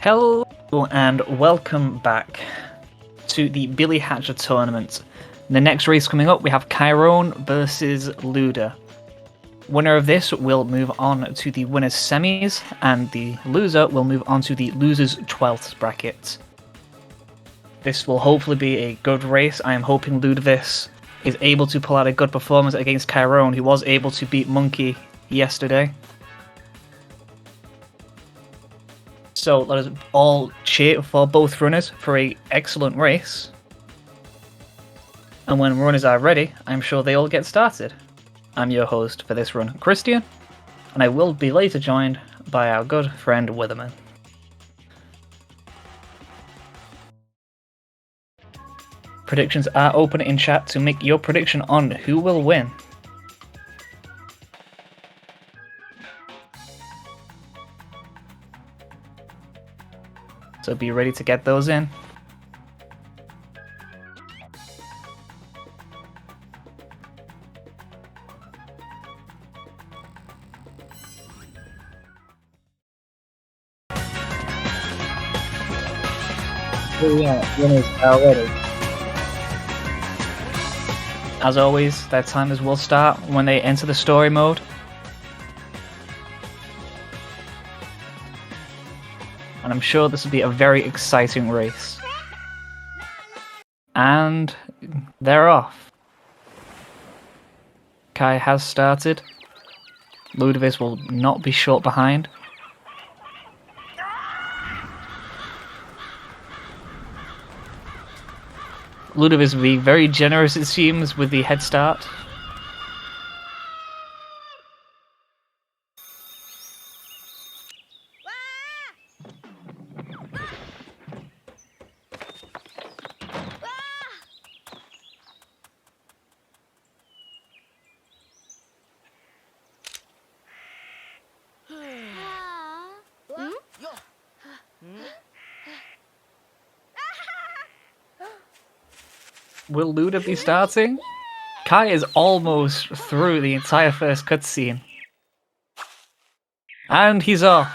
Hello and welcome back to the Billy Hatcher tournament. In the next race coming up, we have Chiron versus Luda. Winner of this will move on to the winners' semis, and the loser will move on to the losers' 12th bracket. This will hopefully be a good race. I am hoping Ludovic is able to pull out a good performance against Chiron, who was able to beat Monkey yesterday. So let us all cheer for both runners for an excellent race. And when runners are ready, I'm sure they all get started. I'm your host for this run, Christian, and I will be later joined by our good friend Witherman. Predictions are open in chat to make your prediction on who will win. So be ready to get those in. Oh yeah, winners are ready. As always, their timers will start when they enter the story mode. And I'm sure this will be a very exciting race. And they're off. Kai has started. Ludovic will not be short behind. Ludovic will be very generous, it seems, with the head start. Will Luda be starting? Kai is almost through the entire first cutscene. And he's off.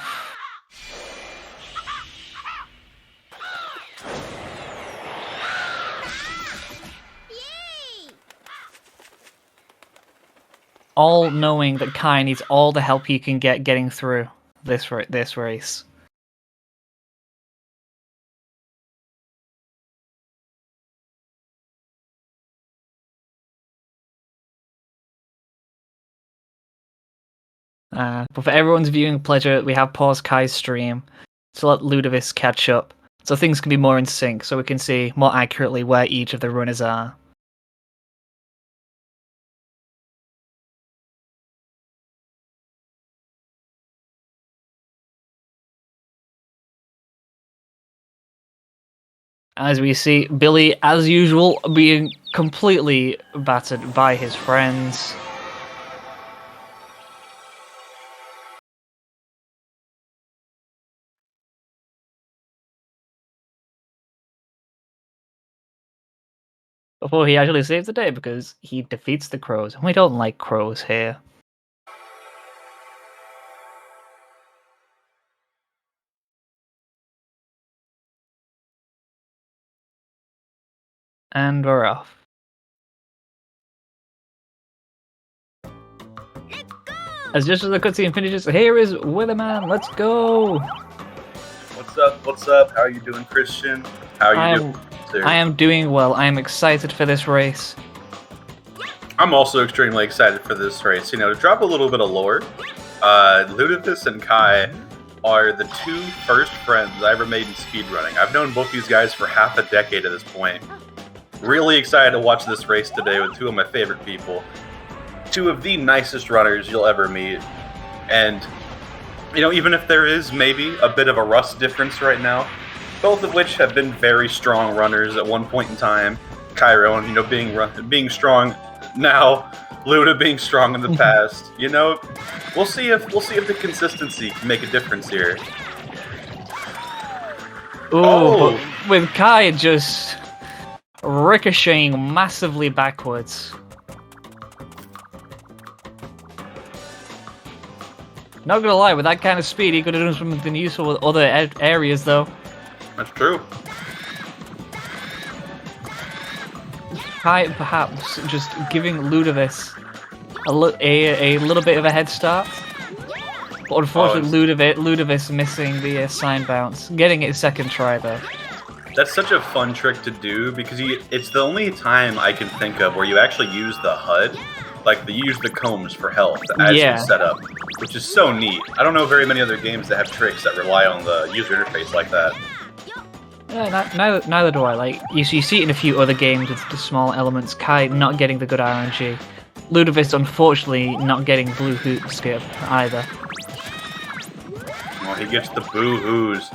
All knowing that Kai needs all the help he can get getting through this race. But for everyone's viewing pleasure, we have paused Kai's stream to let Ludovic catch up, so things can be more in sync, so we can see more accurately where each of the runners are. As we see, Billy, as usual, being completely battered by his friends. Before he actually saves the day, because he defeats the crows, and we don't like crows here. And we're off. As just as the cutscene finishes, here is Witherman. Let's go. What's up? What's up? How are you doing, Christian? How are you doing, sir? I am doing well. I am excited for this race. I'm also extremely excited for this race. You know, to drop a little bit of lore, Ludovic and Kai are the two first friends I ever made in speedrunning. I've known both these guys for half a decade at this point. Really excited to watch this race today with two of my favorite people. Two of the nicest runners you'll ever meet. And, you know, even if there is maybe a bit of a rust difference right now, both of which have been very strong runners at one point in time. Chiron, you know, being strong now, Luda being strong in the past. You know, we'll see if the consistency can make a difference here. Ooh, with Kai just ricocheting massively backwards. Not gonna lie, with that kind of speed, he could have done something useful with other areas, though. That's true. Kai perhaps just giving Ludovice a little bit of a head start. But unfortunately, Ludovice missing the sign bounce. Getting it second try, though. That's such a fun trick to do because it's the only time I can think of where you actually use the HUD. Like, you use the combs for health as you set up, which is so neat. I don't know very many other games that have tricks that rely on the user interface like that. Yeah, neither do I. Like, you see it in a few other games with the small elements. Kai not getting the good RNG. Ludovice, unfortunately, not getting blue hoop skip either. Well, he gets the boo-hoos.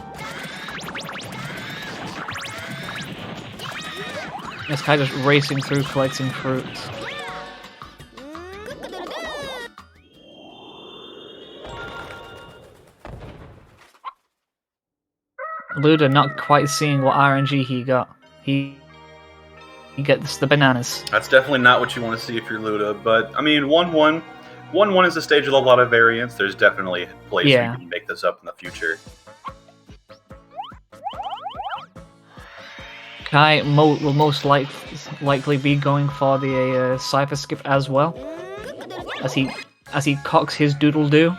This Kai just racing through collecting fruits. Luda not quite seeing what RNG he got. He gets the bananas. That's definitely not what you want to see if you're Luda, but I mean, 1-1. 1-1 is a stage with a lot of variance. There's definitely places where you can make this up in the future. Kai will most likely be going for the Cypher skip as well, as he cocks his doodle-doo.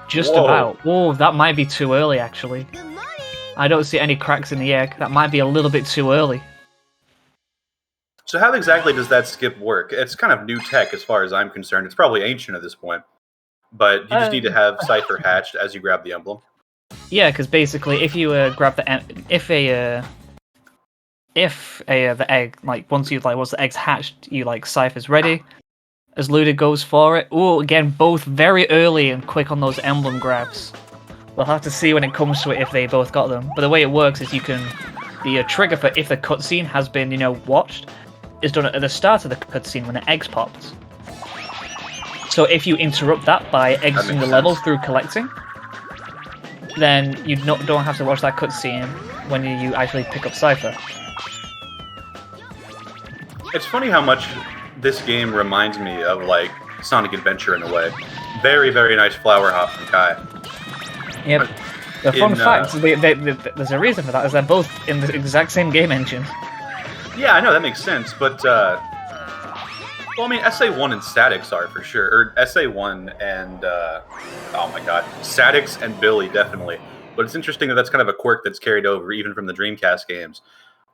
Just about. Whoa, that might be too early, actually. I don't see any cracks in the egg. That might be a little bit too early. So how exactly does that skip work? It's kind of new tech as far as I'm concerned. It's probably ancient at this point. But you just need to have Cypher hatched as you grab the emblem. Yeah, because basically, if you grab the the egg, like once the egg's hatched, you Cypher's ready. As Luda goes for it. Ooh, again, both very early and quick on those emblem grabs. We'll have to see when it comes to it if they both got them. But the way it works is the trigger for if the cutscene has been, watched, is done at the start of the cutscene when the egg's popped. So if you interrupt that by exiting the level through collecting, then you don't have to watch that cutscene when you actually pick up Cypher. It's funny how much this game reminds me of Sonic Adventure in a way. Very, very nice flower hop from Kai. Yep. The fun fact, there's a reason for that, is they're both in the exact same game engine. Yeah, I know, that makes sense, but well, I mean, SA1 and Statics are for sure, or SA1 and oh my god, Statics and Billy definitely. But it's interesting that that's kind of a quirk that's carried over even from the Dreamcast games,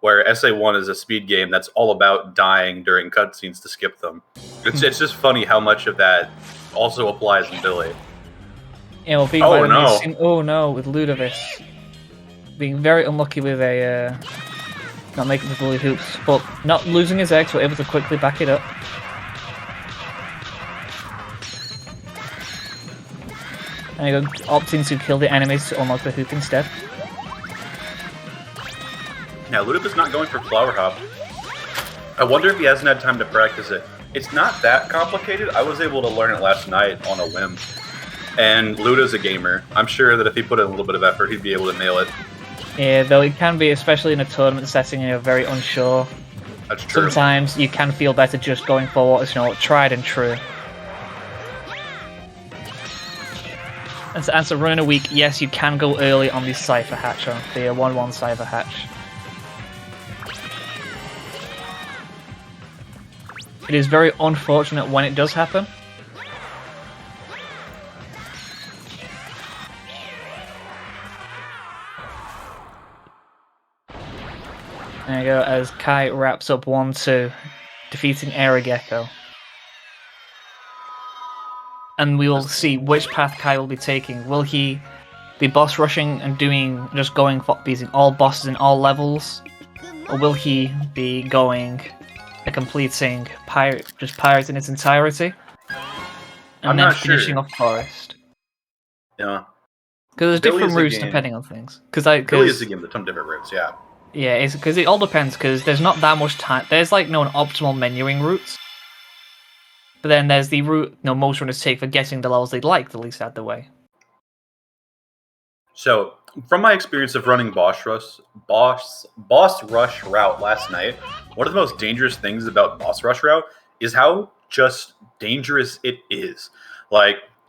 where SA1 is a speed game that's all about dying during cutscenes to skip them. It's just funny how much of that also applies in Billy. Yeah, well, oh no, with Ludovice being very unlucky with a not making the Billy hoops, but not losing his eggs, but able to quickly back it up. And you go opting to kill the enemies to unlock the hoop instead. Now, Ludovice not going for Flower Hop. I wonder if he hasn't had time to practice it. It's not that complicated. I was able to learn it last night on a whim. And Luda's a gamer. I'm sure that if he put in a little bit of effort, he'd be able to nail it. Yeah, though it can be, especially in a tournament setting, and you're very unsure. That's true. Sometimes you can feel better just going for what is, tried and true. And to answer running a week, yes, you can go early on the Cypher hatch, on the 1-1 Cypher hatch. It is very unfortunate when it does happen. There you go, as Kai wraps up 1-2, defeating Aerogekko. And we will see which path Kai will be taking. Will he be boss rushing and just going for beating all bosses in all levels? Or will he be going and completing Pirate in its entirety? And then finishing off Forest? Yeah. Because there's different routes depending on things. Billy is a game with some different routes, yeah. Yeah, it's because it all depends, because there's not that much time. There's no optimal menuing routes. But then there's the route most runners take for getting the levels they like the least out of the way. So, from my experience of running Boss Rush route last night, one of the most dangerous things about Boss Rush route is how just dangerous it is.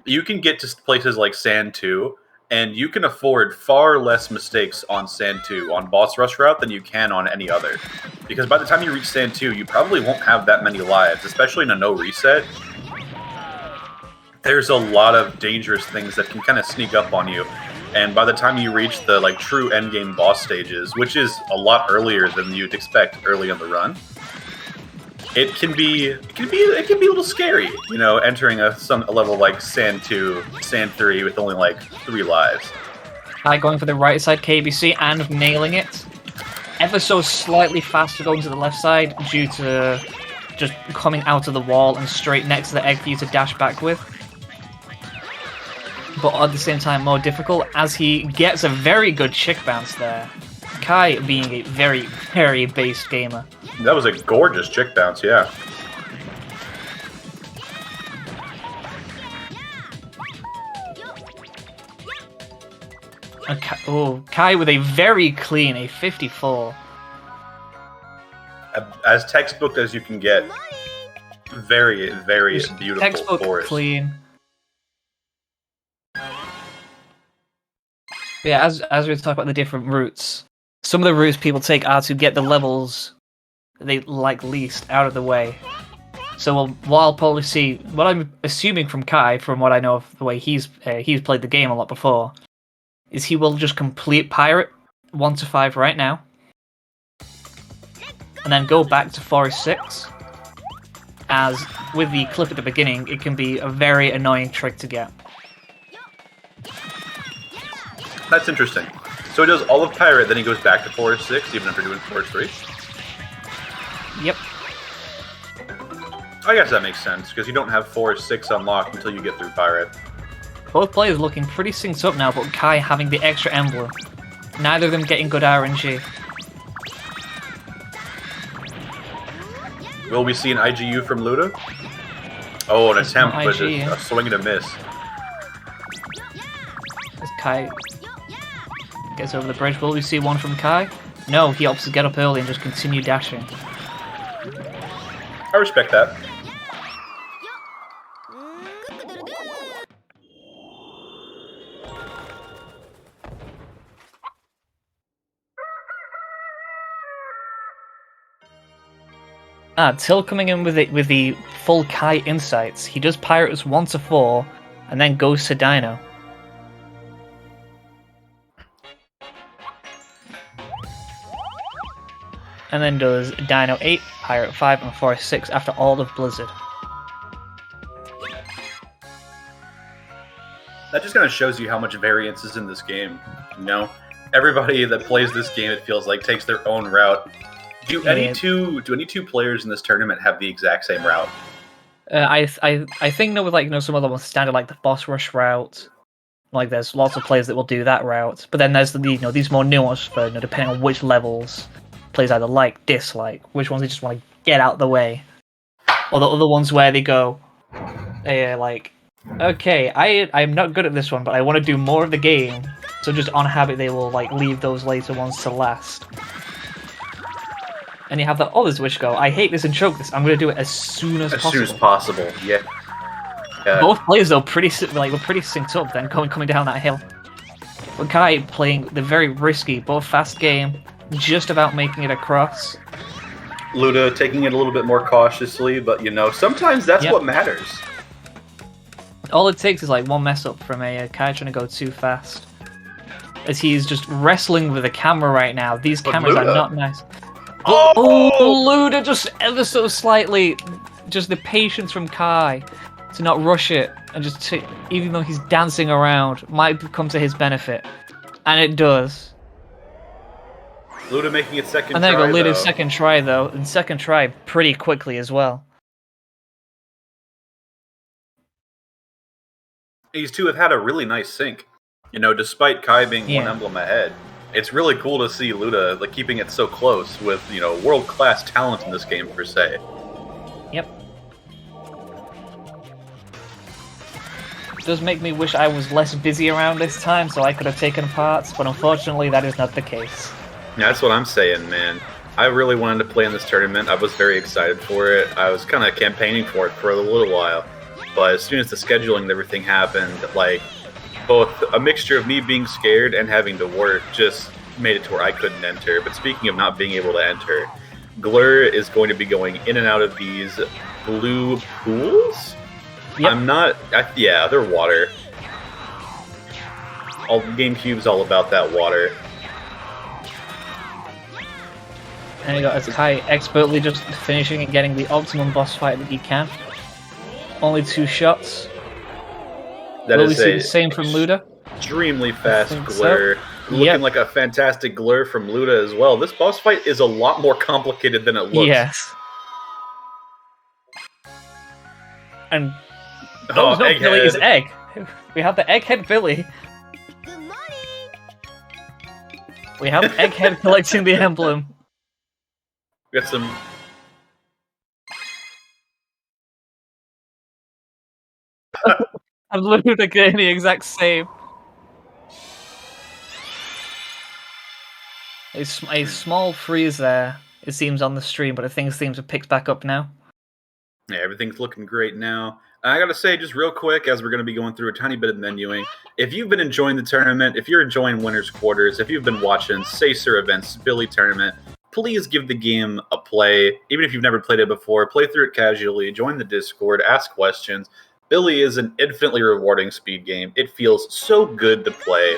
you can get to places like Sand 2, and you can afford far less mistakes on Sand 2 on Boss Rush route than you can on any other. Because by the time you reach Sand 2, you probably won't have that many lives, especially in a no reset. There's a lot of dangerous things that can kind of sneak up on you. And by the time you reach the like true endgame boss stages, which is a lot earlier than you'd expect early in the run, it can be a little scary, you know, entering a level like Sand 2, Sand 3 with only like 3 lives. Kai going for the right side KBC and nailing it. Ever so slightly faster going to the left side due to just coming out of the wall and straight next to the egg for you to dash back with. But at the same time more difficult as he gets a very good chick bounce there. Kai being a very, very based gamer. That was a gorgeous chick bounce, yeah. Okay. Oh, Kai with a very clean, a 54. As textbook as you can get. Very, very beautiful Textbook forest. clean. Yeah, as we talk about the different routes, some of the routes people take are to get the levels they like least out of the way. So what I'll probably see, what I'm assuming from Kai, from what I know of the way he's played the game a lot before, is he will just complete Pirate 1 to 5 right now, and then go back to Forest 6. As with the clip at the beginning, it can be a very annoying trick to get. That's interesting. So he does all of Pirate, then he goes back to Forest 6, even after doing Forest 3? Yep. I guess that makes sense, because you don't have Forest 6 unlocked until you get through Pirate. Both players looking pretty synced up now, but Kai having the extra emblem. Neither of them getting good RNG. Will we see an IGU from Luda? Oh, an attempt, but IG, a swing and a miss. As Kai gets over the bridge, will we see one from Kai? No, he opts to get up early and just continue dashing. I respect that. Till coming in with the full Kai insights. He does Pirates 1 to 4, and then goes to Dino. And then does Dino 8, Pirate 5, and Forest 6 after all of Blizzard. That just kind of shows you how much variance is in this game. You know, everybody that plays this game, it feels like, takes their own route. Do any two players in this tournament have the exact same route? I think with some of the more standard like the boss rush route. Like there's lots of players that will do that route, but then there's these more nuanced for depending on which levels players either like, dislike, which ones they just want to get out the way, or the other ones where they go, like, okay, I'm not good at this one, but I want to do more of the game, so just on habit they will like leave those later ones to last. And you have the others which go, I hate this and choke this. I'm going to do it as soon as possible. As soon as possible, yeah. Both players though were pretty synced up then coming down that hill. But Kai playing the very risky, both fast game, just about making it across. Luda taking it a little bit more cautiously, but sometimes that's what matters. All it takes is like one mess up from a Kai trying to go too fast. As he's just wrestling with the camera right now. These cameras are not nice. Oh, Luda just ever so slightly. Just the patience from Kai to not rush it and just even though he's dancing around, might come to his benefit. And it does. Luda making it second try, and there you go, Luda's second try, though. And second try pretty quickly as well. These two have had a really nice sync. Despite Kai being one emblem ahead. It's really cool to see Luda keeping it so close with, world-class talent in this game, per se. Yep. It does make me wish I was less busy around this time so I could have taken part, but unfortunately that is not the case. Yeah, that's what I'm saying, man. I really wanted to play in this tournament. I was very excited for it. I was kind of campaigning for it for a little while. but as soon as the scheduling and everything happened, like both a mixture of me being scared and having to work just made it to where I couldn't enter. But speaking of not being able to enter, Glur is going to be going in and out of these blue pools. Yep. Yeah, they're water. GameCube's all about that water. And you got Kai expertly just finishing and getting the optimum boss fight that he can. Only 2 shots. That Will we is see the same from Luda? Extremely fast think Glur. so. Looking Yep. like a fantastic Glur from Luda as well. This boss fight is a lot more complicated than it looks. Yes. And Oh, no, Billy is Egghead. Egg. We have the Egghead Billy. Good morning. We have Egghead collecting the emblem. We got some. And Luda getting the exact same. A small freeze there, it seems, on the stream, but things seem to have picked back up now. Yeah, everything's looking great now. I gotta say, just real quick, as we're gonna be going through a tiny bit of menuing, if you've been enjoying the tournament, if you're enjoying Winners Quarters, if you've been watching Sacer Events, Billy Tournament, please give the game a play. Even if you've never played it before, play through it casually, join the Discord, ask questions. Billy is an infinitely rewarding speed game. It feels so good to play,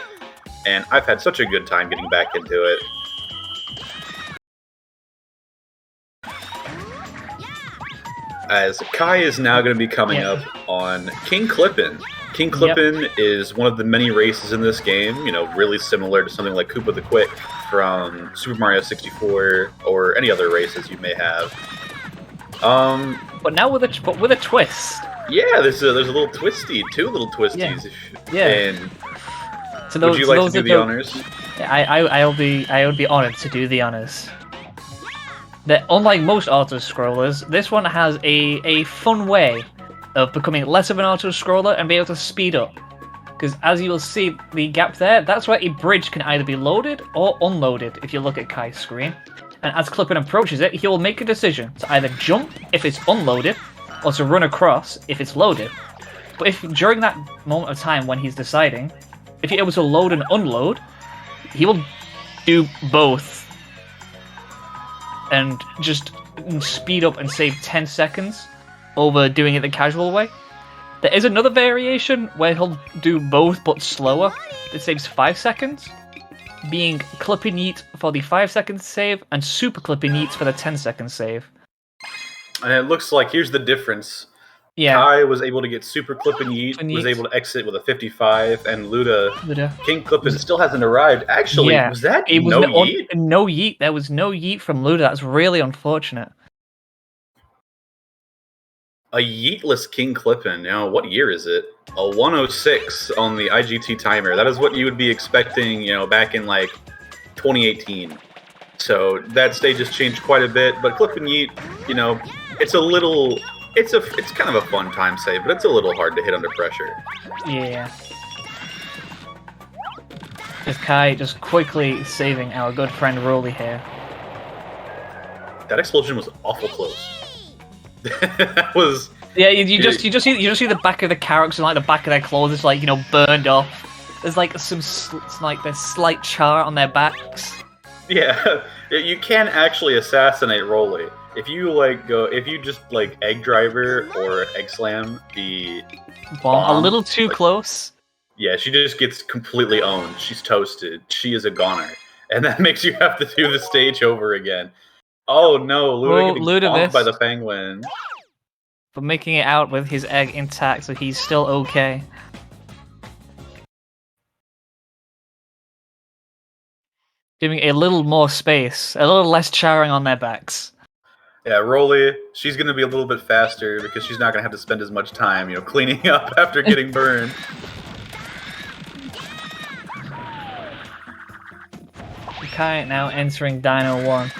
and I've had such a good time getting back into it. As Kai is now going to be coming up on King Klippen. King Klippen is one of the many races in this game, you know, really similar to something like Koopa the Quick from Super Mario 64 or any other races you may have. But now with a twist. Yeah, there's a little twisty, 2 little twisties. Yeah. And So those, would you like those to are do the honors? I would be honored to do the honors. That unlike most auto-scrollers, this one has a fun way of becoming less of an auto-scroller and be able to speed up. Because as you will see, the gap there, that's where a bridge can either be loaded or unloaded if you look at Kai's screen. And as Klippen approaches it, he will make a decision to either jump if it's unloaded, or to run across if it's loaded. But if during that moment of time when he's deciding, if you're able to load and unload, he will do both. And just speed up and save 10 seconds over doing it the casual way. There is another variation where he'll do both but slower. It saves 5 seconds, being Klippen Yeet for the 5 second save and Super Klippen Yeet for the 10-second save. And it looks like, here's the difference. Yeah. Kai was able to get Super Klippen Yeet, was Yeet. able to exit with a 55, and Luda, Luda. King Klippen still hasn't arrived. Actually, Yeah. was that It was no Yeet? No Yeet. There was no Yeet from Luda. That's really unfortunate. A Yeetless King Klippen. Now, what year is it? A 106 on the IGT timer. That is what you would be expecting, you know, back in like 2018. So that stage has changed quite a bit. But Klippen Yeet, you know, it's a little. It's kind of a fun time save, but it's a little hard to hit under pressure. Yeah. Just Kai just quickly saving our good friend Rolly here. That explosion was awful close. That was. Yeah, you just see the back of the characters and like the back of their clothes is like, you know, burned off. There's like there's slight char on their backs. Yeah, you can actually assassinate Rolly. If you just like egg driver or egg slam the Bomb a little too close. Yeah, she just gets completely owned. She's toasted. She is a goner. And that makes you have to do the stage over again. Oh no, Luda getting Luda bonked missed. by the penguin. But making it out with his egg intact, so he's still okay. Giving a little more space, a little less charring on their backs. Yeah, Rolly, she's going to be a little bit faster because she's not going to have to spend as much time, you know, cleaning up after getting burned. Kai now entering Dino 1.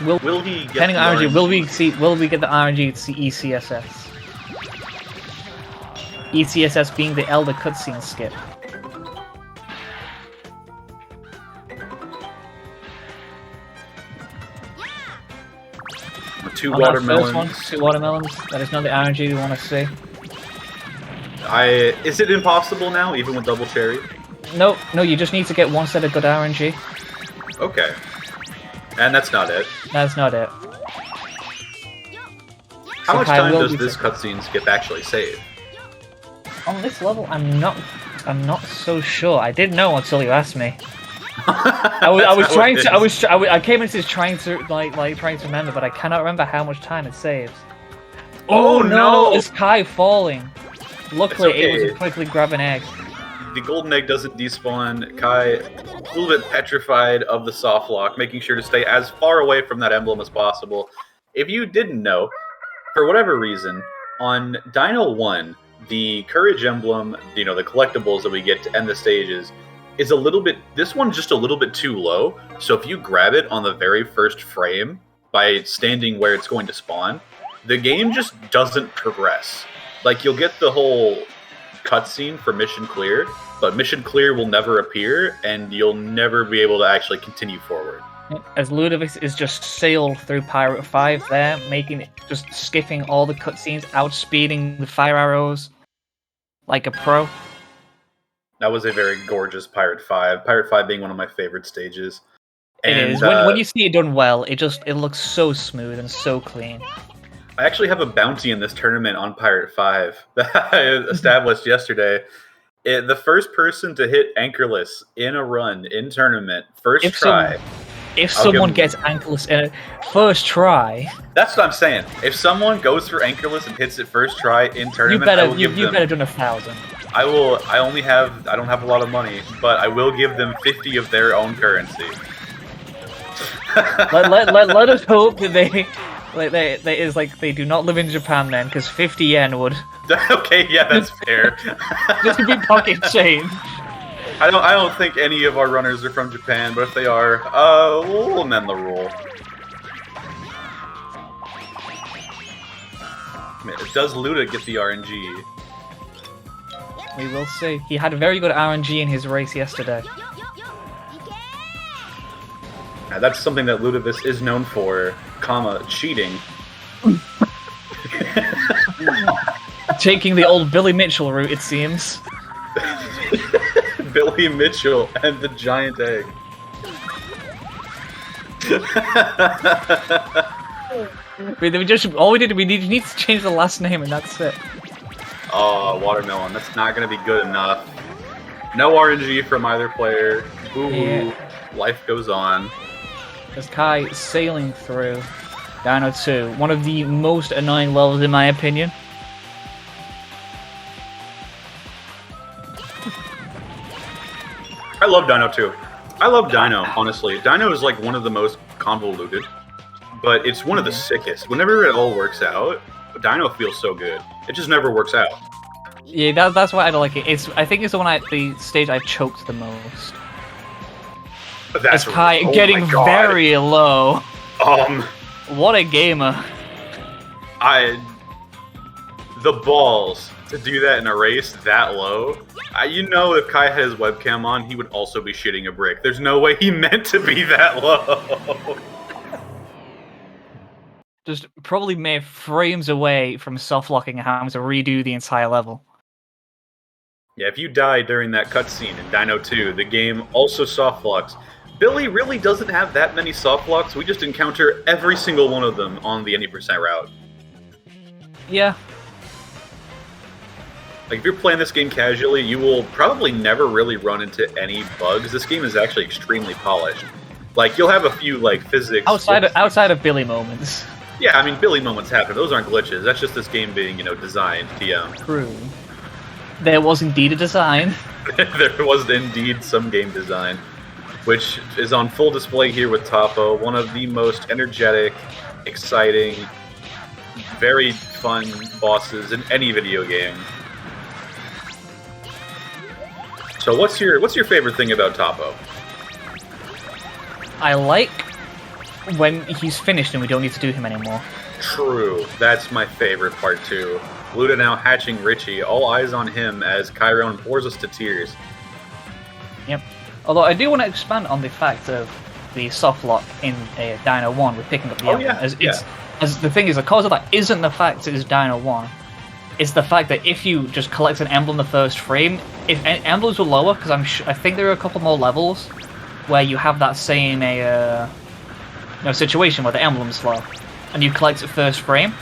Will he get Depending on the RNG, will we get the RNG to see ECSS? ECSS being the Elder cutscene skip. Two On that watermelons. first one, 2 watermelons. That is not the RNG we want to see. Is it impossible now, even with double cherry? No, you just need to get one set of good RNG. Okay. And that's not it. That's not it. How much Kai time will does be this cutscene skip actually save? On this level, I'm not so sure. I didn't know until you asked me. I came into this trying to trying to remember, but I cannot remember how much time it saves. Oh no! It's Kai falling. Luckily, okay. it was to quickly grab an egg. The golden egg doesn't despawn. Kai, a little bit petrified of the soft lock, making sure to stay as far away from that emblem as possible. If you didn't know, for whatever reason, on Dino 1, the courage emblem, the collectibles that we get to end the stages, is this one's just a little bit too low. So if you grab it on the very first frame by standing where it's going to spawn, the game just doesn't progress. Like, you'll get the whole cutscene for mission clear, but mission clear will never appear, and you'll never be able to actually continue forward. As Ludovic is just sailed through Pirate 5 there, just skipping all the cutscenes, outspeeding the fire arrows like a pro. That was a very gorgeous Pirate 5. Pirate 5 being one of my favorite stages. And, it is. When you see it done well, it looks so smooth and so clean. I actually have a bounty in this tournament on Pirate 5 that I established yesterday. The first person to hit anchorless in a run in tournament, if someone gets anchorless in it first try, that's what I'm saying. If someone goes for anchorless and hits it first try in tournament, you better done 1,000. I don't have a lot of money, but I will give them 50 of their own currency. let us hope that they do not live in Japan then, because 50 yen would. Okay, yeah, that's fair. Just to be pocket change. I don't think any of our runners are from Japan, but if they are, we'll amend the rule. Does Luda get the RNG? We will see. He had a very good RNG in his race yesterday. Now, that's something that Ludovic is known for, cheating. Taking the old Billy Mitchell route, it seems. Billy Mitchell and the giant egg. We need to change the last name and that's it. Oh, watermelon. That's not going to be good enough. No RNG from either player. Boo-hoo. Yeah. Life goes on. As Kai sailing through Dino 2, one of the most annoying levels in my opinion. I love Dino 2. I love Dino, honestly. Dino is like one of the most convoluted, but it's one of the sickest. Whenever it all works out, Dino feels so good. It just never works out. Yeah, that's why I don't like it. I think it's the stage I choked the most. That's Kai getting very low. What a gamer. The balls to do that in a race that low. If Kai had his webcam on, he would also be shitting a brick. There's no way he meant to be that low. Just probably mere frames away from soft-locking and having to redo the entire level. Yeah, if you die during that cutscene in Dino 2, the game also soft-locks. Billy really doesn't have that many soft-locks. We just encounter every single one of them on the any percent route. Yeah. Like, if you're playing this game casually, you will probably never really run into any bugs. This game is actually extremely polished. Like, you'll have a few, physics... Outside of Billy moments. Yeah, I mean, Billy moments happen. Those aren't glitches. That's just this game being, designed, TM. True. There was indeed a design. There was indeed some game design, which is on full display here with Topo, one of the most energetic, exciting, very fun bosses in any video game. So what's your favorite thing about Topo? I like when he's finished and we don't need to do him anymore. True. That's my favorite part too. Luda now hatching Richie, all eyes on him as Chiron bores us to tears. Yep. Although I do want to expand on the fact of the soft lock in Dino 1 with picking up the emblem. As the thing is, the cause of that isn't the fact it is Dino 1. is the fact that if you just collect an emblem the first frame, if emblems were lower, because I think there are a couple more levels where you have that same situation where the emblem's low, and you collect it first frame,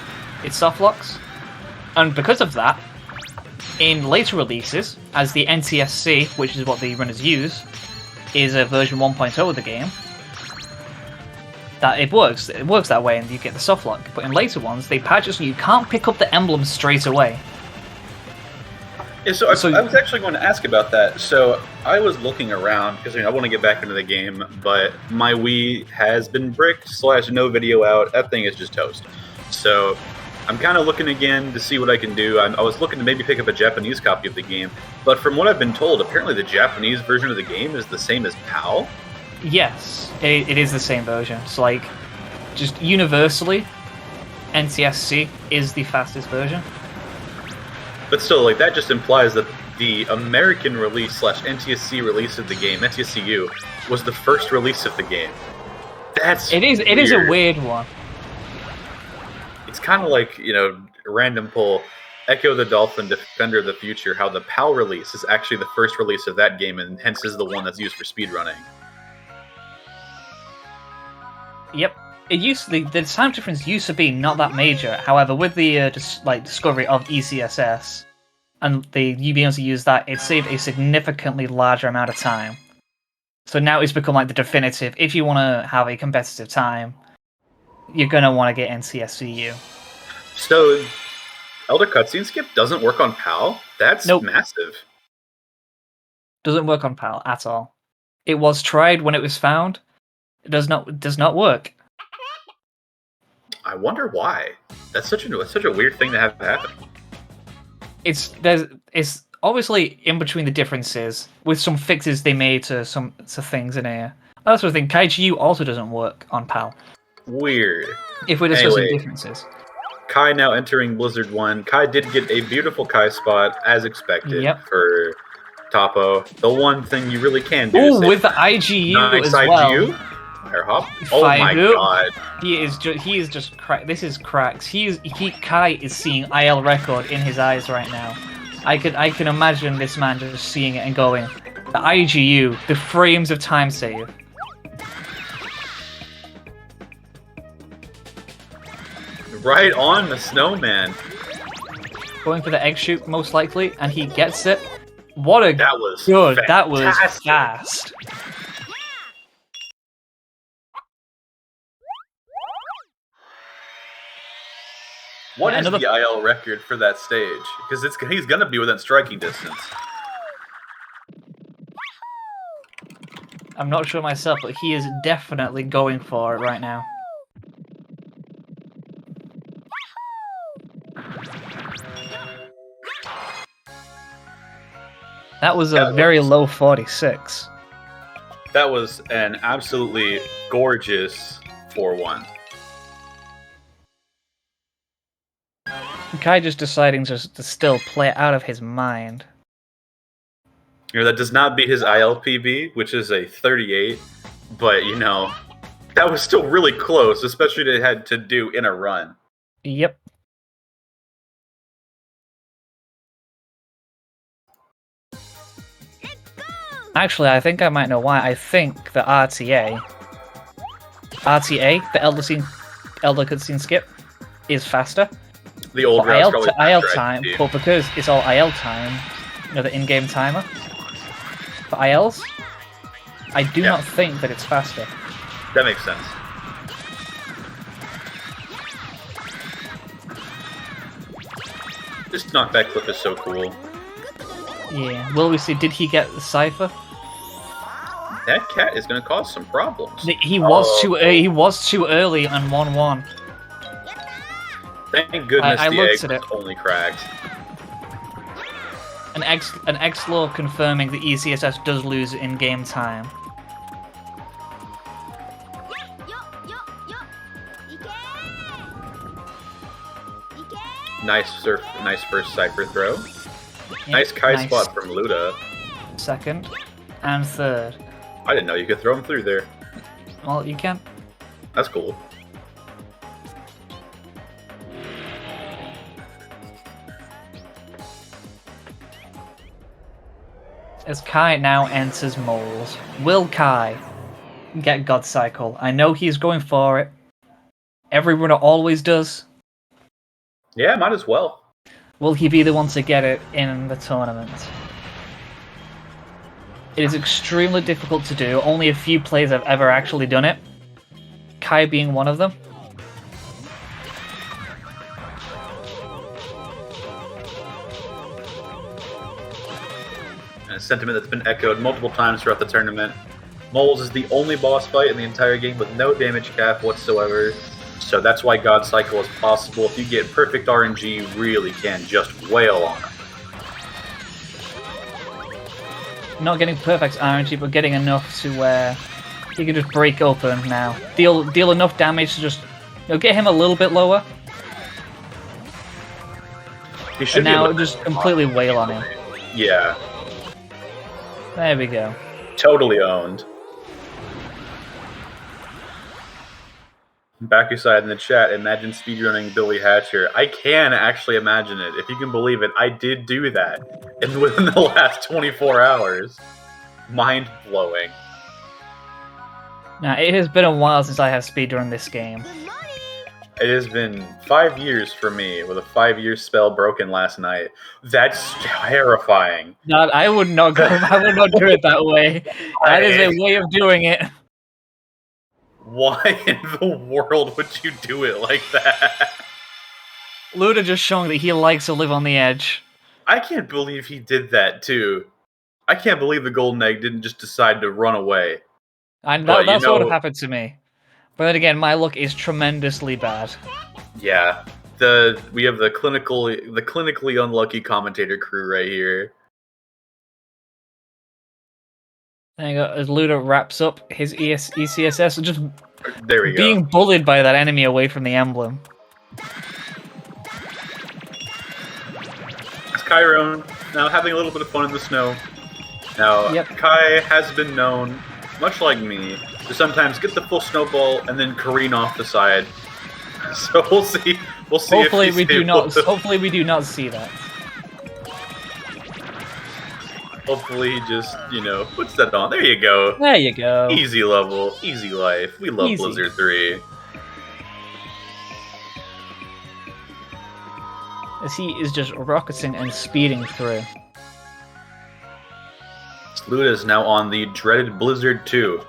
it soft locks, and because of that, in later releases, as the NTSC, which is what the runners use, is a version 1.0 of the game, that it works that way, and you get the soft lock. But in later ones, they patch it so you can't pick up the emblems straight away. Yeah, so I was actually going to ask about that. So I was looking around because I want to get back into the game, but my Wii has been bricked / no video out. That thing is just toast. So I'm kind of looking again to see what I can do. I was looking to maybe pick up a Japanese copy of the game, but from what I've been told, apparently the Japanese version of the game is the same as PAL. Yes, it is the same version. So, like, just universally, NTSC is the fastest version. But still, like, that just implies that the American release / NTSC release of the game, NTSCU, was the first release of the game. It is a weird one. It's kind of like, random pull, Echo the Dolphin, Defender of the Future, how the PAL release is actually the first release of that game, and hence is the one that's used for speedrunning. Yep. The time difference used to be not that major. However, with the discovery of ECSS and you being able to use that, it saved a significantly larger amount of time. So now it's become like the definitive. If you want to have a competitive time, you're gonna want to get NTSCU. So, Elder Cutscene Skip doesn't work on PAL? That's massive. Doesn't work on PAL at all. It was tried when it was found. It does not work. I wonder why. That's such a weird thing to have happen. It's obviously in between the differences with some fixes they made to things in here. That's the thing. Kaiju also doesn't work on PAL. Weird. If we're discussing differences. Kai now entering Blizzard 1. Kai did get a beautiful Kai spot as expected for Topo. The one thing you really can do is with the IGU nice as IGU. well. Air hop. Oh my god. He is just cracked. This is cracks. Kai is seeing IL record in his eyes right now. I can imagine this man just seeing it and going, the IGU, the frames of time save. Right on the snowman. Going for the egg shoot most likely, and he gets it. That was fast. What is the IL record for that stage? Because he's going to be within striking distance. I'm not sure myself, but he is definitely going for it right now. That was a very low 46. That was an absolutely gorgeous 4-1. Kai just deciding to still play it out of his mind. That does not beat his ILPB, which is a 38, but that was still really close, especially to had to do in a run. Yep. Actually, I think I might know why. I think the RTA, the Elder Cutscene Skip, is faster. The old IL time, but because it's all IL time, the in-game timer. For ILs, I do not think that it's faster. That makes sense. This knockback clip is so cool. Yeah. Will we see? Did he get the cipher? That cat is going to cause some problems. He was too early on 1-1. Thank goodness the egg was only cracked. An X-Law confirming the ECSS does lose in-game time. Nice first Cypher throw. Yep, nice Kai spot from Luda. Second. And third. I didn't know you could throw him through there. Well, you can. That's cool. as Kai now enters Moles. Will Kai get God Cycle? I know he's going for it. Every runner always does. Yeah, might as well. Will he be the one to get it in the tournament? It is extremely difficult to do. Only a few players have ever actually done it. Kai being one of them. A sentiment that's been echoed multiple times throughout the tournament. Moles is the only boss fight in the entire game with no damage cap whatsoever, so that's why God Cycle is possible. If you get perfect RNG, you really can just wail on him. Not getting perfect RNG, but getting enough to where he can just break open now. Deal enough damage to just get him a little bit lower. He should And now just completely wail on him. Yeah. There we go. Totally owned. Bakuside in the chat, imagine speedrunning Billy Hatcher. I can actually imagine it. If you can believe it, I did do that within the last 24 hours. Mind-blowing. Now, it has been a while since I have speedrun this game. It has been 5 years for me, with a 5-year spell broken last night. That's terrifying. No, I would not go. I would not do it that way. That is a way of doing it. Why in the world would you do it like that? Luda just showing that he likes to live on the edge. I can't believe he did that too. I can't believe the golden egg didn't just decide to run away. And that's what happened to me. But then again, my luck is tremendously bad. Yeah, we have the clinically unlucky commentator crew right here. There you go. As Luda wraps up his ECSS, just there we go. Being bullied by that enemy away from the emblem. It's Chiron now having a little bit of fun in the snow. Now, Kai has been known, much like me, to sometimes get the full snowball and then careen off the side. So we'll see. We'll see. Hopefully we do not. Hopefully we do not see that. Hopefully he just, puts that on. There you go. There you go. Easy level, easy life. We love Easy. Blizzard 3. As he is just rocketing and speeding through. Luda is now on the dreaded Blizzard 2.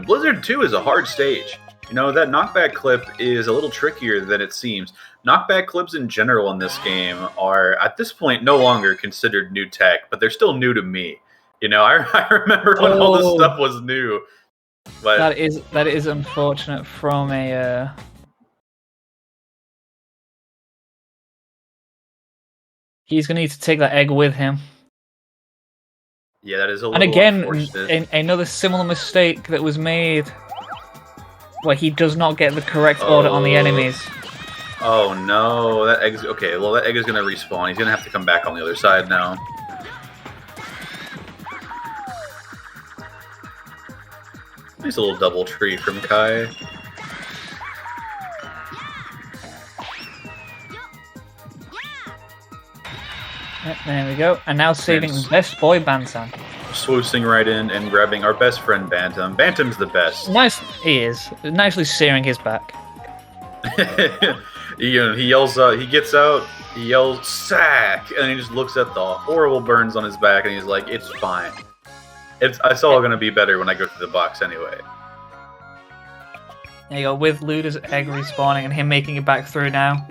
Blizzard 2 is a hard stage. That knockback clip is a little trickier than it seems. Knockback clips in general in this game are, at this point, no longer considered new tech, but they're still new to me. I remember when all this stuff was new. But that is unfortunate from a... He's going to need to take that egg with him. Yeah, that is a little And again, unfortunate. another similar mistake that was made where he does not get the correct order on the enemies. Oh no, that egg's... Okay, well that egg is going to respawn. He's going to have to come back on the other side now. Nice little double tree from Kai. There we go. And now saving Best Boy Bantam. Swoosing right in and grabbing our best friend Bantam. Bantam's the best. Nice, he is. Nicely searing his back. He yells out, he gets out, he yells, "Sack!" And he just looks at the horrible burns on his back and he's like, "It's fine. It's all gonna be better when I go through the box anyway." There you go, with Luda's egg respawning and him making it back through now.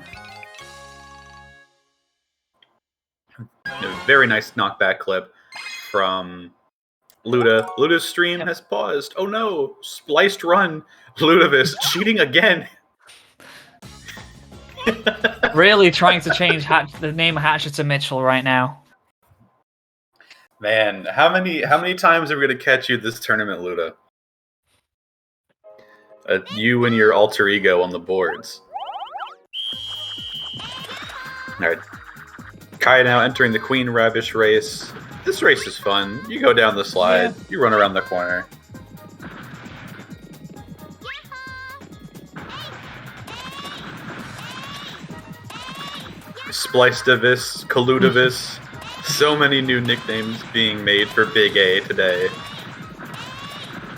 Very nice knockback clip from Luda. Luda's stream has paused. Oh no! Spliced run. Ludavis cheating again. Really trying to change the name Hatcher to Mitchell right now. Man, how many times are we gonna catch you this tournament, Luda? You and your alter ego on the boards. All right. Kai now entering the Queen Ravish race. This race is fun. You go down the slide. You run around the corner. Splicedavis, Colludavis, So many new nicknames being made for Big A today.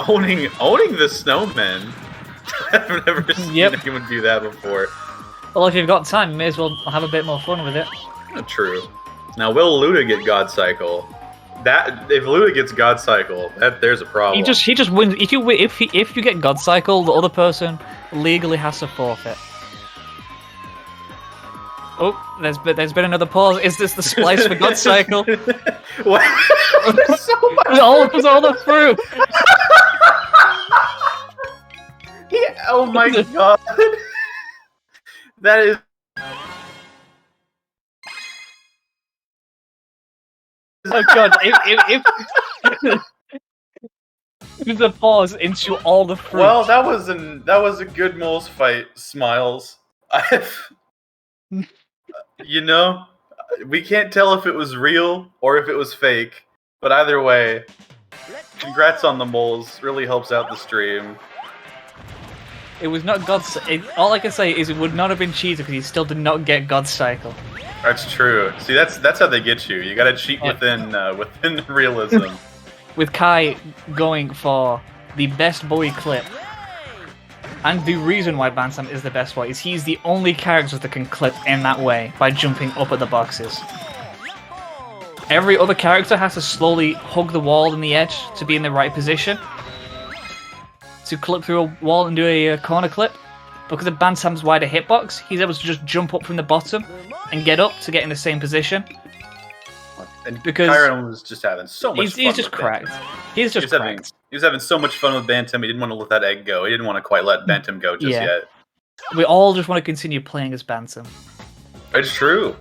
Owning the snowman. I've never seen anyone do that before. Well, if you've got time, you may as well have a bit more fun with it. True. Now, will Luda get God Cycle? That if Luda gets God Cycle, there's a problem. He just wins. If you get God Cycle, the other person legally has to forfeit. Oh, there's been another pause. Is this the splice for God Cycle? What? There's so much. There's all the fruit. Yeah, oh my god. That is. Oh god! If there's a pause into all the fruit. Well, that was a good moles fight. Smiles. You know, we can't tell if it was real or if it was fake, but either way, congrats on the moles. Really helps out the stream. It was not God's. All I can say is it would not have been cheated because he still did not get God's Cycle. That's true. See, that's how they get you. You gotta cheat within realism. With Kai going for the best boy clip. And the reason why Bantam is the best boy is he's the only character that can clip in that way by jumping up at the boxes. Every other character has to slowly hug the wall and the edge to be in the right position to clip through a wall and do a corner clip. Because of Bantam's wider hitbox, he's able to just jump up from the bottom and get up to get in the same position. And because Kyron was just having so much fun. He's just cracked. He's just cracked. He was having so much fun with Bantam, he didn't want to let that egg go. He didn't want to quite let Bantam go just yet. We all just want to continue playing as Bantam. It's true.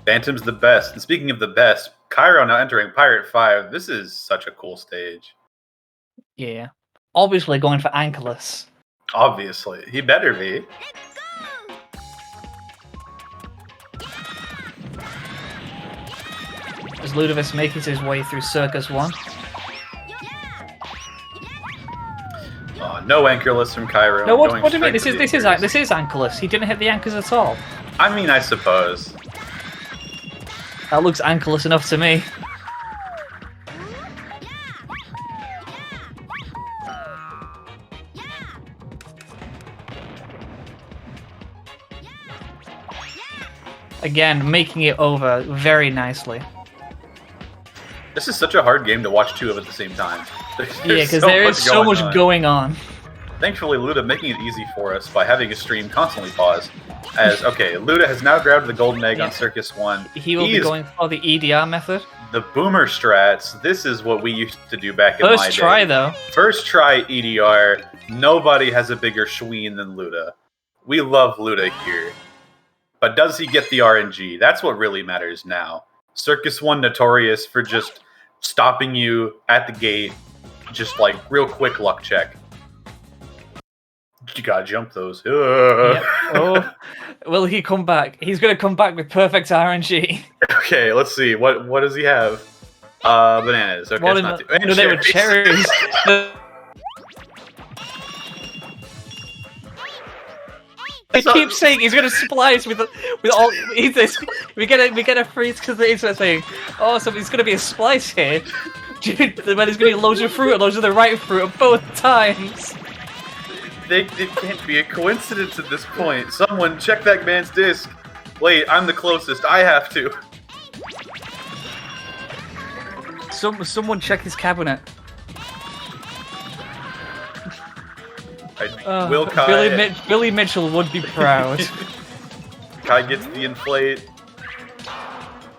Bantam's the best. And speaking of the best, Kyron now entering Pirate 5. This is such a cool stage. Yeah. Obviously going for Ankylos. Obviously. He better be. As Ludovic makes his way through Circus 1. No Ankylos from Kyron. No, what do you mean? This is Ankylos. He didn't hit the anchors at all. I mean, I suppose. That looks Ankylos enough to me. Again, making it over very nicely. This is such a hard game to watch two of at the same time. Yeah, because there is so much going on. Thankfully, Luda making it easy for us by having his stream constantly pause. As, okay, Luda has now grabbed the golden egg on Circus 1. He will be going for the EDR method. The boomer strats, this is what we used to do back in my day. First try, though. First try EDR. Nobody has a bigger schween than Luda. We love Luda here. But does he get the RNG? That's what really matters now. Circus 1 notorious for just stopping you at the gate. Just like, real quick luck check. You gotta jump those. Yep. Oh, will he come back? He's gonna come back with perfect RNG. Okay, let's see. What does he have? Bananas. Okay, it's not too. And they were cherries. I keep saying he's gonna splice with all. We get a freeze because the internet saying, "Oh, so there's gonna be a splice here." Dude, there's gonna be loads of fruit, and those are the right fruit at both times. It can't be a coincidence at this point. Someone check that man's disc. Wait, I'm the closest. I have to. Someone check his cabinet. Will Kai... Billy Mitchell would be proud. Kai gets the inflate.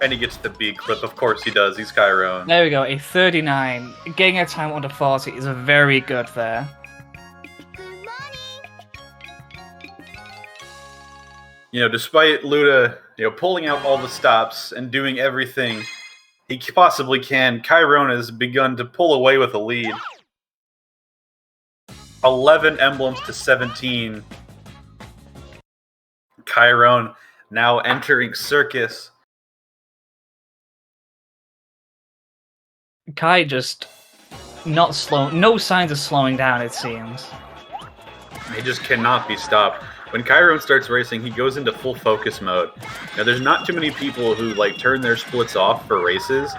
And he gets the B clip. Of course he does. He's Kyron. There we go. A 39. Getting a time under 40 is very good there. You know, despite Luda, pulling out all the stops and doing everything he possibly can, Kyron has begun to pull away with a lead. 11 emblems to 17. Kyron now entering Circus. Kai just not slow. No signs of slowing down, it seems. He just cannot be stopped. When Chiron starts racing, he goes into full focus mode. Now, there's not too many people who like turn their splits off for races,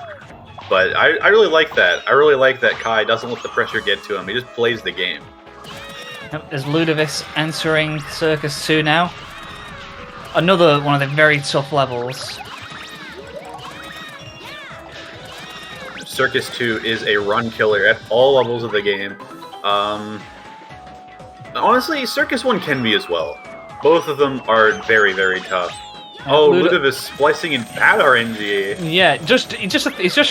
but I really like that. I really like that Kai doesn't let the pressure get to him. He just plays the game. As Ludovice entering Circus 2 now. Another one of the very tough levels. Circus 2 is a run killer at all levels of the game. Honestly, Circus 1 can be as well. Both of them are very, very tough. Oh, Ludovice splicing in bad RNG. Yeah, it's just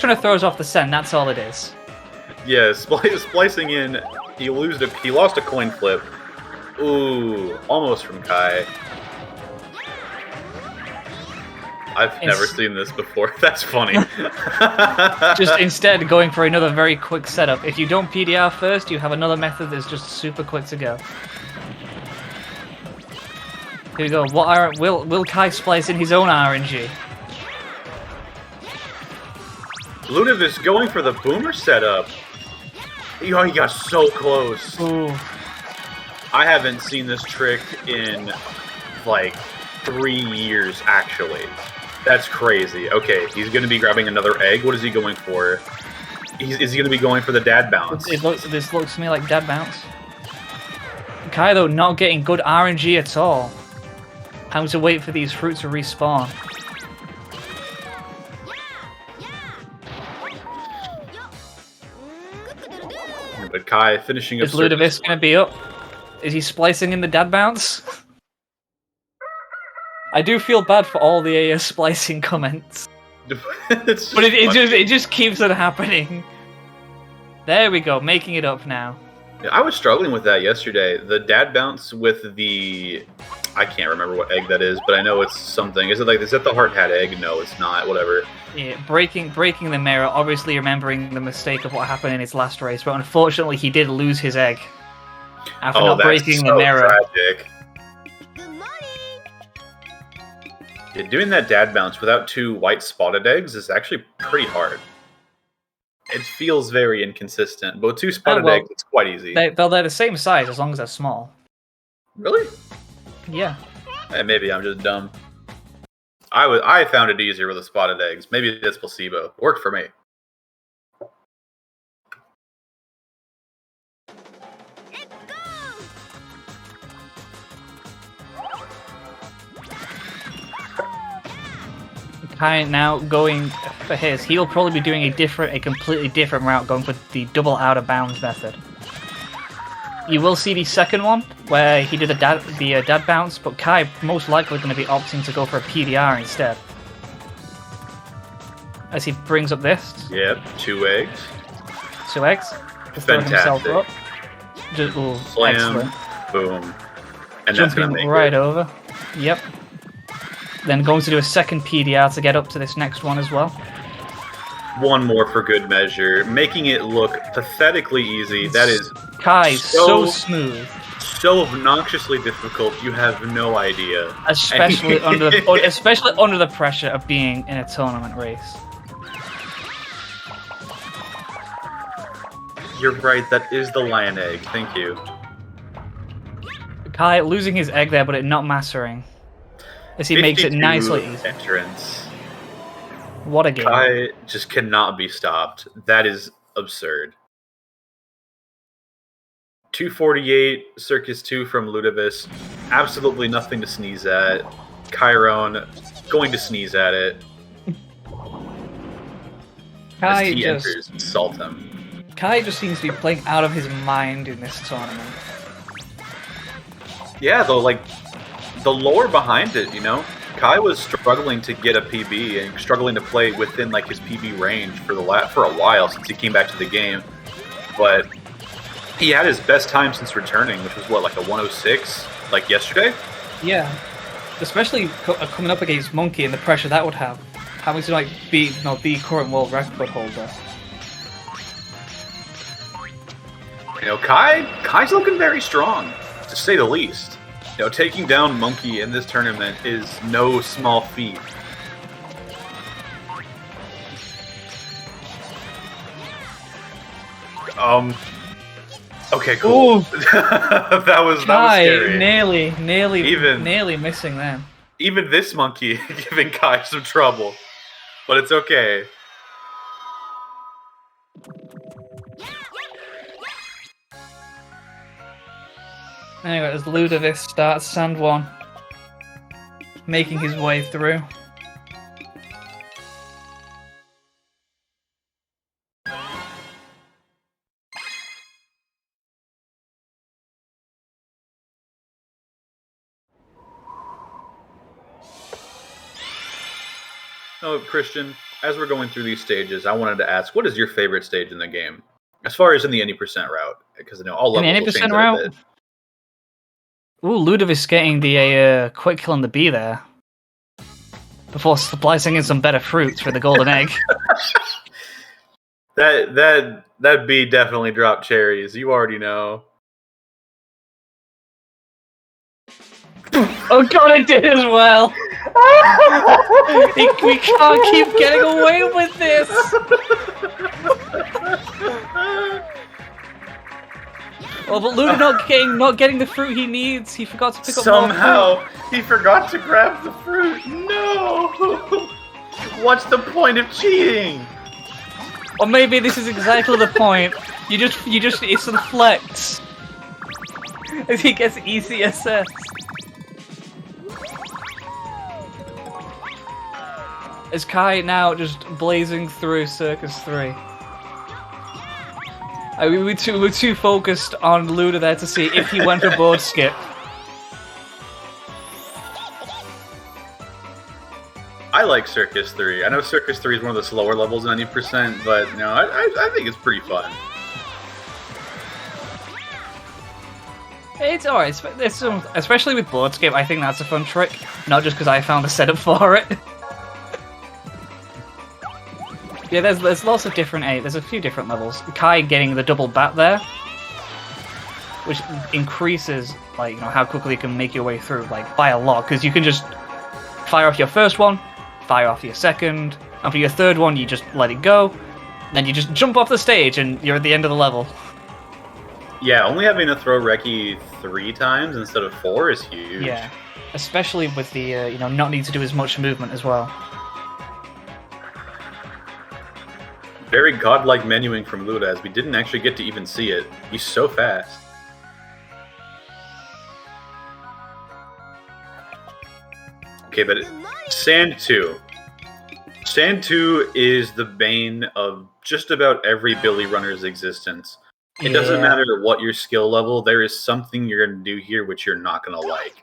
trying to throw us off the scent. That's all it is. Yeah, splicing in. He lost a coin flip. Ooh, almost from Kai. I've never seen this before. That's funny. Just instead going for another very quick setup. If you don't PDR first, you have another method that's just super quick to go. Here we go. Will Kai splice in his own RNG? Ludovice going for the boomer setup. Oh, he got so close. Ooh. I haven't seen this trick in like 3 years, actually. That's crazy. Okay, he's going to be grabbing another egg. What is he going for? Is he going to be going for the dad bounce? This looks to me like dad bounce. Kai, though, not getting good RNG at all. Having to wait for these fruits to respawn. But Kai finishing up. Is Ludovice going to be up? Is he splicing in the dad bounce? I do feel bad for all the splicing comments. But it just keeps on happening. There we go, making it up now. Yeah, I was struggling with that yesterday. The dad bounce with the... I can't remember what egg that is, but I know it's something. Is that the hard hat egg? No, it's not. Whatever. Yeah, breaking the mirror, obviously remembering the mistake of what happened in his last race, but unfortunately he did lose his egg. After not breaking the mirror. Tragic. Yeah, doing that dad bounce without 2 white spotted eggs is actually pretty hard. It feels very inconsistent, but with 2 spotted eggs, it's quite easy. They're the same size as long as they're small. Really? Yeah. Maybe I'm just dumb. I found it easier with the spotted eggs. Maybe it's placebo. It worked for me. Kai now going for his. He'll probably be doing a completely different route, going for the double out of bounds method. You will see the second one where he did the dad bounce, but Kai most likely going to be opting to go for a PDR instead. As he brings up this. Yep, 2 eggs. 2 eggs. Fantastic. Himself up. Just, slam, excellent. Boom. And Jumping that's gonna make right it. over. Yep. Then going to do a second PDR to get up to this next one as well. One more for good measure, making it look pathetically easy. That is Kai, so smooth. So obnoxiously difficult, you have no idea. Especially under the pressure of being in a tournament race. You're right, that is the lion egg. Thank you. Kai losing his egg there, but it not mastering. As he makes it nicely easy. Entrance. What a game. Kai just cannot be stopped. That is absurd. 248, Circus 2 from Ludovice. Absolutely nothing to sneeze at. Chiron going to sneeze at it. Kai as he enters, insult him. Kai just seems to be playing out of his mind in this tournament. Yeah, though, like, the lore behind it, you know? Kai was struggling to get a PB and struggling to play within like his PB range for a while since he came back to the game. But he had his best time since returning, which was what, like a 106, like yesterday? Yeah, especially coming up against Monkey and the pressure that would have, having to like be the current world record holder. You know, Kai's looking very strong, to say the least. You know, taking down Monkey in this tournament is no small feat. Okay, cool. Ooh, that was Kai scary. nearly missing them. Even this monkey giving Kai some trouble, but it's okay. Anyway, as Ludovic starts Sand 1, making his way through. Oh, Christian, as we're going through these stages, I wanted to ask, what is your favorite stage in the game? As far as in the any percent route, because I know all levels will change 80% that a route? bit. Ooh, Ludovic's getting the quick kill on the bee there. Before splicing in some better fruits for the golden egg. That bee definitely dropped cherries. You already know. Oh god, it did as well! We can't keep getting away with this! Oh, but Luda not getting the fruit he needs. He forgot to pick up more fruit. Somehow, he forgot to grab the fruit. No! What's the point of cheating? Or maybe this is exactly the point. You just it's a flex. As he gets ECSS. Is Kai now just blazing through Circus 3? We're too focused on Luda there to see if he went for board skip. I like Circus 3. I know Circus 3 is one of the slower levels in 90%, but no, I think it's pretty fun. It's alright, especially with board skip. I think that's a fun trick, not just because I found a setup for it. Yeah, there's lots of different there's a few different levels. Kai getting the double bat there, which increases how quickly you can make your way through by a lot, because you can just fire off your first one, fire off your second, and for your third one you just let it go, then you just jump off the stage and you're at the end of the level. Yeah, only having to throw Reki 3 times instead of 4 is huge. Yeah, especially with the not need to do as much movement as well. Very godlike menuing from Luda, as we didn't actually get to even see it. He's so fast. Okay, but Sand 2. Sand 2 is the bane of just about every Billy runner's existence. It doesn't matter what your skill level, there is something you're going to do here which you're not going to like.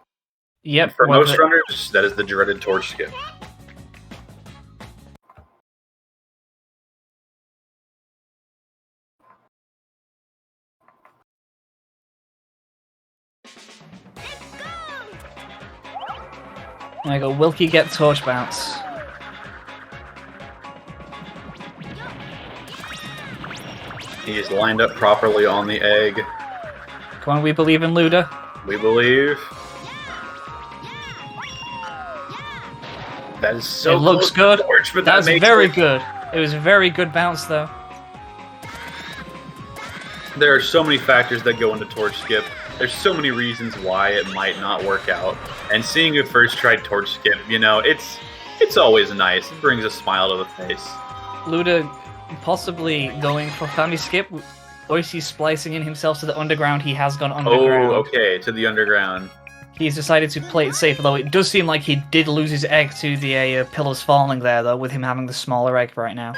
Yep. And for most runners, that is the dreaded torch skip. There you go, Wilkie get torch bounce. He is lined up properly on the egg. Come on, we believe in Luda. We believe. That is so It looks good. Torch, but That's very good. It was a very good bounce, though. There are so many factors that go into torch skip. There's so many reasons why it might not work out. And seeing who first tried torch skip, it's always nice. It brings a smile to the face. Luda possibly going for family skip, or is he splicing in himself to the underground? He has gone underground. Oh, okay, to the underground. He's decided to play it safe, although it does seem like he did lose his egg to the pillars falling there, though, with him having the smaller egg right now.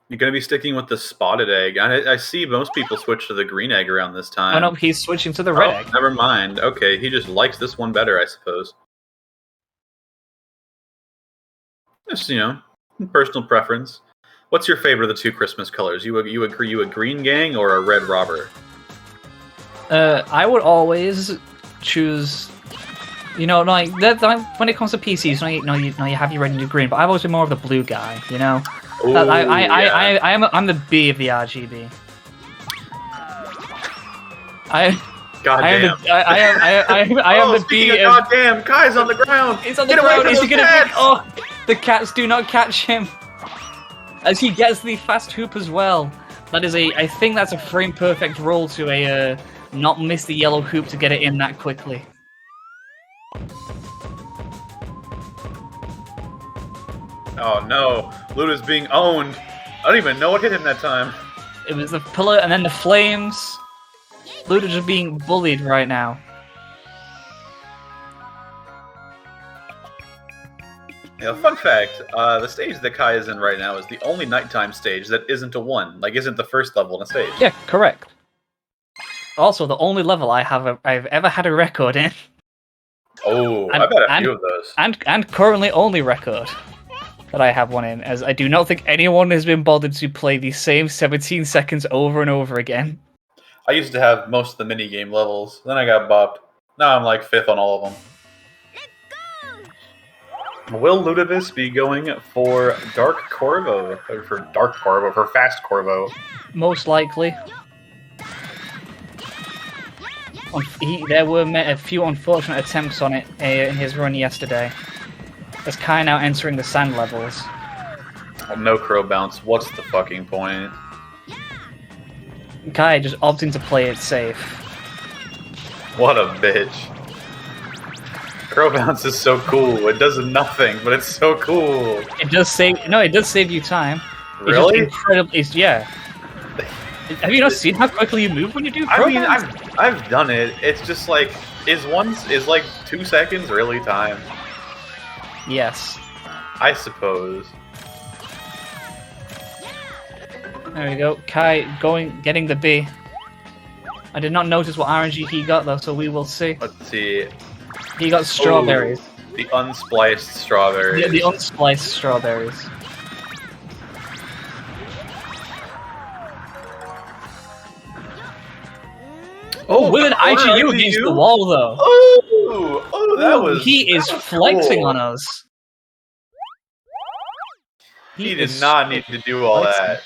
You're going to be sticking with the spotted egg. I see most people switch to the green egg around this time. Oh no, he's switching to the red egg. Never mind. Okay, he just likes this one better, I suppose. Just, personal preference. What's your favorite of the two Christmas colors? You a green gang or a red robber? I would always choose, when it comes to PCs, you have your red and your green, but I've always been more of the blue guy, Ooh, I'm the B of the RGB. Goddamn. I am the B. Goddamn, Kai's on the ground. He's on the ground. Is he gonna pick? Oh, the cats do not catch him. As he gets the fast hoop as well. That is I think that's a frame perfect roll to a not miss the yellow hoop to get it in that quickly. Oh no, Luda's being owned. I don't even know what hit him that time. It was the pillar and then the flames. Luda's just being bullied right now. Yeah, fun fact, the stage that Kai is in right now is the only nighttime stage that isn't a 1. Like, isn't the first level in a stage. Yeah, correct. Also, the only level I've ever had a record in. Oh, I've had a few of those. And currently only record that I have one in, as I do not think anyone has been bothered to play the same 17 seconds over and over again. I used to have most of the minigame levels, then I got bopped. Now I'm like 5th on all of them. Will Ludovice be going for Dark Corvo? Or for Dark Corvo, for Fast Corvo? Most likely. There were a few unfortunate attempts on it in his run yesterday. As Kai now entering the sand levels. Oh, no crow bounce. What's the fucking point? Kai just opting to play it safe. What a bitch. Crow bounce is so cool. It does nothing, but it's so cool. It does save you time. Really? It's incredibly, yeah. Have you not seen how quickly you move when you do crow bounce? I've done it. It's just like, is like 2 seconds really time? Yes. I suppose. There we go. Kai getting the B. I did not notice what RNG he got though, so we will see. Let's see. He got strawberries. Ooh, the unspliced strawberries. The unspliced strawberries. Oh, with an IGU against the wall though. Oh, that was. He is flexing on us. He did not need to do all that.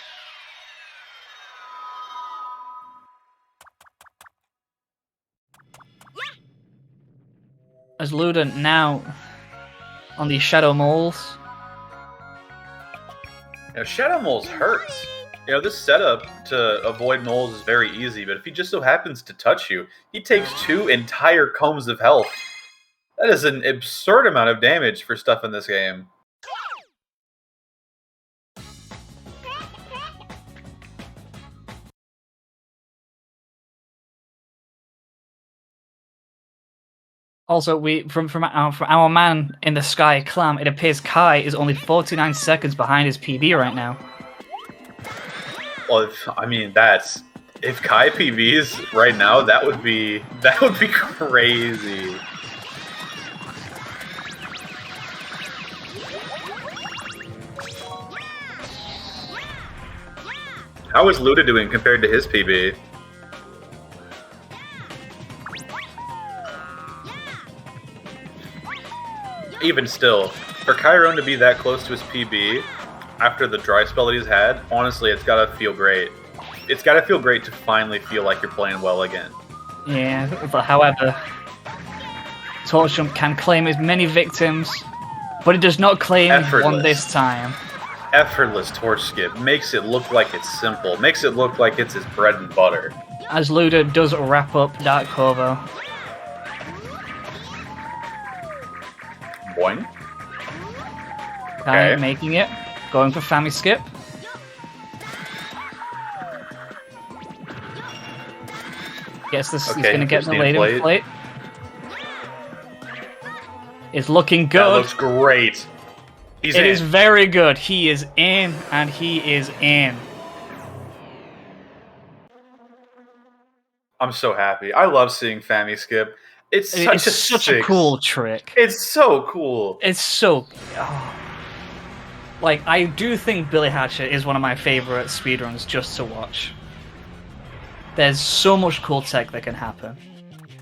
As Luda now on these shadow moles. Shadow moles hurts. This setup to avoid moles is very easy, but if he just so happens to touch you, he takes 2 entire combs of health. That is an absurd amount of damage for stuff in this game. Also, from our man in the sky, Clam, it appears Kai is only 49 seconds behind his PB right now. Well, I mean, if Kai PBs right now, that would be crazy. How is Luda doing compared to his PB? Even still, for Chiron to be that close to his PB after the dry spell that he's had, honestly, it's gotta feel great. It's gotta feel great to finally feel like you're playing well again. Yeah, but however, Torchum can claim as many victims, but it does not claim one this time. Effortless torch skip makes it look like it's simple, makes it look like it's his bread and butter. As Luda does wrap up Dark Corvo. Boing. Okay. Making it. Going for Family Skip. Guess this he's going to get the laden plate. It's looking good. That looks great. It is very good. He is in, and he is in. I'm so happy. I love seeing Family Skip. It's such a cool trick. It's so cool. It's so... Oh. Like, I do think Billy Hatchet is one of my favorite speedruns just to watch. There's so much cool tech that can happen.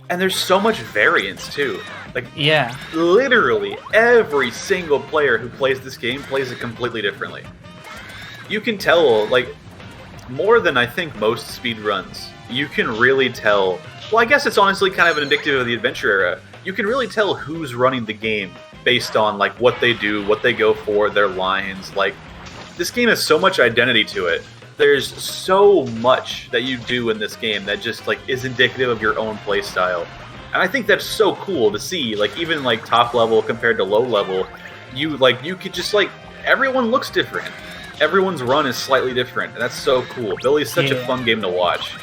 And there's so much variance, too. Like, yeah. Literally every single player who plays this game plays it completely differently. You can tell, like, more than I think most speedruns, you can really tell... Well, I guess it's honestly kind of indicative of the adventure era. You can really tell who's running the game based on like what they do, what they go for, their lines. Like, this game has so much identity to it there's so much that you do in this game that just like is indicative of your own play style. And I think that's so cool to see. Like even like top level compared to low level, you could just like everyone looks different. Everyone's run is slightly different, and that's so cool. Billy's such a fun game to watch.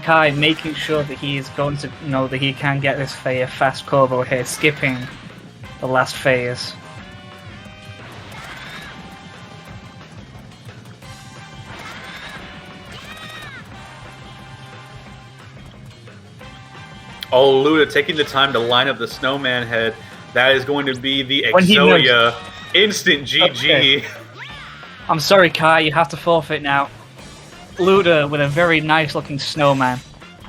Kai making sure that he is going to know that he can get this fast combo here, skipping the last phase. Oh, Luda taking the time to line up the snowman head. That is going to be the Exodia instant GG. Okay. I'm sorry, Kai, you have to forfeit now. Luda with a very nice looking snowman.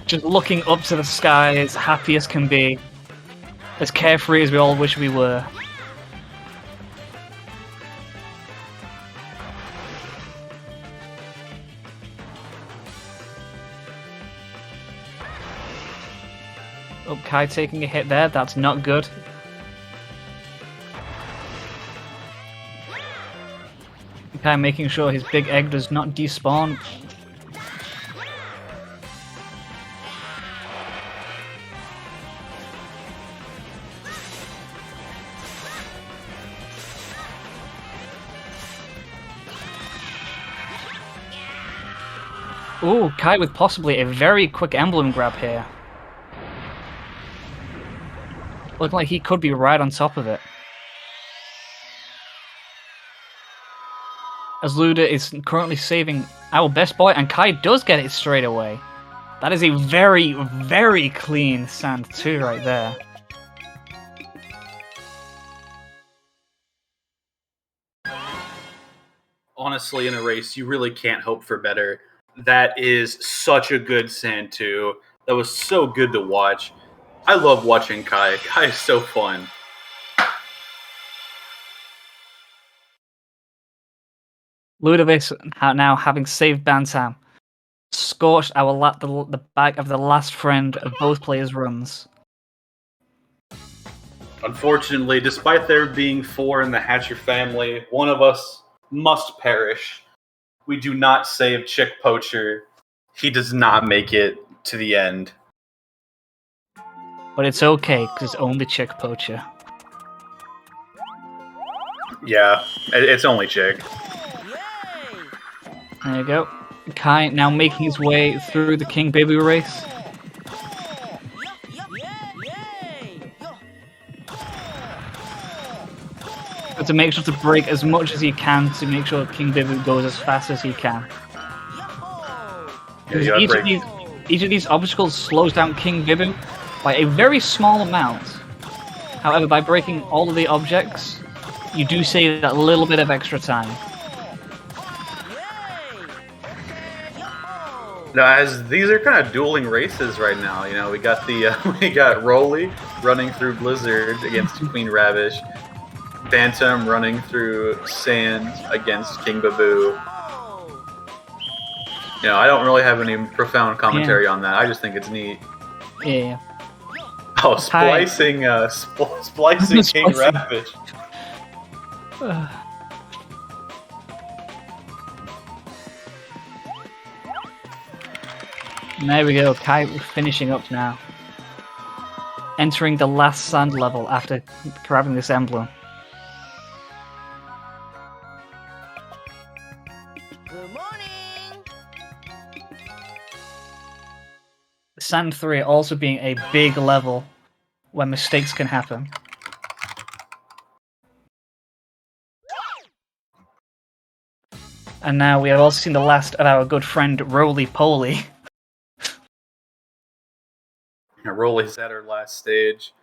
Just looking up to the sky as happy as can be. As carefree as we all wish we were. Oh, Kai taking a hit there. That's not good. Kai making sure his big egg does not despawn. Ooh, Kai with possibly a very quick emblem grab here. Looking like he could be right on top of it. As Luda is currently saving our best boy, and Kai does get it straight away. That is a very, very clean sand too right there. Honestly, in a race, you really can't hope for better. That is such a good sand too. That was so good to watch. I love watching Kai. Kai is so fun. Ludovic now having saved Bantam, scorched the back of the last friend of both players' runs. Unfortunately, despite there being 4 in the Hatcher family, one of us must perish. We do not save Chick Poacher. He does not make it to the end. But it's okay, because it's only Chick Poacher. Yeah, it's only Chick. There you go. Kai now making his way through the King Bibu race. But to make sure to break as much as he can to make sure King Bibu goes as fast as he can. Yeah, each of these obstacles slows down King Bibu by a very small amount. However, by breaking all of the objects, you do save that little bit of extra time. Now, as these are kind of dueling races right now, you know, we got we got Rolly running through Blizzard against Queen Ravish, Bantam running through Sand against King Bibu. You know, I don't really have any profound commentary on that. I just think it's neat. Yeah. Oh, splicing King Ravish. And there we go, Kai finishing up now. Entering the last sand level after grabbing this emblem. Good morning! Sand 3 also being a big level where mistakes can happen. And now we have also seen the last of our good friend Roly Poly. Rolly's at her last stage.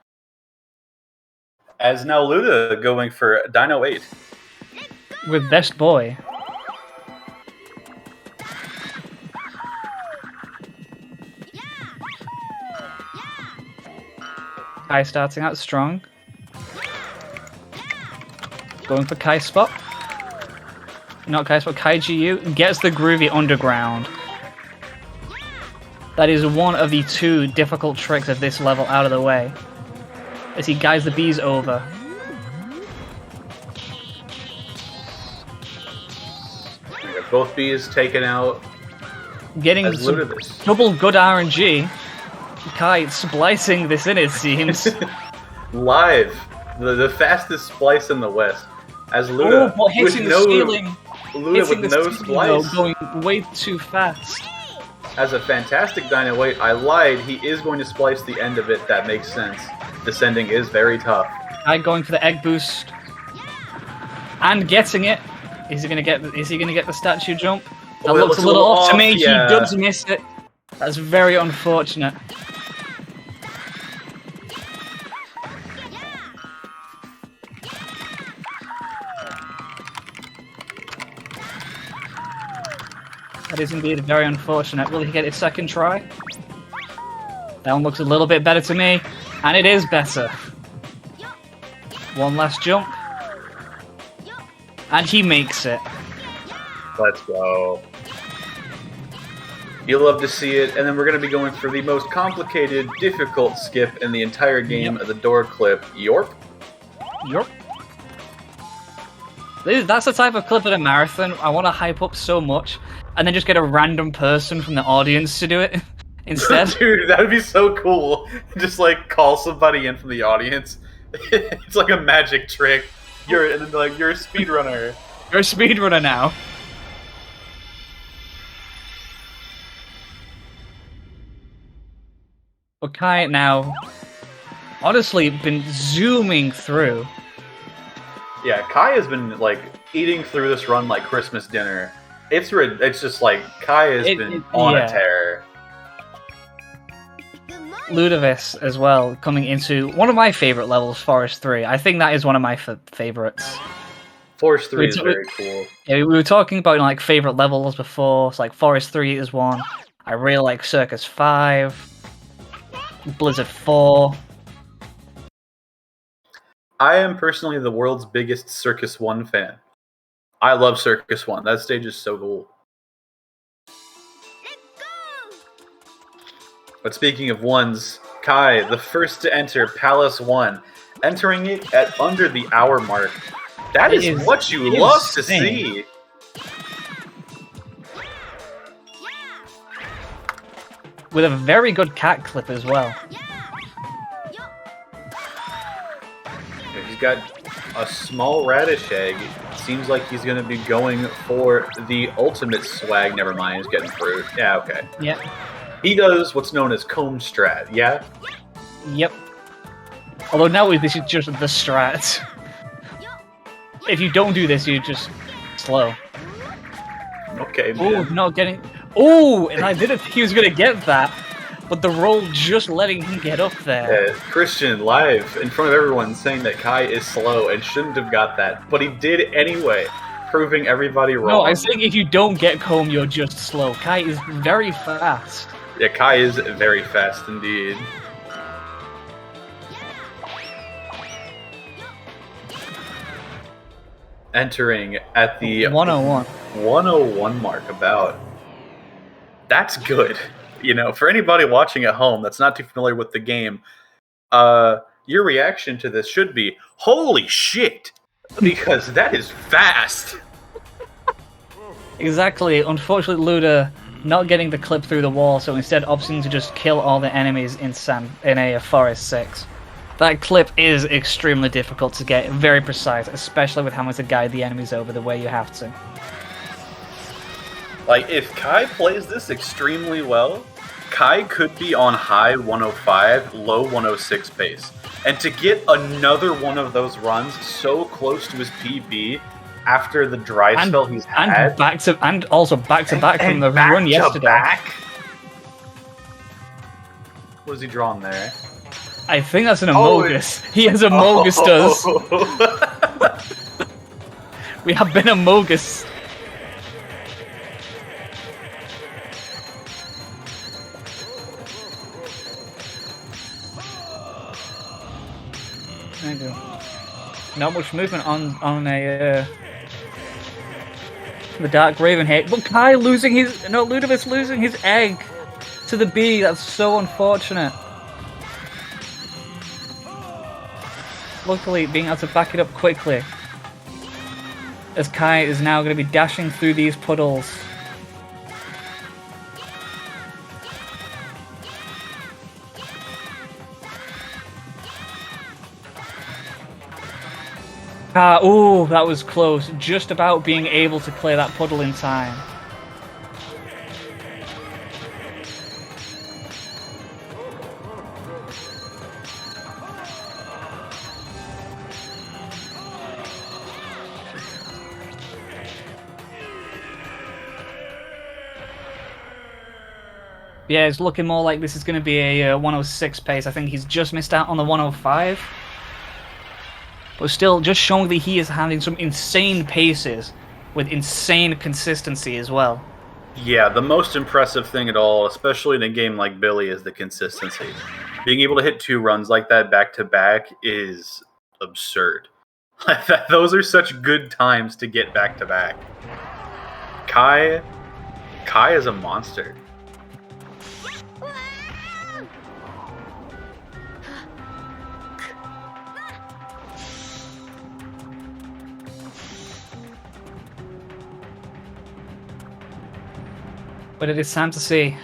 As now Luda going for Dino 8. With Best Boy. Kai starting out strong. Going for Kai spot. Not Kai spot, Kai GU. Gets the groovy underground. That is one of the 2 difficult tricks of this level out of the way. As he guides the bees over. Both Bs taken out Getting as some Ludovis. double good RNG. Kai splicing this in, it seems. Live, the fastest splice in the West. As Oh, Luda but hitting the ceiling. Luda Hitting with the no ceiling, though, splice. going way too fast. As a fantastic Dino Wait, I lied. He is going to splice the end of it. That makes sense. Descending is very tough. Kai going for the egg boost. And getting it. Is he gonna get the statue jump? That Oh, it looks a little off to me. yeah. He does miss it. That's very unfortunate. That is indeed very unfortunate. Will he get his second try? That one looks a little bit better to me. And it is better. One last jump. And he makes it. Let's go. You'll love to see it, and then we're going to be going for the most complicated, difficult skip in the entire game of the door clip. Yorp. Yup. That's the type of clip at a marathon I want to hype up so much, and then just get a random person from the audience to do it instead. Dude, that would be so cool. Just like call somebody in from the audience. It's like a magic trick. You're a speedrunner. You're a speedrunner now. But Kai now, honestly, been zooming through. Yeah, Kai has been like eating through this run like Christmas dinner. It's just like Kai has been on a tear. Ludovis as well, coming into one of my favorite levels, Forest 3. I think that is one of my favorites. Forest 3 is very cool. Yeah, we were talking about like favorite levels before. It's like Forest 3 is one. I really like Circus 5, Blizzard 4. I am personally the world's biggest Circus 1 fan. I love Circus 1. That stage is so cool. But speaking of ones, Kai, the first to enter Palace 1, entering it at under the hour mark. That is what you love to see. With a very good cat clip as well. He's got a small radish egg. Seems like he's going to be going for the ultimate swag. Never mind, he's getting fruit. Yeah, okay. Yep. He does what's known as comb strat, yeah? Yep. Although now this is just the strat. If you don't do this, you're just slow. Okay, Oh, man. not getting... Oh, and I didn't think he was going to get that. But the roll just letting him get up there. Christian, live, in front of everyone, saying that Kai is slow and shouldn't have got that. But he did anyway, proving everybody wrong. No, I think if you don't get comb, you're just slow. Kai is very fast. Yeah, Kai is very fast indeed. Entering at the 101. 101 mark about. That's good. You know, for anybody watching at home that's not too familiar with the game, your reaction to this should be, holy shit! Because that is fast! Exactly. Unfortunately, Luda not getting the clip through the wall, so instead opting to just kill all the enemies in a Forest 6. That clip is extremely difficult to get, very precise, especially with having to guide the enemies over the way you have to. Like, if Kai plays this extremely well, Kai could be on high 105, low 106 pace. And to get another one of those runs so close to his PB after the dry spell he's had, and also back to back from the run yesterday. What is he drawing there? I think that's an Amogus. He has Amogus does. We have been Amogus. There you go. Not much movement on a the Dark Raven hit, but Kai losing his Ludovis losing his egg to the bee. That's so unfortunate. Luckily, being able to back it up quickly. as Kai is now going to be dashing through these puddles. Ooh, that was close. Just about being able to clear that puddle in time. Yeah, it's looking more like this is going to be a 106 pace. I think he's just missed out on the 105. But still, just showing that he is having some insane paces with insane consistency as well. Yeah, the most impressive thing at all, especially in a game like Billy, is the consistency. Being able to hit 2 runs like that back to back is absurd. Those are such good times to get back to back. Kai is a monster. But it is time to see.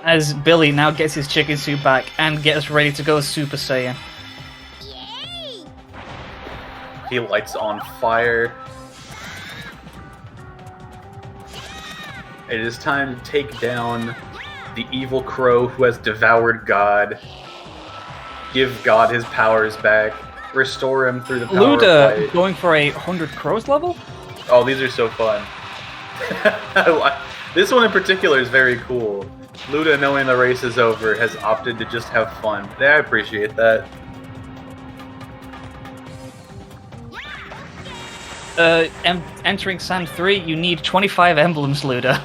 As Billy now gets his chicken soup back and gets ready to go Super Saiyan. Yay! He lights on fire. It is time to take down the evil crow who has devoured God. Give God his powers back. Restore him through the power of Luda light. going for a 100 crows level? Oh, these are so fun. This one in particular is very cool. Luda, knowing the race is over, has opted to just have fun. Yeah, I appreciate that. Entering Sand 3, you need 25 emblems, Luda.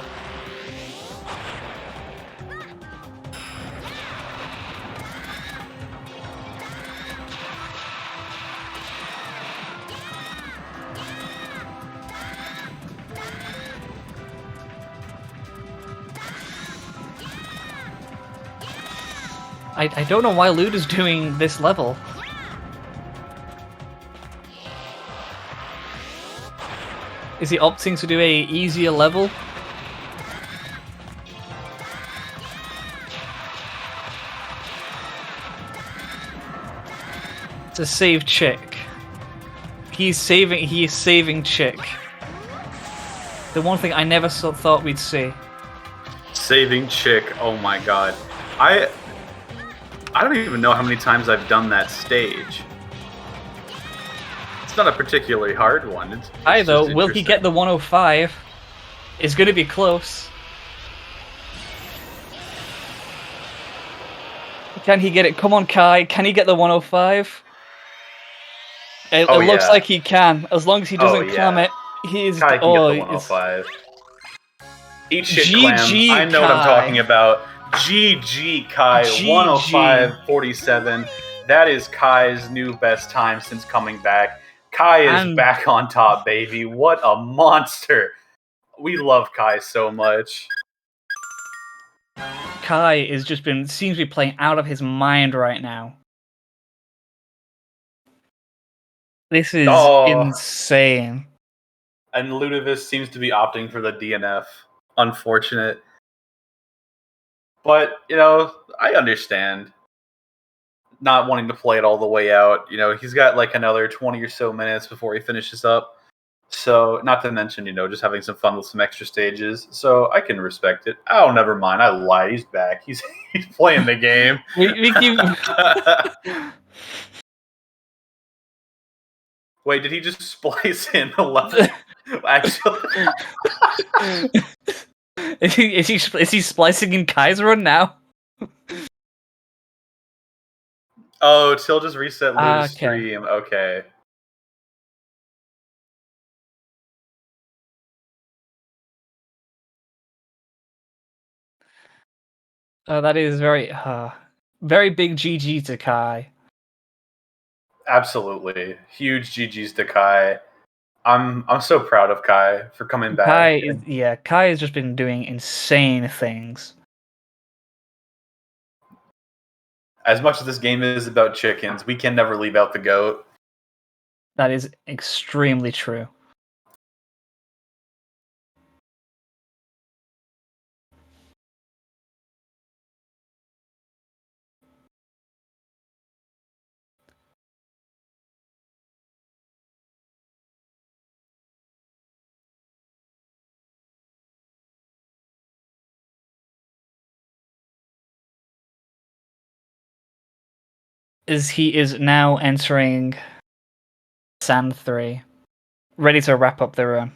I don't know why Luda's doing this level. Is he opting to do a easier level? To save Chick. He is saving Chick. The one thing I never thought we'd see. Saving Chick, oh my god. I don't even know how many times I've done that stage. It's not a particularly hard one. It's Though, just will he get the 105? It's gonna be close. Can he get it? Come on, Kai. Can he get the 105? It looks yeah. like he can, as long as he doesn't yeah. clam it. He is. Kai can get the 105. Eat shit, Clam. GG, I know what I'm Kai. talking about. GG, Kai. GG. 105.47. That is Kai's new best time since coming back. Kai is And- back on top, baby. What a monster. We love Kai so much. Kai is seems to be playing out of his mind right now. This is insane. And Ludovic seems to be opting for the DNF. Unfortunate. But, I understand not wanting to play it all the way out. He's got like another 20 or so minutes before he finishes up. So, not to mention, just having some fun with some extra stages. So, I can respect it. Oh, never mind. I lied. He's back. He's playing the game. We keep. Wait, did he just splice in 11? Actually. Is he splicing in Kai's run now? Oh, Till just reset Luda's Okay. stream. Okay. That is very big GG to Kai. Absolutely. Huge GG's to Kai. I'm so proud of Kai for coming back. Kai has just been doing insane things. As much as this game is about chickens, we can never leave out the goat. That is extremely true. He is now entering Sand 3, ready to wrap up the run.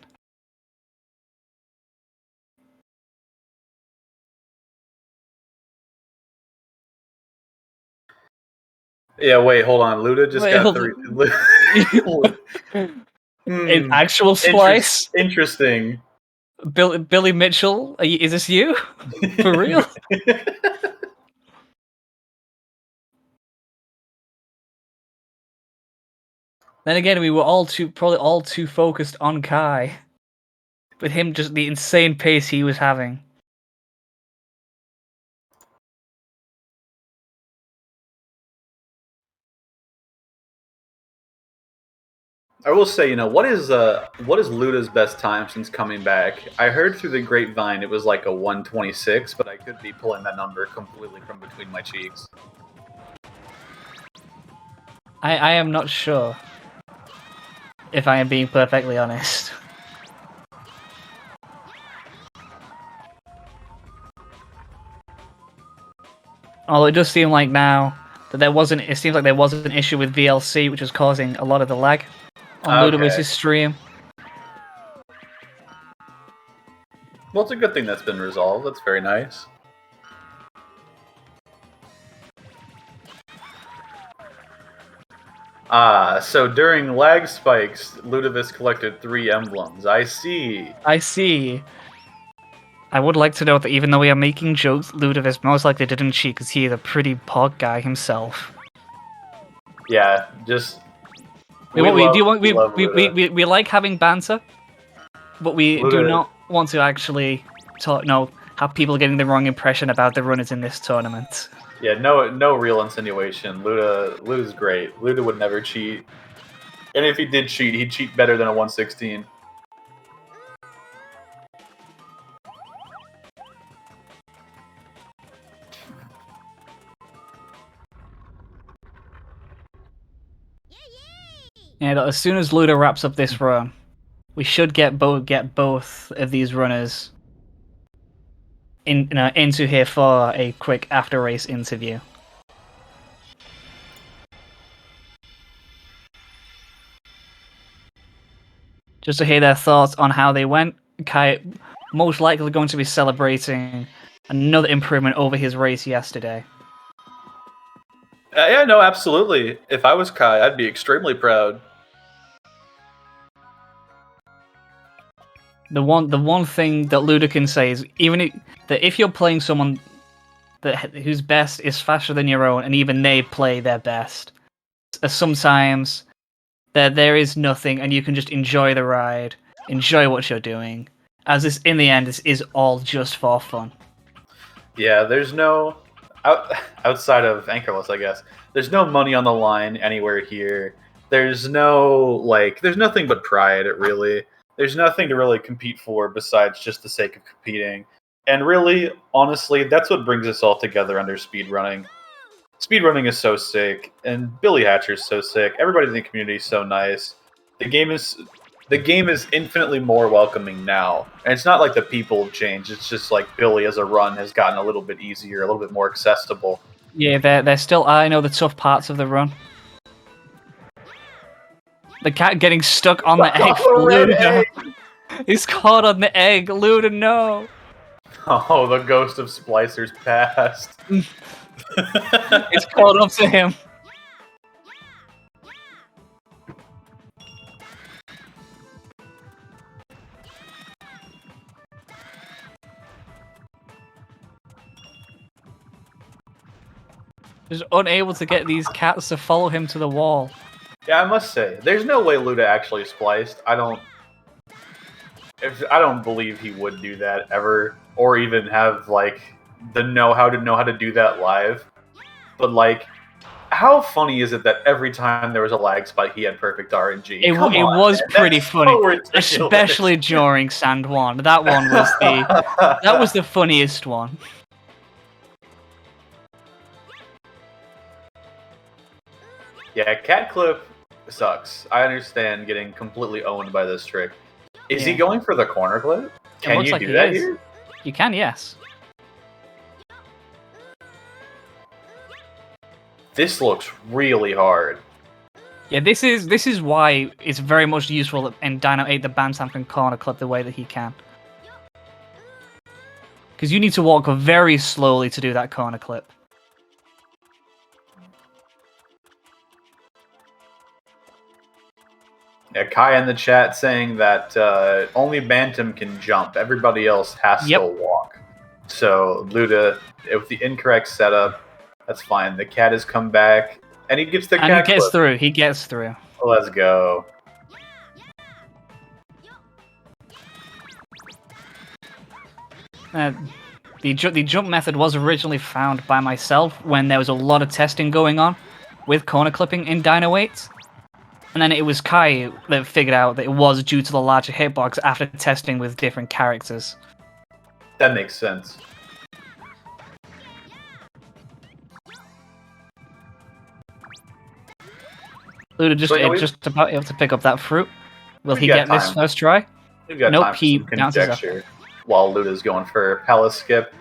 Yeah, wait, hold on. Luda just got 3. An actual splice? Interesting. Billy Mitchell, is this you? For real? Then again, we were probably all too focused on Kai. With him just the insane pace he was having. I will say, what is Luda's best time since coming back? I heard through the grapevine it was like a 126, but I could be pulling that number completely from between my cheeks. I am not sure. If I am being perfectly honest. Although it does seem like now that it seems like there was an issue with VLC which was causing a lot of the lag on Ludwig's stream. Well, it's a good thing that's been resolved. That's very nice. So during lag spikes, Ludovic collected 3 emblems. I see. I would like to know that even though we are making jokes, Ludovic most likely didn't cheat because he is a pretty pog guy himself. Yeah, just... We like having banter, but we do not want to actually have people getting the wrong impression about the runners in this tournament. Yeah, no real insinuation. Luda's great. Luda would never cheat. And if he did cheat, he'd cheat better than a 116. And as soon as Luda wraps up this run, we should get both of these runners into here for a quick after race interview. Just to hear their thoughts on how they went. Kai most likely going to be celebrating another improvement over his race yesterday. Yeah, no, absolutely. If I was Kai, I'd be extremely proud. The one thing that Luda can say is that if you're playing someone whose best is faster than your own, and even they play their best, sometimes there is nothing, and you can just enjoy the ride, enjoy what you're doing, as this in the end this is all just for fun. Yeah, there's no outside of Anchorless, I guess. There's no money on the line anywhere here. There's nothing but pride, really. There's nothing to really compete for besides just the sake of competing. And really, honestly, that's what brings us all together under speedrunning. Speedrunning is so sick, and Billy Hatcher is so sick. Everybody in the community is so nice. The game is infinitely more welcoming now. And it's not like the people have changed. It's just like Billy as a run has gotten a little bit easier, a little bit more accessible. Yeah, they're still, I know the tough parts of the run. The cat getting stuck on the egg. Luda. He's caught on the egg. Luda, no. Oh, the ghost of Splicer's past. It's caught up to him. Just unable to get these cats to follow him to the wall. Yeah, I must say, there's no way Luda actually spliced. I don't believe he would do that ever, or even have like the know-how to do that live. But like, how funny is it that every time there was a lag spike, he had perfect RNG? It Come on, was man. pretty That's funny, so ridiculous. especially during Sand One. That one was the funniest one. Yeah, Cat Clip sucks. I understand getting completely owned by this trick. Is he Yeah. going for the corner clip? Can looks you like do he that is. here? You can, yes. This looks really hard. Yeah, this is why it's very much useful in Dino 8 that Bantam can corner clip the way that he can. Because you need to walk very slowly to do that corner clip. Yeah, Kai in the chat saying that only Bantam can jump. Everybody else has Yep. to walk. So Luda, with the incorrect setup, that's fine. The cat has come back, and he gets the And he cat gets clip. through. He gets through. Let's go. The jump method was originally found by myself when there was a lot of testing going on with corner clipping in Dino 8. And then it was Kai that figured out that it was due to the larger hitbox after testing with different characters. That makes sense. Luda just So, yeah, just about able to pick up that fruit. Will We've he got get this time. first try? We've got Nope, time for he some bounces up. conjecture while Luda's going for Palace Skip.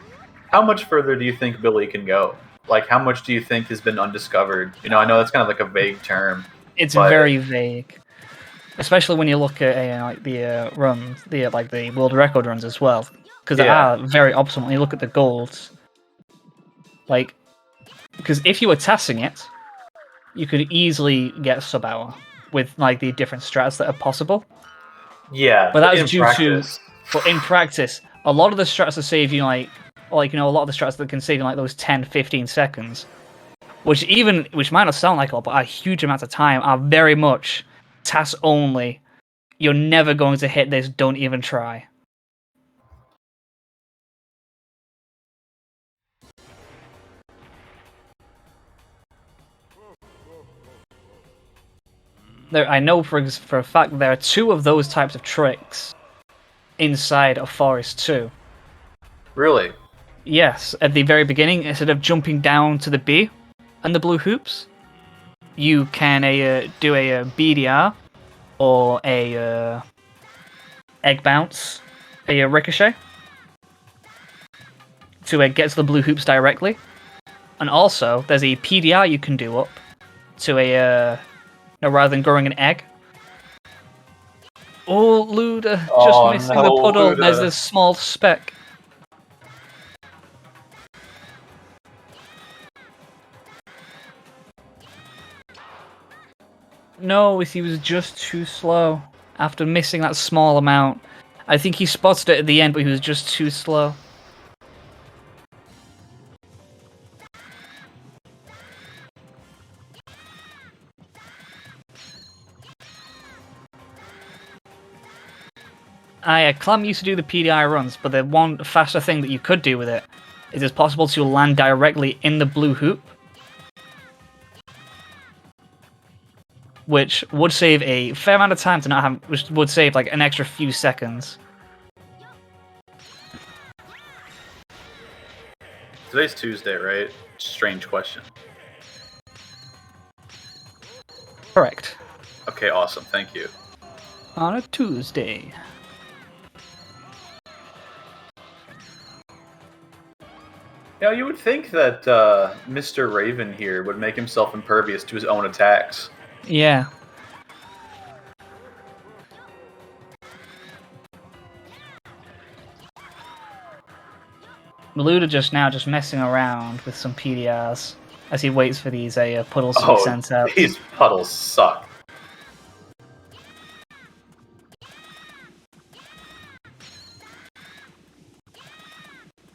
How much further do you think Billy can go? Like, how much do you think has been undiscovered? You know, I know that's kind of like a vague term. It's But- very vague, especially when you look at like the runs, the world record runs as well, because they Yeah. are very optimal. When you look at the golds, like, because if you were testing it, you could easily get sub hour with like the different strats that are possible. Yeah, But that in was due practice. But in practice, a lot of the strats that save you a lot of the strats that can save you like those 10, 15 seconds, which might not sound like a lot, but a huge amount of time, are very much task only. You're never going to hit this, don't even try. I know for a fact there are 2 of those types of tricks inside of Forest 2. Really? Yes, at the very beginning, instead of jumping down to the B and the blue hoops, you can do a BDR or a egg bounce, a ricochet to get to the blue hoops directly. And also, there's a PDR you can do up to rather than growing an egg. Oh, Luda, just missing the no, puddle. Luda. There's this small speck. No, he was just too slow after missing that small amount. I think he spotted it at the end, but he was just too slow. Clam used to do the PDI runs, but the one faster thing that you could do with it is it's possible to land directly in the blue hoop, which would save a fair amount of time to not have, which would save like an extra few seconds. Today's Tuesday, right? Strange question. Correct. Okay, awesome. Thank you. On a Tuesday. Yeah, you would think that Mr. Raven here would make himself impervious to his own attacks. Yeah. Luda just messing around with some PDRs as he waits for these puddles to be sent out. These puddles suck.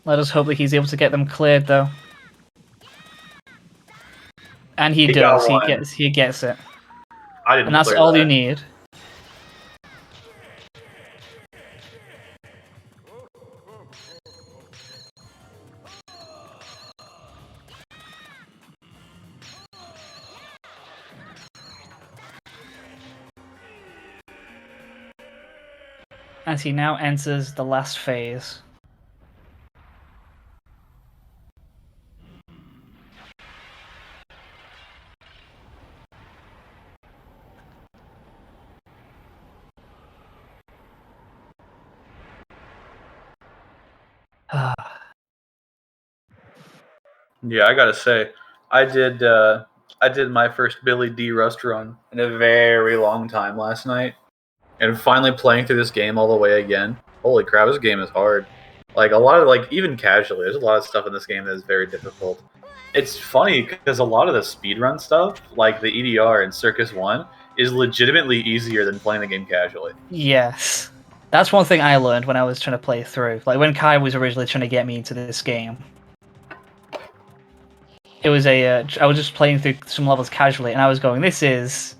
Let us hope that he's able to get them cleared, though. And he He got does. one. He gets it. I didn't And that's clear all that. you need. As he now enters the last phase. Yeah, I gotta say, I did my first Billy D Rust run in a very long time last night, and finally playing through this game all the way again. Holy crap, this game is hard. Like a lot of even casually, there's a lot of stuff in this game that is very difficult. It's funny because a lot of the speedrun stuff, like the EDR in Circus 1, is legitimately easier than playing the game casually. Yes. That's one thing I learned when I was trying to play through. Like when Kai was originally trying to get me into this game. It was I was just playing through some levels casually, and I was going, this is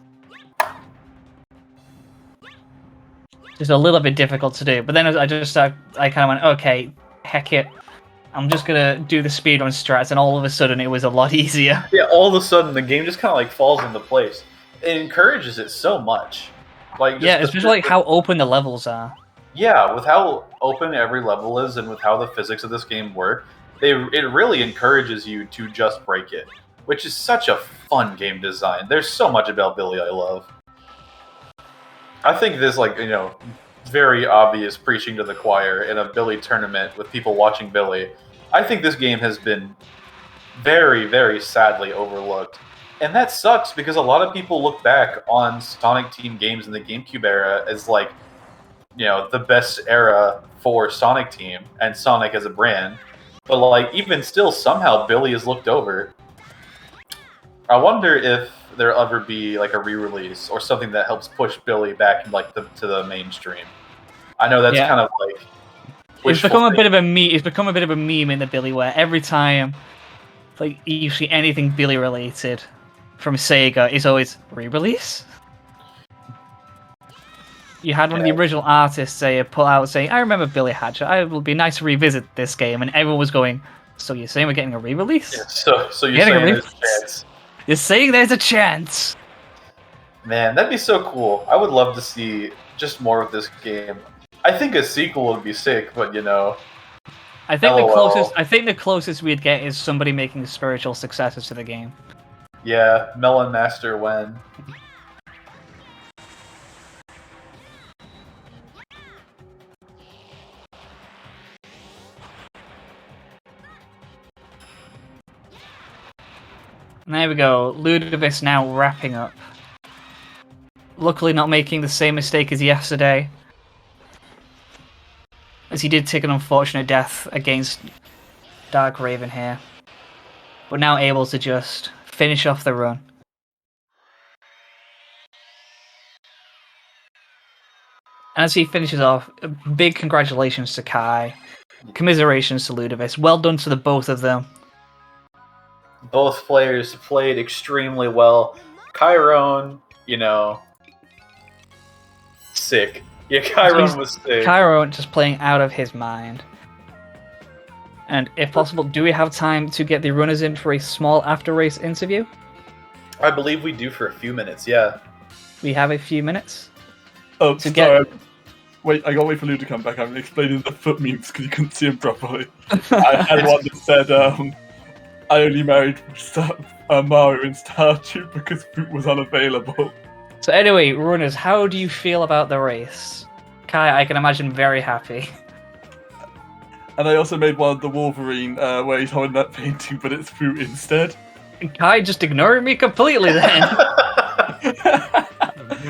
just a little bit difficult to do. But then I kind of went, okay, heck it. I'm just gonna do the speedrun strats, and all of a sudden it was a lot easier. Yeah, all of a sudden the game just kind of falls into place. It encourages it so much. Yeah, especially how open the levels are. Yeah, with how open every level is and with how the physics of this game work, it really encourages you to just break it, which is such a fun game design. There's so much about Billy I love. I think this, very obvious preaching to the choir in a Billy tournament with people watching Billy. I think this game has been very, very sadly overlooked. And that sucks because a lot of people look back on Sonic Team games in the GameCube era as the best era for Sonic Team and Sonic as a brand. But even still, somehow Billy is looked over. I wonder if there'll ever be a re-release or something that helps push Billy back to the mainstream. I know that's kind of it's become a bit of a meme. It's become a bit of a meme in the Billy where every time you see anything Billy related from Sega, it's always re-release. You had one of the original artists put out saying, I remember Billy Hatcher, it will be nice to revisit this game, and everyone was going, so you're saying we're getting a re-release? Yeah, so you're saying there's a chance. You're saying there's a chance. Man, that'd be so cool. I would love to see just more of this game. I think a sequel would be sick, but I think the closest we'd get is somebody making spiritual successors to the game. Yeah, Melon Master when. And there we go. Ludovice now wrapping up. Luckily not making the same mistake as yesterday, as he did take an unfortunate death against Dark Raven here. But now able to just finish off the run. And as he finishes off, big congratulations to Kai. Commiserations to Ludovice. Well done to the both of them. Both players played extremely well. Chiron, sick. Yeah, Chiron was sick. Chiron just playing out of his mind. And if possible, do we have time to get the runners in for a small after-race interview? I believe we do for a few minutes, yeah. We have a few minutes. Oh, sorry. Wait, I gotta wait for Lou to come back. I'm explaining the foot memes because you couldn't see him properly. I had one that said, I only married Mario in Stardew because Boot was unavailable. So anyway, runners, how do you feel about the race? Kai, I can imagine very happy. And I also made one of the Wolverine where he's holding that painting, but it's Boot instead. Kai just ignoring me completely then.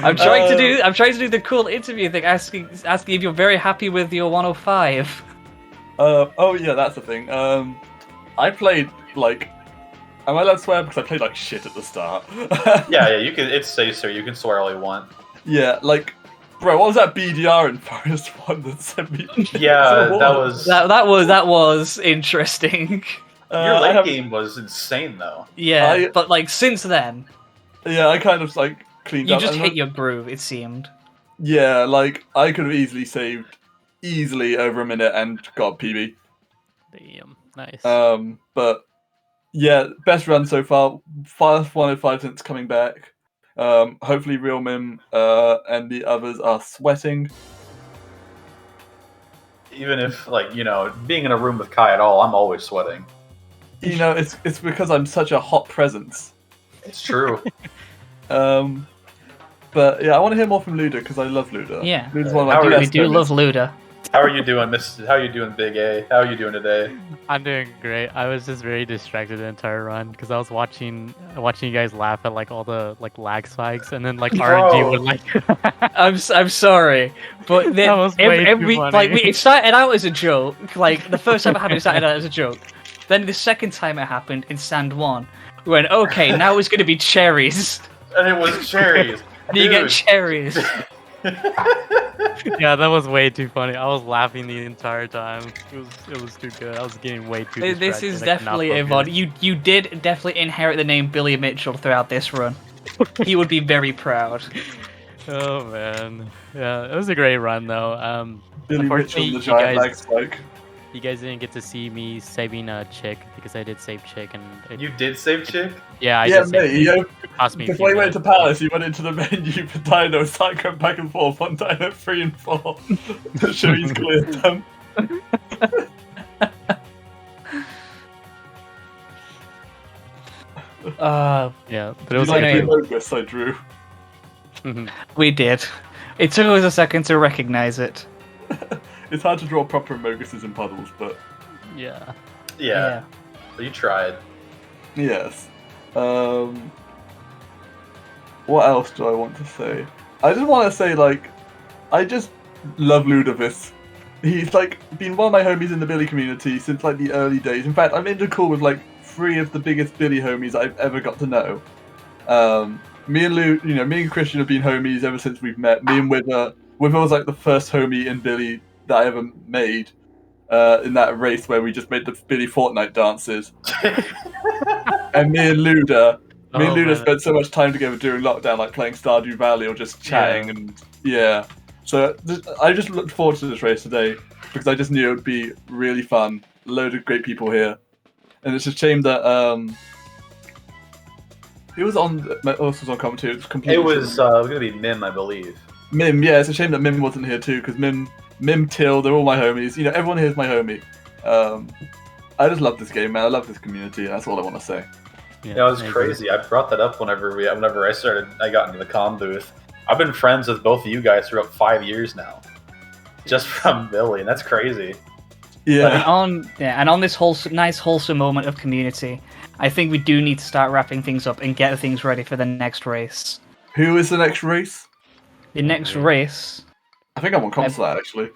I'm trying to do the cool interview thing, asking if you're very happy with your 105. Oh yeah, that's the thing. I played am I allowed to swear because I played shit at the start? yeah, you can. It's safe, sir. You can swear all you want. Yeah, bro, what was that BDR in Forest 1 that sent me? Yeah, that was interesting. Your late game was insane, though. Yeah, but since then. Yeah, I kind of cleaned You up. just And hit your groove, it seemed. Yeah, like I could have easily saved over a minute and got a PB. Damn, nice. But yeah, best run so far. First 105 since coming back. Hopefully, Real Mim and the others are sweating. Even if, like, being in a room with Kai at all, I'm always sweating. You know, it's because I'm such a hot presence. It's true. But yeah, I want to hear more from Luda because I love Luda. Yeah. Luda's one of How my are you? We best do love moments. Luda. How are you doing, How are you doing, Big A? How are you doing today? I'm doing great. I was just very distracted the entire run because I was watching you guys laugh at like all the like lag spikes, and then like RNG would like. I'm sorry, but then That was way too every funny. like it started out as a joke. Like the first time it happened, it started out as a joke. Then the second time it happened in Sand 1, we went, okay, now it's going to be cherries. And it was cherries. And you get Dude. cherries. Yeah, that was way too funny. I was laughing the entire time. It was too good. I was getting way too. This distracted. is I could not definitely a focus. VOD. You did definitely inherit the name Billy Mitchell throughout this run. He would be very proud. Oh man, yeah, it was a great run though. Billy Mitchell, Unfortunately, the giant lag spike. you guys didn't get to see me saving a chick because I did save chick and it, You did save Chick? yeah, I Yeah, did save mate. chick. You know, It cost me a before few you went to minutes. Palace, you went into the menu for Dino, started going back and forth on Dino 3 and 4 to show he's cleared them. Yeah, but it You was like like the logos I drew. We did. It took us a second to recognize it. It's hard to draw proper Moguses in puddles, but yeah. Yeah. But you tried. yes. What else do I want to say? I just want to say, like, I just love Ludovic. He's like been one of my homies in the Billy community since like the early days. In fact, I'm into call with like 3 of the biggest Billy homies I've ever got to know. Me and Lou, me and Christian have been homies ever since we've met. Me and Wither was like the first homie in Billy that I ever made in that race where we just made the Billy Fortnite dances. And me and Luda Man. spent so much time together during lockdown, like playing Stardew Valley or just chatting, and yeah. So I just looked forward to this race today because I just knew it would be really fun. A load of great people here, and it's a shame that he was on. Also was on commentary. It was completely. It was going to be Mim, I believe. Mim. Yeah, it's a shame that Mim wasn't here too because Mim, Till, they're all my homies. Everyone here is my homie. I just love this game, man. I love this community. That's all I want to say. Yeah, it was I agree. crazy. I brought that up whenever I got into the comm booth. I've been friends with both of you guys for about 5 years now, just from Billy, and that's crazy. Yeah. And on this nice wholesome moment of community, I think we do need to start wrapping things up and get things ready for the next race. Who is the next race? The next race. I think I'm on comms for that actually.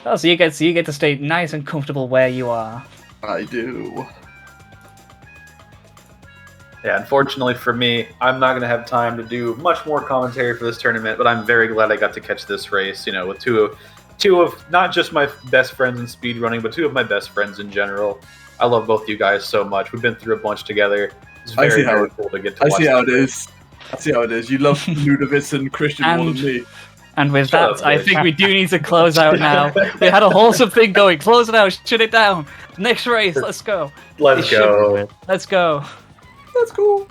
Oh, so you get to stay nice and comfortable where you are. I do. Yeah, unfortunately for me, I'm not going to have time to do much more commentary for this tournament, but I'm very glad I got to catch this race, with two of not just my best friends in speedrunning, but 2 of my best friends in general. I love both you guys so much. We've been through a bunch together. It's I see very, how very it- cool to get to I watch see how that it race. is. I see how it is. You love Ludovic and Christian more And- than me. And with Shut that, up, I bitch. think we do need to close out now. We had a wholesome thing going. Close it out. Shut it down. Next race. Let's go. Let's It should- go. Let's go. That's cool.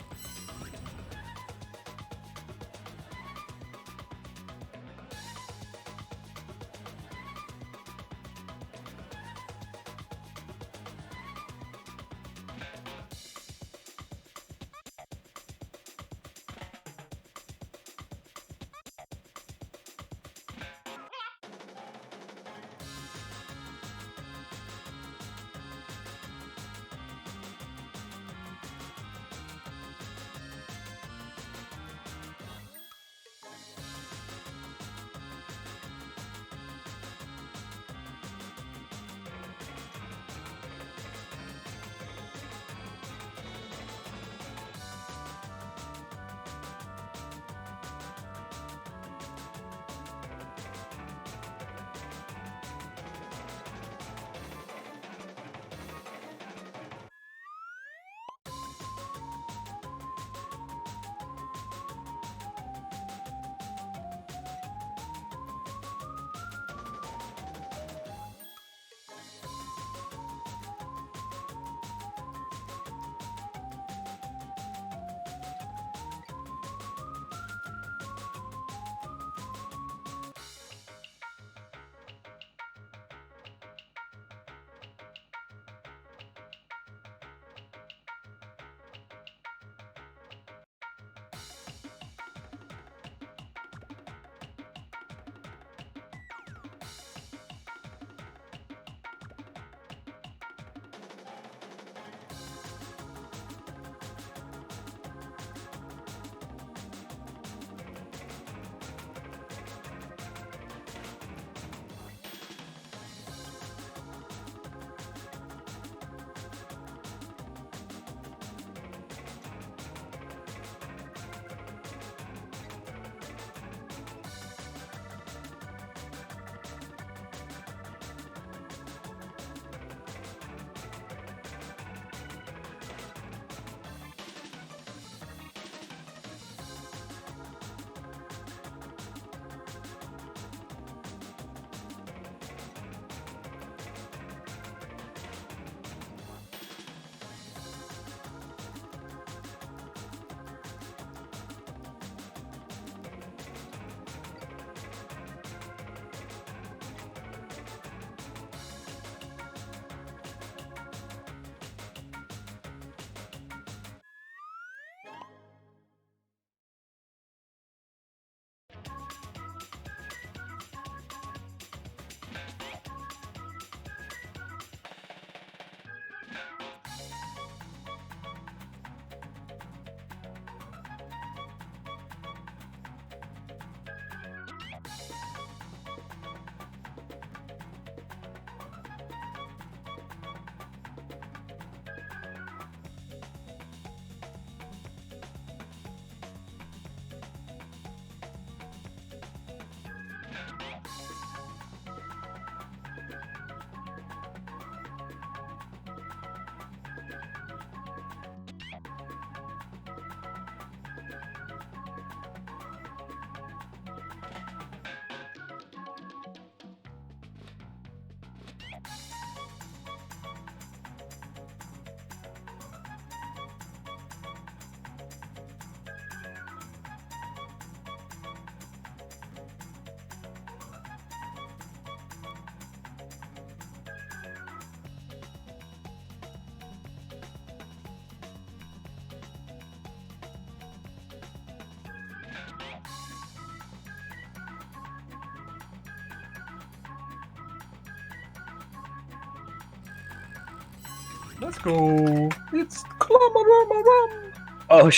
Let's go. It's Clamorama. Oh,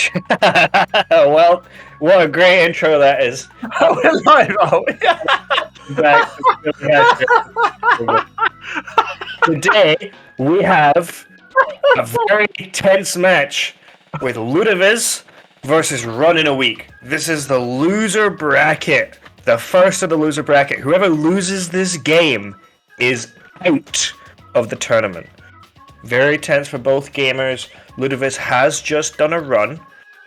well, what a great intro that is. We're live, are we? Back to Billy Hatchet. Today, we have a very tense match with Ludoviz versus Run in a Week. This is the loser bracket. The first of the loser bracket. Whoever loses this game is out of the tournament. Very tense for both gamers. Ludoviz has just done a run.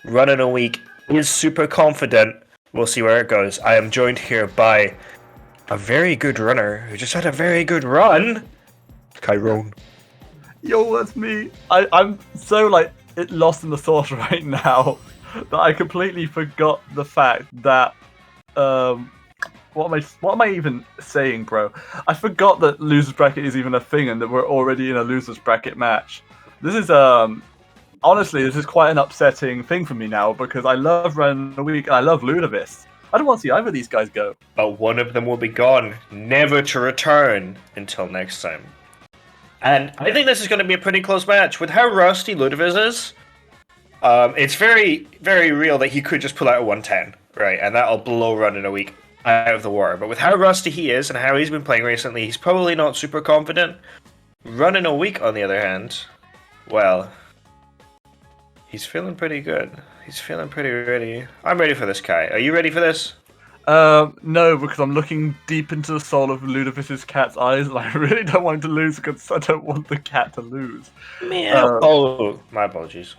Run in a Week is super confident. We'll see where it goes. I am joined here by a very good runner who just had a very good run. Kyrone. Yo, that's me. I'm so lost in the sauce right now that I completely forgot the fact that what am I even saying, bro? I forgot that losers bracket is even a thing and that we're already in a losers bracket match. This is honestly, this is quite an upsetting thing for me now because I love Run a Week and I love Ludoviz. I don't want to see either of these guys go. But one of them will be gone, never to return until next time. And I think this is going to be a pretty close match. With how rusty Ludoviz is, it's very, very real that he could just pull out a 110, right? And that'll blow Run in a Week out of the water. But with how rusty he is and how he's been playing recently, he's probably not super confident. Run in a Week, on the other hand, well, he's feeling pretty good. He's feeling pretty ready. I'm ready for this, Kai. Are you ready for this? No, because I'm looking deep into the soul of Ludoviz's cat's eyes, and I really don't want him to lose because I don't want the cat to lose. Oh, my apologies.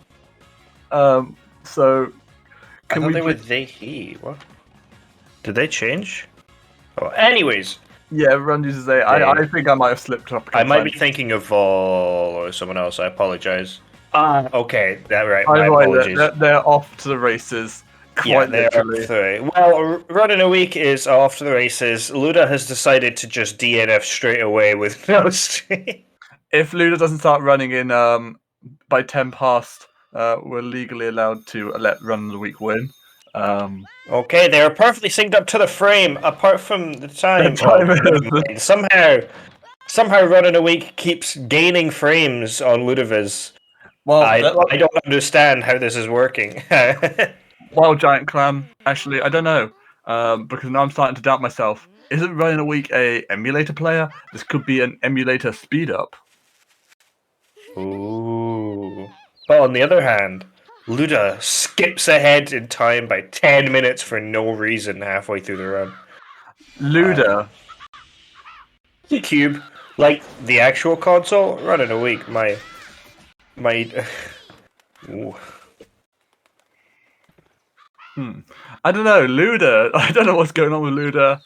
So, I can thought we? they were they, he. What? Did they change? Oh, anyways, Yeah, Run uses A. I think I might have slipped up. I might be thinking of Vol or someone else. I apologize. Okay, that right. My apologies. They're off to the races. Quite They're literally. three. Well, Run in a Week is off to the races. Luda has decided to just DNF straight away with no stream. If Luda doesn't start running in by 10 past, we're legally allowed to let Run of the Week win. Okay, they are perfectly synced up to the frame, apart from the time. Somehow Run in a Week keeps gaining frames on Ludoviz. Well, I don't understand how this is working. well, Giant Clam, actually, I don't know. Because now I'm starting to doubt myself. Isn't Run in a Week a emulator player? This could be an emulator speed up. Ooh. But on the other hand, Luda skips ahead in time by 10 minutes for no reason halfway through the run. Luda. Cube, like the actual console, Run in a Week. My. Ooh. I don't know, Luda. I don't know what's going on with Luda.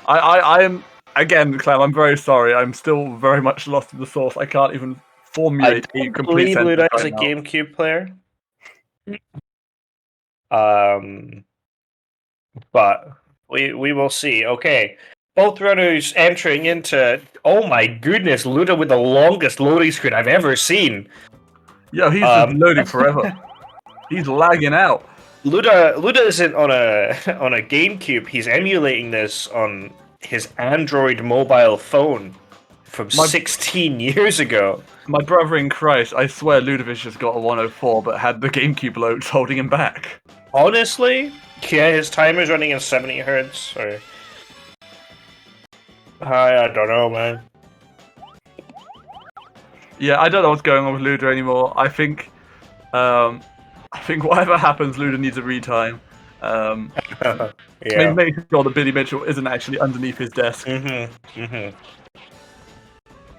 I am again, Clam. I'm very sorry. I'm still very much lost in the sauce. I can't even formulate a complete believe sentence Luda is a right now. GameCube player. But we will see. Okay. Both runners entering into. Oh my goodness, Luda with the longest loading screen I've ever seen. Yeah, he's just loading forever. He's lagging out. Luda isn't on a GameCube. He's emulating this on his Android mobile phone from 16 years ago. My brother in Christ, I swear Ludovic just got a 104, but had the GameCube loads holding him back. Honestly, yeah, his timer's running in 70 hertz. Or I don't know, man. Yeah, I don't know what's going on with Luda anymore. I think whatever happens, Luda needs a retime. Yeah. Make sure that Billy Mitchell isn't actually underneath his desk. The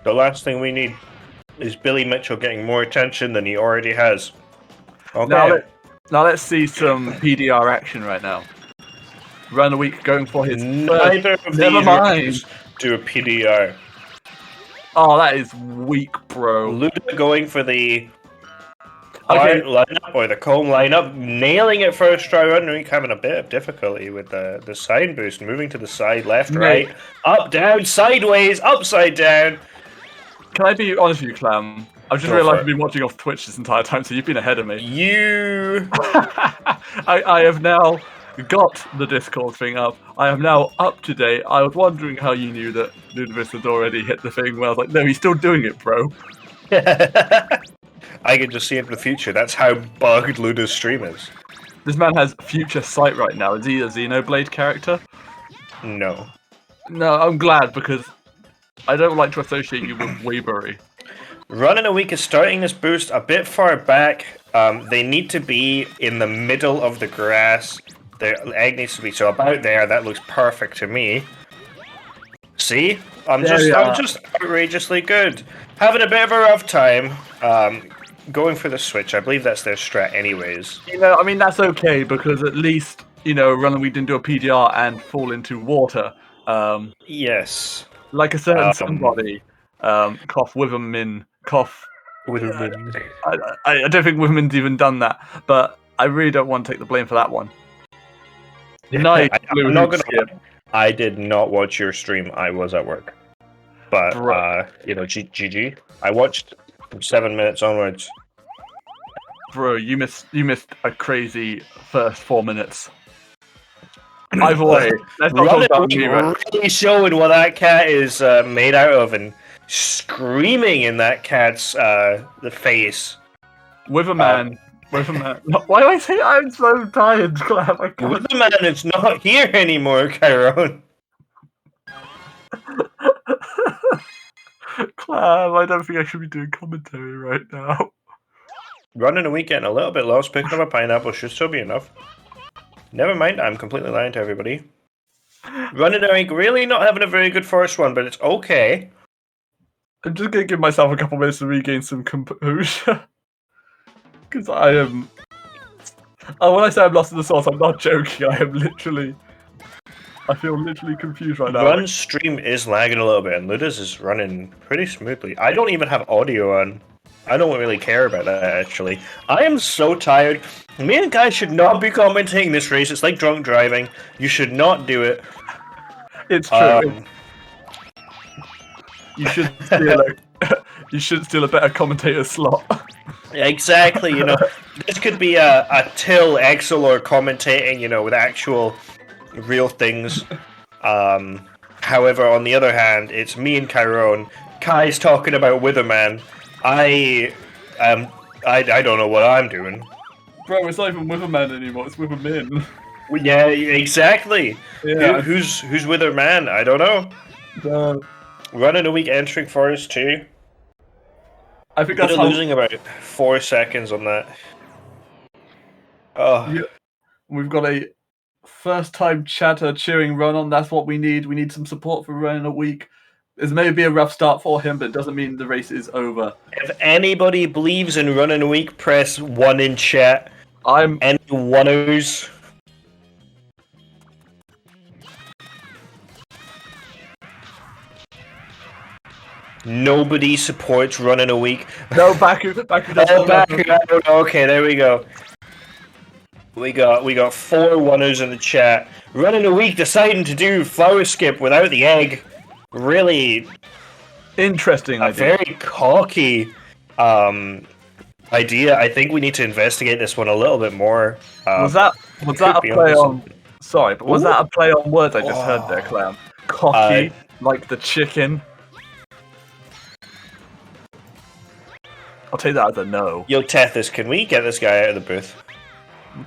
last thing we need is Billy Mitchell getting more attention than he already has. Okay. Now let's see some PDR action right now. Run a Week going for his Neither of Never these mind. runners do a PDR. Oh, that is weak, bro. Luda going for the Okay. lineup or the comb lineup, nailing it first try. Run Week having a bit of difficulty with the side boost, moving to the side, left, right, up, down, sideways, upside down. Can I be honest with you, Clam? I've just Go realised for I've been watching off Twitch this entire time, so you've been ahead of me. You I have now got the Discord thing up. I am now up to date. I was wondering how you knew that Ludovic had already hit the thing. Well, I was like, no, he's still doing it, bro. I can just see into the future. That's how bugged Luda's stream is. This man has future sight right now. Is he a Xenoblade character? No. No, I'm glad because I don't like to associate you with Waybury. Running a Week is starting this boost a bit far back. They need to be in the middle of the grass. Their egg needs to be so about there. That looks perfect to me. See? I'm just outrageously good. Having a bit of a rough time. Going for the switch. I believe that's their strat anyways. You know, I mean, that's okay because at least, you know, Running Week didn't do a PDR and fall into water. Yes. Like a certain somebody. Cough Withermin. Cough. Withermin. I don't think Withermin's even done that, but I really don't want to take the blame for that one. Nice. I'm not gonna lie. I did not watch your stream. I was at work. But, you know, GG. I watched from 7 minutes onwards. Bro, you missed a crazy first 4 minutes. Either way, let's not talk about me, right? Really showing what that cat is made out of and screaming in that cat's the face. Witherman. Why do I say I'm so tired, Clap? Witherman is not here anymore, Chiron. Clap, I don't think I should be doing commentary right now. Running a weekend a little bit lost, picking up a pineapple should still be enough. Never mind, I'm completely lying to everybody. Running a week, really not having a very good first one, but it's okay. I'm just gonna give myself a couple minutes to regain some composure. Because I am... Oh, when I say I'm lost in the sauce, I'm not joking. I am literally... I feel literally confused right now. Run's stream is lagging a little bit, and Luda's is running pretty smoothly. I don't even have audio on. I don't really care about that, actually. I am so tired. Me and Guy should not be commentating this race. It's like drunk driving. You should not do it. It's true. You should steal you should steal a better commentator slot. Exactly, you know. This could be a Till Excelor commentating, you know, with actual real things. However, on the other hand, it's me and Chiron. Kai's talking about Witherman. I don't know what I'm doing. Bro, it's not even Witherman anymore, it's Withermin. Yeah, exactly. Yeah. Who's Witherman? I don't know. Running a week entering Forest 2. I think that's losing about 4 seconds on that. Oh. Yeah. We've got a first-time chatter cheering Run on. That's what we need. We need some support for Running a week. It's maybe a rough start for him, but it doesn't mean the race is over. If anybody believes in Running a week, press 1 in chat. Any oneers. Nobody supports Running a week. No, Baku doesn't. Oh, Baku. Okay, there we go. We got 4 oneers in the chat. Running a week, deciding to do flower skip without the egg. Really interesting idea. Very cocky idea. I think we need to investigate this one a little bit more. Was that a play on? Sorry, but was that a play on words I just heard there, Clown? Cocky, like the chicken. I'll take that as a no. Yo, Tethys, can we get this guy out of the booth?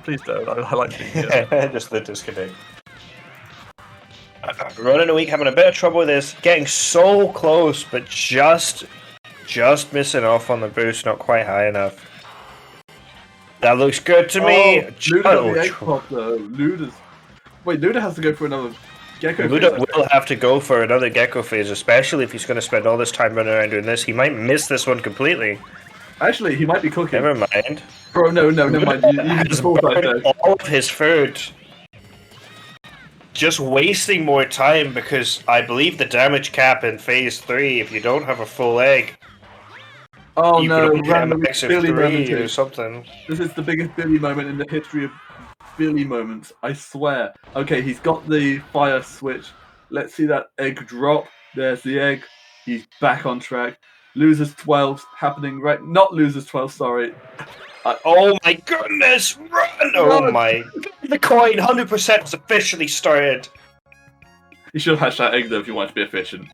Please don't. I like being here. Just the disconnect. Running a week, having a bit of trouble with this. Getting so close, but just missing off on the boost. Not quite high enough. That looks good to me. Luda's. Wait, Luda has to go for another gecko phase. Luda will have to go for another gecko phase, especially if he's going to spend all this time running around doing this. He might miss this one completely. Actually, he might be cooking. Never mind. Bro, no, never mind. You has burned all of his food. Just wasting more time because I believe the damage cap in phase 3, if you don't have a full egg, you no, random Billy moment or something. This is the biggest Billy moment in the history of Billy moments, I swear. Okay, he's got the fire switch. Let's see that egg drop. There's the egg. He's back on track. Losers 12 happening not losers 12, sorry. Oh my goodness, run! Oh my The coin 100% has officially started. You should have hashed that egg though if you want to be efficient.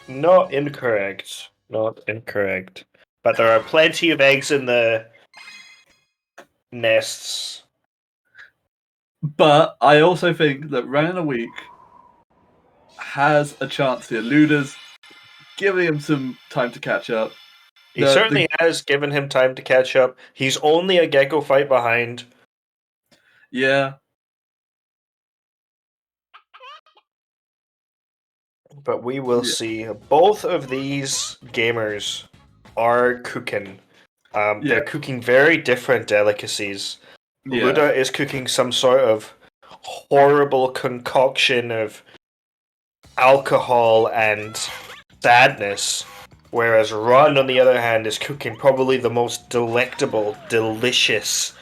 Not incorrect. Not incorrect. But there are plenty of eggs in the nests. But I also think that Round in a Week has a chance here. Luda's giving him some time to catch up. He certainly has given him time to catch up. He's only a Gecko fight behind. Yeah. But we will see. Both of these gamers are cooking. They're cooking very different delicacies. Yeah. Luda is cooking some sort of horrible concoction of alcohol and sadness, whereas Run, on the other hand, is cooking probably the most delectable, delicious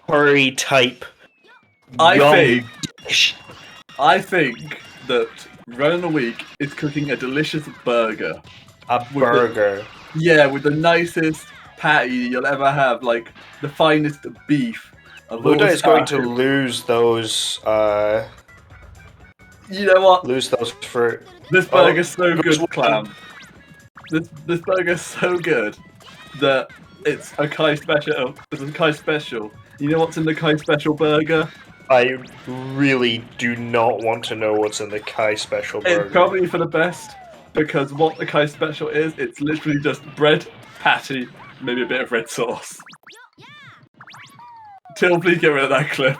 curry type dish. I think that Round in a Week is cooking a delicious burger. A burger. With the nicest patty you'll ever have, like the finest beef. Luda is going to lose those. You know what? Lose those for. This burger's so goes good, Clam. This burger's so good that it's a Kai special. It's a Kai special. You know what's in the Kai special burger? I really do not want to know what's in the Kai special burger. It's probably for the best, because what the Kai special is, it's literally just bread, patty, maybe a bit of red sauce. Till, please get rid of that clip.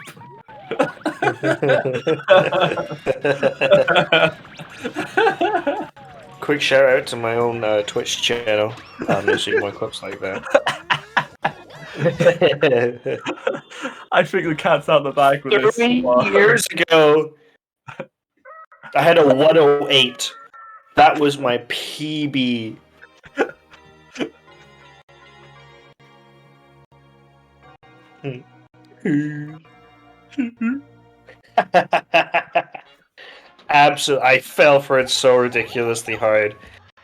Quick shout out to my own Twitch channel. I'm not seeing more clips like that. I think the cat's out the bag with this. 3 years ago, I had a 108. That was my PB. Absolutely, I fell for it so ridiculously hard.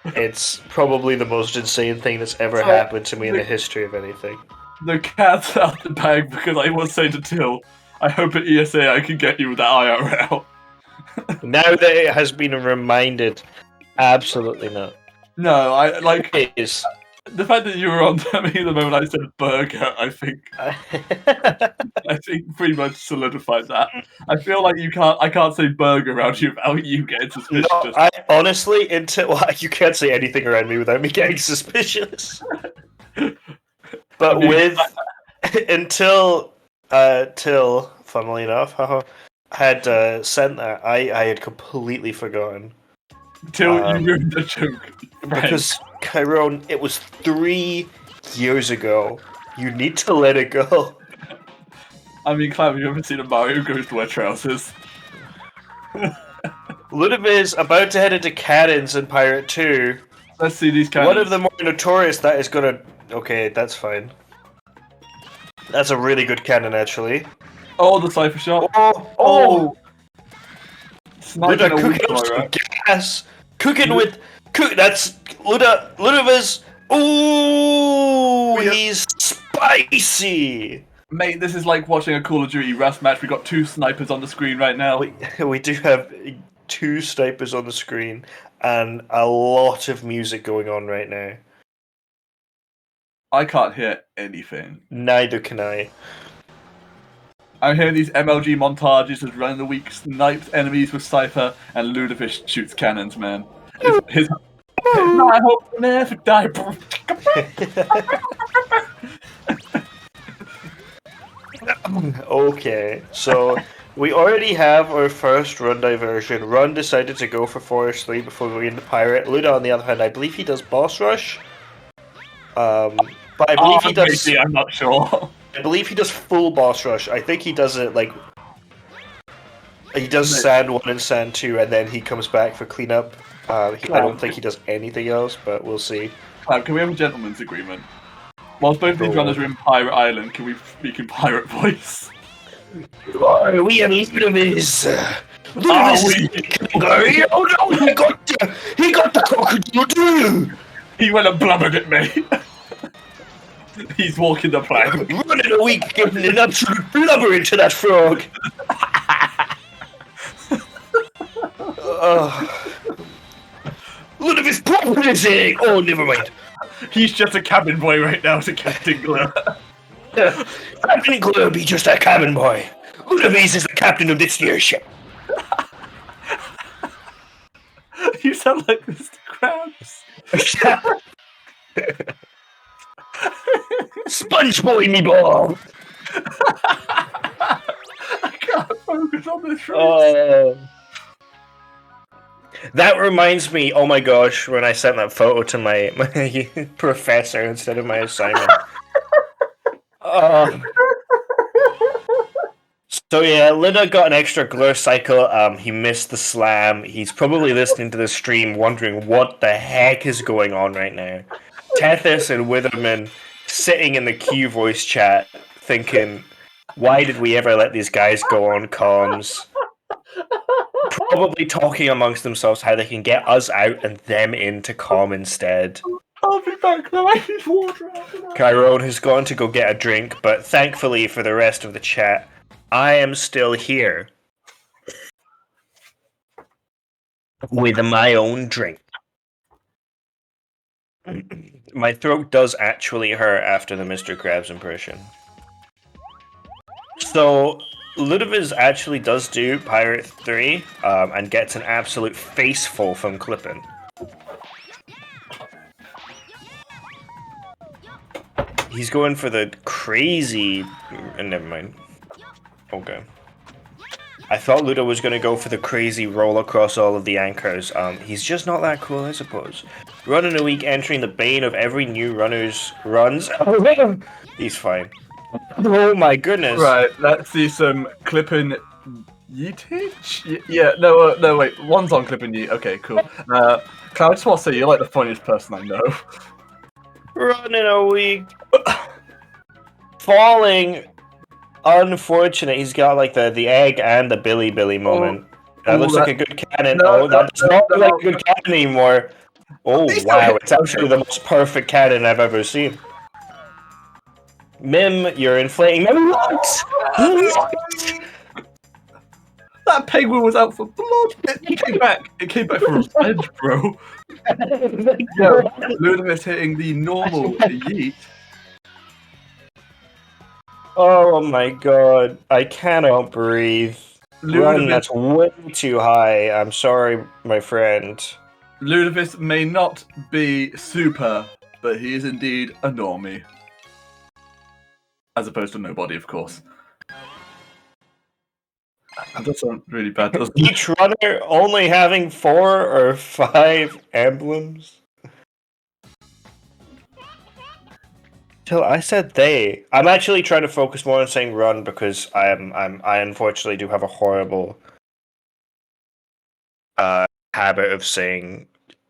It's probably the most insane thing that's ever happened to me in the history of anything. The cat's out the bag because I was saying to Till, I hope at ESA I can get you with that IRL. Now that it has been reminded, absolutely not. No, I like It is. the fact that you were on to me the moment I said burger. I think pretty much solidified that. I feel like I can't say burger around you without you getting suspicious. No, I honestly, you can't say anything around me without me getting suspicious. But until funnily enough, had sent that, I had completely forgotten. Till you ruined the joke. Because, Chiron, it was 3 years ago. You need to let it go. I mean, Clam, have you ever seen a Mario goes to wear trousers? Ludovic about to head into cannons in Pirate 2. Let's see these cannons. One of the more notorious that is gonna... Okay, that's fine. That's a really good cannon, actually. Oh, the Cypher Shot. Oh! Sniping Luda a cooking weak up some boy, right? gas! Cooking with... That's... Ludovic's... Ooh! Yeah. He's spicy! Mate, this is like watching a Call of Duty Rust match. We got 2 snipers on the screen right now. We do have 2 snipers on the screen and a lot of music going on right now. I can't hear anything. Neither can I. I'm hearing these MLG montages as Round the Week snipes enemies with Cypher and Ludovic shoots cannons, man. His I hope to never die. Okay, so we already have our first Run diversion. Run decided to go for Forest 3 before going into Pirate. Luda, on the other hand, I believe he does Boss Rush. But I believe he does... Maybe, I'm not sure. I believe he does full Boss Rush. I think he does it like... He does Sand 1 and Sand 2, and then he comes back for cleanup. I don't think he does anything else, but we'll see. Can we have a gentleman's agreement? Whilst both these runners are in Pirate Island, can we speak in pirate voice? We have Ludovic. Oh no, he got the crocodile too! He went and blubbered at me. He's walking the plank. Running a week, getting an absolute blubber into that frog. Ludovic Properties! Oh, never mind. He's just a cabin boy right now to Captain Glur. Captain Glur be just a cabin boy. Ludovic is the captain of this year's ship. You sound like Mr. Krabs. Sponge boy, me ball. I can't focus on this race. That reminds me, oh my gosh, when I sent that photo to my professor instead of my assignment. So yeah, Lida got an extra Glur cycle. He missed the slam. He's probably listening to the stream wondering what the heck is going on right now. Tethys and Witherman sitting in the Q voice chat thinking, why did we ever let these guys go on comms? Probably talking amongst themselves how they can get us out and them into comm instead. I'll be back now. I need water. Chiron has gone to go get a drink, but thankfully for the rest of the chat, I am still here with my own drink. My throat does actually hurt after the Mr. Krabs impression. So, Ludovic actually does do Pirate 3 and gets an absolute faceful from Clippin. He's going for the crazy... Never mind. Okay. I thought Ludo was going to go for the crazy roll across all of the anchors. He's just not that cool, I suppose. Run in a week, entering the bane of every new runner's runs. He's fine. Oh my goodness. Right, let's see some Clippin' Yeetage? Yeah, no, wait. One's on Clippin' Yeet. Okay, cool. Cloud, I just want to say you're like the funniest person I know. Run in a week. Falling. Unfortunate. He's got like the egg and the Billy moment. That looks like a good cannon. No, that does not look no. like a good cannon anymore. Oh wow, it's actually the most perfect cannon I've ever seen. Mim, you're inflating my lungs. That penguin was out for blood. It came back. It came back for revenge, bro. Yo, Ludovic hitting the normal yeet. Oh my god, I cannot breathe. Run, that's way too high. I'm sorry, my friend. Ludovic may not be super, but he is indeed a normie. As opposed to nobody, of course. That does sound really bad, doesn't it? Each runner only having 4 or 5 emblems? Till I said they. I'm actually trying to focus more on saying run because I unfortunately do have a horrible habit of saying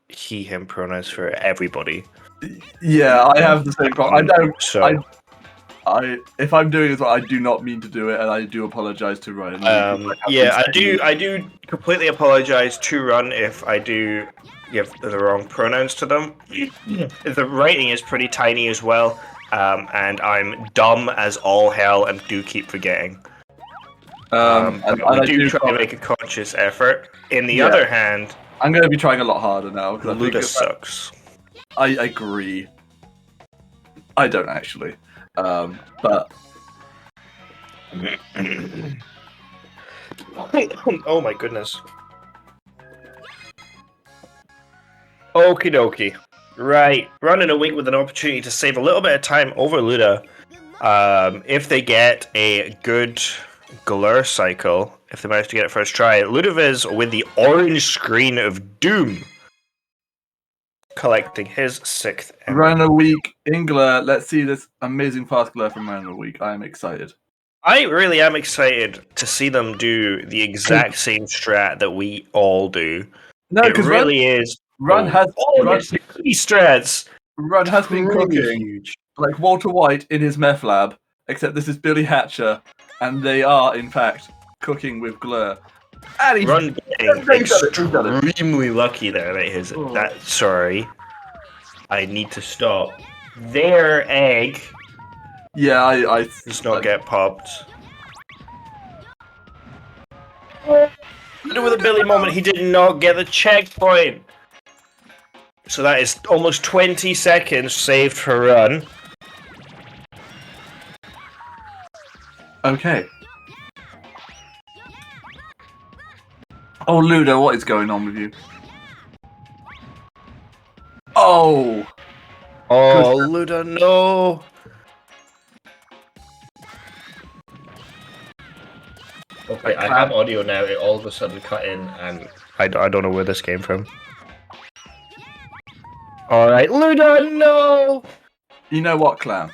he, him pronouns for everybody. Yeah, I have the same problem. I don't. So If I'm doing it, I do not mean to do it, and I do apologize to Ryan. yeah, I do completely apologize to Run if I do give the wrong pronouns to them. The writing is pretty tiny as well, and I'm dumb as all hell and do keep forgetting. I do try to make a conscious effort. In the other hand, I'm going to be trying a lot harder now. Luda sucks. I agree. I don't actually. But oh my goodness. Okie dokie. Right. Running a week with an opportunity to save a little bit of time over Luda. If they get a good Glur cycle, if they manage to get it first try, Ludovic with the orange screen of doom. Collecting his 6th. Run a week in Glur. Let's see this amazing fast Glur from Run a week. I am excited. I really am excited to see them do the exact same strat that we all do. No, it because really is. Run has strats. Run has been cooking Huge. like Walter White in his meth lab, except this is Billy Hatcher, and they are in fact cooking with Glur. And he's Run getting extremely lucky there. Sorry, I need to stop. Their egg Yeah, I Does not get popped. With a Billy moment, he did not get the checkpoint. So that is almost 20 seconds saved for run. Okay. Oh, Ludo, what is going on with you? Oh! Oh, Luda, no! Okay, I have audio now. It all of a sudden cut in, and I don't know where this came from. Alright, Luda, no! You know what, Clown?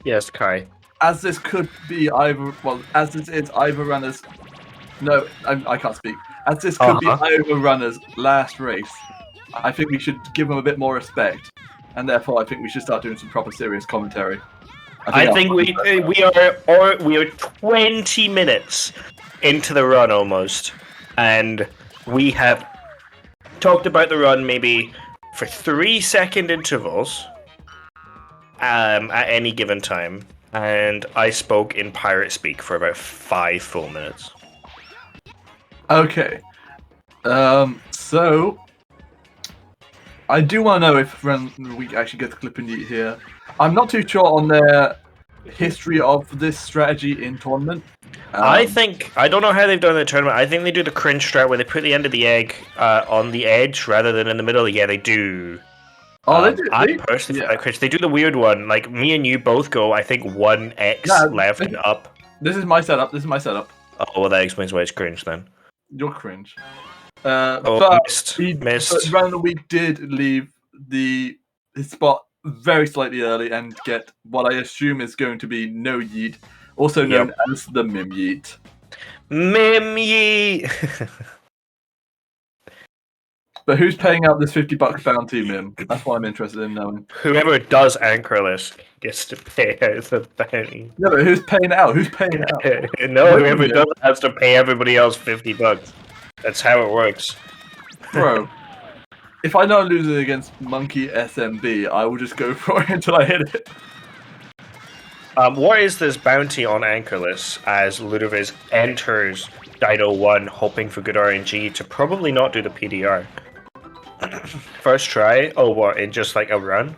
Yes, Kai. As this could be either, well, as this is either runner's. No, I can't speak. As this could be either runner's last race, I think we should give them a bit more respect, and therefore I think we should start doing some proper serious commentary. I think we are 20 minutes into the run almost, and we have talked about the run maybe for 3-second intervals at any given time, and I spoke in pirate speak for about 5 full minutes. Okay. So I do want to know if we actually get the clip in here. I'm not too sure on their history of this strategy in tournament. I don't know how they've done it in the tournament. I think they do the cringe strat where they put the end of the egg on the edge rather than in the middle. Yeah, they do. Oh, they do. I personally feel like cringe. They do the weird one. Like me and you both go, I think 1x left and up. This is my setup. Oh, well, that explains why it's cringe then. You're cringe. But missed. But Run of the Week did leave his spot very slightly early and get what I assume is going to be No Yeet, also known as the Mim Yeet. Mim Yeet! But who's paying out this $50 bounty, Mim? That's what I'm interested in knowing. Whoever does Anchorless gets to pay out the bounty. No, but who's paying out? No, whoever does has to pay everybody else $50. That's how it works. Bro, if I know I'm losing against Monkey SMB, I will just go for it until I hit it. What is this bounty on Anchorless as Ludovic enters Dido 1 hoping for good RNG to probably not do the PDR? First try? Oh, what, in just like a run?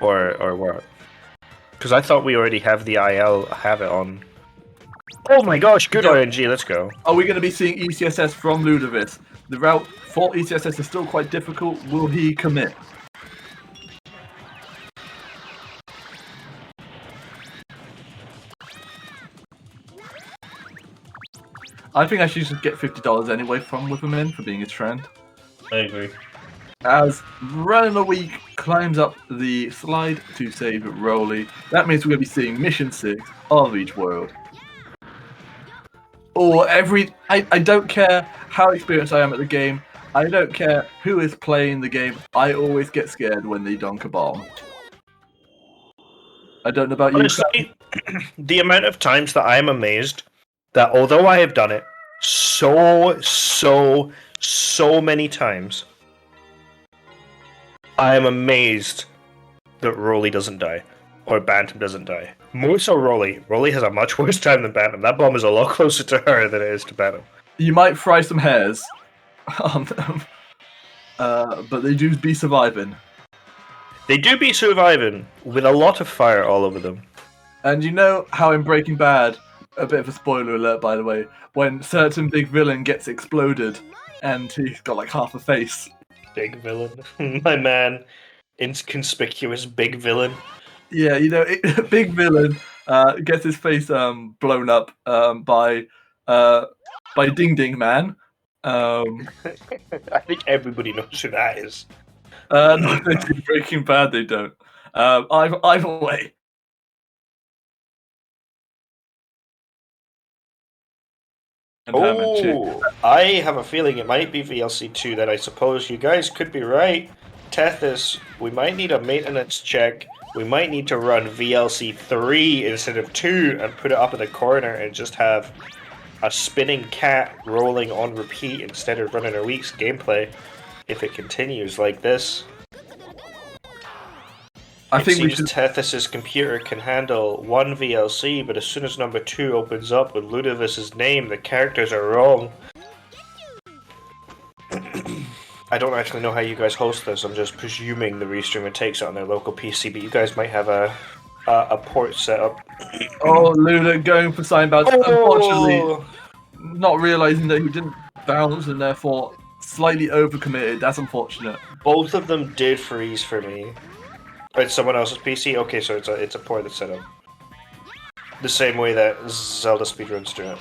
Or what? Because I thought we already have the IL have it on. Oh my gosh, good RNG, let's go. Are we going to be seeing ECSS from Ludovic? The route for ECSS is still quite difficult. Will he commit? I think I should just get $50 anyway from Whipperman for being his friend. I agree. As Run of the Week climbs up the slide to save Rolly, that means we're going to be seeing Mission 6 of each world. Or I don't care how experienced I am at the game. I don't care who is playing the game. I always get scared when they dunk a bomb. I don't know about you. Honestly, the amount of times that I am amazed that although I have done it so many times, I am amazed that Rolly doesn't die. Or Bantam doesn't die. More so Rolly. Rolly has a much worse time than Bantam. That bomb is a lot closer to her than it is to Bantam. You might fry some hairs on them, but they do be surviving. They do be surviving with a lot of fire all over them. And you know how in Breaking Bad, a bit of a spoiler alert by the way, when certain big villain gets exploded and he's got like half a face. Big villain. My man. Inconspicuous big villain. Yeah, you know, big villain gets his face blown up by Ding Ding Man. I think everybody knows who that is. No, in Breaking Bad they don't. Either way. I have a feeling it might be VLC 2 that I suppose you guys could be right. Tethys, we might need a maintenance check. We might need to run VLC 3 instead of 2 and put it up in the corner and just have a spinning cat rolling on repeat instead of running a week's gameplay if it continues like this. I It think we seems should. Tethys' computer can handle one VLC, but as soon as number 2 opens up with Ludovis's name, the characters are wrong. I don't actually know how you guys host this. I'm just presuming the restreamer takes it on their local PC, but you guys might have a port set up. Oh, Luna going for sign bounce. Unfortunately, Oh! not realizing that he didn't bounce and therefore slightly overcommitted. That's unfortunate. Both of them did freeze for me. It's someone else's PC? Okay, so it's a port that's set up. The same way that Zelda speedruns do it.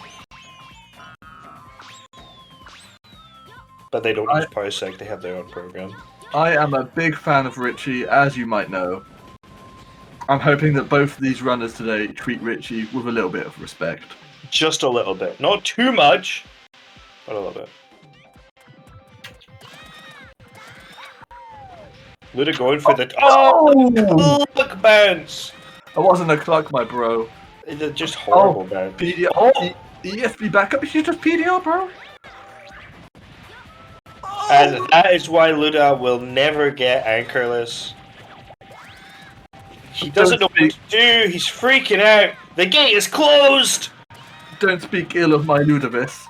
But they don't use Parsec, they have their own program. I am a big fan of Richie, as you might know. I'm hoping that both of these runners today treat Richie with a little bit of respect. Just a little bit. Not too much, but a little bit. Luda going for the... Oh! Cluck bounce! It wasn't a cluck, my bro. It's just horrible bounce. PDR. ESP backup, you just PDR, bro. And that is why Luda will never get anchorless. He doesn't know what to do. He's freaking out. The gate is closed. Don't speak ill of my Ludovis.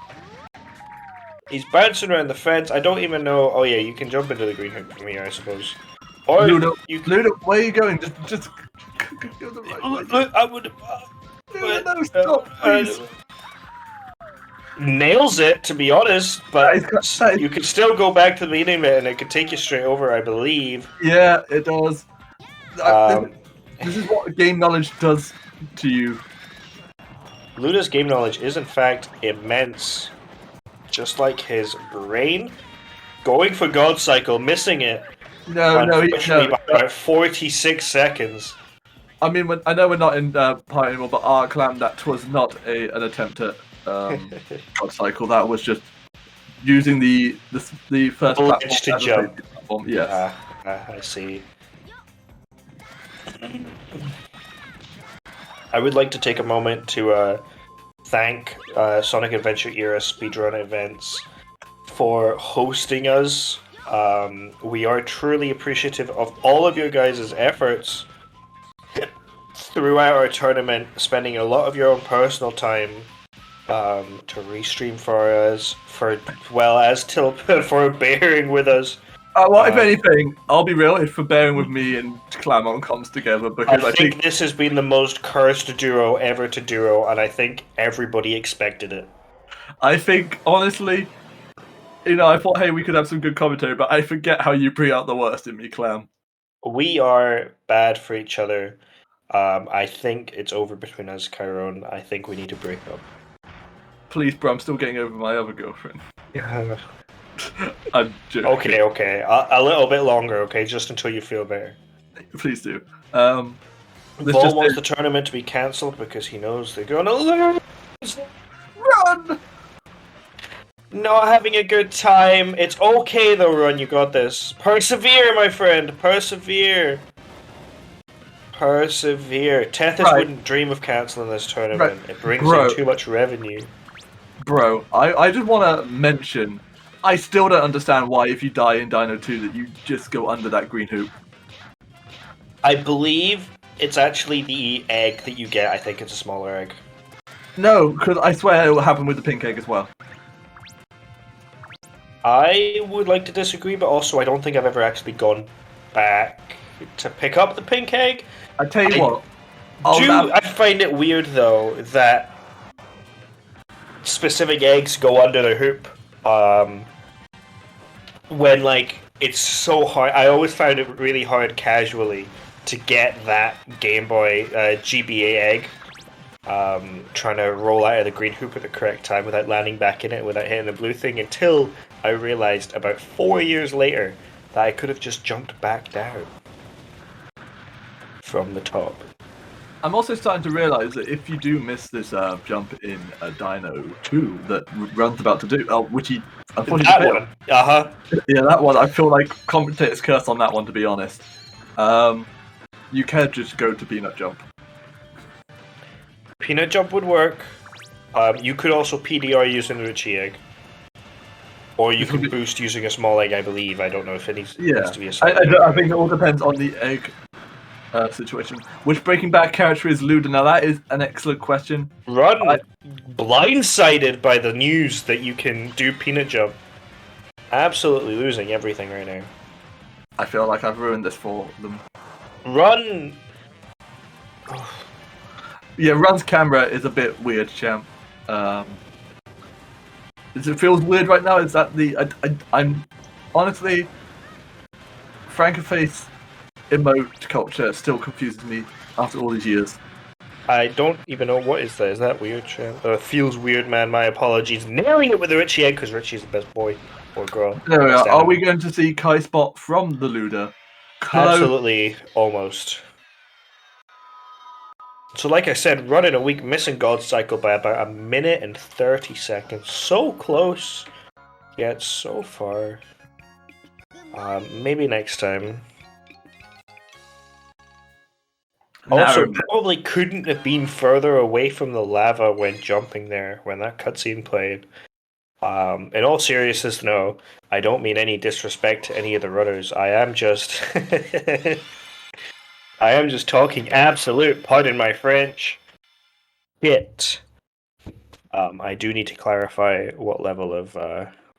He's bouncing around the fence. I don't even know. Oh yeah, you can jump into the green hoop from here, I suppose. Or Luda, you. Luda, where are you going? Just go the right way. Look, I would. Luda, no, stop, please. Nails it, to be honest, but that is- you can still go back to the beginning of it, and it could take you straight over, I believe. Yeah, it does. Um, This is what game knowledge does to you. Luda's game knowledge is in fact immense. Just like his brain. Going for God Cycle, missing it. Unfortunately, by about 46 seconds. I mean, I know we're not in part anymore, but Clam, that was not an attempt at God Cycle. That was just using the first Full platform edge to as a jump. safety platform. Yes. I see. I would like to take a moment to thank Sonic Adventure Era Speedrun Events for hosting us. We are truly appreciative of all of your guys' efforts throughout our tournament, spending a lot of your own personal time to restream for us, for bearing with us. Well, if anything, I'll be real, it's for bearing with me and Clamon comes together, because I think this has been the most cursed duo ever to duo, and I think everybody expected it. I think, honestly, I thought, hey, we could have some good commentary, but I forget how you bring out the worst in me, Clam. We are bad for each other. I think it's over between us, Chiron. I think we need to break up. Please, bro, I'm still getting over my other girlfriend. Yeah. I'm joking. Okay. A little bit longer, okay? Just until you feel better. Please do. Vol wants the tournament to be cancelled because he knows they're going to lose. Run! Not having a good time. It's okay though, Run. You got this. Persevere, my friend. Persevere. Tethys wouldn't dream of cancelling this tournament. It brings in too much revenue. Bro, I just want to mention, I still don't understand why if you die in Dino 2 that you just go under that green hoop. I believe it's actually the egg that you get. I think it's a smaller egg. No, because I swear it will happen with the pink egg as well. I would like to disagree, but also I don't think I've ever actually gone back to pick up the pink egg. I tell you what. I find it weird though that specific eggs go under the hoop. When like it's so hard. I always found it really hard casually to get that Game Boy GBA egg. Trying to roll out of the green hoop at the correct time without landing back in it, without hitting the blue thing, until I realized about 4 years later that I could have just jumped back down from the top. I'm also starting to realize that if you do miss this jump in Dino 2 that Run's about to do, which he unfortunately That failed. one. Uh-huh. Yeah, that one. I feel like commentator's curse on that one, to be honest. You can just go to Peanut Jump. Peanut Jump would work. You could also PDR using the Richie egg. Or you can boost using a small egg, I believe. I don't know if it needs to be a small egg. I think it all depends on the egg situation. Which Breaking Bad character is Luda? Now that is an excellent question. Run blindsided by the news that you can do peanut jump. Absolutely losing everything right now. I feel like I've ruined this for them. Run. Yeah, Run's camera is a bit weird, champ. It feels weird right now. Is that I'm honestly, Frankerface emote culture still confuses me after all these years. I don't even know what is that. Is that weird, champ? Feels weird, man. My apologies. Nailing it with the Richie egg because Richie's the best boy or girl. There we are. Best Are animal. we going to see Kai Spot from the Luda? Close. Absolutely, almost. So, like I said, running a week, missing God's Cycle by about 1 minute and 30 seconds. So close, yet so far. Maybe next time. Also, probably couldn't have been further away from the lava when jumping there, when that cutscene played. In all seriousness, no, I don't mean any disrespect to any of the runners. I am just talking absolute, pardon my French, shit. I do need to clarify what level of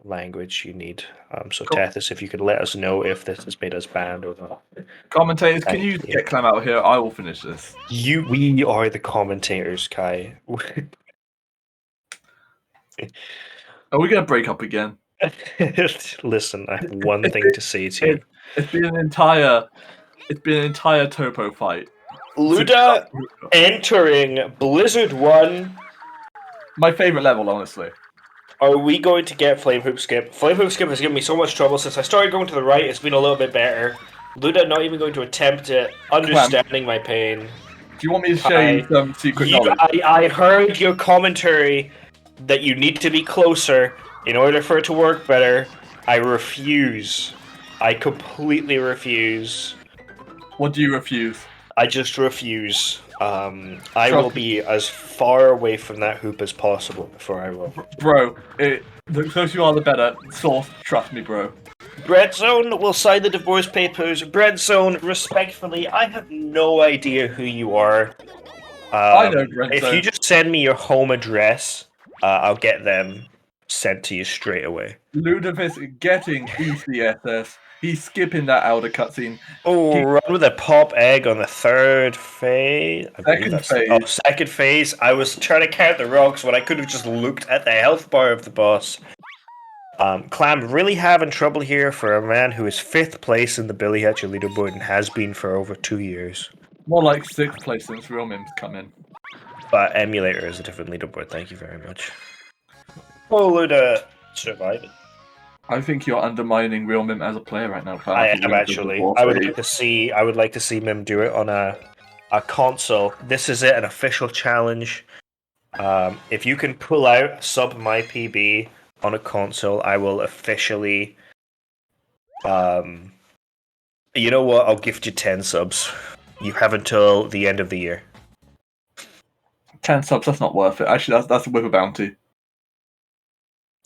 language you need. So Cool. Tethys, if you could let us know if this has made us banned or not. Commentators, can you Thank you. get Clem out here? I will finish this. We are the commentators, Kai. Are we going to break up again? Listen, I have one thing to say to you. It's been an entire Topo fight. Luda entering Blizzard 1. My favorite level, honestly. Are we going to get Flame Hoop Skip? Flame Hoop Skip has given me so much trouble since I started going to the right. It's been a little bit better. Luda not even going to attempt it, understanding my pain. Do you want me to show you some secret knowledge? I heard your commentary that you need to be closer in order for it to work better. I refuse. I completely refuse. What do you refuse? I just refuse. I will be as far away from that hoop as possible before I roll. Bro, the closer you are, the better. Source, trust me, bro. Breadzone will sign the divorce papers. Breadzone, respectfully, I have no idea who you are. I know Breadzone. If you just send me your home address, I'll get them sent to you straight away. Ludovic getting ECSS. He's skipping that Elder cutscene. Oh, run with a pop egg on the third phase. Second phase. I was trying to count the rocks when I could have just looked at the health bar of the boss. Clam really having trouble here for a man who is 5th place in the Billy Hatcher leaderboard and has been for over 2 years. More like 6th place since Real Mims come in. But Emulator is a different leaderboard, thank you very much. Oh, Luda survived it. I think you're undermining Real Mim as a player right now. I am actually. I would like to see Mim do it on a console. This is it, an official challenge. If you can pull out sub my PB on a console, I will officially. You know what? I'll gift you 10 subs. You have until the end of the year. 10 subs, that's not worth it. Actually, that's with a bounty.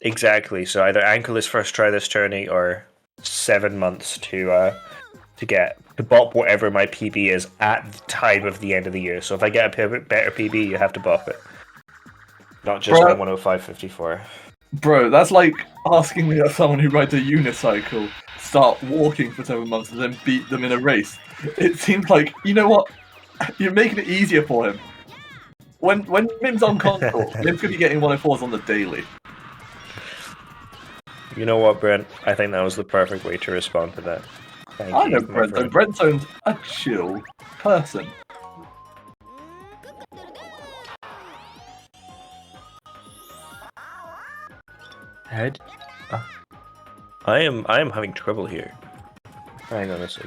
Exactly. So either ankle his first try this tourney, or 7 months to bop whatever my PB is at the time of the end of the year. So if I get a better PB, you have to bop it, not just my 105.54. Bro, that's like asking me as someone who rides a unicycle start walking for 7 months and then beat them in a race. It seems like, you know what? You're making it easier for him. When Mim's on console, Mim's could be getting 104s on the daily. You know what, Brent? I think that was the perfect way to respond to that. Thank I you, know my Brentzone. friend. Brentzone's a chill person. Head? I am having trouble here. Hang on a sec.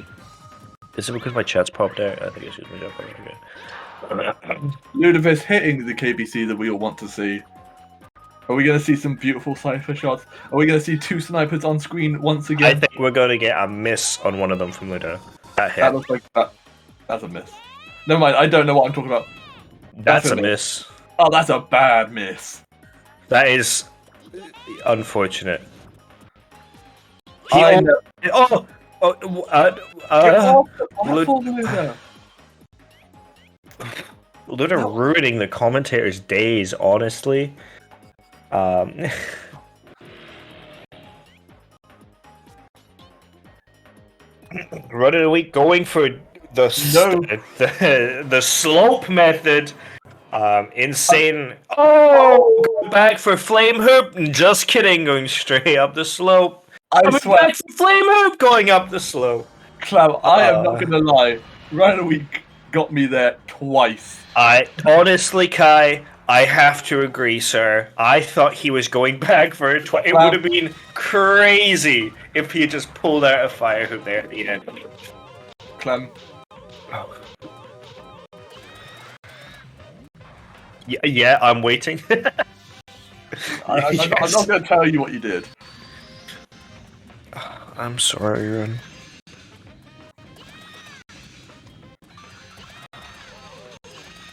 Is it because my chat's popped out? I think it's just my chat popped out. Ludovic hitting the KBC that we all want to see. Are we going to see some beautiful Cypher shots? Are we going to see 2 snipers on screen once I again? think we're going to get a miss on one of them from Ludo. That hit. That looks like that. That's a miss. Never mind, I don't know what I'm talking about. That's a miss. Oh, that's a bad miss. That is unfortunate. I know. Get off the platform, Luda. Luda ruining the commentators' days, honestly. Run of the week going for the slope method. Insane. Oh, going back for flame hoop. Just kidding, going straight up the slope. I Coming swear, back for flame hoop, going up the slope. Clam, I am not gonna lie. Run of the week got me there twice. I honestly, Kai, I have to agree, sir. I thought he was going back for it. It would have been crazy if he had just pulled out a fire hoop there at the end. Clem. Yeah, I'm waiting. I'm not going to tell you what you did. I'm sorry, Run.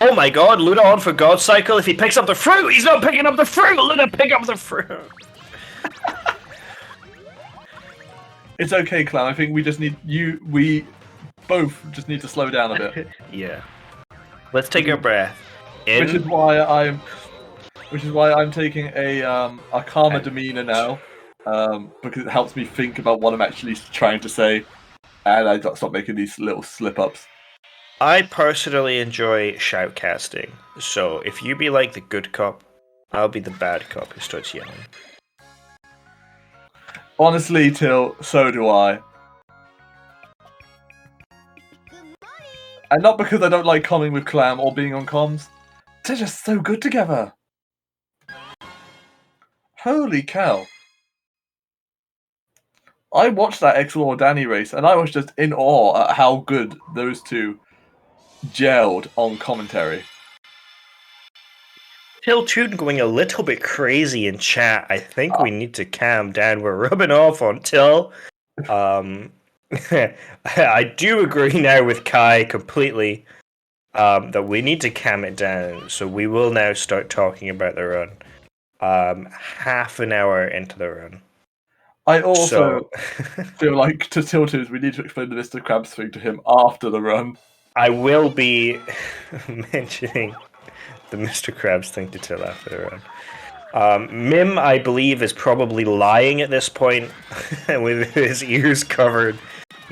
Oh my god, Luda on for God Cycle. If he picks up the fruit, he's not picking up the fruit! Luda, pick up the fruit! It's okay, Clam. I think we both just need to slow down a bit. Yeah. Let's take a breath. Which is why I'm taking a calmer demeanor now, because it helps me think about what I'm actually trying to say, and I stop making these little slip-ups. I personally enjoy shoutcasting, so if you be like the good cop, I'll be the bad cop who starts yelling. Honestly, Till, so do I. And not because I don't like comming with Clam or being on comms. They're just so good together. Holy cow. I watched that Exlor Danny race and I was just in awe at how good those two gelled on commentary. Till Toon going a little bit crazy in chat. I think we need to calm down. We're rubbing off on Till. I do agree now with Kai completely that we need to calm it down. So we will now start talking about the run. Half an hour into the run. I also feel like to Tilters, we need to explain the Mr. Krabs thing to him after the run. I will be mentioning the Mr. Krabs thing to Till after the run. Mim, I believe, is probably lying at this point with his ears covered,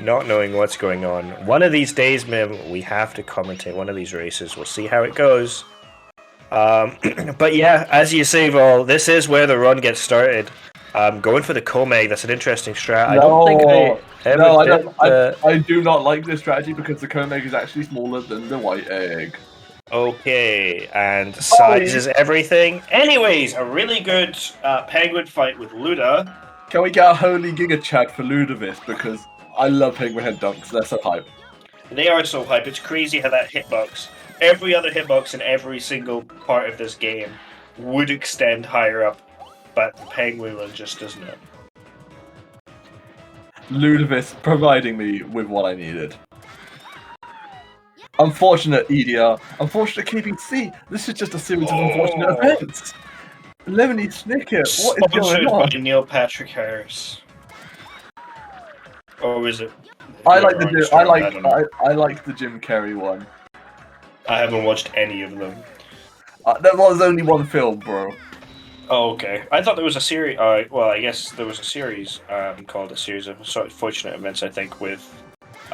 not knowing what's going on. One of these days, Mim, we have to commentate one of these races. We'll see how it goes. But yeah, as you say, Vol, this is where the run gets started. Going for the Komeg, that's an interesting strat. I do not like this strategy because the Komeg is actually smaller than the white egg. Okay, and size is everything. Anyways, a really good penguin fight with Luda. Can we get a holy Giga Chad for Ludovic? Because I love penguin head dunks, they're so hype. They are so hype, it's crazy how that hitbox, every other hitbox in every single part of this game would extend higher up, but the penguin one just does not. Ludovic providing me with what I needed. Unfortunate EDR, unfortunate KBC. This is just a series of unfortunate events. Lemony Snicket, what is going on? By Neil Patrick Harris. Or is it? I like the Jim Carrey one. I haven't watched any of them. There was only one film, bro. Oh, okay. I thought there was a series. Well, I guess there was a series called A Series of Fortunate Events, I think, with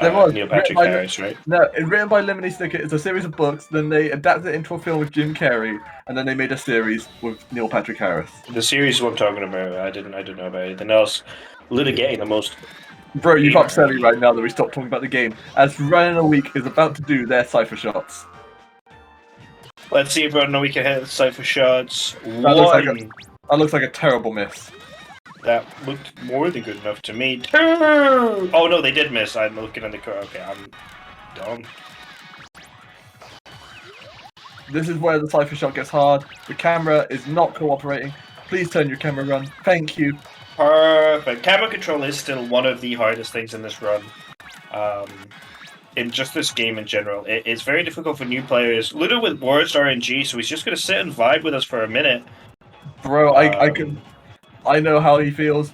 Neil Patrick Harris, right? No, it's written by Lemony Snicket. It's a series of books. Then they adapted it into a film with Jim Carrey, and then they made a series with Neil Patrick Harris. The series what I'm talking about. I didn't know about anything else. Litigating the most. Bro, you've upset me right now that we stopped talking about the game, as Run in a Week is about to do their Cypher shots. Let's see if Run in a Week can hit Cypher shots. That looks like a terrible miss. That looked more than good enough to me. Oh no, they did miss. I'm looking at the car. Okay, I'm dumb. This is where the Cypher shot gets hard. The camera is not cooperating. Please turn your camera on. Thank you. Perfect. Camera control is still one of the hardest things in this run. In just this game in general. It's very difficult for new players. Ludo with worst RNG, so he's just going to sit and vibe with us for a minute. Bro, I know how he feels.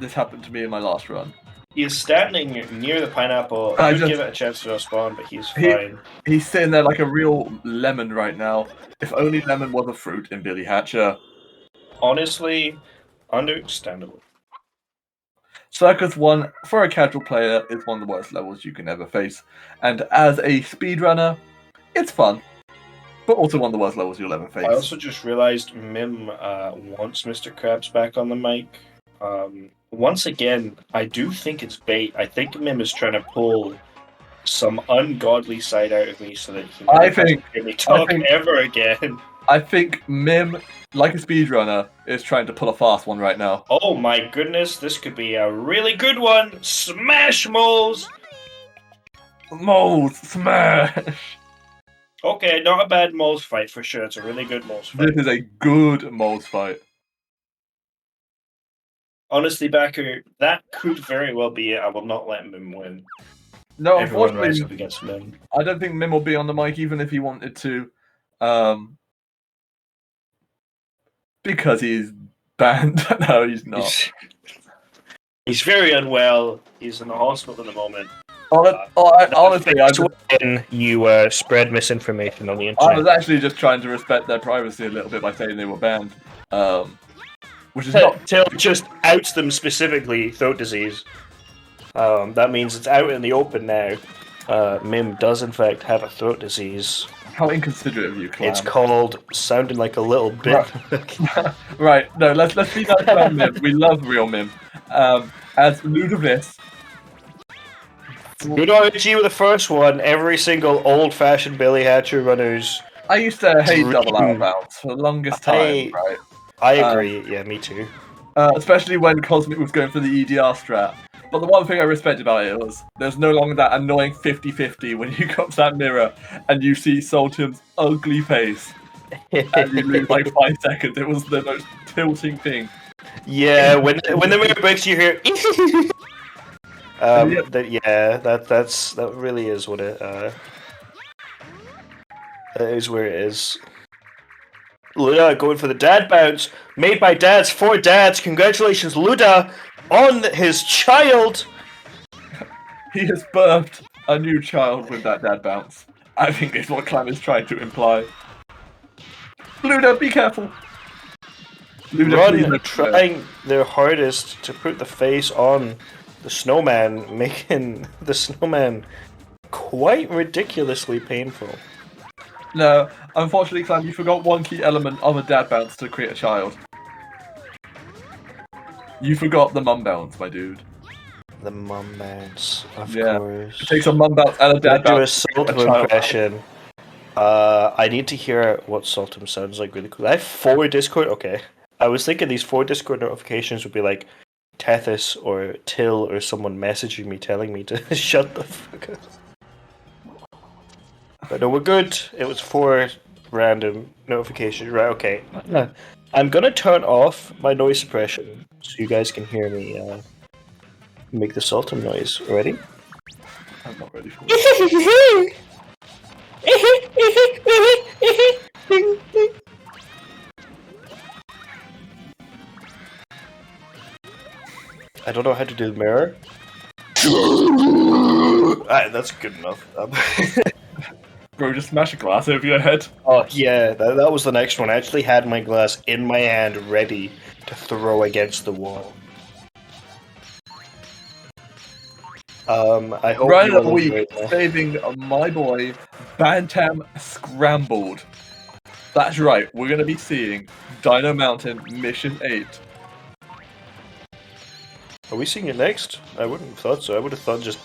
This happened to me in my last run. He's standing near the pineapple. I I could just- give it a chance to respawn, but he's He- fine. He's sitting there like a real lemon right now. If only lemon was a fruit in Billy Hatcher. Honestly, understandable. Circus 1, for a casual player, is one of the worst levels you can ever face. And as a speedrunner, it's fun. But also one of the worst levels you'll ever face. I also just realized Mim wants Mr. Krabs back on the mic. Once again, I do think it's bait. I think Mim is trying to pull some ungodly side out of me so that he I never has to think- hear me talk think- ever again. I think Mim, like a speedrunner, is trying to pull a fast one right now. Oh my goodness, this could be a really good one. Smash moles! Moles, smash! Okay, not a bad moles fight for sure. It's a really good moles fight. This is a good moles fight. Honestly, Backer, that could very well be it. I will not let Mim win. No, Everyone rise unfortunately, up against Mim. I don't think Mim will be on the mic even if he wanted to. Because he's banned. No, he's not. He's very unwell. He's in the hospital at the moment. Honestly, That's when you spread misinformation on the I internet. was actually just trying to respect their privacy a little bit by saying they were banned. Which is not. Till just outs them specifically throat disease. That means it's out in the open now. Mim does in fact have a throat disease. How inconsiderate of you, Clam. It's called sounding like a little bit. Right, no, let's be nice about Mim. We love real Mim. As Ludovic, Good RNG with the first one. Every single old-fashioned Billy Hatcher runners. I used to hate Dream. double out of bounds for the longest time, right? I agree. Yeah, me too. Especially when Cosmic was going for the EDR strat. But the one thing I respect about it was there's no longer that annoying 50-50 when you got that mirror and you see Sultan's ugly face and you lose like 5 seconds. It was the most tilting thing. Yeah, when the mirror breaks, you hear. That really is what it. That is where it is. Luda going for the dad bounce, made by dads for dads. Congratulations, Luda, on his child. He has birthed a new child with that dad bounce. I think is what Clam is trying to imply. Luda, be careful. Luda, please Run don't- trying their hardest to put the face on the snowman, making the snowman quite ridiculously painful. No, unfortunately, Clam, you forgot one key element of a dad bounce to create a child. You forgot the mum bounce, my dude. The mum bounce, of Yeah. course. It takes a mum bounce and a dad Do a bounce. Sultan a child impression. I need to hear what Sultan sounds like really quick. I have 4 Discord. Okay, I was thinking these 4 Discord notifications would be like Tethys or Till or someone messaging me telling me to shut the fuck up. But no, we're good. It was 4 random notifications. Right? Okay. I'm gonna turn off my noise suppression so you guys can hear me make the Sultan noise. Ready? I'm not ready for it. I don't know how to do the mirror. Alright, that's good enough. Bro, just smash a glass over your head. Oh yeah, that was the next one. I actually had my glass in my hand ready to throw against the wall. I hope Ryan you of the will week, enjoy that. saving my boy Bantam Scrambled. That's right, we're going to be seeing Dino Mountain Mission 8. Are we seeing it next? I wouldn't have thought so. I would have thought just.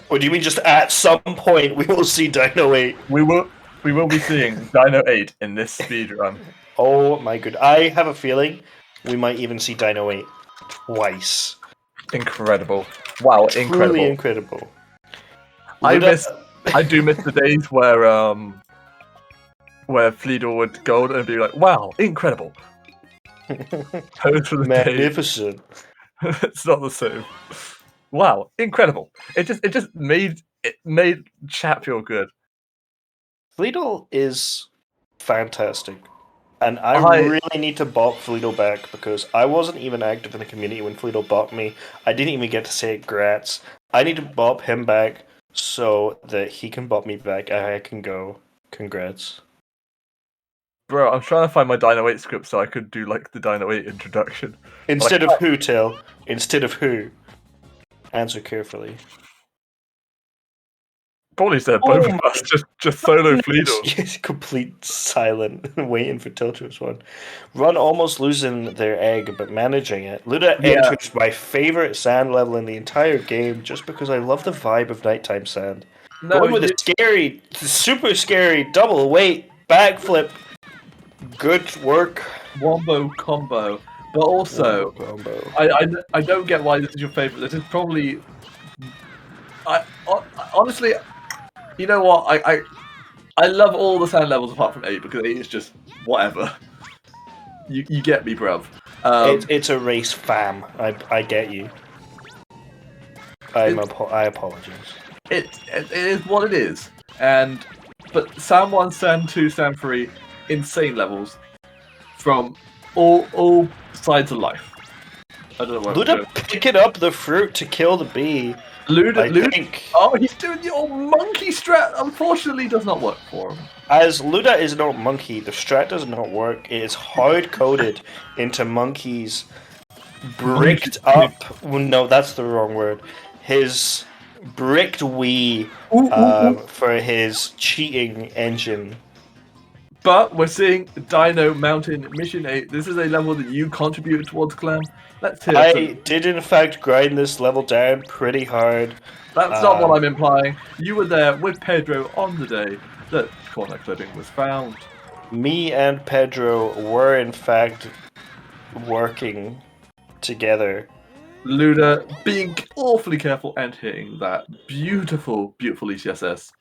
Or do you mean just at some point we will see Dino 8? We will be seeing Dino 8 in this speedrun. Oh my god. I have a feeling we might even see Dino 8 twice. Incredible. Wow, incredible. Truly incredible. I Luda- do miss the days where Fleedor would go and be like, wow, incredible. Those were the days. Magnificent. It's not the same. Wow, incredible. It just made chat feel good. Fleedle is fantastic. And I I- really need to bop Fleeto back because I wasn't even active in the community when Fleeto bopped me. I didn't even get to say grats. I need to bop him back so that he can bop me back and I can go, congrats. Bro, I'm trying to find my Dino 8 script so I could do like the Dino 8 introduction. Instead of who, Till? Instead of who? Answer carefully. Probably said Oh both my- of us, just solo Fleedo. Yes, complete silent, waiting for Till to respond. Run almost losing their egg, but managing it. Luda Yeah. enters my favorite sand level in the entire game just because I love the vibe of nighttime sand. No, Going with you- a scary, super scary double weight backflip. Good work. wombo combo. But also, Combo. I don't get why this is your favorite. This is probably. Honestly, you know what? I love all the sand levels apart from 8 because 8 is just whatever. You get me, bruv. It's a race, fam. I get you. I apologize. It is what it is. But Sam 1, Sam 2, Sam 3, insane levels from all sides of life. I don't know where Luda picking up the fruit to kill the bee. Luda. think. Oh, he's doing the old monkey strat. Unfortunately, does not work for him. As Luda is not monkey, the strat does not work. It is hard coded into monkey's bricked up. Well, no, that's the wrong word. His bricked Wii for his cheating engine. But we're seeing Dino Mountain Mission 8. This is a level that you contributed towards, Clam. Let's hear I some- did in fact grind this level down pretty hard. That's not what I'm implying. You were there with Pedro on the day that corner clipping was found. Me and Pedro were in fact working together. Luda being awfully careful and hitting that beautiful, beautiful ECSS.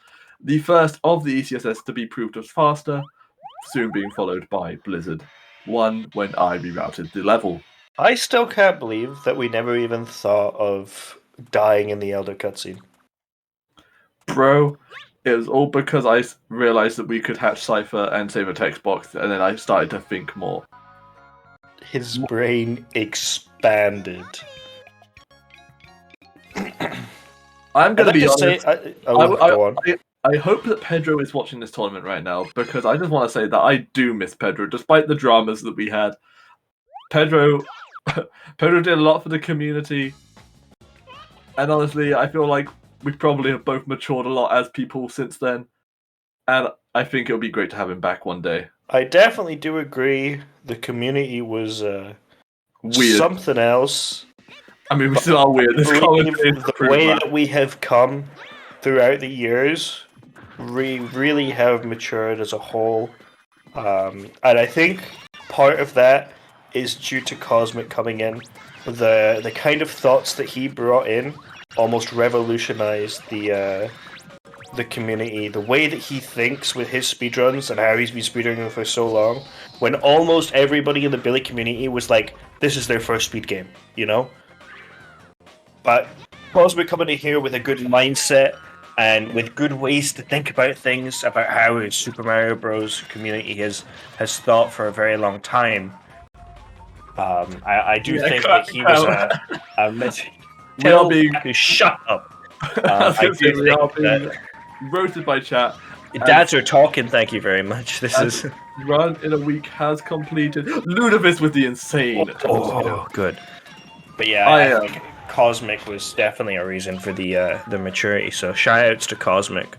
The first of the ECSS to be proved as faster, soon being followed by Blizzard 1 when I rerouted the level. I still can't believe that we never even thought of dying in the Elder cutscene. Bro, it was all because I realized that we could hatch Cypher and save a text box, and then I started to think more. His brain expanded. I'm going to I'd like be to honest. say, I- go on. I hope that Pedro is watching this tournament right now because I just want to say that I do miss Pedro, despite the dramas that we had. Pedro did a lot for the community, and honestly, I feel like we probably have both matured a lot as people since then, and I think it would be great to have him back one day. I definitely do agree. The community was Weird. something else. I mean, we still are weird. This Believe commentary is the proof way that. that we have come throughout the years, we really have matured as a whole, and I think part of that is due to Cosmic coming in. The kind of thoughts that he brought in almost revolutionized the community. The way that he thinks with his speedruns and how he's been speedrunning for so long, when almost everybody in the Billy community was like, this is their first speed game, you know? But Cosmic coming in here with a good mindset and with good ways to think about things, about how his Super Mario Bros. Community has thought for a very long time. I do Yeah, think that he was a We are being- shut up. I was I gonna say, do we are think being that roasted by chat. dads are talking. Thank you very much. This And- is Run in a week has completed. Ludovic with the insane. good. But yeah, I think Cosmic was definitely a reason for the maturity. So shout outs to Cosmic,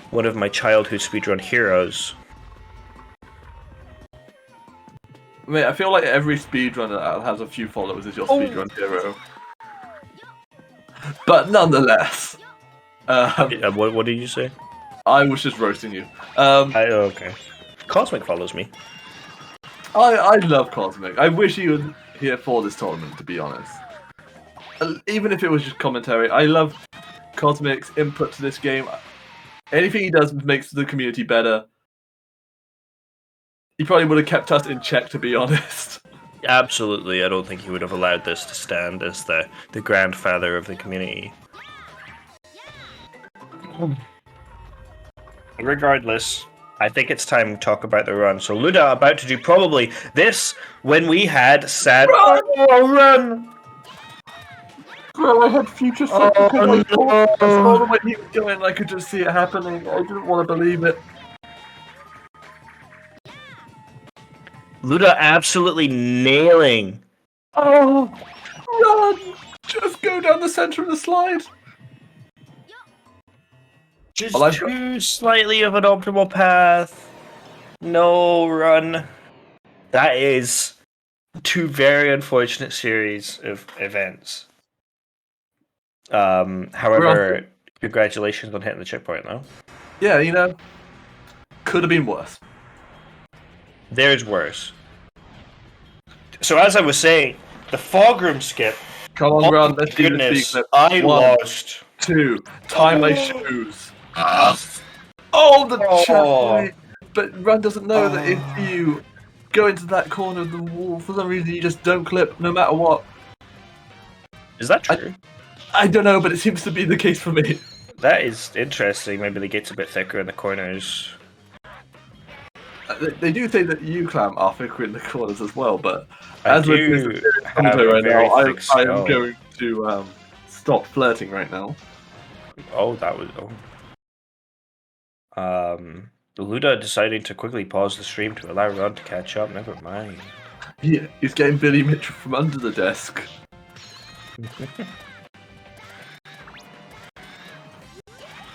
one of my childhood speedrun heroes. Mate, I feel like every speedrunner that has a few followers is your speedrun hero. But nonetheless, What did you say? I was just roasting you. Okay. Cosmic follows me. I love Cosmic. I wish he was here for this tournament, to be honest. Even if it was just commentary, I love Cosmic's input to this game. Anything he does makes the community better. He probably would have kept us in check, to be honest. Absolutely, I don't think he would have allowed this to stand as the grandfather of the community. Regardless, I think it's time to talk about the run. So Luda about to do probably this when we had sad run. Bro, I had future sight because I saw the way he was going. I could just see it happening. I didn't want to believe it. Luda absolutely nailing. Oh, run! Just go down the center of the slide. Just Well, I've too slightly of an optimal path. No run. That is two very unfortunate series of events. However, congratulations on hitting the checkpoint, though. Yeah, you know, could have been worse. There's worse. So as I was saying, the fog room skip. Come on, Oh run. my Let's do the goodness, secret. I 1, lost. 2, tie my shoes. Oh, the Oh. checkpoint! But Run doesn't know that if Oh. you go into that corner of the wall, for some reason you just don't clip, no matter what. Is that true? I don't know, but it seems to be the case for me. That is interesting. Maybe the gate's a bit thicker in the corners. They do say that you, Clam, are thicker in the corners as well, but I as we're do doing have commentary a right very now, thick I am skull. going to stop flirting right now. Oh, that was. Luda deciding to quickly pause the stream to allow Run to catch up. Never mind. Yeah, he's getting Billy Mitchell from under the desk.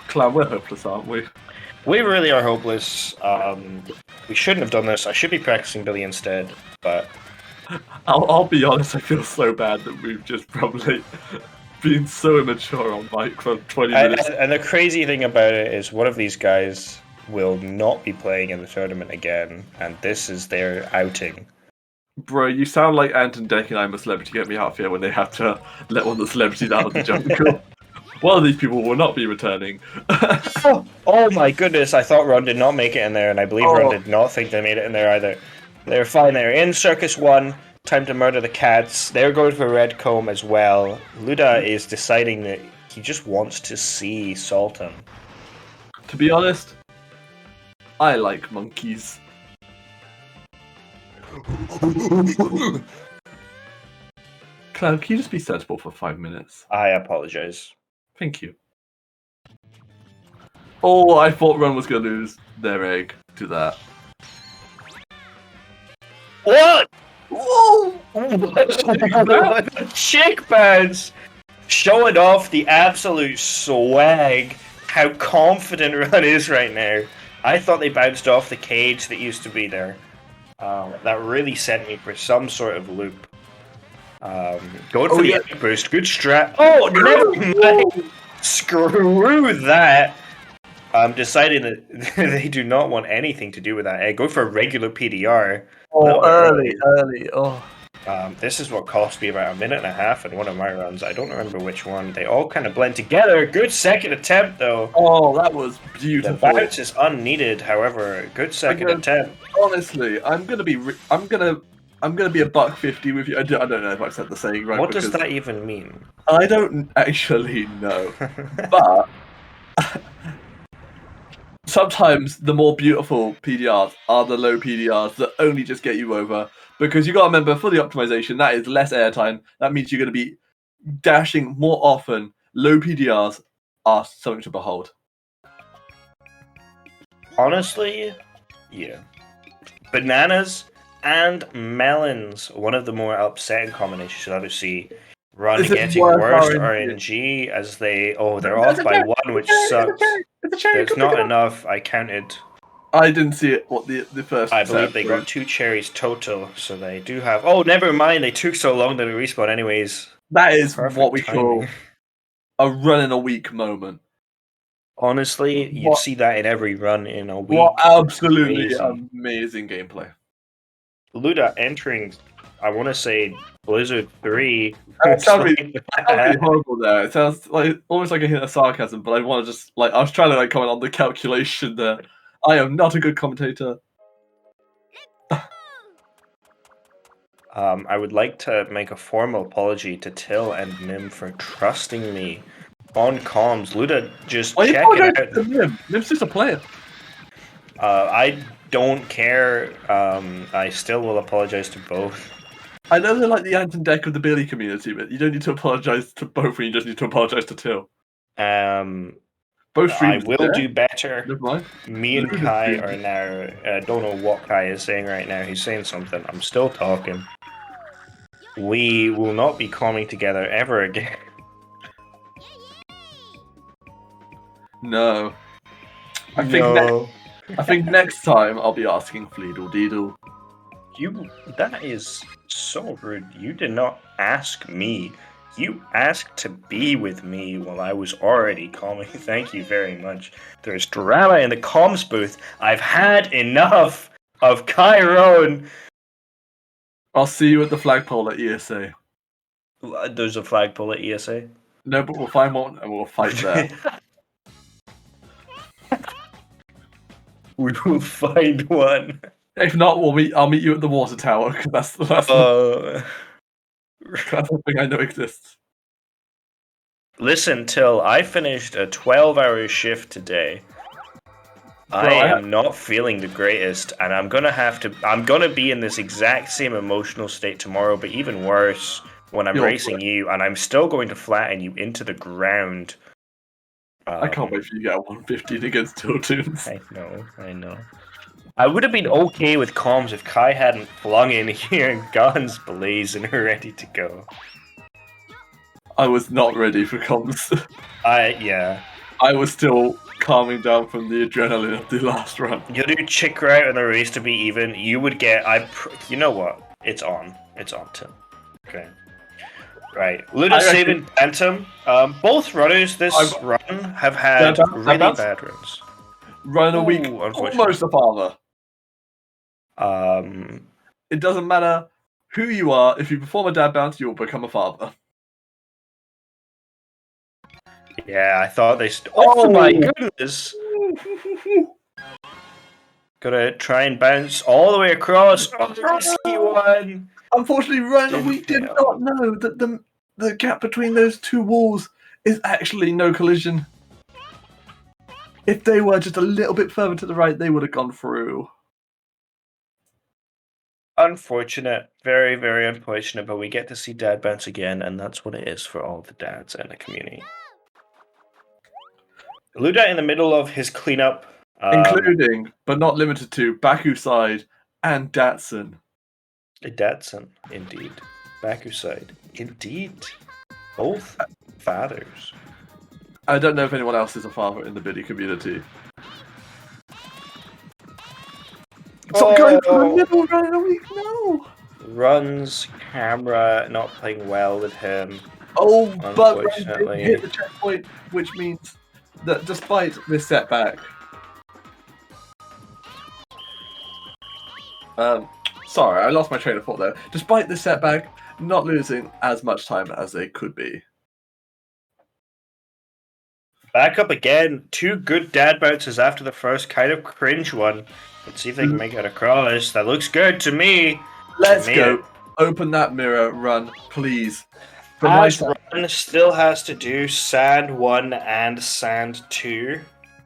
Clam, we're hopeless, aren't we? We really are hopeless. We shouldn't have done this. I should be practicing Billy instead, but I'll be honest, I feel so bad that we've just probably been so immature on mic for 20 minutes. and the crazy thing about it is one of these guys will not be playing in the tournament again, and this is their outing. Bro, you sound like Anton Deck and I'm a Celebrity Get Me Out here when they have to let one of the celebrities out of the jungle. One of these people will not be returning. Oh my goodness, I thought Ron did not make it in there, and I believe Ron Oh. did not think they made it in there either. They're fine, they're in Circus 1, time to murder the cats. They're going for Red Comb as well. Luda is deciding that he just wants to see Sultan. To be honest, I like monkeys. Cloud, can you just be sensible for 5 minutes? I apologize. Thank you. Oh, I thought Ron was going to lose their egg to that. What? Whoa! Chick bounce! Showing off the absolute swag. How confident Ron is right now. I thought they bounced off the cage that used to be there. That really sent me for some sort of loop. Going for the egg boost. Good strat. Oh, never mind. Screw that. I'm deciding that they do not want anything to do with that egg. Go for a regular PDR. Oh, early. Oh. This is what cost me about 1.5 minutes in one of my runs. I don't remember which one. They all kind of blend together. Good second attempt, though. Oh, that was The beautiful. bounce is unneeded, however. Good second Okay. attempt. Honestly, I'm gonna be be $1.50 with you. I don't know if I've said the saying right. What does because that even mean? I don't actually know, but sometimes the more beautiful PDRs are the low PDRs that only just get you over. Because you got to remember, for the optimization, that is less airtime. That means you're going to be dashing more often. Low PDRs are something to behold. Honestly, yeah. Bananas and melons. One of the more upsetting combinations you'll ever see. Run This is getting worse worse RNG. RNG as they're off by one, which sucks. There's not enough. I counted. I didn't see it. What the first? I believe set they was. got 2 cherries total, so they do have. Oh, never mind. They took so long to respawn, anyways. That is Perfect what we call timing. a run in a week moment. Honestly, you What- see that in every run in a week. What absolutely Crazy. amazing gameplay. Luda entering, I want to say Blizzard 3. That sounds really, Something like that sounds really that. horrible there. It sounds like almost like a hint of sarcasm, but I want to just I was trying to comment on the calculation there. I am not a good commentator. I would like to make a formal apology to Till and Nim for trusting me on comms. Luda just Why are you checking apologizing out. to Nim? Nim's just a player. I don't care. I still will apologize to both. I know they're like the Ant and Deck of the Billy community, but you don't need to apologize to both. You just need to apologize to Till. Both I streams. will there. do better. Never mind. Me and Kai are now. I don't know what Kai is saying right now. He's saying something. I'm still talking. We will not be coming together ever again. No. I think next time I'll be asking Fleedle Deedle. That is so rude. You did not ask me. You asked to be with me while I was already calming. Thank you very much. There's drama in the comms booth. I've had enough of Chiron. I'll see you at the flagpole at ESA. There's a flagpole at ESA. No, but we'll find one and we'll fight there. We will find one. If not, I'll meet you at the water tower, because that's the thing I know exists. Listen, Till, I finished a 12-hour shift today. I am not feeling the greatest, and I'm gonna be in this exact same emotional state tomorrow, but even worse when I'm racing you, and I'm still going to flatten you into the ground. I can't wait for you to get a 115 against Tiltoons. I know. I would have been okay with comms if Kai hadn't flung in here, guns blazing, ready to go. I was not ready for comms. Yeah. I was still calming down from the adrenaline of the last run. You do chick route in the race to be even, you would get. You know what? It's on, Tim. Okay. Right. Luda, Sabin, Phantom. Both runners this run have had really bad runs. Run a week, almost a father. It doesn't matter who you are. If you perform a dad bounce, you'll become a father. Yeah, I thought they. Oh my goodness! Gotta try and bounce all the way across. Oh, risky one. Unfortunately, Run, we did not know that the gap between those two walls is actually no collision. If they were just a little bit further to the right, they would have gone through. Unfortunate. Very, very unfortunate, but we get to see Dad bounce again, and that's what it is for all the dads in the community. Luda in the middle of his cleanup. Including, but not limited to, Baku side and Datsun. Datsun, indeed. Baku side, indeed. Both fathers. I don't know if anyone else is a father in the Biddy community. Stop going for the middle run in a week, no! Runs, camera, not playing well with him. Oh, but unfortunately. hit the checkpoint, which means that despite this setback, sorry, I lost my train of thought there. Despite this setback, not losing as much time as they could be. Back up again. 2 good dad bounces after the first kind of cringe one. Let's see if they can make it across. That looks good to me. Let's go. Open that mirror, Run, please. As Run still has to do Sand 1 and Sand 2.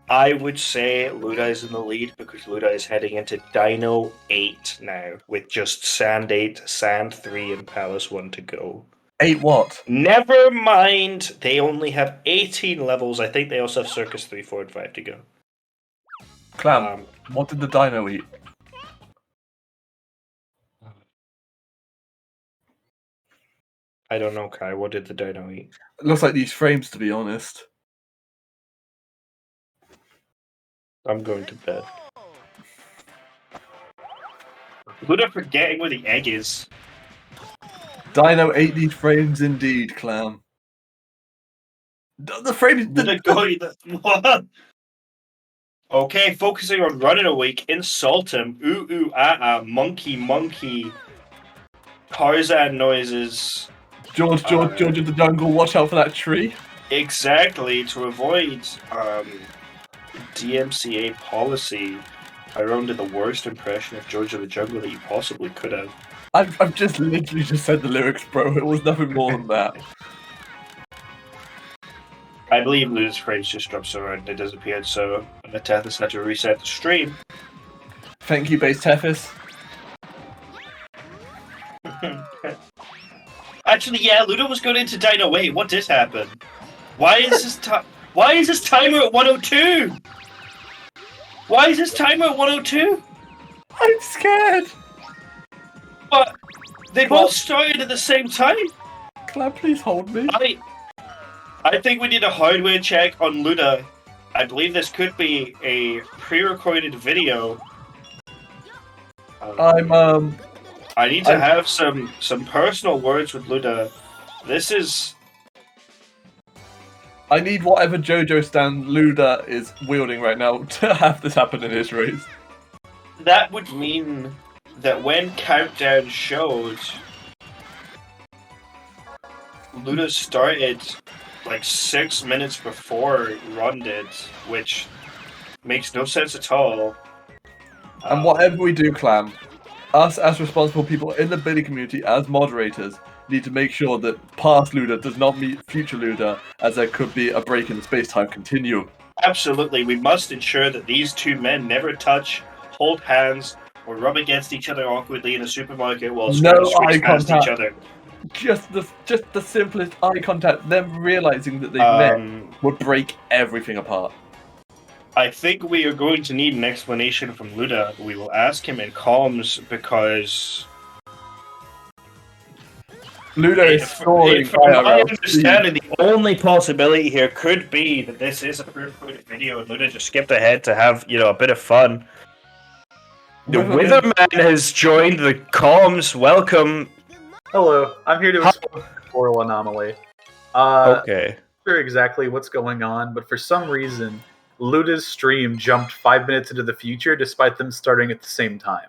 I would say Luda is in the lead because Luda is heading into Dino 8 now with just Sand 8, Sand 3, and Palace 1 to go. 8 what? Never mind. They only have 18 levels. I think they also have Circus 3, 4, and 5 to go. Clam, what did the dino eat? I don't know, Kai. What did the dino eat? It looks like these frames, to be honest. I'm going to bed. Luda forgetting where the egg is. Dino ate these frames indeed, Clam. The frames... What? Okay, focusing on running awake, insult him, ooh ooh ah ah, monkey monkey, Tarzan noises. George of the jungle, watch out for that tree. Exactly, to avoid DMCA policy. Tyrone did the worst impression of George of the Jungle that you possibly could have. I've just literally just said the lyrics, bro. It was nothing more than that. I believe Luda's phrase just dropped so around it disappeared, so Tethys had to reset the stream. Thank you, Base Tethys. Actually, yeah, Ludo was going into Dino. Wait, what did happen? Why is this timer at 102? Why is this timer at 102? I'm scared. But they both started at the same time. Clap, please hold me. I think we need a hardware check on Luda. I believe this could be a pre-recorded video. I need to have some personal words with Luda. This is... I need whatever JoJo stand Luda is wielding right now to have this happen in his race. That would mean that when Countdown showed, Luda started like 6 minutes before Ron did, which makes no sense at all. And whatever we do, Clam, us as responsible people in the Billy community, as moderators, need to make sure that past Luda does not meet future Luda, as there could be a break in the space-time continuum. Absolutely, we must ensure that these two men never touch, hold hands, or rub against each other awkwardly in a supermarket while eye past contact. each other. Just the simplest eye contact, them realizing that they've met, would break everything apart. I think we are going to need an explanation from Luda. We will ask him in comms because Luda is scoring. From my understanding, the only possibility here could be that this is a pre-recorded video and Luda just skipped ahead to have, a bit of fun. The Witherman has joined the comms. Welcome. Hello, I'm here to explain the temporal anomaly. Okay. Not sure exactly what's going on, but for some reason, Luda's stream jumped 5 minutes into the future despite them starting at the same time.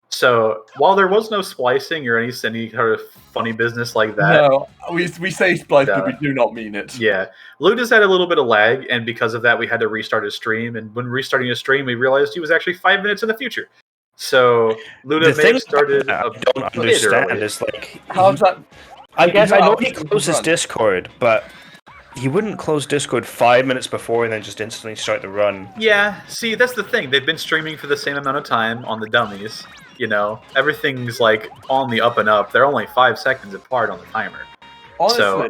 So, while there was no splicing or any sort of funny business like that... No, we say splice, but we do not mean it. Yeah. Luda's had a little bit of lag, and because of that, we had to restart his stream, and when restarting his stream, we realized he was actually 5 minutes in the future. So, Luda may have started I don't understand is like... How's that? I guess I know he closes Discord, but he wouldn't close Discord 5 minutes before and then just instantly start the run. Yeah, see, that's the thing. They've been streaming for the same amount of time on the dummies. Everything's like on the up and up. They're only 5 seconds apart on the timer. Honestly. So,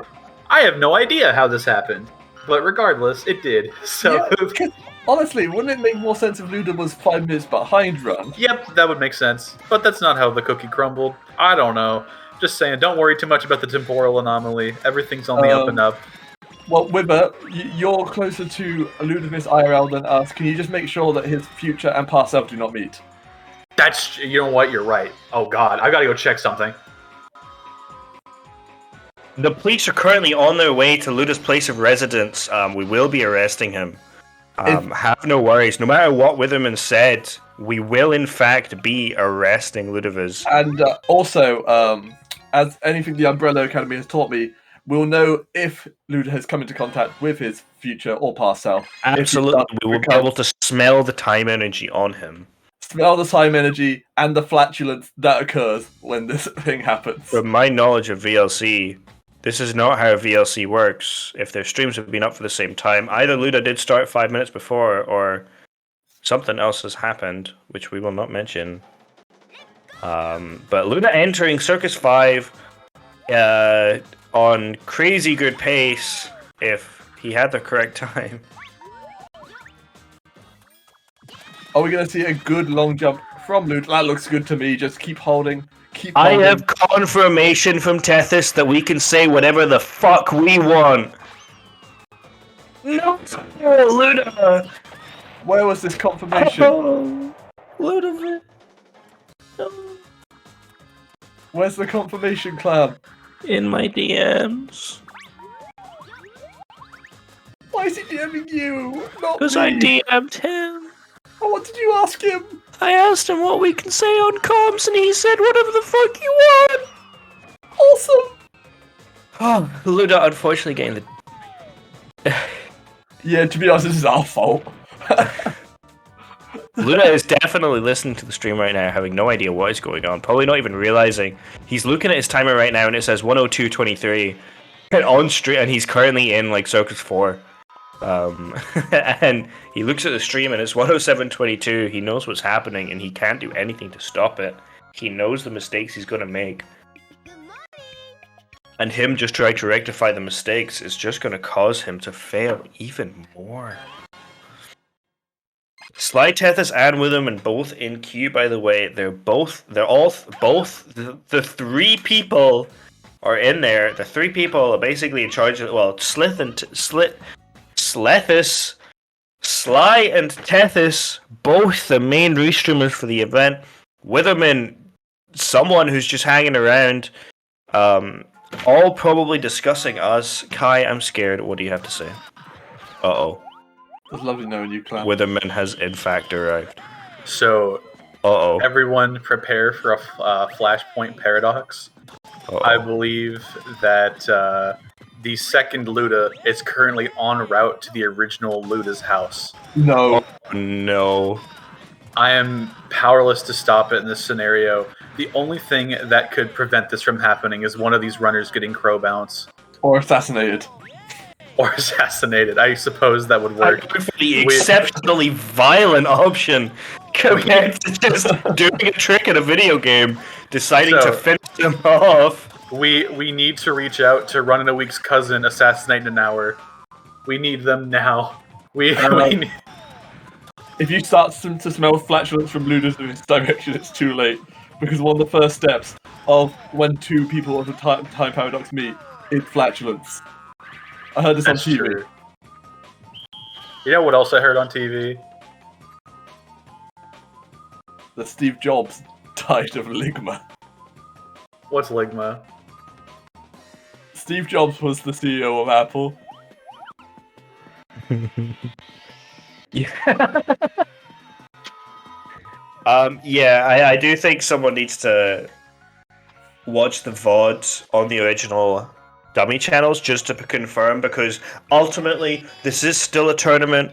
I have no idea how this happened. But regardless, it did. So, yeah, honestly, wouldn't it make more sense if Luda was 5 minutes behind Run? Yep, that would make sense. But that's not how the cookie crumbled. I don't know. Just saying, don't worry too much about the temporal anomaly. Everything's on the up and up. Well, Wibber, you're closer to Ludavis IRL than us. Can you just make sure that his future and past self do not meet? That's, you know what, you're right. Oh god, I gotta go check something. The police are currently on their way to Luda's place of residence. We will be arresting him. Have no worries. No matter what Witherman said, we will in fact be arresting Ludavis. And also, as anything the Umbrella Academy has taught me, we'll know if Luda has come into contact with his future or past self. Absolutely, we will be able to smell the time energy on him. Smell the time energy and the flatulence that occurs when this thing happens. From my knowledge of VLC, this is not how VLC works. If their streams have been up for the same time, either Luda did start 5 minutes before, or something else has happened, which we will not mention. But Luda entering Circus 5 on crazy good pace, if he had the correct time. Are we going to see a good long jump from Luda? That looks good to me. Just keep holding. I have confirmation from Tethys that we can say whatever the fuck we want. No, Luda. Where was this confirmation? Oh, Luda. No. Where's the confirmation, Clam? In my DMs. Why is he DMing you? Not Because me. I DM'd him. Oh, what did you ask him? I asked him what we can say on comms, and he said whatever the fuck you want. Awesome. Oh, Luda unfortunately getting the... Yeah, to be honest, this is our fault. Luda is definitely listening to the stream right now, having no idea what is going on. Probably not even realizing. He's looking at his timer right now, and it says 102:23 on stream, and he's currently in like Circus 4. And he looks at the stream and it's 107.22. He knows what's happening and he can't do anything to stop it. He knows the mistakes he's going to make. And him just trying to rectify the mistakes is just going to cause him to fail even more. Sly, Tethys, and Witham, and both in queue, by the way. The three people are in there. The three people are basically in charge of, well, Slethis, Sly, and Tethys, both the main restreamers for the event. Witherman, someone who's just hanging around, all probably discussing us. Kai, I'm scared. What do you have to say? Uh-oh. It's lovely knowing you, Clan. Witherman has in fact arrived. So, Uh-oh. everyone prepare for a Flashpoint paradox. Uh-oh. I believe that the second Luda is currently en route to the original Luda's house. No. No. I am powerless to stop it in this scenario. The only thing that could prevent this from happening is one of these runners getting crow bounce. Or assassinated. Or assassinated. I suppose that would work. For the exceptionally violent option compared to just doing a trick in a video game, deciding to finish them off. We need to reach out to Run in a Week's cousin, Assassinate in an Hour. We need them now. We need... If you start to smell flatulence from Luda's in this direction, it's too late. Because one of the first steps of when two people of the time paradox meet is flatulence. I heard this on TV. True. You know what else I heard on TV? That Steve Jobs died of ligma. What's Ligma? Steve Jobs was the CEO of Apple. I do think someone needs to watch the VODs on the original dummy channels just to confirm, because ultimately this is still a tournament.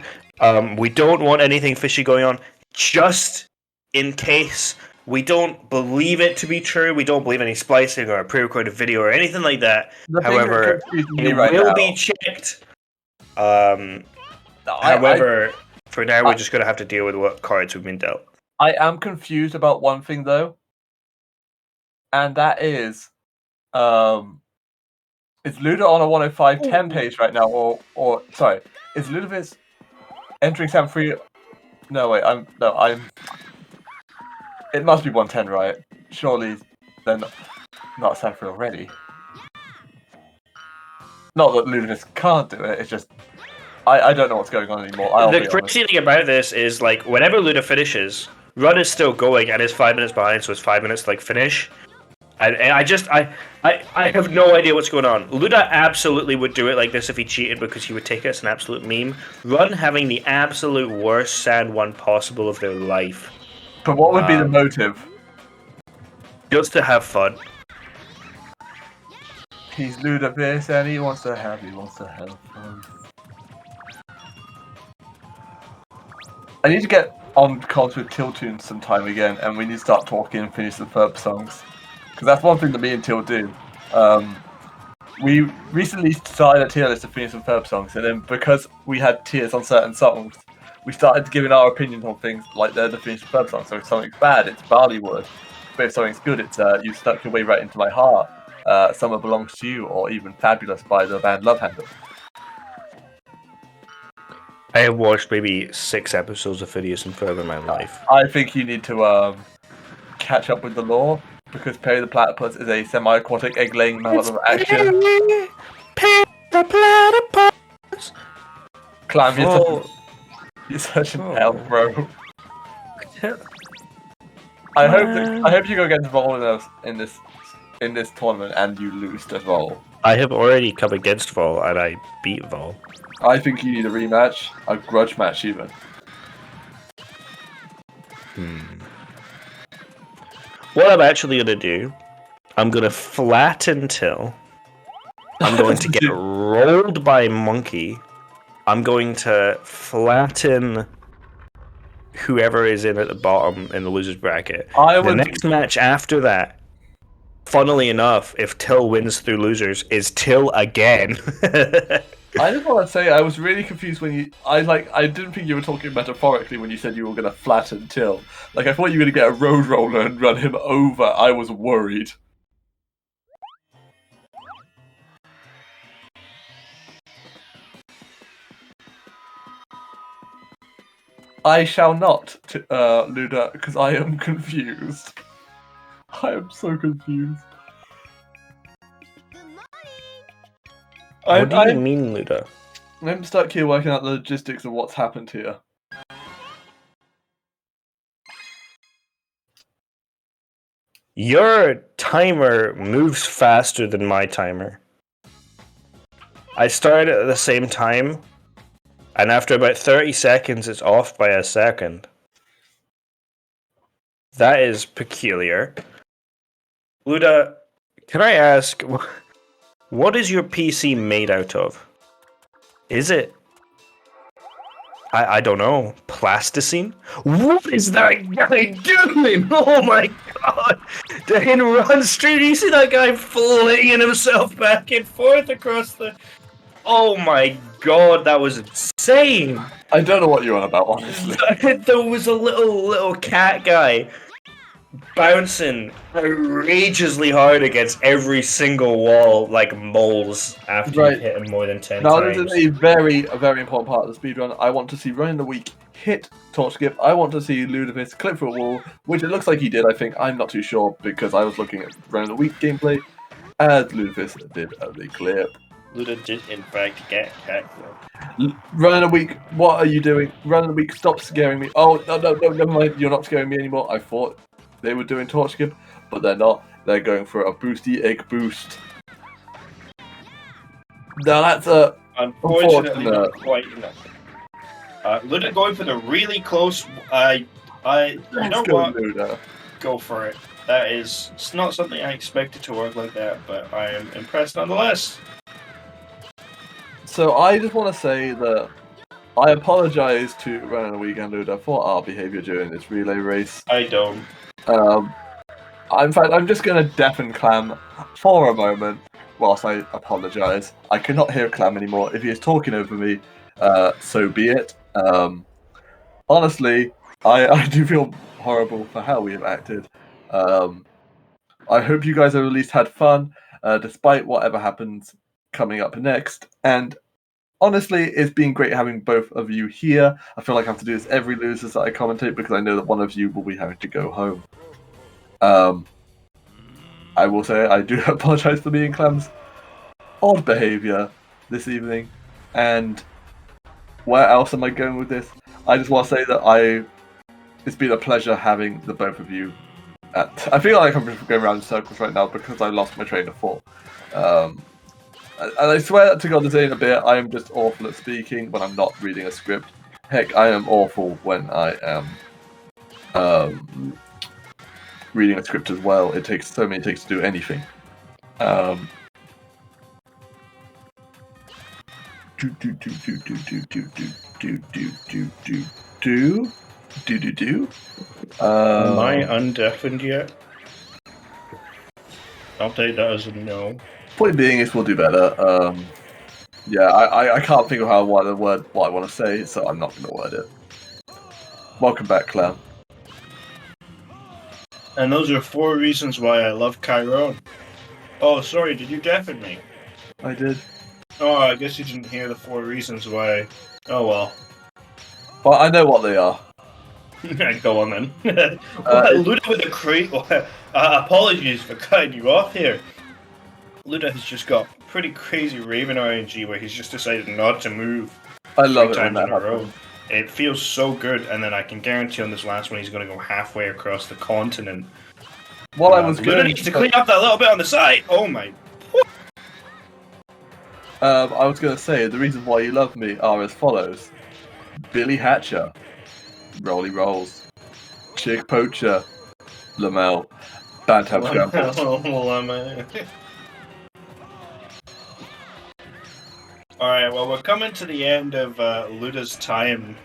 We don't want anything fishy going on, just in case we don't believe it to be true. We don't believe any splicing or a pre-recorded video or anything like that. However, it will be checked. However, for now, we're just going to have to deal with what cards we've been dealt. I am confused about one thing, though. And that is Luda on a 105.10 page right now? Or sorry, is Ludovic entering Sam 3? No, wait, it must be 110, right? Surely they're not Sam 3 already. Not that Ludovic can't do it, it's just... I don't know what's going on anymore. The crazy thing about this is, like, whenever Luda finishes, Run is still going and is 5 minutes behind, so it's 5 minutes to, like, finish. And I have no idea what's going on. Luda absolutely would do it like this if he cheated, because he would take it as an absolute meme. Run having the absolute worst Sand 1 possible of their life. But what would be the motive? Just to have fun. He's Ludovic and he wants to have fun. I need to get on comms with Tiltoon sometime again, and we need to start talking and finish the Ferb songs. Because that's one thing that me and Til do. We recently started a tier list to finish some Ferb songs, and then because we had tiers on certain songs, we started giving our opinions on things like they're the finished Ferb songs. So if something's bad, it's Barleywood. But if something's good, it's You Stuck Your Way Right Into My Heart, Summer Belongs to You, or even Fabulous by the band Love Handle. I have watched maybe 6 episodes of Phineas and Ferb in my life. I think you need to catch up with the lore, because Perry the Platypus is a semi-aquatic egg-laying mammal of action. Perry the Platypus! Clam, you're such an elf, bro. I hope you go get involved in this tournament and you lose as well. I have already come against Vol and I beat Vol. I think you need a rematch, a grudge match even. What I'm actually going to do, I'm going to flatten Till. I'm going to get rolled by Monkey. I'm going to flatten whoever is in at the bottom in the loser's bracket. The next match after that, funnily enough, if Till wins through losers, is Till again. I just want to say I was really confused when I didn't think you were talking metaphorically when you said you were going to flatten Till. Like I thought you were going to get a road roller and run him over. I was worried. I shall not, Luda, because I am confused. I am so confused. What do you mean, Luda? I'm stuck here working out the logistics of what's happened here. Your timer moves faster than my timer. I started at the same time, and after about 30 seconds, it's off by a second. That is peculiar. Luda, can I ask, what is your PC made out of? Is it? I don't know. Plasticine? What is that guy doing? Oh my god! The hit and run stream. You see that guy flinging himself back and forth across the. Oh my god, that was insane! I don't know what you're on about, honestly. There was a little cat guy bouncing outrageously hard against every single wall like moles after you hit him more than 10 now, times. this is a very important part of the speedrun. I want to see Running the Week hit Torch Skip. I want to see Ludovice clip through a wall, which it looks like he did, I think. I'm not too sure because I was looking at Running the Week gameplay as Ludovice did the clip. Luda did in fact get cat. Running a Week, what are you doing? Running a Week, stop scaring me. Oh, no, never mind. You're not scaring me anymore. I thought they were doing Torch Skip, but they're not. They're going for a boosty egg boost. Now that's a unfortunately not quite enough. Luda going for the really close. You know what? Luda. Go for it. That is, it's not something I expected to work like that, but I am impressed nonetheless. So I just want to say that I apologize to Running a Week and Luda for our behavior during this relay race. I don't. In fact, I'm just going to deafen Clam for a moment whilst I apologize. I cannot hear Clam anymore. If he is talking over me, so be it. Honestly, I do feel horrible for how we have acted. I hope you guys have at least had fun, despite whatever happens coming up next. And honestly, it's been great having both of you here. I feel like I have to do this every losers that I commentate because I know that one of you will be having to go home. I will say I do apologize for me and Clam's odd behavior this evening. And where else am I going with this? I just want to say that it's been a pleasure having the both of you. I feel like I'm just going around in circles right now because I lost my train of thought. And I swear to God, this ain't a bit. I am just awful at speaking when I'm not reading a script. Heck, I am awful when I am reading a script as well. It takes so many takes to do anything. Am I undeafened yet? I'll take that as a no. Point being is we'll do better. Yeah, I can't think of what I want to say, so I'm not going to word it. Welcome back, Clam. And those are 4 reasons why I love Chiron. Oh, sorry, did you deafen me? I did. Oh, I guess you didn't hear the 4 reasons why. Oh well. Well, I know what they are. Go on then. Luda with the apologies for cutting you off here. Luda has just got pretty crazy Raven RNG where he's just decided not to move. I love it when times that in a row. happens. It feels so good, and then I can guarantee on this last one he's going to go halfway across the continent. What I was Luda going needs to clean up that little bit on the side. Oh my. I was going to say the reasons why you love me are as follows: Billy Hatcher, Rolly Rolls, Chick Poacher, Lamel, Bantam Scramble. Alright, well, we're coming to the end of Luda's time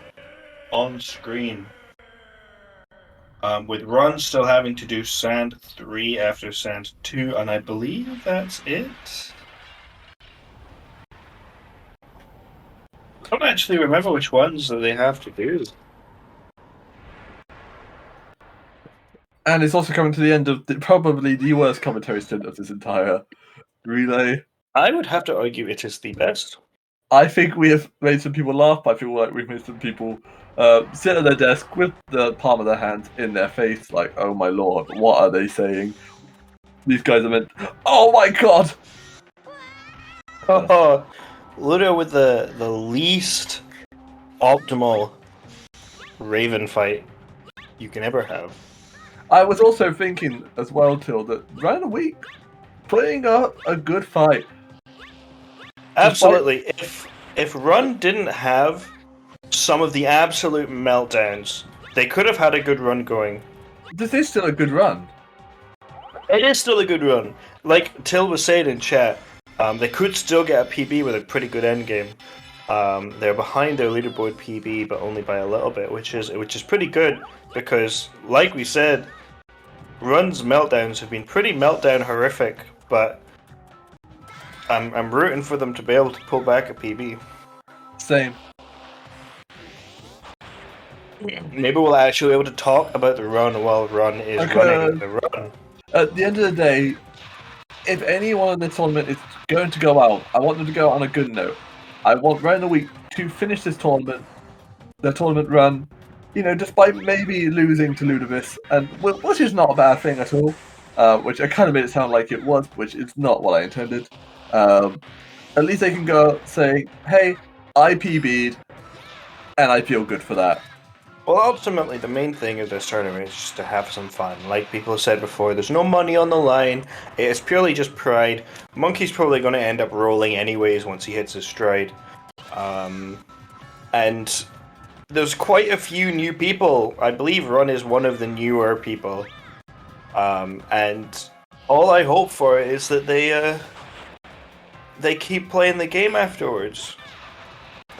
on screen. With Ron still having to do Sand 3 after Sand 2, and I believe that's it. don't actually remember which ones that they have to do. And it's also coming to the end of probably the worst commentary stint of this entire relay. I would have to argue it is the best. I think we have made some people laugh. I feel like we've made some people sit at their desk with the palm of their hand in their face, like, "Oh my lord, what are they saying?" These guys are meant. Oh my god! Oh, Ludo with the least optimal Raven fight you can ever have. I was also thinking as well, Till, that round a week, putting up a good fight. Absolutely. If Run didn't have some of the absolute meltdowns, they could have had a good run going. This is still a good run. It is still a good run. Like Till was saying in chat, they could still get a PB with a pretty good endgame. They're behind their leaderboard PB, but only by a little bit, which is pretty good because, like we said, Run's meltdowns have been pretty meltdown horrific. But I'm rooting for them to be able to pull back a PB. Same. Maybe we'll actually be able to talk about the run while Run is running the run. At the end of the day, if anyone in the tournament is going to go out, I want them to go out on a good note. I want round the week to finish this tournament, the tournament run, despite maybe losing to Ludovice, and which is not a bad thing at all. Which I kind of made it sound like it was, which is not what I intended. At least they can go saying, "Hey, I PB'd, and I feel good for that." Well, ultimately, the main thing of this tournament is just to have some fun. Like people said before, there's no money on the line. It is purely just pride. Monkey's probably going to end up rolling anyways once he hits his stride. And there's quite a few new people. I believe Run is one of the newer people. And all I hope for is that they keep playing the game afterwards.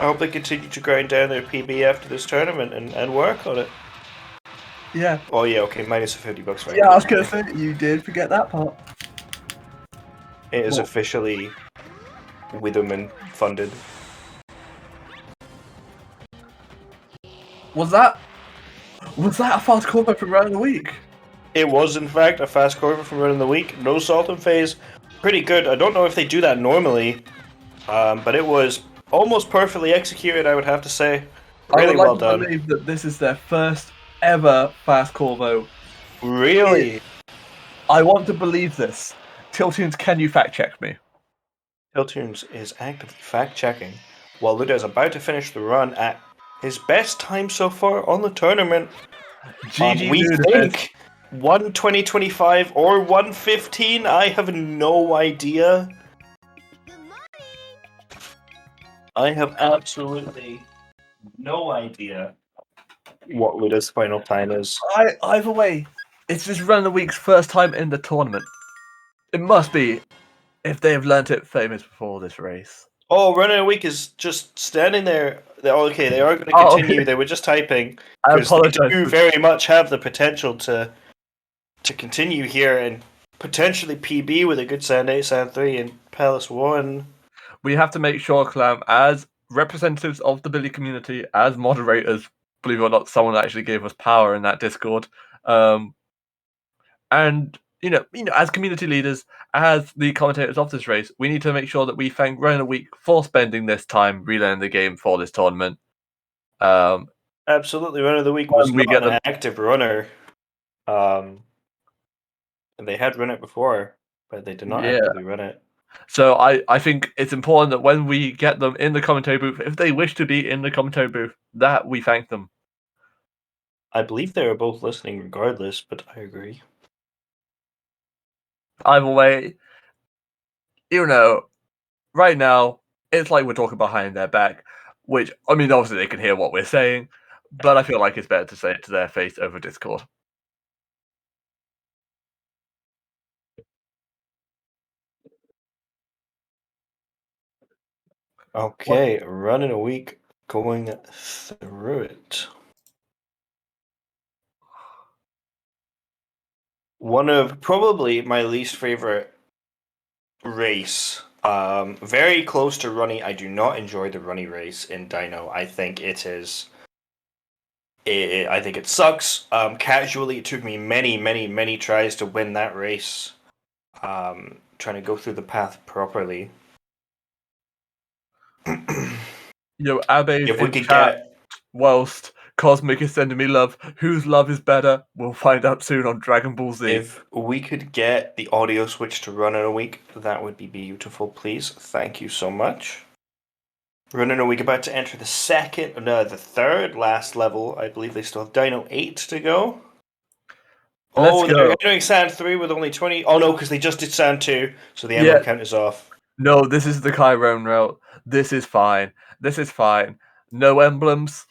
I hope they continue to grind down their PB after this tournament and work on it. Yeah. Oh yeah, okay, minus $50 right Yeah, I was gonna say you did forget that part. It is officially Witherman funded. Was that a fast callback from round of the week? It was in fact a fast cover from Run of the Week. No Sultan phase. Pretty good. I don't know if they do that normally. But it was almost perfectly executed, I would have to say. Really well done. I believe that this is their first ever fast call vote. Really? I want to believe this. Tiltunes, can you fact check me? Tiltunes is actively fact checking while Ludo is about to finish the run at his best time so far on the tournament. GG We Ludo. think 1:20:25 or 1:15. I have no idea. I have absolutely no idea what Ludo's final time is. Either way, it's this run of the week's first time in the tournament. It must be, if they have learnt it famous before this race. Oh, Run of the Week is just standing there. Okay, they are going to continue. Okay. They were just typing. I Because they apologize. do very much have the potential to continue here and potentially PB with a good Sand 8, Sand 3, and Palace 1. We have to make sure, Clam, as representatives of the Billy community, as moderators, believe it or not, someone actually gave us power in that Discord. And as community leaders, as the commentators of this race, we need to make sure that we thank Run of the Week for spending this time relaying the game for this tournament. Absolutely, Run of the Week was we not get an them- active runner. And they had run it before, but they did not Yeah. actively run it. So I think it's important that when we get them in the commentary booth, if they wish to be in the commentary booth, that we thank them. I believe they were both listening regardless, but I agree. Either way, right now, it's like we're talking behind their back, which, I mean, obviously they can hear what we're saying, but I feel like it's better to say it to their face over Discord. Okay, Run in a Week going through it. One of probably my least favorite race Very close to Runny. I do not enjoy the Runny race in Dino. I think it is. I think it sucks. Casually, it took me many tries to win that race. Trying to go through the path properly. Yo, Abe, If we could get, whilst Cosmic is sending me love, whose love is better? We'll find out soon on Dragon Ball Z. if we could get the audio switch to run in a week, that would be beautiful, please. Thank you so much. Run in a week, about to enter the third last level. I believe they still have Dino 8 to go. Let's They're go. doing Sand 3 with only 20. Oh no, because they just did Sand 2, so the emblem count is off. No, this is the Chiron route. This is fine. This is fine. No emblems.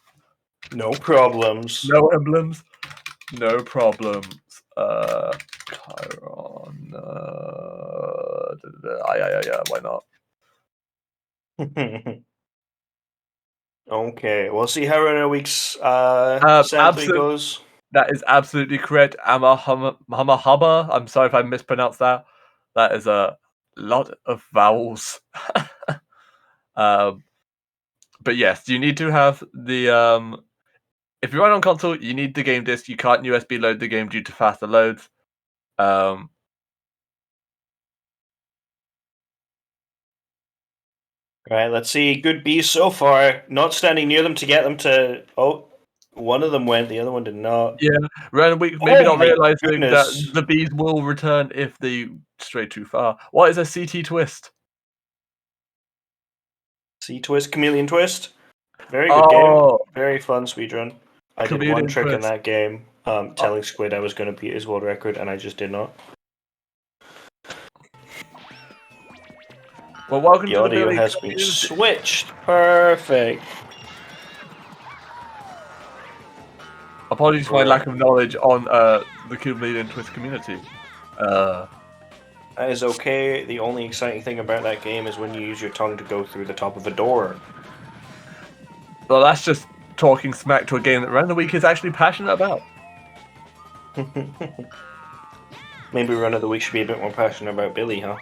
No problems. No emblems. No problems. Chiron. Yeah, why not? Okay, we'll see how Run in a week's Sand 3 absolute- goes. That is absolutely correct. Amahaba. I'm sorry if I mispronounced that. That is a lot of vowels. But yes, you need to have the if you run on console, you need the game disc. You can't USB load the game due to faster loads. Right, let's see. Good bees so far. Not standing near them to get them to. Oh, one of them went. The other one did not. Yeah, random week. Maybe not my realizing goodness. that the bees will return if they stray too far. What is a CT twist? C twist, chameleon twist. Very good game. Oh, Very fun speedrun. I did Chameleon one trick in twist. that game, telling Squid I was going to beat his world record, and I just did not. well, welcome The to the audio Billy has been community. switched. Perfect. Apologies for my lack of knowledge on the Chameleon Twist community. That is okay. The only exciting thing about that game is when you use your tongue to go through the top of a door. Well, that's just talking smack to a game that Random Week is actually passionate about. Maybe Run of the Week should be a bit more passionate about Billy, huh?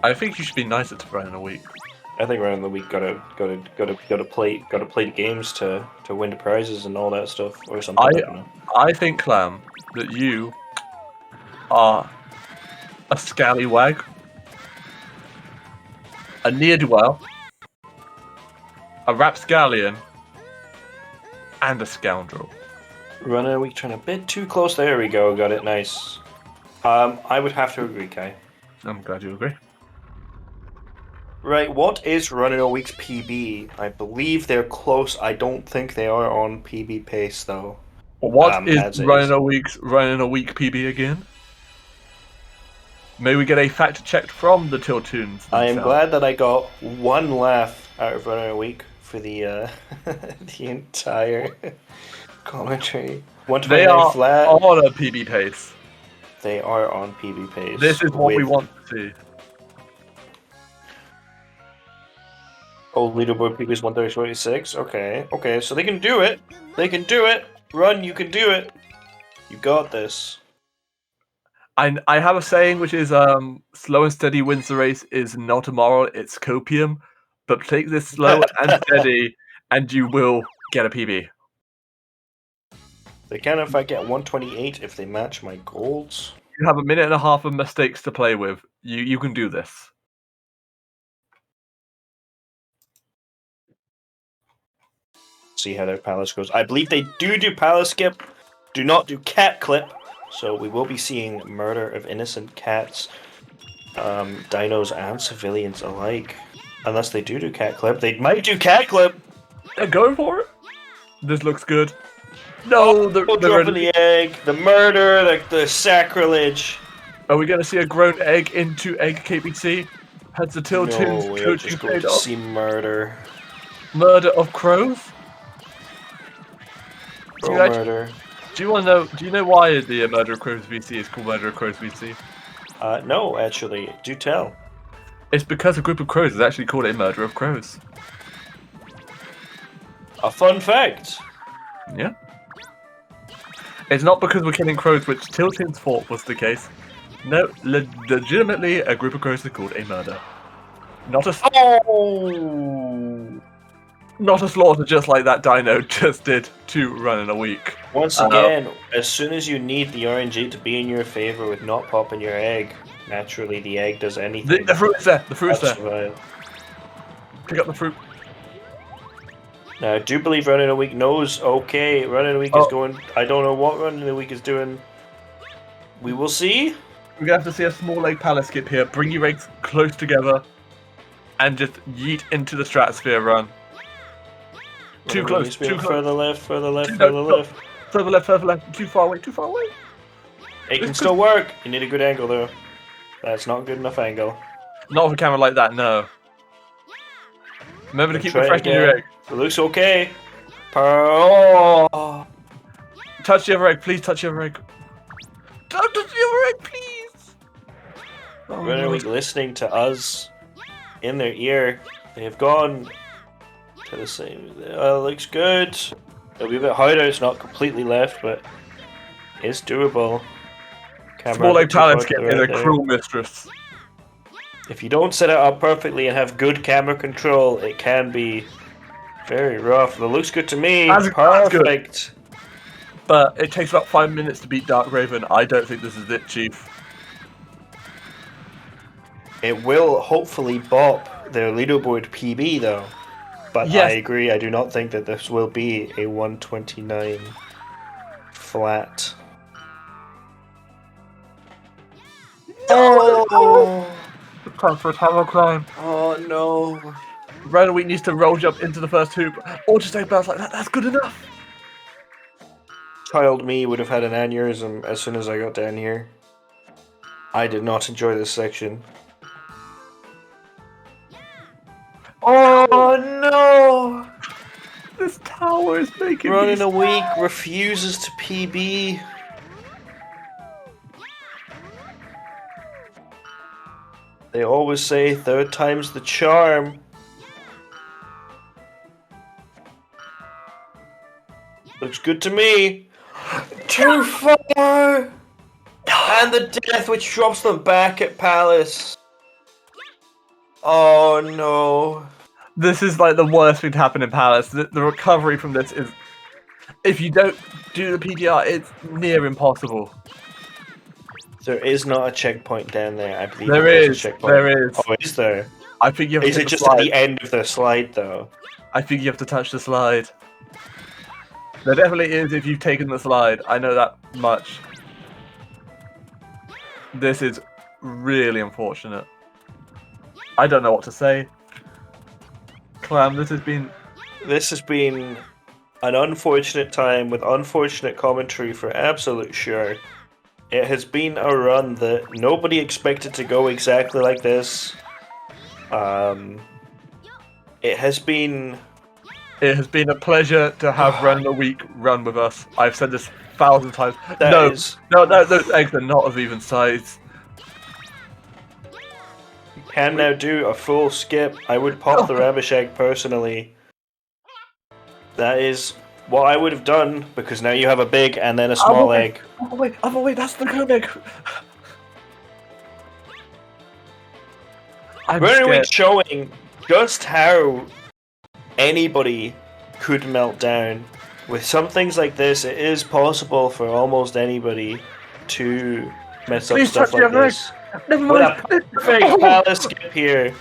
I think you should be nicer to Random Week. I think Run of the Week gotta play the games to win the prizes and all that stuff or something. I don't know. I think, Clam, that you are a scallywag, a ne'er-do-well, a rapscallion, and a scoundrel. Run of the Week trying a bit too close. There we go. Got it. Nice. I would have to agree, Kai. I'm glad you agree. Right, what is Run of the Week's PB? I believe they're close. I don't think they are on PB pace though. What as is is. Running a Week PB again? May we get a fact check from the Tiltoons? I am themselves? glad that I got one laugh out of Run of the Week for the the entire commentary. They 129 are flat. on a PB pace. They are on PB pace. This is what we with- want to see. Oh, leaderboard PB is 130.26. Okay, so they can do it. They can do it. Run, you can do it. You got this. I have a saying which is slow and steady wins the race is not a moral, it's copium. But take this slow and steady and you will get a PB. They can if I get 128 if they match my golds. You have a minute and a half of mistakes to play with. You can do this. See how their palace goes. I believe they do palace skip. Do not do cat clip. So we will be seeing murder of innocent cats, dinos and civilians alike. Unless they do cat clip. They might do cat clip. They're going for it. This looks good. No, Dropping the egg, the murder, the sacrilege. Are we going to see a grown egg into egg KBC? Has the Tiltoons No, we're coaching just going paid to off? see murder. Murder of crows? Bro you actually- murder. Do you want to know? Do you know why the Murder of Crows VC is called Murder of Crows VC? No, actually, do tell. It's because a group of crows is actually called a Murder of Crows. A fun fact. Yeah. It's not because we're killing crows, which Tilton's thought was the case. No, legitimately, a group of crows is called a murder. Not a Oh! not a slaughter just like that Dino just did 2 run in a week. Once again, as soon as you need the RNG to be in your favor with not popping your egg, naturally the egg does anything. The fruit's there. The fruit's to there. survive. Pick up the fruit. Now, I do believe Run in a Week knows, okay, Run in a Week is going, I don't know what Run in a Week is doing. We will see. We're gonna have to see a small egg palace skip here. Bring your eggs close together and just yeet into the stratosphere run. Too close, too close. Further left, further left, No, further no. left. Further left. Too far away, too far away. It can still work. You need a good angle though. That's not good enough angle. Not with a camera like that, no. Remember to keep Try it refreshing your again. egg. It looks okay. Oh. Touch the other egg, please touch the other egg. Don't touch the other egg, please! Oh, Run in a Week listening to us in their ear. They have gone to the same. Looks good. It'll be a bit harder. It's not completely left, but it's doable. Camera Small egg too palace far to skip the is a right there. cruel mistress. If you don't set it up perfectly and have good camera control, it can be very rough. It looks good to me. That's good. Perfect. But it takes about 5 minutes to beat Dark Raven. I don't think this is it, Chief. It will hopefully bop their leaderboard PB though. But Yes. I agree, I do not think that this will be a 129 flat. Oh, Time for a tower climb. oh no. Run a Week needs to roll jump into the first hoop, or just egg bounce like that. That's good enough. Child me would have had an aneurysm as soon as I got down here. I did not enjoy this section. Oh no! This tower is making Run me in a Week refuses to PB. They always say third time's the charm. Looks good to me. Too far! And the death which drops them back at Palace. Oh no. This is like the worst thing to happen in Palace. The recovery from this is, if you don't do the PDR, it's near impossible. There is not a checkpoint down there, I believe. There there's a is. checkpoint. There is. Oh, is there? I think you have Is to it hit the just slide. at the end of the slide though? I think you have to touch the slide. There definitely is if you've taken the slide. I know that much. This is really unfortunate. I don't know what to say. Clam, this has been... This has been an unfortunate time with unfortunate commentary for absolute sure. It has been a run that nobody expected to go exactly like this. It has been... It has been a pleasure to have Run a Week run with us. I've said this 1,000 times. That No, is- those eggs are not of even size. Can now do a full skip. I would pop the Rabish egg personally. That is what I would have done, because now you have a big and then a small egg. Oh wait, that's the cone egg. I'm Run Week scared. showing just how anybody could melt down. With some things like this, it is possible for almost anybody to mess up Please stuff touch the like other this. Never With mind. a perfect palace skip here.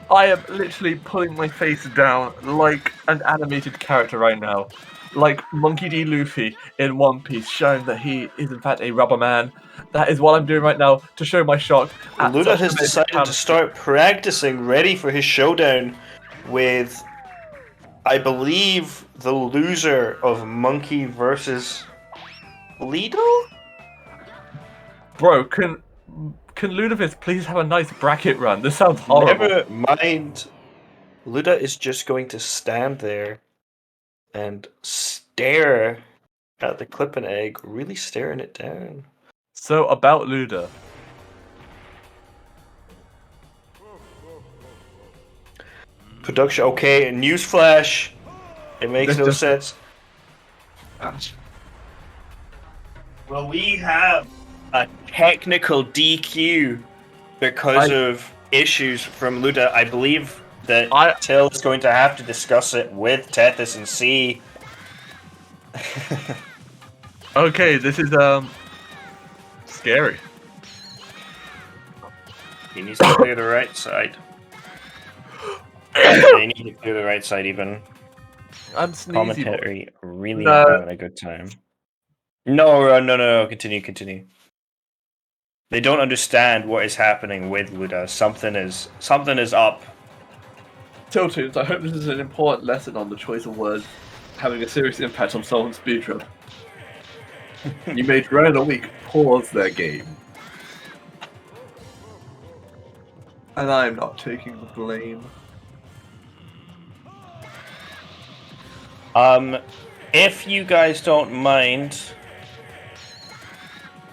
I am literally pulling my face down like an animated character right now. Like Monkey D. Luffy in One Piece, showing that he is in fact a rubber man. That is what I'm doing right now to show my shock. at Luna such has amazing decided to talent. start practicing, ready for his showdown with, I believe, the loser of Monkey versus Lido? Bro, can Ludovic please have a nice bracket run? This sounds horrible. Never mind. Luda is just going to stand there and stare at the clipping egg, really staring it down. So about Luda. Production, okay, newsflash. It makes no sense. Well, we have a technical DQ because of issues from Luda. I believe that Till is going to have to discuss it with Tethys and see. Okay, this is scary. He needs to clear the right side. They need to clear the right side even. I'm sneezy. Commentary really not having a good time. No. Continue. They don't understand what is happening with Luda. Something is up. Tiltunes, I hope this is an important lesson on the choice of words having a serious impact on someone's speedrun. You made Ryan a week pause their game. And I'm not taking the blame. If you guys don't mind,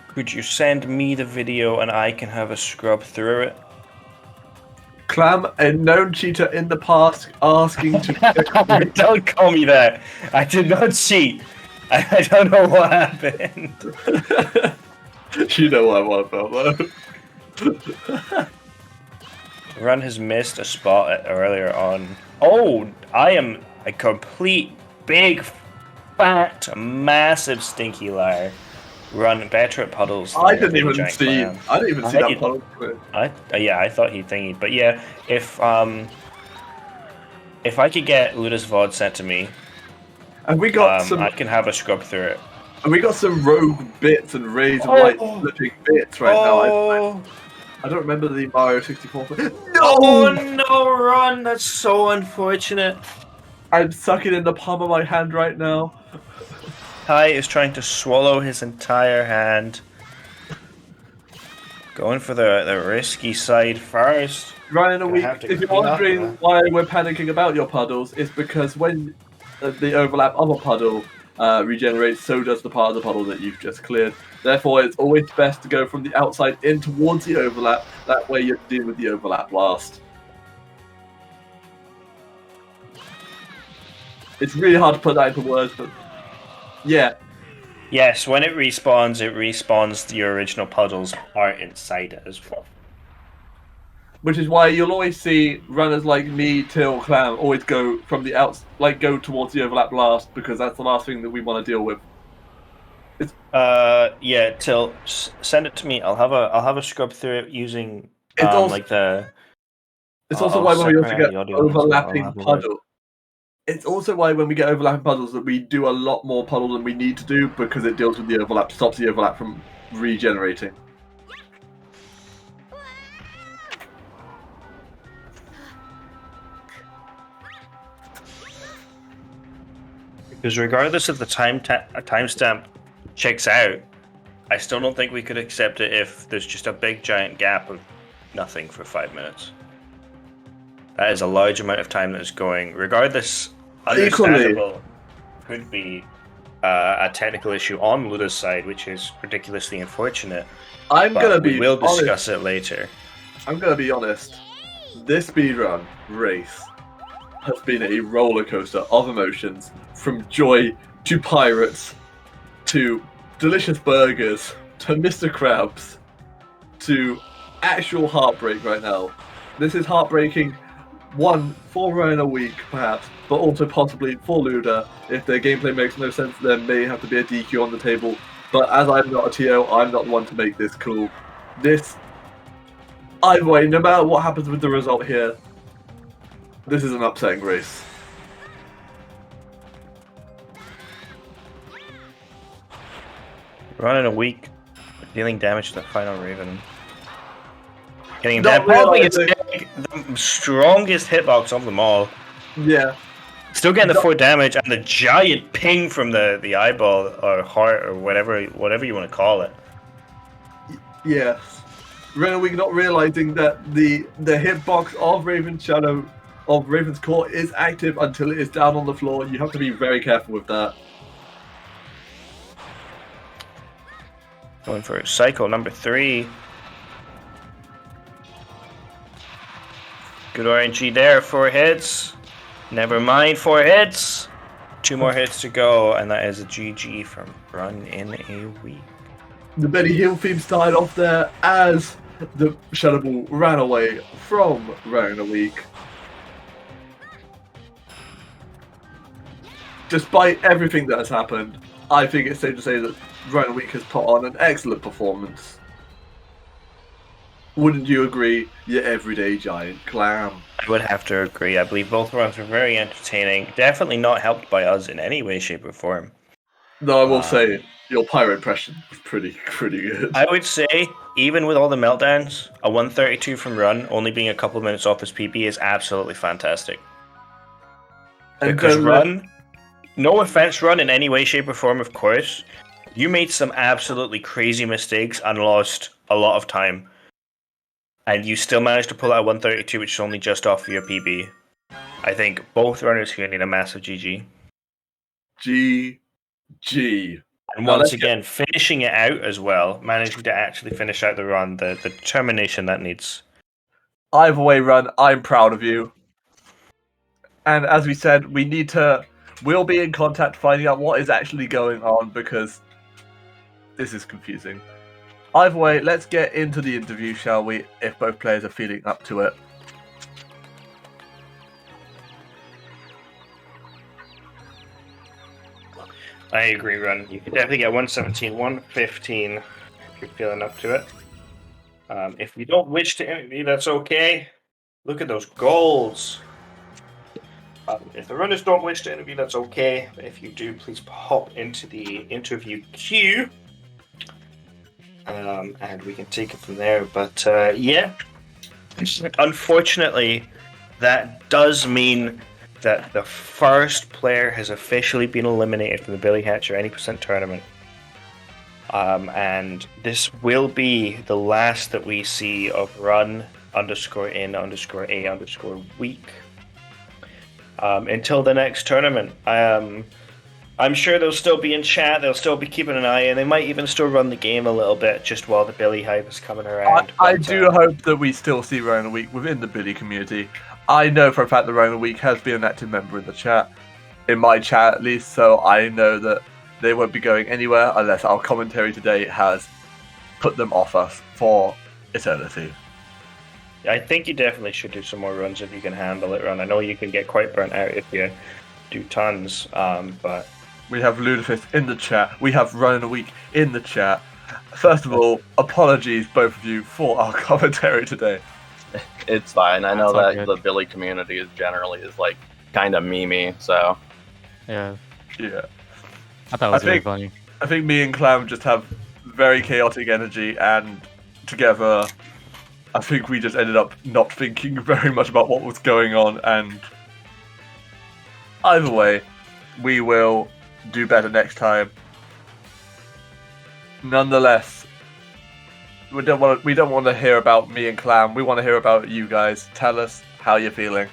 could you send me the video and I can have a scrub through it? Clam, a known cheater in the past, asking to... Don't call me that. I did not cheat. I don't know what happened. You know what I want though. Run has missed a spot earlier on. Oh, I am a complete, big, fat, massive, stinky liar. Run better at puddles. I didn't even see that puddle. I thought he thingied, but yeah, if I could get Luda's VOD sent to me, and we got I can have a scrub through it. And we got some rogue bits and rays of light flipping bits right now. I don't remember the Mario 64. No! Oh no, Ron! That's so unfortunate. I'm sucking in the palm of my hand right now. Kai is trying to swallow his entire hand. Going for the risky side first. Ryan, a week. If you're wondering why we're panicking about your puddles, it's because when the overlap of a puddle regenerates, so does the part of the puddle that you've just cleared. Therefore, it's always best to go from the outside in towards the overlap. That way you deal with the overlap last. It's really hard to put that into words, but yeah. Yes, when it respawns the original puddles are inside it as well. Which is why you'll always see runners like me, Till, Clam always go from the go towards the overlap last, because that's the last thing that we want to deal with. Yeah, Till, send it to me. I'll have a scrub through it using It's also why when we also get overlapping puddles. It's also why when we get overlapping puddles that we do a lot more puddle than we need to do, because it deals with the overlap, stops the overlap from regenerating. Because regardless of the timestamp checks out, I still don't think we could accept it if there's just a big giant gap of nothing for 5 minutes. That is a large amount of time that is going. Regardless, understandable could be a technical issue on Luda's side, which is ridiculously unfortunate. We'll discuss it later. I'm gonna be honest. This speedrun race has been a roller coaster of emotions, from joy to pirates to delicious burgers to Mr. Krabs to actual heartbreak right now. This is heartbreaking, one for Ryan a week perhaps, but also possibly for Luda. If their gameplay makes no sense, there may have to be a DQ on the table. But as I'm not a TO, I'm not the one to make this cool. Either way, no matter what happens with the result here, this is an upsetting race. Running a week, dealing damage to the final Raven. Getting that probably is the strongest hitbox of them all. Yeah. Still getting the 4 damage and the giant ping from the eyeball or heart or whatever you want to call it. Yes. Renowing not realizing that the hitbox of Raven's Shadow of Raven's Court is active until it is down on the floor. You have to be very careful with that. Going for cycle number 3. Good RNG there, 4 hits. Never mind, 4 hits. 2 more hits to go, and that is a GG from Run in a Week. The Benny Hill theme started off there as the Shadow Ball ran away from Round a Week. Despite everything that has happened, I think it's safe to say that Round a Week has put on an excellent performance. Wouldn't you agree, your everyday giant clam? I would have to agree. I believe both runs were very entertaining. Definitely not helped by us in any way, shape, or form. Though I will say, your pyro impression was pretty good. I would say, even with all the meltdowns, a 132 from Run, only being a couple of minutes off his PB, is absolutely fantastic. And Because then Run, no offense, Run in any way, shape, or form, of course, you made some absolutely crazy mistakes and lost a lot of time. And you still managed to pull out a 132, which is only just off of your PB. I think both runners here need a massive GG. GG. And Now, once let's get- again, finishing it out as well, managing to actually finish out the run, the determination that needs. Either way, Run, I'm proud of you. And as we said, we'll be in contact finding out what is actually going on because this is confusing. Either way, let's get into the interview, shall we, if both players are feeling up to it. I agree, Run. You can definitely get 117, 115 if you're feeling up to it. If you don't wish to interview, that's okay. Look at those goals. If the runners don't wish to interview, that's okay. But if you do, please hop into the interview queue. And we can take it from there. But yeah, unfortunately, that does mean that the first player has officially been eliminated from the Billy Hatcher Any Percent tournament. And this will be the last that we see of Run_in_A_week. Until the next tournament. I'm sure they'll still be in chat, they'll still be keeping an eye, and they might even still run the game a little bit just while the Billy hype is coming around. I But, do hope that we still see Round a Week within the Billy community. I know for a fact that Round a Week has been an active member in the chat, in my chat at least, so I know that they won't be going anywhere unless our commentary today has put them off us for eternity. I think you definitely should do some more runs if you can handle it, Run. I know you can get quite burnt out if you do tons, but We have Ludafist in the chat. We have Round a Week in the chat. First of all, apologies, both of you, for our commentary today. It's fine. I know That's all that good. the Billy community is generally like kind of memey, so Yeah, Yeah. I thought it was I really think- funny. I think me and Clam just have very chaotic energy, and together, I think we just ended up not thinking very much about what was going on, and either way, we will do better next time. Nonetheless, we don't want to hear about me and Clam. We want to hear about you guys. Tell us how you're feeling.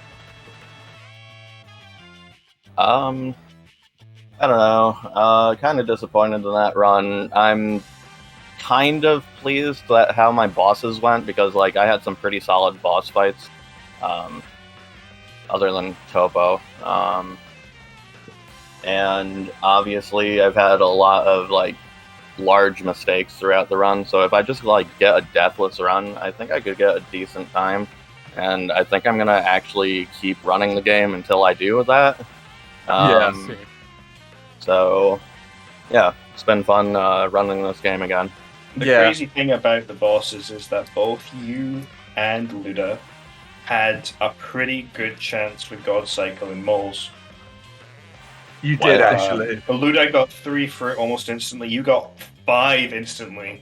I don't know. Kind of disappointed in that run. I'm kind of pleased at how my bosses went because like I had some pretty solid boss fights. Other than Topo. And obviously I've had a lot of like large mistakes throughout the run, so if I just like get a deathless run, I think I could get a decent time. And I think I'm gonna actually keep running the game until I do that. Yes. So, yeah, it's been fun running this game again. the Yeah. crazy thing about the bosses is that both you and Luda had a pretty good chance with God Cycle and Moles. You did, Wow. actually. Luda got 3 for it almost instantly. You got 5 instantly.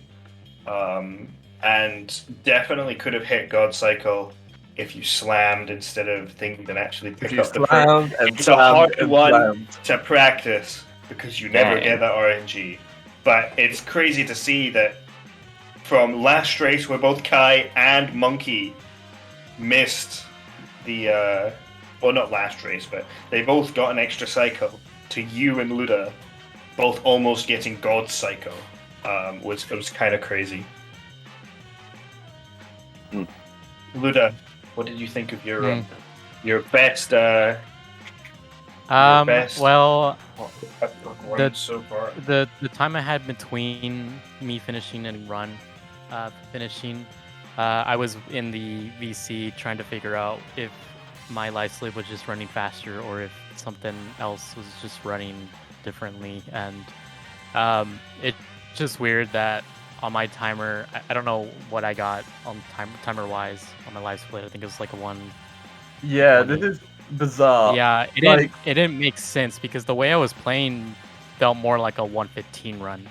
And definitely could have hit God Cycle if you slammed instead of thinking that actually If pick you up the first. slammed and It's a slammed hard and one. slammed. To practice because you never Dang. get that RNG. But it's crazy to see that from last race where both Kai and Monkey missed the well, not last race, but they both got an extra cycle to you and Luda both almost getting God Cycle. Was kind of crazy. Hmm. Luda, what did you think of your Hmm. your best best- Well, run The- so far? the time I had between me finishing and Run finishing, I was in the VC trying to figure out if my light slip was just running faster or if something else was just running differently, and it's just weird that on my timer, I don't know what I got on timer wise on my live split. I think it was like a one. Yeah, this is bizarre. Yeah, it didn't make sense because the way I was playing felt more like a 115 run.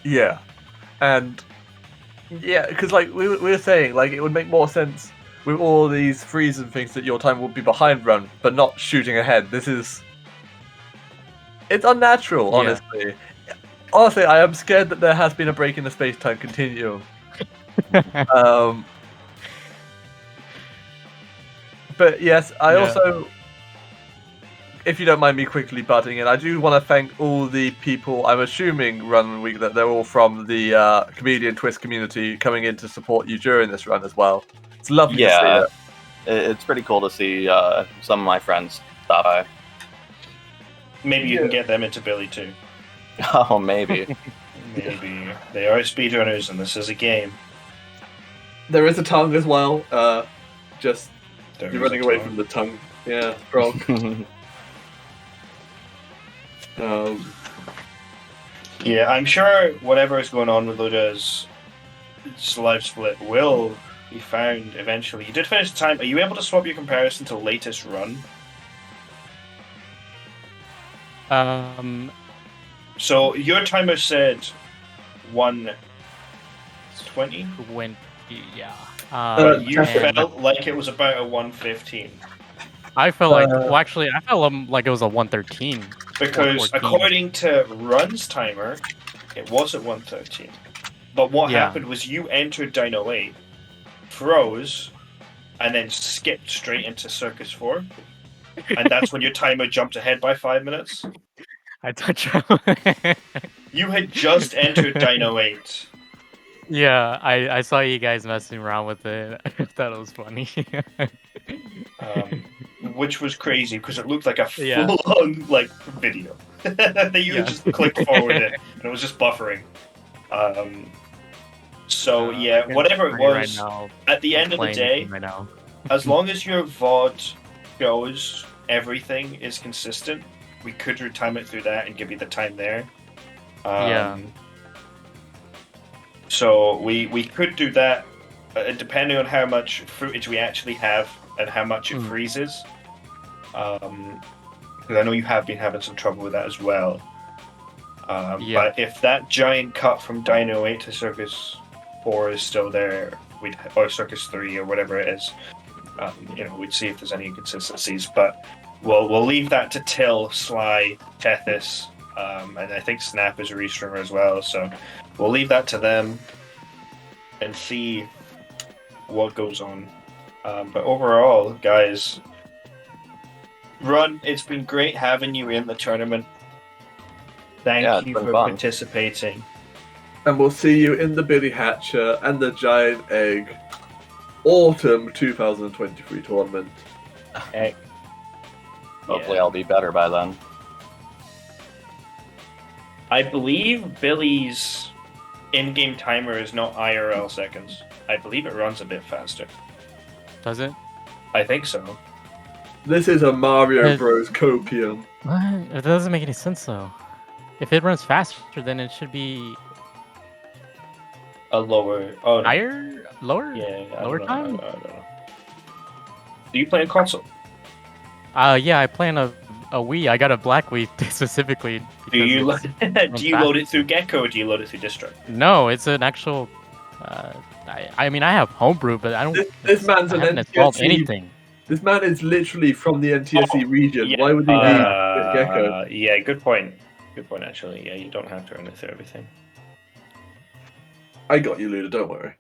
Yeah, and yeah, because like we were saying, like it would make more sense with all these frees and things that your time would be behind run, but not shooting ahead. It's unnatural, honestly. Honestly, I am scared that there has been a break in the space-time continuum. But yes, I also, if you don't mind me quickly butting in, I do want to thank all the people, I'm assuming run week, that they're all from the Comedian Twist community coming in to support you during this run as well. It's lovely to see it. It's pretty cool to see some of my friends stop by. Maybe you can get them into Billy too. Oh, maybe. Maybe. They are speedrunners and this is a game. There is a tongue as well. Just There you're is running a away tongue. from the tongue. Yeah, frog. Yeah, I'm sure whatever is going on with Luda's live split will be found eventually. You did finish the time. Are you able to swap your comparison to latest run? So your timer said 120. 20, yeah. You and felt like it was about a 115. I felt like, well, actually, I felt like it was a 113. Because 114. according to Run's timer, it was at 113. But what happened was you entered Dino 8, froze, and then skipped straight into Circus 4. And that's when your timer jumped ahead by 5 minutes. I touched. You had just entered Dino 8. Yeah, I saw you guys messing around with it. I thought it was funny. Which was crazy because it looked like a Yeah. full-on like video that you just clicked forward it and it was just buffering. So yeah, whatever it was, right now, at the end of the playing day, right now. as long as your VOD shows everything is consistent, we could retime it through that and give you the time there. Yeah. So we could do that, depending on how much footage we actually have and how much it freezes. Because I know you have been having some trouble with that as well. But if that giant cut from Dino 8 to Circus 4 is still there, or Circus 3 or whatever it is, we'd see if there's any inconsistencies. But we'll leave that to Till, Sly, Tethys, and I think Snap is a restreamer as well. So we'll leave that to them and see what goes on. But overall, guys, Run, it's been great having you in the tournament. Thank you for participating. And we'll see you in the Billy Hatcher and the Giant Egg Autumn 2023 tournament. Hopefully I'll be better by then. I believe Billy's in-game timer is not IRL seconds. I believe it runs a bit faster. Does it? I think so. This is a Mario Bros. Copium. What? It doesn't make any sense though. If it runs faster, then it should be a lower, higher, lower, lower time. I don't know. Do you play on console? Yeah, I play on a Wii. I got a black Wii specifically. Do you load it through Gecko or do you load it through distro? No, it's an actual. I mean, I have homebrew, but I don't. This man's an NTSC. Anything. This man is literally from the NTSC region. Yeah. Why would he need Gecko? Yeah, good point. Good point, actually. Yeah, you don't have to run it through everything. I got you, Luda. Don't worry.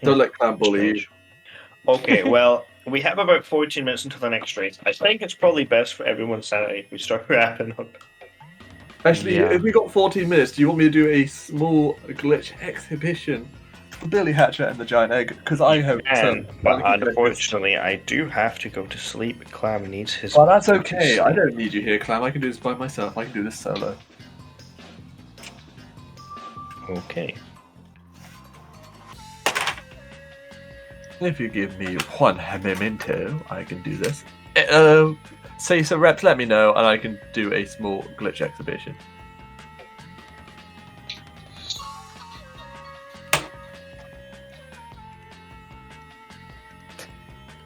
Don't let Clan bully you. Okay, well, we have about 14 minutes until the next race. I think it's probably best for everyone's sanity if we start wrapping up. Actually, if we got 14 minutes, do you want me to do a small glitch exhibition for Billy Hatcher and the Giant Egg? Because I have some. But unfortunately, I do have to go to sleep. Clam needs his. Well, that's okay. I don't need you here, Clam. I can do this by myself. I can do this solo. Okay. If you give me one memento, I can do this. Say some reps, let me know, and I can do a small glitch exhibition.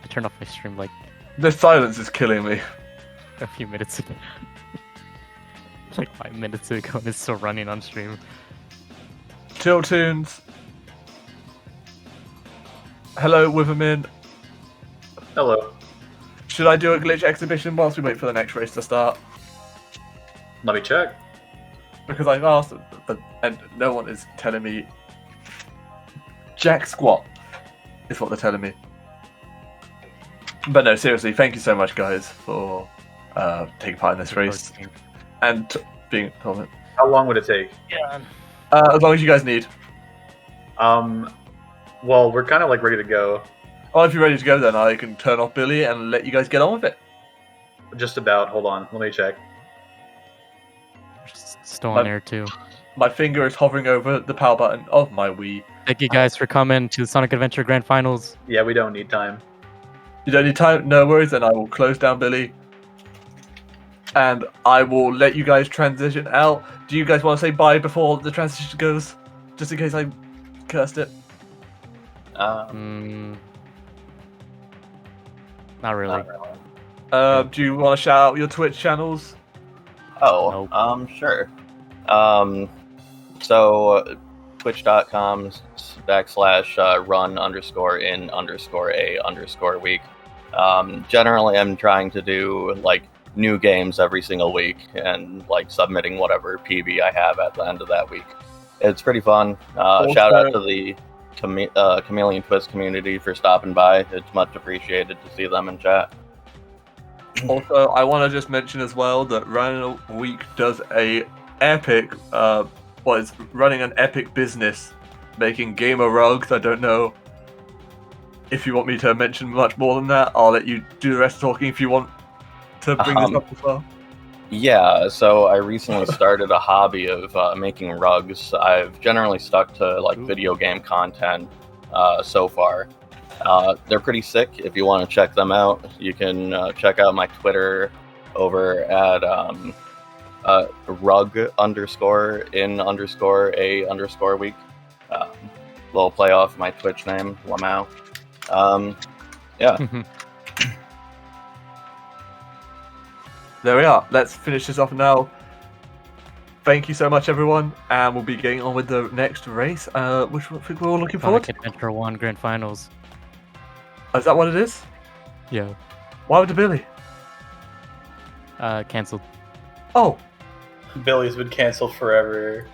I turned off my stream like The silence is killing me. a few minutes ago. Like 5 minutes ago, and it's still running on stream. Chill Tunes. Hello, Withermin. Hello. Should I do a glitch exhibition whilst we wait for the next race to start? Let me check. Because I've asked, and no one is telling me. Jack squat is what they're telling me. But no, seriously, thank you so much, guys, for taking part in this race and being on it. How long would it take? As long as you guys need. Well, we're kind of like ready to go. Oh, if you're ready to go, then I can turn off Billy and let you guys get on with it. Just about. Hold on. Let me check. Still on air too. My finger is hovering over the power button of my Wii. Thank you guys for coming to the Sonic Adventure Grand Finals. Yeah, we don't need time. You don't need time? No worries, then I will close down Billy. And I will let you guys transition out. Do you guys want to say bye before the transition goes? Just in case I cursed it. Not really. Do you want to shout out your Twitch channels? Oh, Nope. Sure. So twitch.com/run_in_a_week. Generally, I'm trying to do like new games every single week and like submitting whatever PB I have at the end of that week. It's pretty fun. Shout out to the Chameleon Twist community for stopping by. It's much appreciated to see them in chat. Also, I want to just mention as well that Run a Week does a epic, is running an epic business, making gamer rugs. I don't know if you want me to mention much more than that. I'll let you do the rest of talking if you want to bring this up as well. Yeah, so I recently started a hobby of making rugs. I've generally stuck to like video game content so far. They're pretty sick. If you want to check them out, you can check out my Twitter over at rug_in_a_week. Little play off my Twitch name, Lamau. Yeah. There we are. Let's finish this off now. Thank you so much, everyone, and we'll be getting on with the next race, which I think we're all looking forward Sonic to. Adventure 1 Grand Finals. Is that what it is? Yeah. Why would the Billy? Cancelled. Oh, Billy's would cancel forever.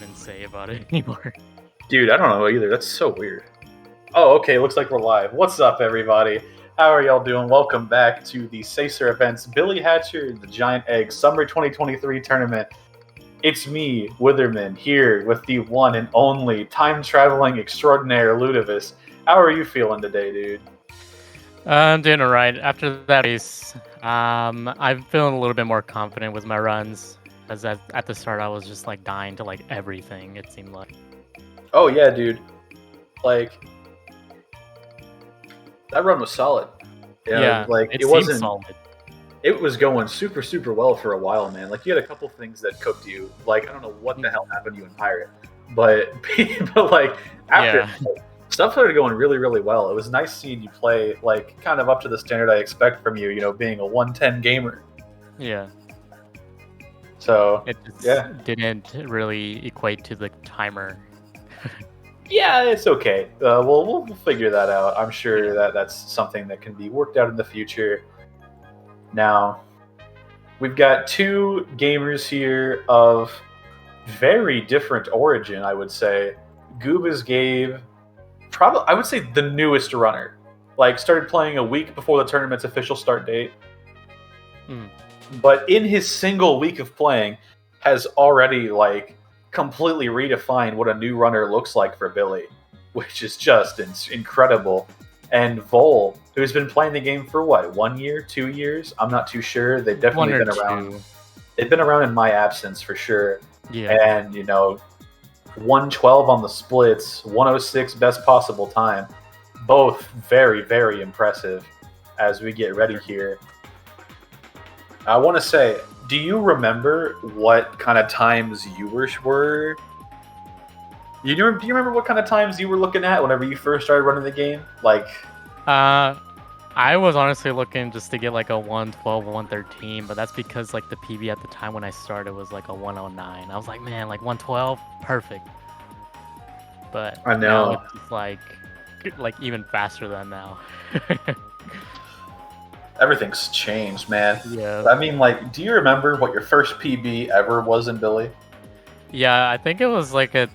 even say about it anymore. Dude, I don't know either. That's so weird. Oh, okay. Looks like we're live. What's up, everybody? How are y'all doing? Welcome back to the Sacer Events Billy Hatcher, the Giant Egg Summer 2023 tournament. It's me, Witherman, here with the one and only time-traveling extraordinaire Ludovis. How are you feeling today, dude? I'm doing alright. After that race, I'm feeling a little bit more confident with my runs. Because at the start, I was just like dying to like everything, it seemed like. Oh, yeah, dude. Like, that run was solid. Yeah, like it wasn't solid. It was going super, super well for a while, man. Like, you had a couple things that cooked you. Like, I don't know what the hell happened to you in Pirate, but like after stuff started going really, really well. It was nice seeing you play like kind of up to the standard I expect from you. You know, being a 110 gamer. Yeah. So it just didn't really equate to the timer. Yeah, it's okay. We'll figure that out. I'm sure that's something that can be worked out in the future. Now, we've got two gamers here of very different origin, I would say. Goob is Gabe, probably, I would say the newest runner. Like, started playing a week before the tournament's official start date. But in his single week of playing, has already, like, completely redefined what a new runner looks like for Billy, which is just incredible. And Vol, who's been playing the game for what, 1 year, 2 years? I'm not too sure. They've definitely been around. They've been around in my absence for sure. Yeah. And, you know, 112 on the splits, 106 best possible time. Both very, very impressive as we get ready here. I want to say, do you remember what kind of times you were? Do you remember what kind of times you were looking at whenever you first started running the game? Like, I was honestly looking just to get like a 112, 113, but that's because like the PB at the time when I started was like a 109. I was like, man, like 112, perfect. But I know now it's like even faster than now. Everything's changed, man. Yeah. I mean, like, do you remember what your first PB ever was in Billy? Yeah, I think it was like a.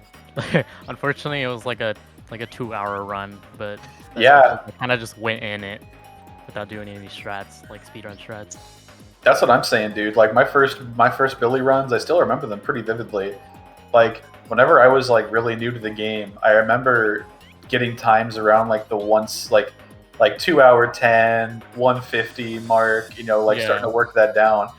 Unfortunately, it was like a 2-hour run, but yeah, I kind of just went in it without doing any strats, like speedrun strats. That's what I'm saying, dude. Like my first Billy runs, I still remember them pretty vividly. Like whenever I was like really new to the game, I remember getting times around like the like 2 hour 10, 150 mark. You know, like starting to work that down.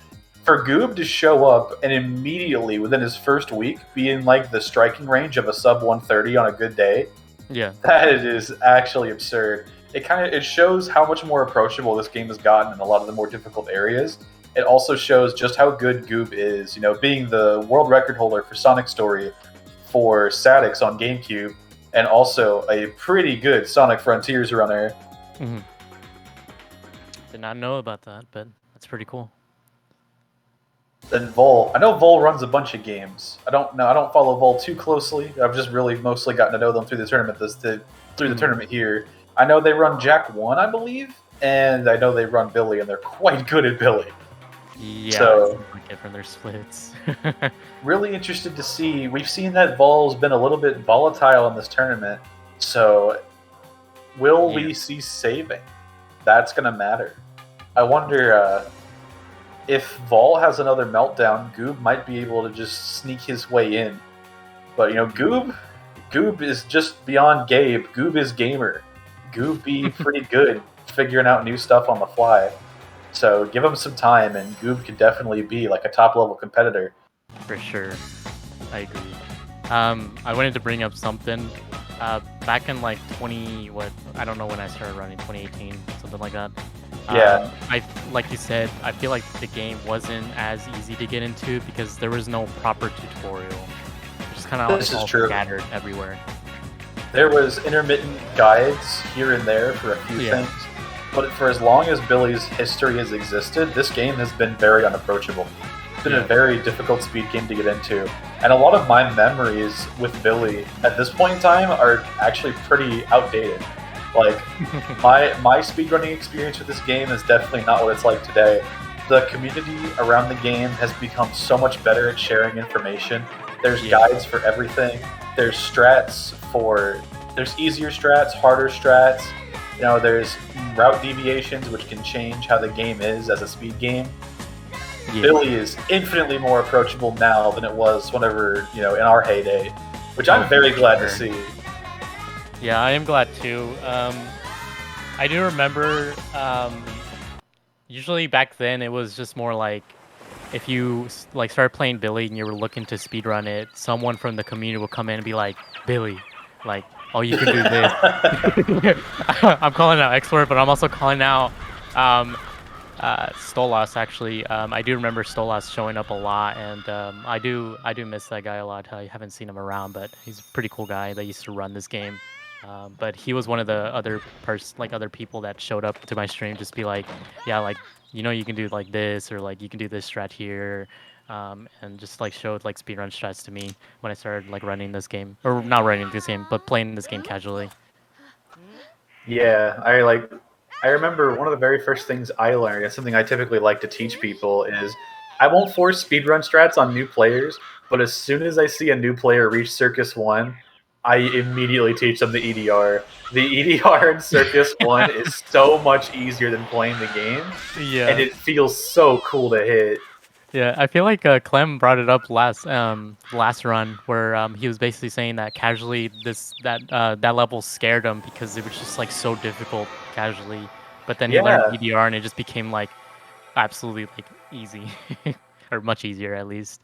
For Goob to show up and immediately within his first week be in like the striking range of a sub 130 on a good day, that is actually absurd. It shows how much more approachable this game has gotten in a lot of the more difficult areas. It also shows just how good Goob is. You know, being the world record holder for Sonic Story for Sadix on GameCube, and also a pretty good Sonic Frontiers runner. Mm-hmm. Did not know about that, but that's pretty cool. Then Vol. I know Vol runs a bunch of games. I don't follow Vol too closely. I've just really mostly gotten to know them through the tournament. Through the tournament here. I know they run Jack 1, I believe, and I know they run Billy, and they're quite good at Billy. Yeah, so I get from their splits. Really interested to see. We've seen that Vol's been a little bit volatile in this tournament. So will we see saving? That's gonna matter. I wonder. If Vol has another meltdown, Goob might be able to just sneak his way in. But, you know, Goob is just beyond Gabe. Goob is gamer. Goob be pretty good figuring out new stuff on the fly. So give him some time, and Goob could definitely be like a top-level competitor. For sure. I agree. I wanted to bring up something. Back in like I don't know when I started running, 2018, something like that. Yeah. Like you said, I feel like the game wasn't as easy to get into because there was no proper tutorial. It just kind of all scattered everywhere. There was intermittent guides here and there for a few things, but for as long as Billy's history has existed, this game has been very unapproachable. It's been a very difficult speed game to get into, and a lot of my memories with Billy at this point in time are actually pretty outdated. Like, my speedrunning experience with this game is definitely not what it's like today. The community around the game has become so much better at sharing information There's Yeah. guides for everything. There's there's easier strats, harder strats. You know, there's route deviations, which can change how the game is as a speed game. Yeah. Billy is infinitely more approachable now than it was whenever, in our heyday, which I'm very glad to see. Yeah, I am glad too. I do remember, usually back then it was just more like, if you like started playing Billy and you were looking to speedrun it, someone from the community would come in and be like, Billy, like, oh, you can do this. I'm calling out Export, but I'm also calling out Stolas, actually. I do remember Stolas showing up a lot, and I do miss that guy a lot. I haven't seen him around, but he's a pretty cool guy that used to run this game. But he was one of the other other people that showed up to my stream, just be like, yeah, like, you can do like this, or like you can do this strat here, and just like showed like speedrun strats to me when I started like running this game, or not running this game, but playing this game casually. Yeah, I remember one of the very first things I learned, and something I typically like to teach people, is I won't force speedrun strats on new players, but as soon as I see a new player reach Circus 1, I immediately teach them the EDR. The EDR in Circus 1 is so much easier than playing the game, Yeah. and it feels so cool to hit. Yeah, I feel like Clem brought it up last run, where he was basically saying that casually that level scared him because it was just like so difficult casually, but then he learned EDR and it just became like absolutely like easy, or much easier at least.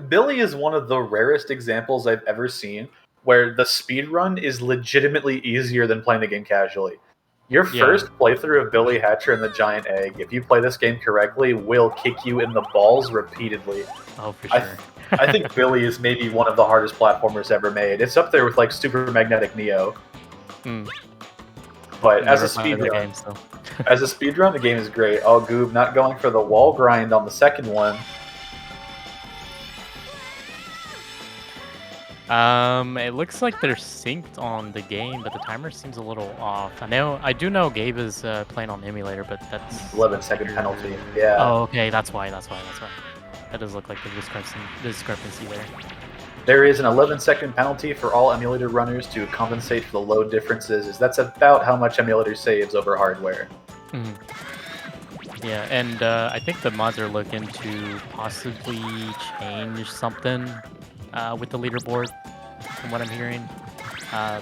Billy is one of the rarest examples I've ever seen where the speedrun is legitimately easier than playing the game casually. Your first playthrough of Billy Hatcher and the Giant Egg, if you play this game correctly, will kick you in the balls repeatedly. Oh, for sure. I think Billy is maybe one of the hardest platformers ever made. It's up there with like Super Magnetic Neo. But as a speedrun, the game is great. Oh, Goob, not going for the wall grind on the second one. It looks like they're synced on the game, but the timer seems a little off. I do know Gabe is playing on emulator, but that's 11-second penalty. Yeah. Oh, okay, that's why. That does look like the discrepancy there. There is an 11-second penalty for all emulator runners to compensate for the load differences. That's about how much emulator saves over hardware. Yeah, and I think the mods are looking to possibly change something with the leaderboard, from what I'm hearing,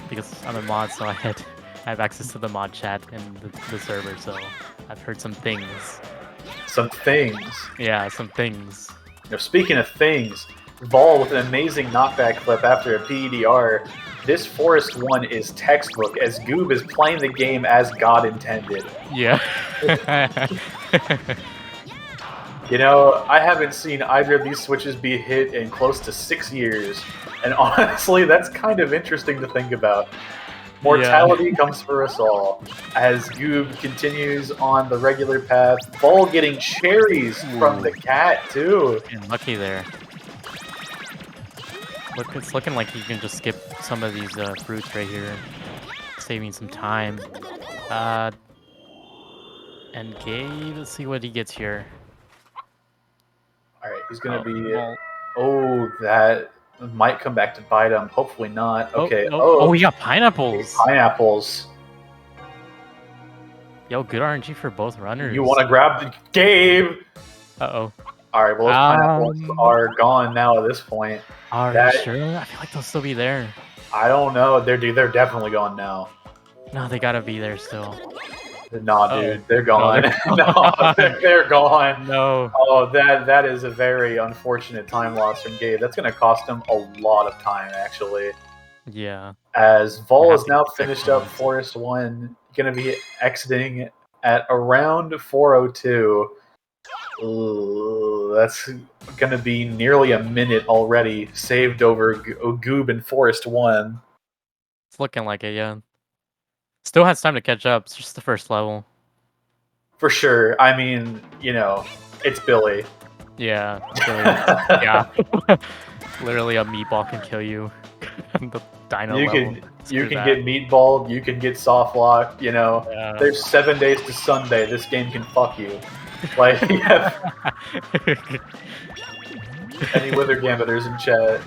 because I'm a mod, so I have access to the mod chat and the server, so I've heard some things. Some things? Yeah, some things. Speaking of things, Vol with an amazing knockback clip after a PEDR. This Forest 1 is textbook, as Goob is playing the game as God intended. Yeah. I haven't seen either of these switches be hit in close to 6 years, and honestly, that's kind of interesting to think about. Mortality comes for us all, as Goob continues on the regular path. Vol getting cherries from the cat, too. And lucky there. It's looking like you can just skip some of these fruits right here, saving some time. And Gabe, let's see what he gets here. Alright, he's gonna be... Oh, that might come back to bite him. Hopefully not. Okay. We got pineapples! Pineapples. Yo, good RNG for both runners. You want to grab the Gabe? Uh-oh. Alright, well, those pineapples are gone now at this point. Are you sure? I feel like they'll still be there. I don't know. They're definitely gone now. No, they gotta be there still. Nah, dude, they're gone. No, they're gone. No. Oh, that is a very unfortunate time loss from Gabe. That's going to cost him a lot of time, actually. Yeah. As Vol is now finished up Forest 1, going to be exiting at around 4:02. Ooh, that's going to be nearly a minute already saved over Goob and Forest 1. It's looking like it, yeah. Still has time to catch up. It's just the first level. For sure. I mean, it's Billy. Yeah. Billy. Yeah. Literally a meatball can kill you. The dino you level. You can get meatballed. You can get soft locked. There's 7 days to Sunday. This game can fuck you. Like, Any Wither Gambiters in chat?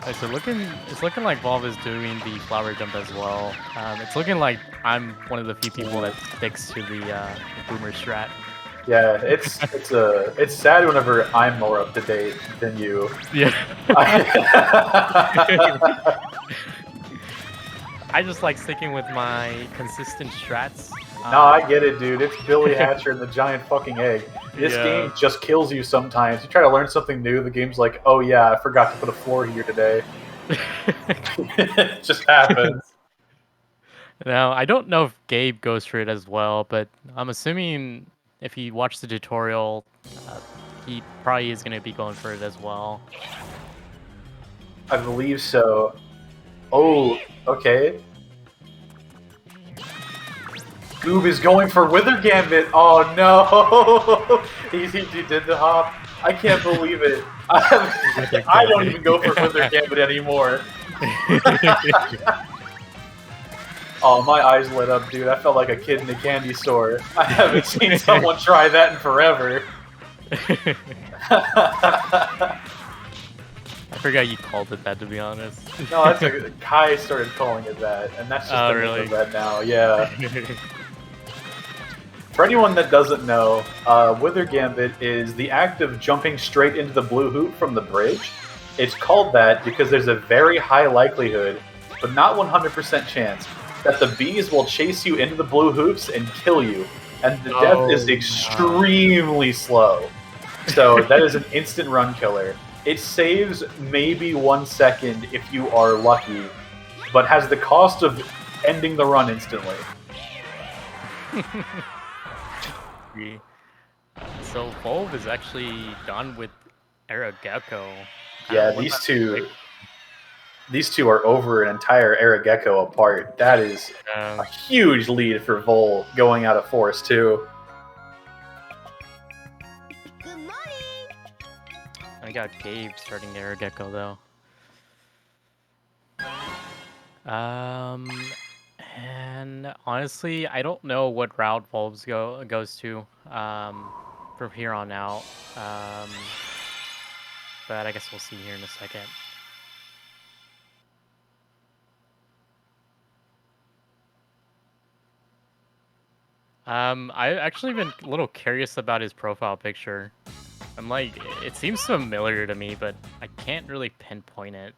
Alright, so it's looking like Volv is doing the flower jump as well. It's looking like I'm one of the few people that sticks to the boomer strat. Yeah, it's sad whenever I'm more up to date than you. Yeah. I just like sticking with my consistent strats. No, I get it, dude. It's Billy Hatcher and the giant fucking egg. This game just kills you sometimes. You try to learn something new, the game's like, oh yeah, I forgot to put a floor here today. It just happens. Now, I don't know if Gabe goes for it as well, but I'm assuming if he watched the tutorial, he probably is going to be going for it as well. I believe so. Oh, okay. Goob is going for Wither Gambit. Oh no! he did the hop. I can't believe it. I don't even go for Wither Gambit anymore. Oh, my eyes lit up, dude. I felt like a kid in a candy store. I haven't seen someone try that in forever. I forgot you called it that, to be honest. No, that's Kai started calling it that, and that's just the name of that now. Yeah. For anyone that doesn't know, Wither Gambit is the act of jumping straight into the blue hoop from the bridge. It's called that because there's a very high likelihood, but not 100% chance, that the bees will chase you into the blue hoops and kill you. And the death is extremely slow. So that is an instant run killer. It saves maybe 1 second if you are lucky, but has the cost of ending the run instantly. So Volv is actually gone with Arageko. Yeah, these two are over an entire Arageko apart. That is a huge lead for Vol going out of Forest 2. Good morning. I got Gabe starting Arageko though. And honestly, I don't know what route Volv's goes to from here on out. But I guess we'll see here in a second. I've actually been a little curious about his profile picture. I'm like, it seems familiar to me, but I can't really pinpoint it.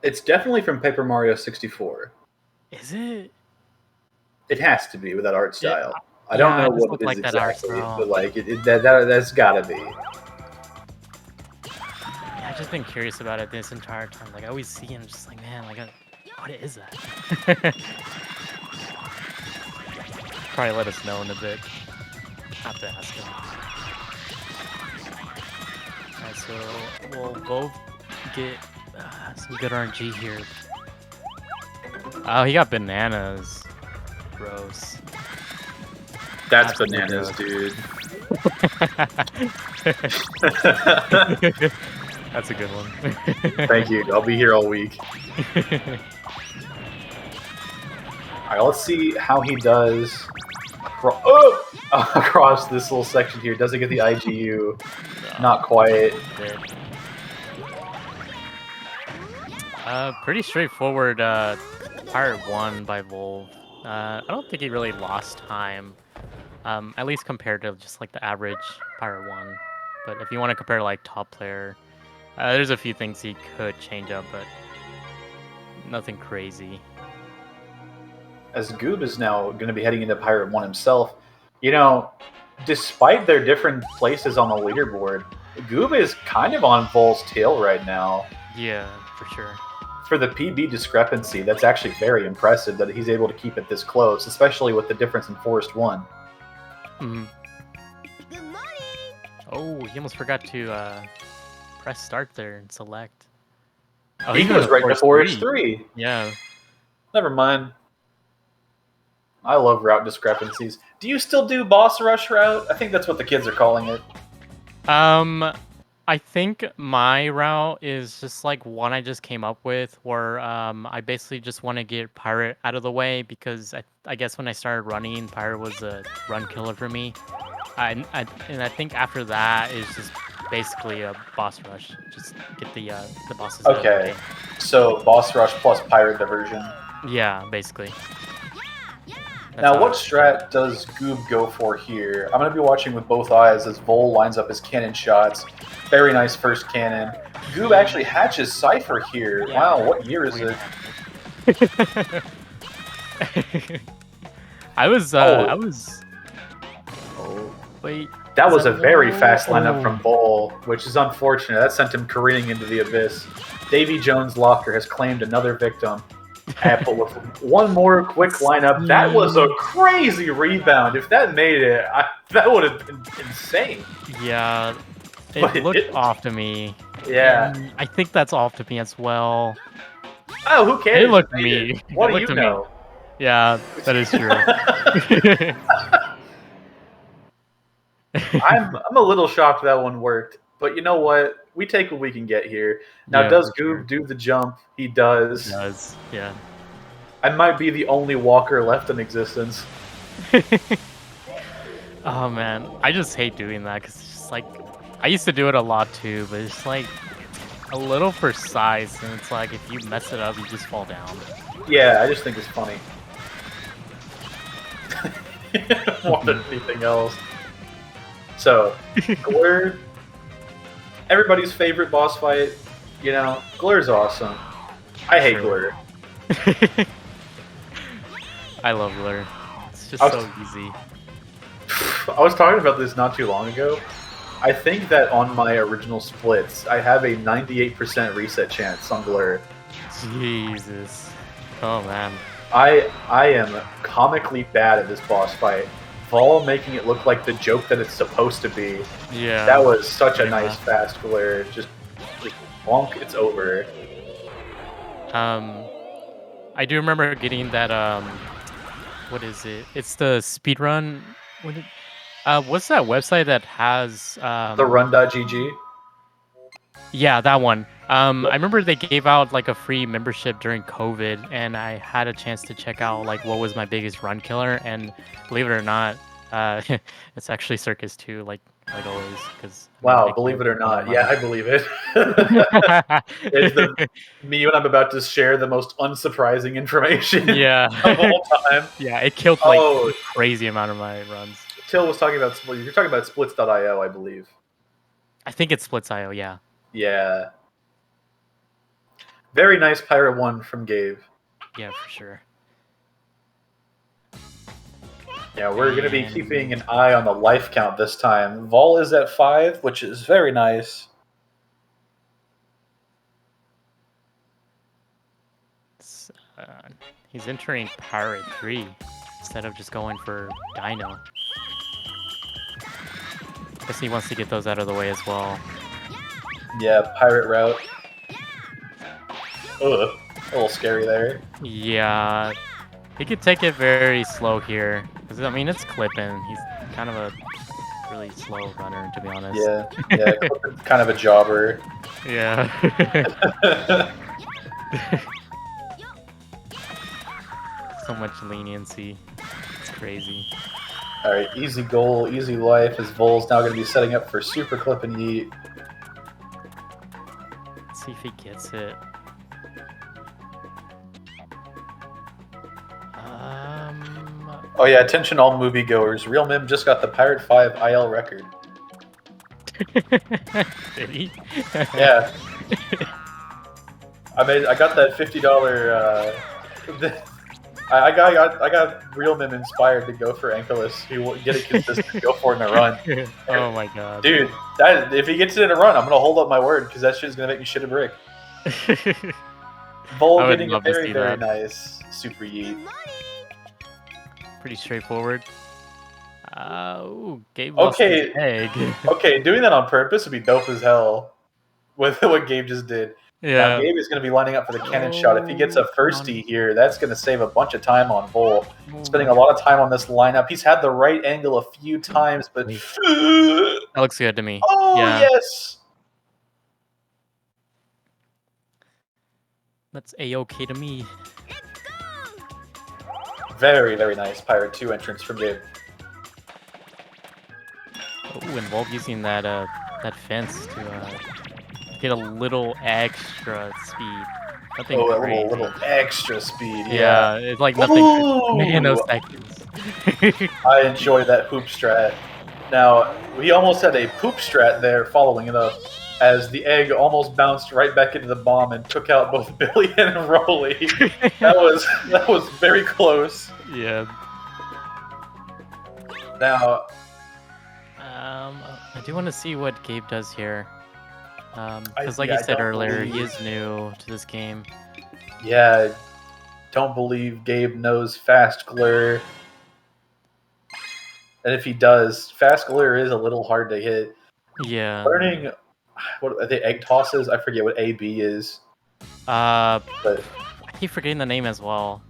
It's definitely from Paper Mario 64. Is it? It has to be with that art style. I don't know what it is like exactly, but like that's gotta be. Yeah, I've just been curious about it this entire time. Like I always see him, just like, man, like, what is that? Probably let us know in a bit. Have to ask him. Alright, so we'll go get some good RNG here. Oh, he got bananas. Gross. That's bananas, dude. That's a good one. Thank you. I'll be here all week. Alright, let's see how he does across this little section here. Does it get the IGU? Not quite. Pretty straightforward Pirate 1 by Volv. I don't think he really lost time. At least compared to just like the average Pirate 1. But if you want to compare like top player, there's a few things he could change up, but nothing crazy. As Goob is now going to be heading into Pirate 1 himself, you know, despite their different places on the leaderboard, Goob is kind of on Vol's tail right now. Yeah, for sure. For the PB discrepancy, that's actually very impressive that he's able to keep it this close, especially with the difference in Forest 1. Mm-hmm. Good morning. Oh, he almost forgot to press start there and select. Oh, he goes right to Forest 3. Yeah. Never mind. I love route discrepancies. Do you still do boss rush route? I think that's what the kids are calling it. I I think my route is just like one I just came up with, where I basically just want to get Pirate out of the way because I guess when I started running, Pirate was a run killer for me. And I think after that is just basically a boss rush. Just get the bosses out of the Okay. way. So boss rush plus pirate diversion. Yeah, basically. That's Now, how what I- strat does Goob go for here? I'm going to be watching with both eyes as Vol lines up his cannon shots. Very nice first cannon. Goob actually hatches Cypher here. Yeah. Wow, what year is it? I was. Oh wait. That Is was that a very Vol? fast lineup Oh. from Vol, which is unfortunate. That sent him careening into the abyss. Davy Jones Locker has claimed another victim. But with one more quick lineup, that was a crazy rebound. If that made it, that would have been insane. Yeah, But it it looked didn't. off to me. Yeah. And I think that's off to me as well. Oh, who cares? It looked Made me. it. What It do looked you to me. know? Yeah, that is true. I'm a little shocked that one worked, but you know what? We take what we can get here. Now, Yeah, does for sure. Goob do the jump? He does. It does. Yeah. I might be the only walker left in existence. Oh man, I just hate doing that because it's just like I used to do it a lot too, but it's like a little precise, and it's like if you mess it up, you just fall down. Yeah, I just think it's funny. More than anything else. So, Glur, everybody's favorite boss fight. You know, Glur's awesome. I hate Sure. Glur. I love Lure. It's just I was- so easy. I was talking about this not too long ago. I think that on my original splits, I have a 98% reset chance on Glur. Jesus. Oh man. I am comically bad at this boss fight. Vol making it look like the joke that it's supposed to be. Yeah. That was such a Yeah. nice fast Glur. Just bonk, it's over. I do remember getting that. What is it? It's the speedrun. What's that website that has The run.gg. Yeah, that one. I remember they gave out like a free membership during COVID, and I had a chance to check out like what was my biggest run killer, and believe it or not, it's actually Circus 2, like always. Because Wow, believe it or not. Yeah, I believe it. It's me when I'm about to share the most unsurprising information yeah, of all time. yeah, it killed like Oh. a crazy amount of my runs. Till was talking about you're talking about splits.io, I believe. I think it's Splits.io. Yeah. Yeah. Very nice Pirate 1 from Gabe. Yeah, for sure. Yeah, we're going to be keeping an eye on the life count this time. Vol is at 5, which is very nice. It's, he's entering Pirate 3 instead of just going for Dino. Guess he wants to get those out of the way as well. Yeah, Pirate route. Ugh, a little scary there. Yeah, he could take it very slow here. 'Cause, I mean, it's clipping. He's kind of a really slow runner, to be honest. Yeah, kind of a jobber. Yeah. So much leniency. It's crazy. All right, easy goal, easy life. As Vol's now going to be setting up for Super Clip and Yeet. Let's see if he gets it. Oh yeah, attention all moviegoers. Real Mim just got the Pirate 5 IL record. Did he? Yeah. I got that $50. I got Real Mim inspired to go for Ankylos. He will get it consistent, go for it in a run. Oh my god. Dude, that if he gets it in a run, I'm gonna hold up my word because that shit's gonna make me shit a brick. Vol I would getting a love to very see very that. nice super yeet. Pretty straightforward. Ooh, Gabe lost his Okay, egg. okay, doing that on purpose would be dope as hell. With what Gabe just did. Now, Yeah. Gabe is going to be lining up for the cannon shot. If he gets a firstie here, that's going to save a bunch of time on Vol. Spending a lot of time on this lineup. He's had the right angle a few times, but That looks good to me. oh Yeah. yes, That's a-okay to me. Very, very nice Pirate 2 entrance from Gabe. Oh, and Volk using that that fence to get a little extra speed. Nothing Oh, a crazy. little extra speed. Yeah, it's like nothing nanoseconds. I enjoy that poop strat. Now, we almost had a poop strat there following it up, as the egg almost bounced right back into the bomb and took out both Billy and Rolly. That was very close. Yeah. Now, I do want to see what Gabe does here. Because like yeah, you I said don't earlier, he believe- is new to this game. yeah, don't believe Gabe knows Fast Glare. And if he does, Fast Glare is a little hard to hit. Yeah. Learning, what are they, egg tosses? I forget what AB is. I But keep forgetting the name as well.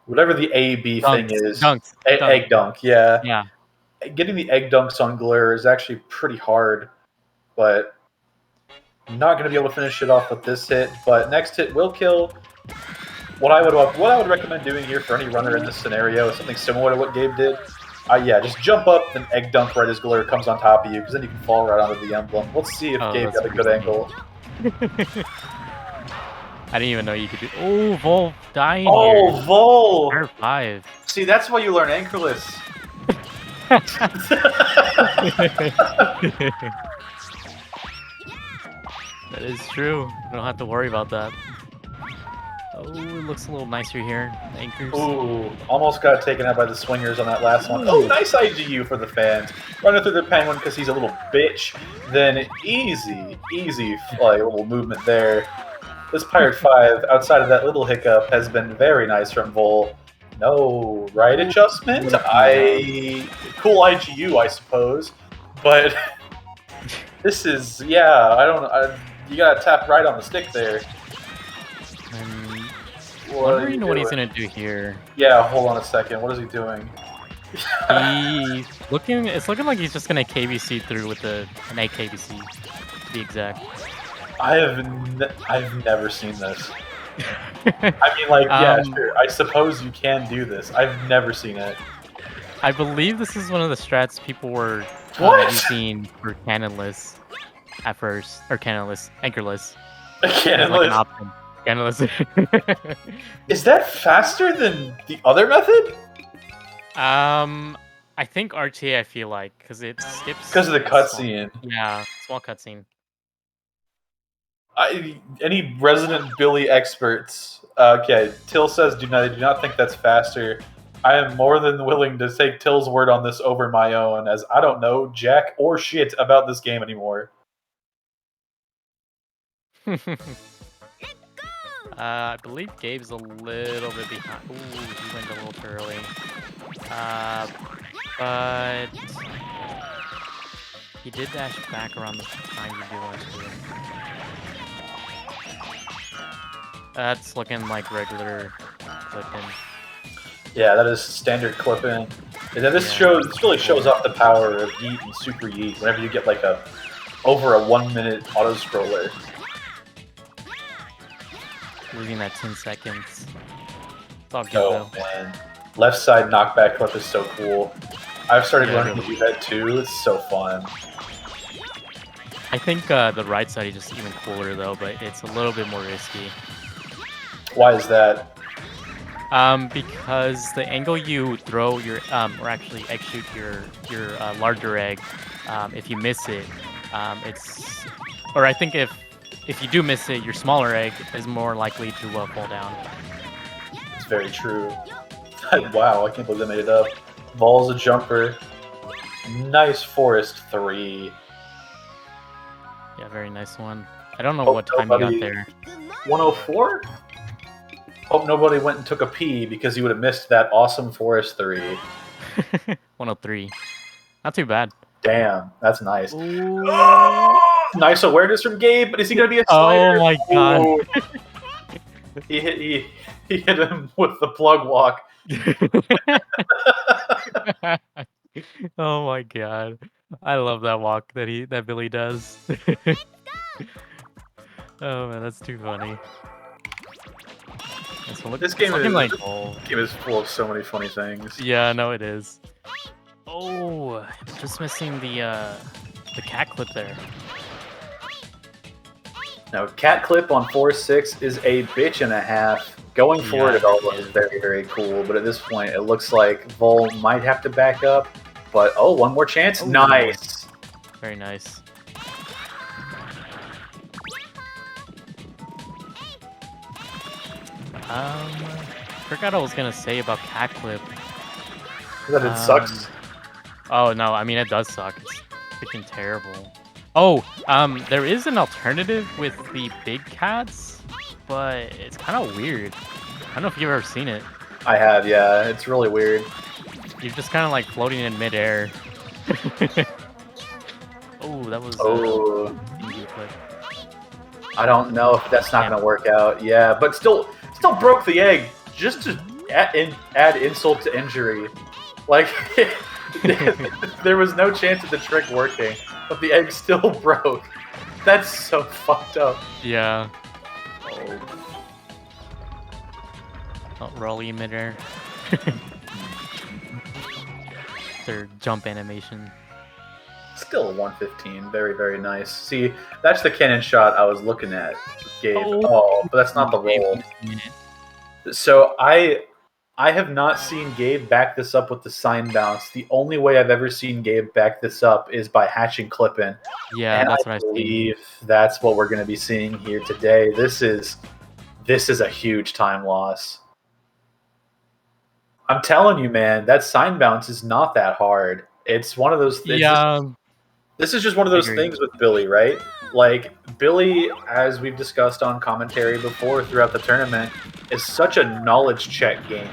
whatever the AB thing Dunks. is. Dunks. Dunks. Egg dunk, yeah. Yeah. Getting the egg dunks on Glare is actually pretty hard, but I'm not going to be able to finish it off with this hit. But next hit will kill. What I would recommend doing here for any runner in this scenario is something similar to what Gabe did. Yeah, just jump up, then egg dunk right as Glare comes on top of you, because then you can fall right onto the emblem. Let's see if Gabe that's got a good pretty angle. I didn't even know you could do. Oh, Vol dying Oh, here. Vol! Power 5. See, that's why you learn anchorless. That is true. You don't have to worry about that. Oh, it looks a little nicer here. Anchors. Ooh, almost got taken out by the swingers on that last one. Oh, nice IGU for the fans. Running through the penguin because he's a little bitch. Then easy like little movement there. This Pirate 5, outside of that little hiccup, has been very nice from Vol. No right adjustment. Cool IGU, I suppose. But this is, yeah, you gotta tap right on the stick there. I'm What are wondering you what he's doing? gonna do here. Yeah, hold on a second. What is he doing? It's looking like he's just gonna KBC through with an egg KBC, to be exact. I've never seen this. I mean, like, yeah, sure. I suppose you can do this. I've never seen it. I believe this is one of the strats people were What? using for cannonless at first, or cannonless, anchorless. Cannonless? Like an option. Cannonless. Is that faster than the other method? I think RTA. I feel like because it skips. Because of the a small- cutscene. Yeah, small cutscene. Any resident Billy experts? Okay, Till says do not think that's faster. I am more than willing to take Till's word on this over my own, as I don't know jack or shit about this game anymore. I believe Gabe's a little bit behind. Ooh, he went a little too early. But he did dash back around the time you do want to. That's looking like regular clipping. Yeah, that is standard clipping. And then this really shows off the power of Yeet and Super Yeet whenever you get like over a 1 minute auto scroller. Losing that 10 seconds. It's all good Oh though. man, left side knockback clip is so cool. I've started Yeah, learning to really. do that too. It's so fun. I think the right side is just even cooler though, but it's a little bit more risky. Why is that? Because the angle you throw your or actually egg shoot your larger egg, if you miss it, or I think if you do miss it, your smaller egg is more likely to fall down. It's very true. Wow, I can't believe they made it up. Vol's a jumper. Nice Forest 3. Yeah, very nice one. I don't know Oh, what time you got nobody- there. 104? Hope nobody went and took a pee because you would have missed that awesome Forest 3. 103. Not too bad. Damn, that's nice. Nice awareness from Gabe, but is he gonna be a Oh slider? my god. Ooh. He hit him with the plug walk. Oh my god. I love that walk that Billy does. Oh man, that's too funny. This game is like this game is full of so many funny things. yeah, no, it is. Oh, just missing the cat clip there. Now, cat clip on 4-6 is a bitch and a half. Going forward, it all looks very, very cool, but at this point, it looks like Vol might have to back up. But, oh, one more chance. Oh. Nice. Very nice. Forgot what I was gonna say about cat clip. That it sucks. Oh no, I mean it does suck. It's freaking terrible. Oh, there is an alternative with the big cats, but it's kind of weird. I don't know if you've ever seen it. I have, yeah. It's really weird. You're just kind of like floating in midair. Oh, that was. Oh. Easy clip. I don't know if that's not going to work out. Yeah, but still broke the egg just to add insult to injury. Like, there was no chance of the trick working, but the egg still broke. That's so fucked up. Yeah. Oh. Not rolling in midair. Their jump animation. Still a 115. Very, very nice. See, that's the cannon shot I was looking at, Gabe. Oh, but that's not the roll. So I have not seen Gabe back this up with the sign bounce. The only way I've ever seen Gabe back this up is by hatching clipping. Yeah, and that's I what I believe that's what we're going to be seeing here today. This is a huge time loss. I'm telling you, man, that sign bounce is not that hard. It's one of those things. Yeah. This is just one of those things with Billy, right? Like, Billy, as we've discussed on commentary before throughout the tournament, is such a knowledge check game.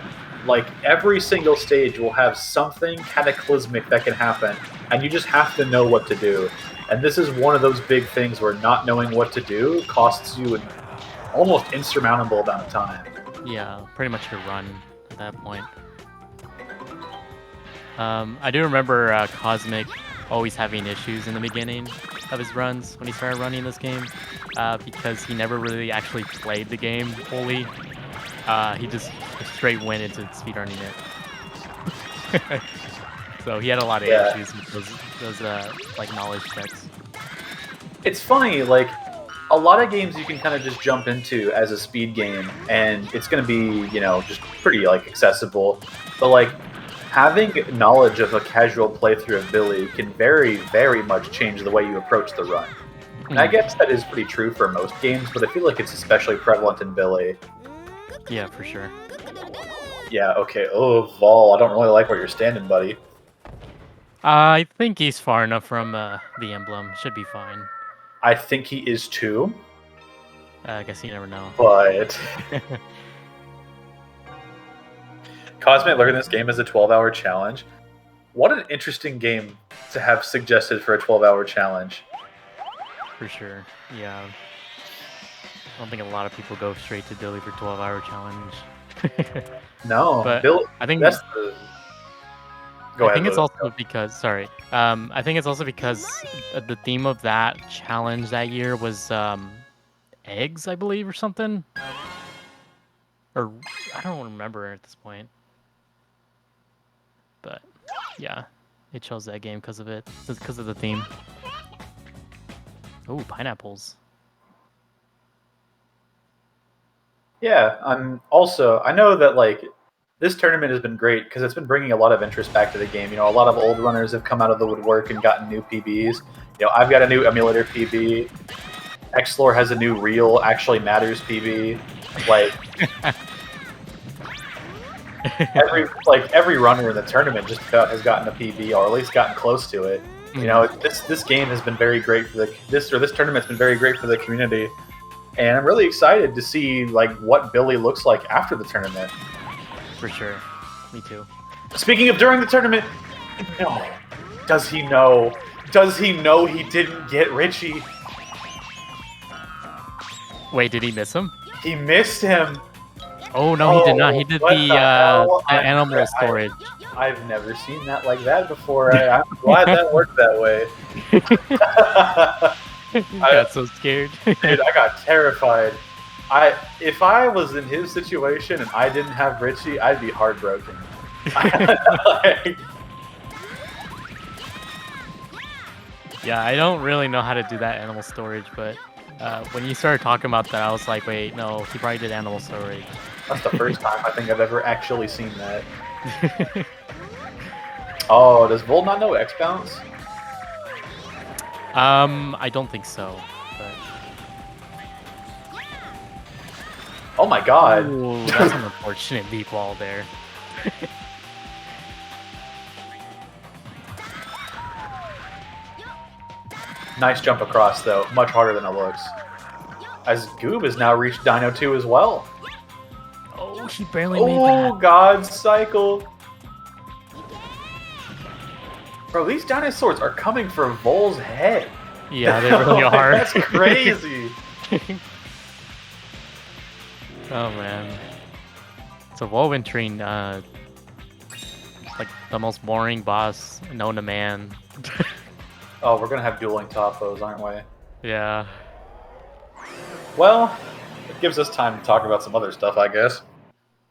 Like, every single stage will have something cataclysmic that can happen, and you just have to know what to do. And this is one of those big things where not knowing what to do costs you an almost insurmountable amount of time. Yeah, pretty much your run at that point. I do remember Cosmic always having issues in the beginning of his runs when he started running this game, because he never really actually played the game fully. He just straight went into speedrunning it. So he had a lot of issues with those like knowledge checks. It's funny, like, a lot of games you can kind of just jump into as a speed game, and it's going to be, you know, just pretty, like, accessible. But, like, having knowledge of a casual playthrough of Billy can very, very much change the way you approach the run. And I guess that is pretty true for most games, but I feel like it's especially prevalent in Billy. Yeah, for sure. Yeah, okay. Oh, Vol, I don't really like where you're standing, buddy. I think he's far enough from the emblem. Should be fine. I think he is too. I guess you never know. But Cosmic looking at this game as a 12-hour challenge. What an interesting game to have suggested for a 12-hour challenge. For sure, yeah. I don't think a lot of people go straight to Billy for 12-hour challenge. No, but Bill, I think that's the... I think it's also because I think it's also because the theme of that challenge that year was eggs, I believe, or something. Or I don't remember at this point. But yeah, it chose that game because of it, because of the theme. Oh, pineapples. Yeah, I know that, like, this tournament has been great because it's been bringing a lot of interest back to the game. You know, a lot of old runners have come out of the woodwork and gotten new PBs. You know, I've got a new emulator PB. Xlore has a new real Actually Matters PB. Like, every runner in the tournament just about has gotten a PB, or at least gotten close to it. You know, this game has been very great for this tournament's been very great for the community, and I'm really excited to see, like, what Billy looks like after the tournament. For sure, me too. Speaking of during the tournament, no, does he know? Does he know he didn't get Richie? Wait, did he miss him? He missed him. Oh no, he did not. He did the animal storage. I've never seen that like that before. I'm glad that worked that way. I got so scared. Dude, I got terrified. If I was in his situation and I didn't have Richie, I'd be heartbroken. Like, Yeah, I don't really know how to do that animal storage, but when you started talking about that, I was like, wait, no, he probably did animal storage. that's the first time I think I've ever actually seen that. Oh, does Volt not know X bounce? I don't think so. But... Oh my god. Ooh, that's an unfortunate deep wall there. Nice jump across, though. Much harder than it looks. As Goob has now reached Dino 2 as well. Oh, he barely made Oh, that. God's Cycle. Bro, these dinosaurs are coming for Vol's head. Yeah, they really are. That's crazy. Oh man. So Vol entering like the most boring boss known to man. Oh, we're gonna have dueling topos, aren't we? Yeah. Well, it gives us time to talk about some other stuff, I guess.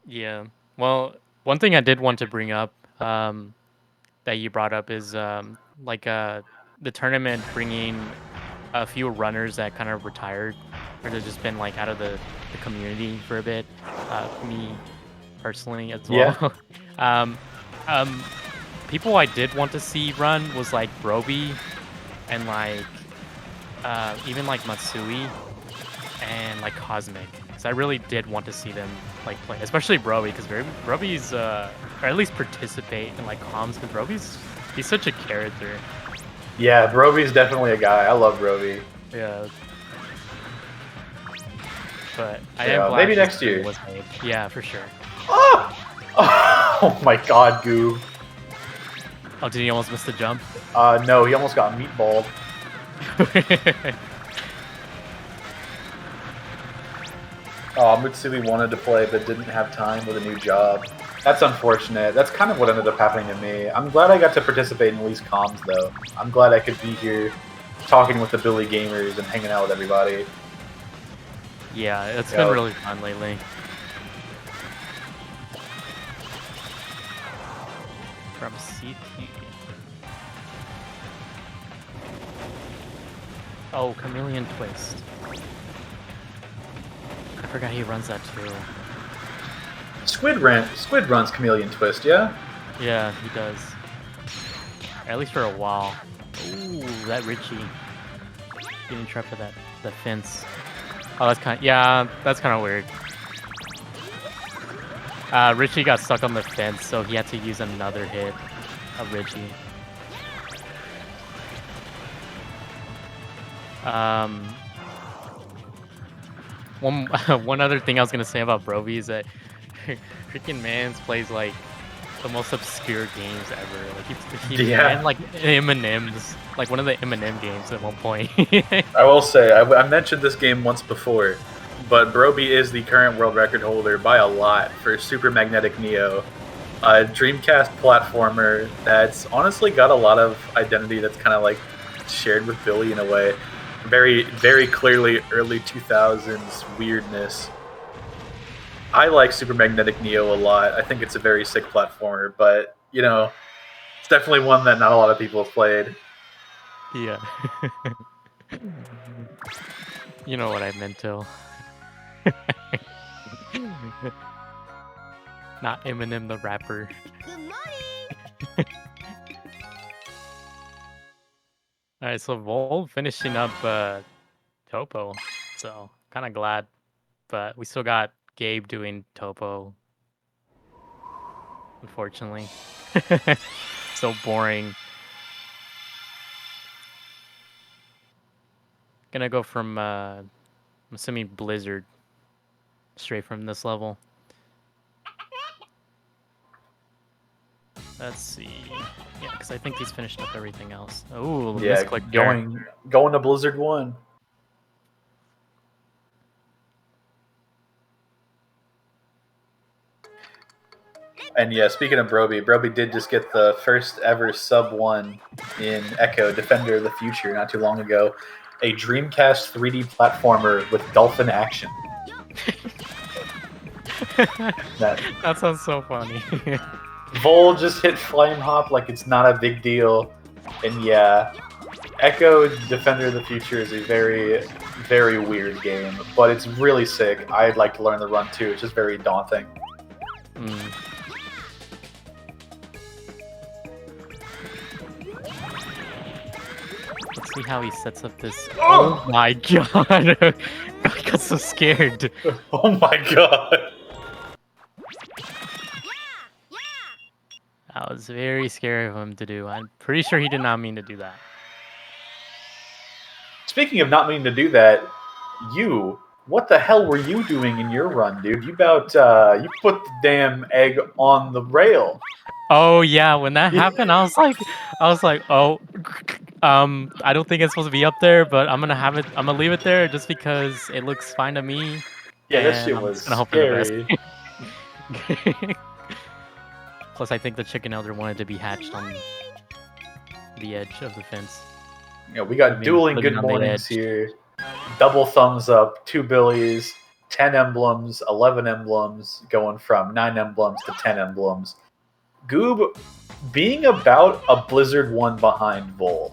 Yeah. Well, one thing I did want to bring up that you brought up is the tournament bringing a few runners that kind of retired or they've just been like out of the community for a bit. Me personally as well. Yeah. People I did want to see run was like Broby and like even like Matsui and like Cosmic. So I really did want to see them like play, especially Broby, because Broby's or at least participate in like comms, because he's such a character. Yeah, Broby's definitely a guy. I love Broby. Yeah. But I Yeah, am glad maybe this next game year. was made. Yeah, for sure. Oh my god, Goob. Oh, did he almost miss the jump? No, he almost got meatballed. Oh, Mutsui wanted to play but didn't have time with a new job. That's unfortunate. That's kind of what ended up happening to me. I'm glad I got to participate in at least comms, though. I'm glad I could be here talking with the Billy gamers and hanging out with everybody. Yeah, it's Yeah. been really fun lately. From CT. Oh, Chameleon Twist. I forgot he runs that too. Squid runs Chameleon Twist, yeah? Yeah, he does. At least for a while. Ooh, that Richie. Getting trapped by that fence. Oh, that's kind that's kind of weird. Richie got stuck on the fence, so he had to use another hit of Richie. One other thing I was gonna say about Broby is that freaking Mans plays like the most obscure games ever. Like he ran like Eminem's, like one of the Eminem games at one point. I will say, I mentioned this game once before, but Broby is the current world record holder by a lot for Super Magnetic Neo, a Dreamcast platformer that's honestly got a lot of identity that's kind of like shared with Billy in a way. Very, very clearly early 2000s weirdness. I like Super Magnetic Neo a lot. I think it's a very sick platformer, but, you know, it's definitely one that not a lot of people have played. Yeah. You know what I meant to. Not Eminem the rapper. Good morning. Alright, so Vol finishing up Topo. So kind of glad. But we still got Gabe doing Topo. Unfortunately. So boring. Gonna go from I'm assuming Blizzard straight from this level. Let's see. Yeah, because I think he's finished up everything else. Oh, Yeah, misclick there. going to Blizzard 1. And yeah, speaking of Broby did just get the first ever sub 1 in Echo, Defender of the Future, not too long ago. A Dreamcast 3D platformer with dolphin action. That sounds so funny. Vol just hit Flame Hop like it's not a big deal. And yeah, Echo Defender of the Future is a very, very weird game, but it's really sick. I'd like to learn the run too. It's just very daunting. Mm. Let's see how he sets up this. Oh my god! I got so scared. Oh my god. That was very scary of him to do. I'm pretty sure he did not mean to do that. Speaking of not meaning to do that, what the hell were you doing in your run, dude? You you put the damn egg on the rail. Oh yeah, when that happened, I was like, oh, I don't think it's supposed to be up there, but I'm gonna leave it there just because it looks fine to me. Yeah, that shit I'm was just gonna hope for the scary. best. Plus, I think the chicken elder wanted to be hatched on the edge of the fence. Yeah, we got dueling putting good on the mornings edge. here. Double thumbs up, 2 Billies, 10 emblems, 11 emblems, going from 9 emblems to 10 emblems. Goob being about a Blizzard 1 behind Vol.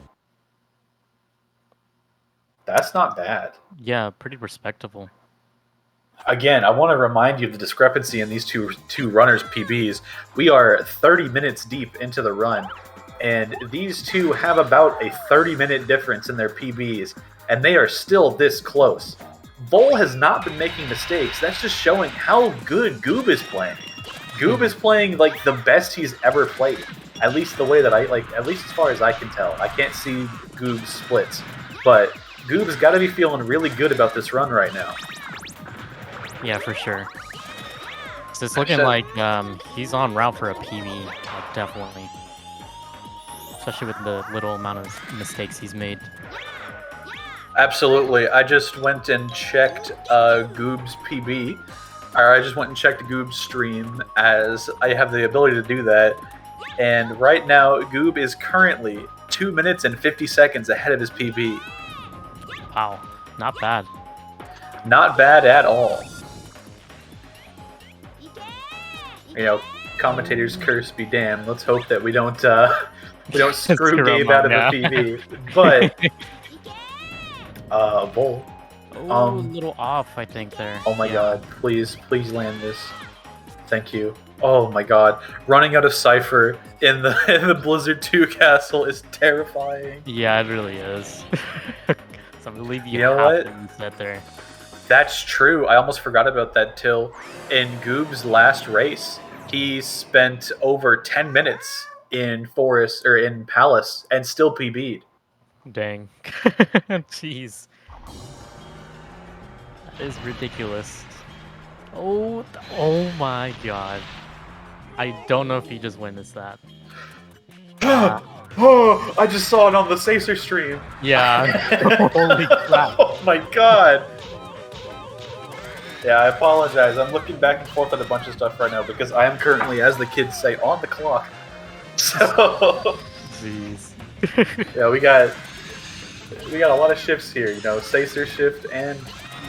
That's not bad. Yeah, pretty respectable. Again, I want to remind you of the discrepancy in these two runners' PBs. We are 30 minutes deep into the run, and these two have about a 30-minute difference in their PBs, and they are still this close. Vol has not been making mistakes. That's just showing how good Goob is playing. Goob is playing like the best he's ever played. At least the way that at least as far as I can tell. I can't see Goob's splits, but Goob's got to be feeling really good about this run right now. Yeah, for sure. So it's looking like he's on route for a PB, like, definitely. Especially with the little amount of mistakes he's made. Absolutely. I just went and checked Goob's PB. Or I just went and checked Goob's stream as I have the ability to do that. And right now, Goob is currently 2 minutes and 50 seconds ahead of his PB. Wow, not bad. Not bad at all. You know, commentators curse be damned. Let's hope that we don't screw Screw Gabe him out up of now. a PB. But Vol. Oh, a little off, I think there. Oh my god, please land this. Thank you. Oh my god. Running out of Cypher in the Blizzard 2 castle is terrifying. Yeah, it really is. So I'm gonna leave you, You know half what? and set there. That's true. I almost forgot about that till in Goob's last race, he spent over 10 minutes in Forest or in Palace and still PB'd. Dang. Jeez. That is ridiculous. Oh my god. I don't know if he just witnessed that. Oh, I just saw it on the Sacer stream. Yeah. Holy crap. Oh my god. Yeah, I apologize. I'm looking back and forth at a bunch of stuff right now because I am currently, as the kids say, on the clock. So, Jeez. yeah, we got a lot of shifts here. You know, Sacer shift and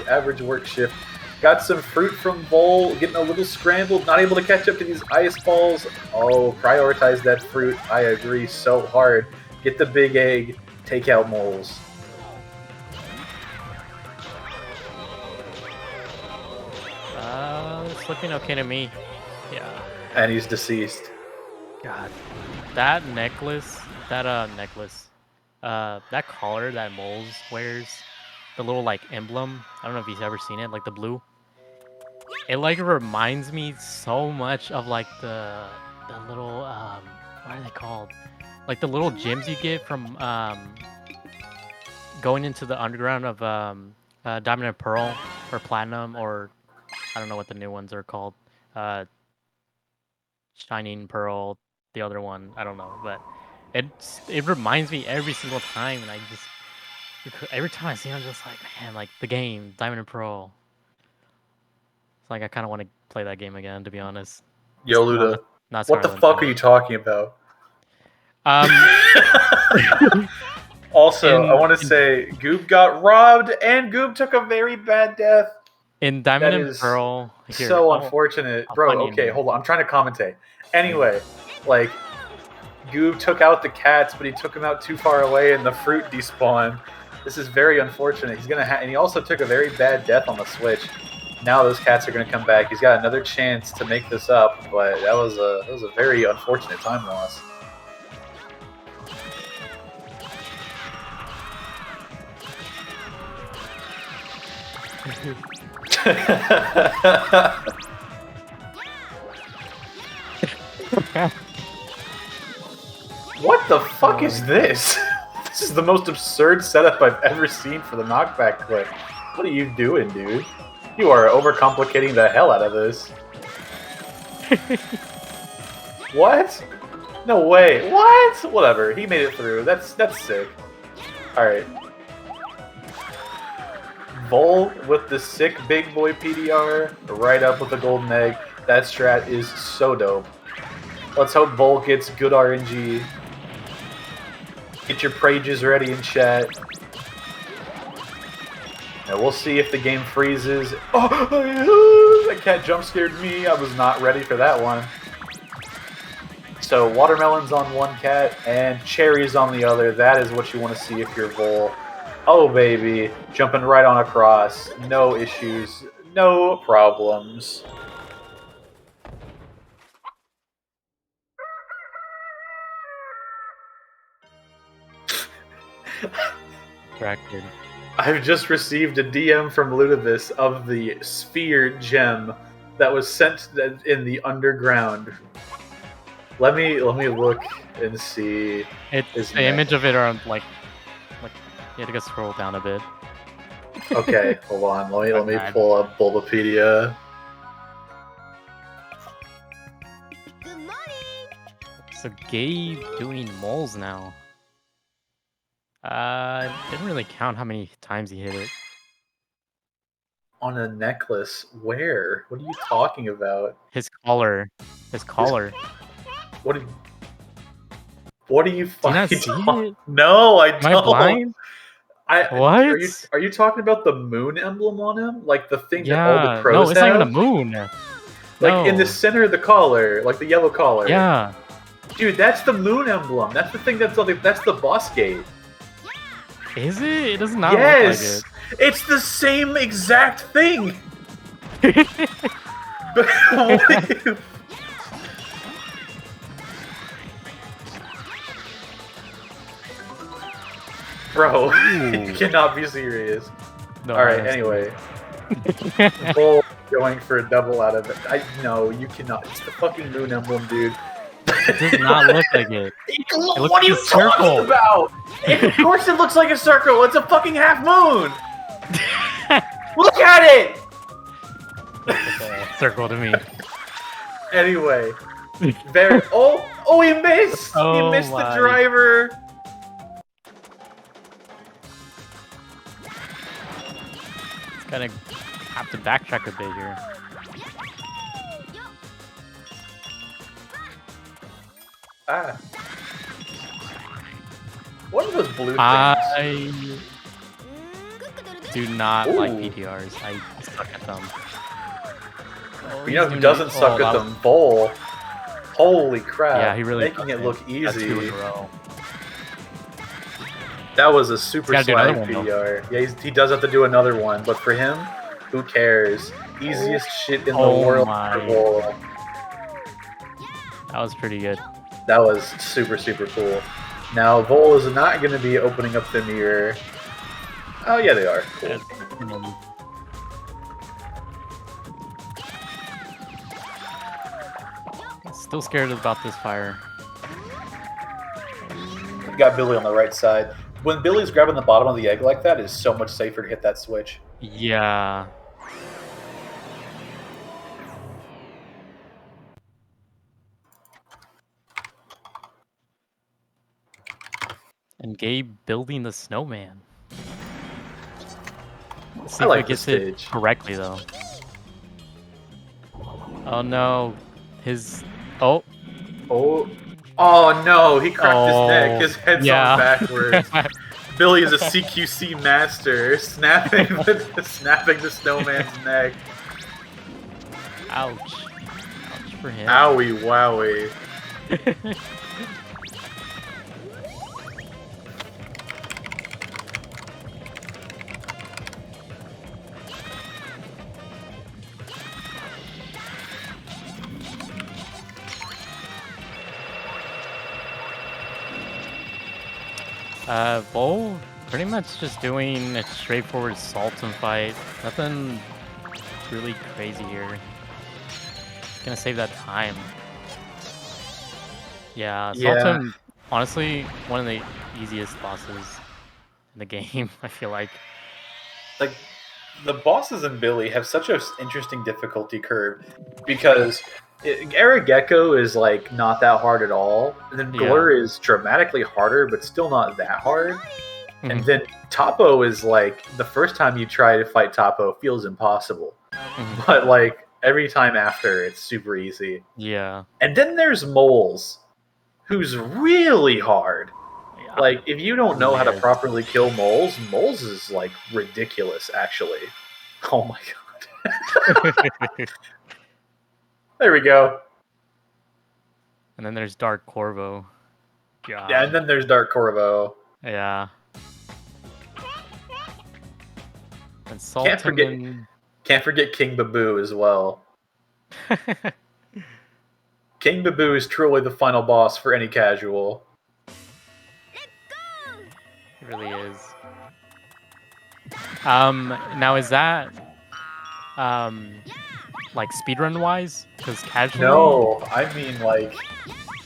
average work shift. Got some fruit from Vol, getting a little scrambled, not able to catch up to these ice balls. Oh, prioritize that fruit. I agree so hard. Get the big egg, take out moles. It's looking okay to me. Yeah. And he's deceased. God. That necklace, that collar that Moles wears, the little like emblem. I don't know if you've ever seen it, like the blue. It like reminds me so much of like the little what are they called? Like the little gems you get from going into the underground of Diamond and Pearl or Platinum, or I don't know what the new ones are called. Shining Pearl, the other one, I don't know, but it reminds me every single time, and every time I see it, I'm just like, man, like the game Diamond and Pearl. It's like I kind of want to play that game again, to be honest. Yo, Luda, Not what the Scarlet, fuck but- are you talking about? Um, Also, In- I want to say Goob got robbed, and Goob took a very bad death. In Diamond That and is Pearl. Here, so I'll- unfortunate. I'll Bro, funny okay, you. hold on. I'm trying to commentate. Anyway, like, Goob took out the cats, but he took them out too far away and the fruit despawned. This is very unfortunate. He's gonna and he also took a very bad death on the Switch. Now those cats are gonna come back. He's got another chance to make this up, but that was a very unfortunate time loss. What the fuck is this? This is the most absurd setup I've ever seen for the knockback clip. What are you doing, dude? You are overcomplicating the hell out of this. What? No way. What? Whatever. He made it through. That's sick. Alright. Vol with the sick big boy PDR, right up with the golden egg. That strat is so dope. Let's hope Vol gets good RNG. Get your prages ready in chat. Now we'll see if the game freezes. Oh, that cat jump scared me. I was not ready for that one. So watermelons on one cat and cherries on the other. That is what you want to see if you're Vol. Oh baby, jumping right on across. No issues, no problems. Distracted. I've just received a DM from Ludovis of the sphere gem that was sent in the underground. Let me look and see. It's his the name. image of it around like you had to go scroll down a bit. Okay, hold on. Let me pull up Bulbapedia. Good morning. So Gabe doing moles now. Didn't really count how many times he hit it. On a necklace. Where? What are you talking about? His collar. His collar. What? What are you Do you not fucking see talking? it? No, I Am don't. I blind? What? What? Are you talking about the moon emblem on him? Like the thing that all the Yeah. pros No, it's have? not even a moon. Like in the No. center of the collar, like the yellow collar. Yeah. Dude, that's the moon emblem. That's the thing that's the boss gate. Is it? It does not Yes! look It's the same exact thing! like it. What are you- Bro, you cannot be serious. No, Alright, honestly. anyway. Bull going for a double out of it. No, you cannot. It's the fucking moon emblem, dude. It does not look like it. looks What like are you a circle. talking about? Of course it looks like a circle. It's a fucking half moon. Look at it. Circle to me. Anyway, very. Oh, he missed. He Oh missed the my. driver. Gonna have to backtrack a bit here. Ah. What are those blue things? I do not like Ooh. PTRs. I suck at them. Oh, You know he's who doing doesn't it- suck oh, at that them? Bowl. Holy crap. Yeah, he really Making it doesn't. look That's 2 in easy. a row. That was a super He's gotta do slag another one, PDR. Yeah, he does have to do another one, but for him, who cares? Easiest shit in the Oh world my. for Vol. That was pretty good. That was super, super cool. Now, Vol is not going to be opening up the mirror. Oh, yeah, they are. Cool. Still scared about this fire. You got Billy on the right side. When Billy's grabbing the bottom of the egg like that, it's so much safer to hit that switch. Yeah. And Gabe building the snowman. Let's see I if like he the gets it stage. correctly though. Oh no. His oh Oh no, he cracked his neck. Oh, His head's yeah. on backwards. Billy is a CQC master, snapping the snowman's neck. Ouch. Ouch for him. Owie wowie. Bull pretty much just doing a straightforward Sultan fight. Nothing really crazy here. Gonna save that time. Yeah, Yeah. Sultan, honestly, one of the easiest bosses in the game, I feel like. Like, the bosses in Billy have such an interesting difficulty curve because Arageko is like not that hard at all, and then Yeah. Glur is dramatically harder, but still not that hard. And Mhm. then Topo is like the first time you try to fight Topo feels impossible, Mhm. but like every time after it's super easy. Yeah. And then there's Moles, who's really hard. Yeah. Like, if you don't know how to Yes. properly kill Moles, Moles is like ridiculous, actually. Oh my god. There we go. And then there's Dark Corvo. God. Yeah, and then there's Dark Corvo. Yeah. And Sultan. Can't forget King Baboo as well. King Baboo is truly the final boss for any casual. It really is. Now is that like speedrun wise? Because casually. No, I mean like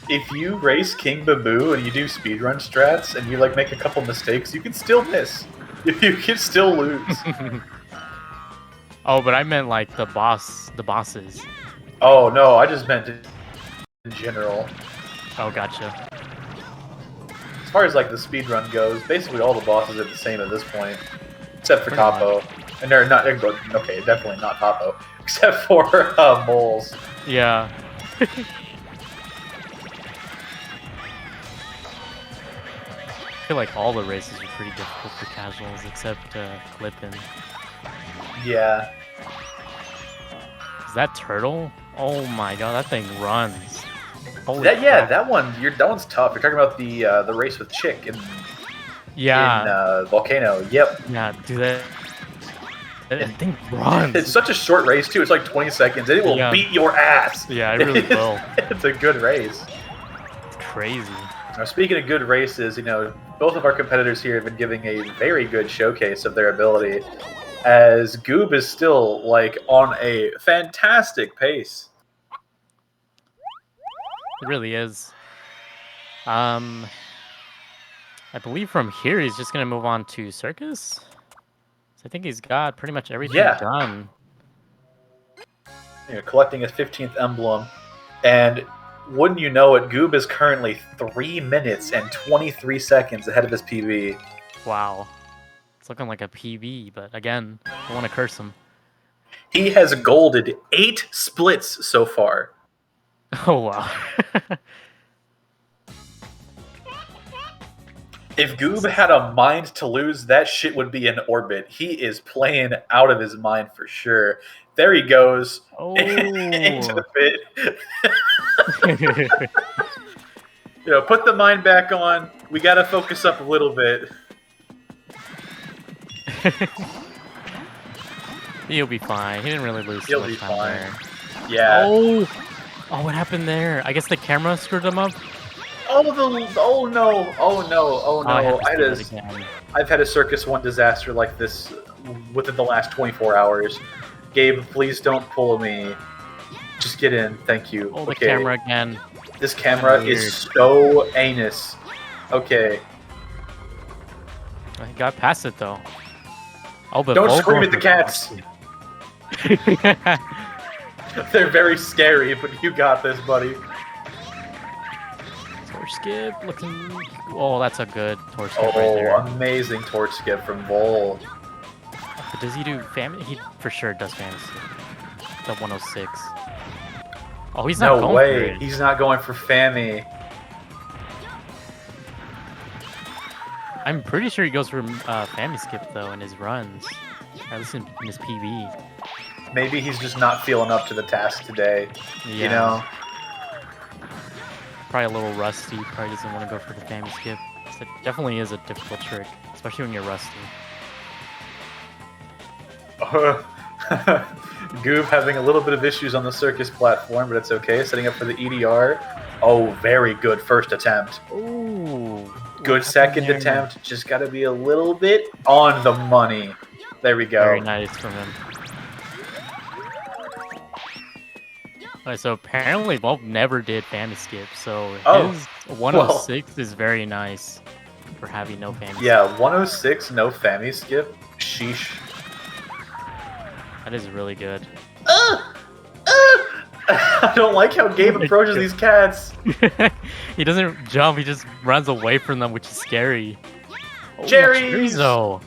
if you race King Baboo and you do speedrun strats and you like make a couple mistakes, you can still miss. You can still lose. Oh, but I meant like the bosses. Oh no, I just meant in general. Oh, gotcha. As far as like the speedrun goes, basically all the bosses are the same at this point, except for Pretty Topo. And they're not okay, definitely not Topo, except for Moles. Yeah. I feel like all the races are pretty difficult for casuals except Clippin. Yeah. Is that Turtle? Oh my god, that thing runs. Holy That crap. one's tough. You're talking about the race with Chick in Yeah. Volcano. Yep. Yeah, do that. That thing runs. It's such a short race too. It's like 20 seconds, and it will Yeah. beat your ass. Yeah, it really will. It's a good race. It's crazy. Now, speaking of good races, both of our competitors here have been giving a very good showcase of their ability, as Goob is still like on a fantastic pace. It really is. I believe from here he's just gonna move on to Circus. So I think he's got pretty much everything Yeah. done. Collecting his 15th emblem, and wouldn't you know it, Goob is currently 3 minutes and 23 seconds ahead of his PB. Wow. It's looking like a PB, but again, I don't want to curse him. He has golded 8 splits so far. Oh wow. If Goob had a mind to lose, that shit would be in orbit. He is playing out of his mind for sure. There he goes Oh. into the pit. Put the mind back on. We gotta focus up a little bit. He'll be fine. He didn't really lose too He'll much be time fine. there. Yeah. Oh, what happened there? I guess the camera screwed him up. Oh no! I have to see that again. I've had a Circus 1 disaster like this within the last 24 hours. Gabe, please don't pull me. Just get in, thank you. Oh, the Okay. camera again. This camera Weird. is so anus. Okay. I got past it though. Oh, but Don't Volvo scream at the was- cats. They're very scary, but you got this, buddy. Torch skip looking. Oh, that's a good torch skip right Oh, there. amazing torch skip from Vol. But does he do family? He for sure does fantasy. The 106. Oh, he's not No going for way. it. He's not going for Fami. I'm pretty sure he goes for Family Skip though in his runs. Or at least in his PB. Maybe he's just not feeling up to the task today. Yeah. You know? Probably a little rusty. Probably doesn't want to go for the Family Skip. It definitely is a difficult trick, especially when you're rusty. Goob having a little bit of issues on the circus platform, but it's okay. Setting up for the EDR. Oh, very good first attempt. Ooh. Good second attempt. Just got to be a little bit on the money. There we go. Very nice from him. Alright, so apparently Wolf never did Family Skip, so his 106 is very nice for having no Family Skip. Yeah, 106, no Family Skip. Sheesh. That is really good. I don't like how Gabe approaches these cats. He doesn't jump, he just runs away from them, which is scary. Oh, Jerry's! Chorizo.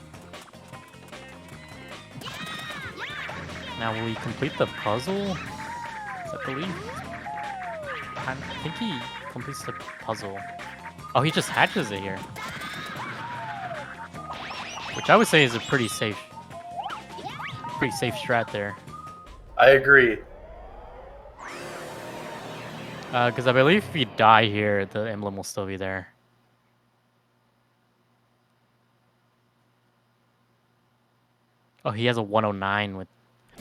Now, will he complete the puzzle? I believe. I think he completes the puzzle. Oh, he just hatches it here. Which I would say is a pretty safe strat there. I agree. Because I believe if you die here, the emblem will still be there. Oh, he has a 109 with...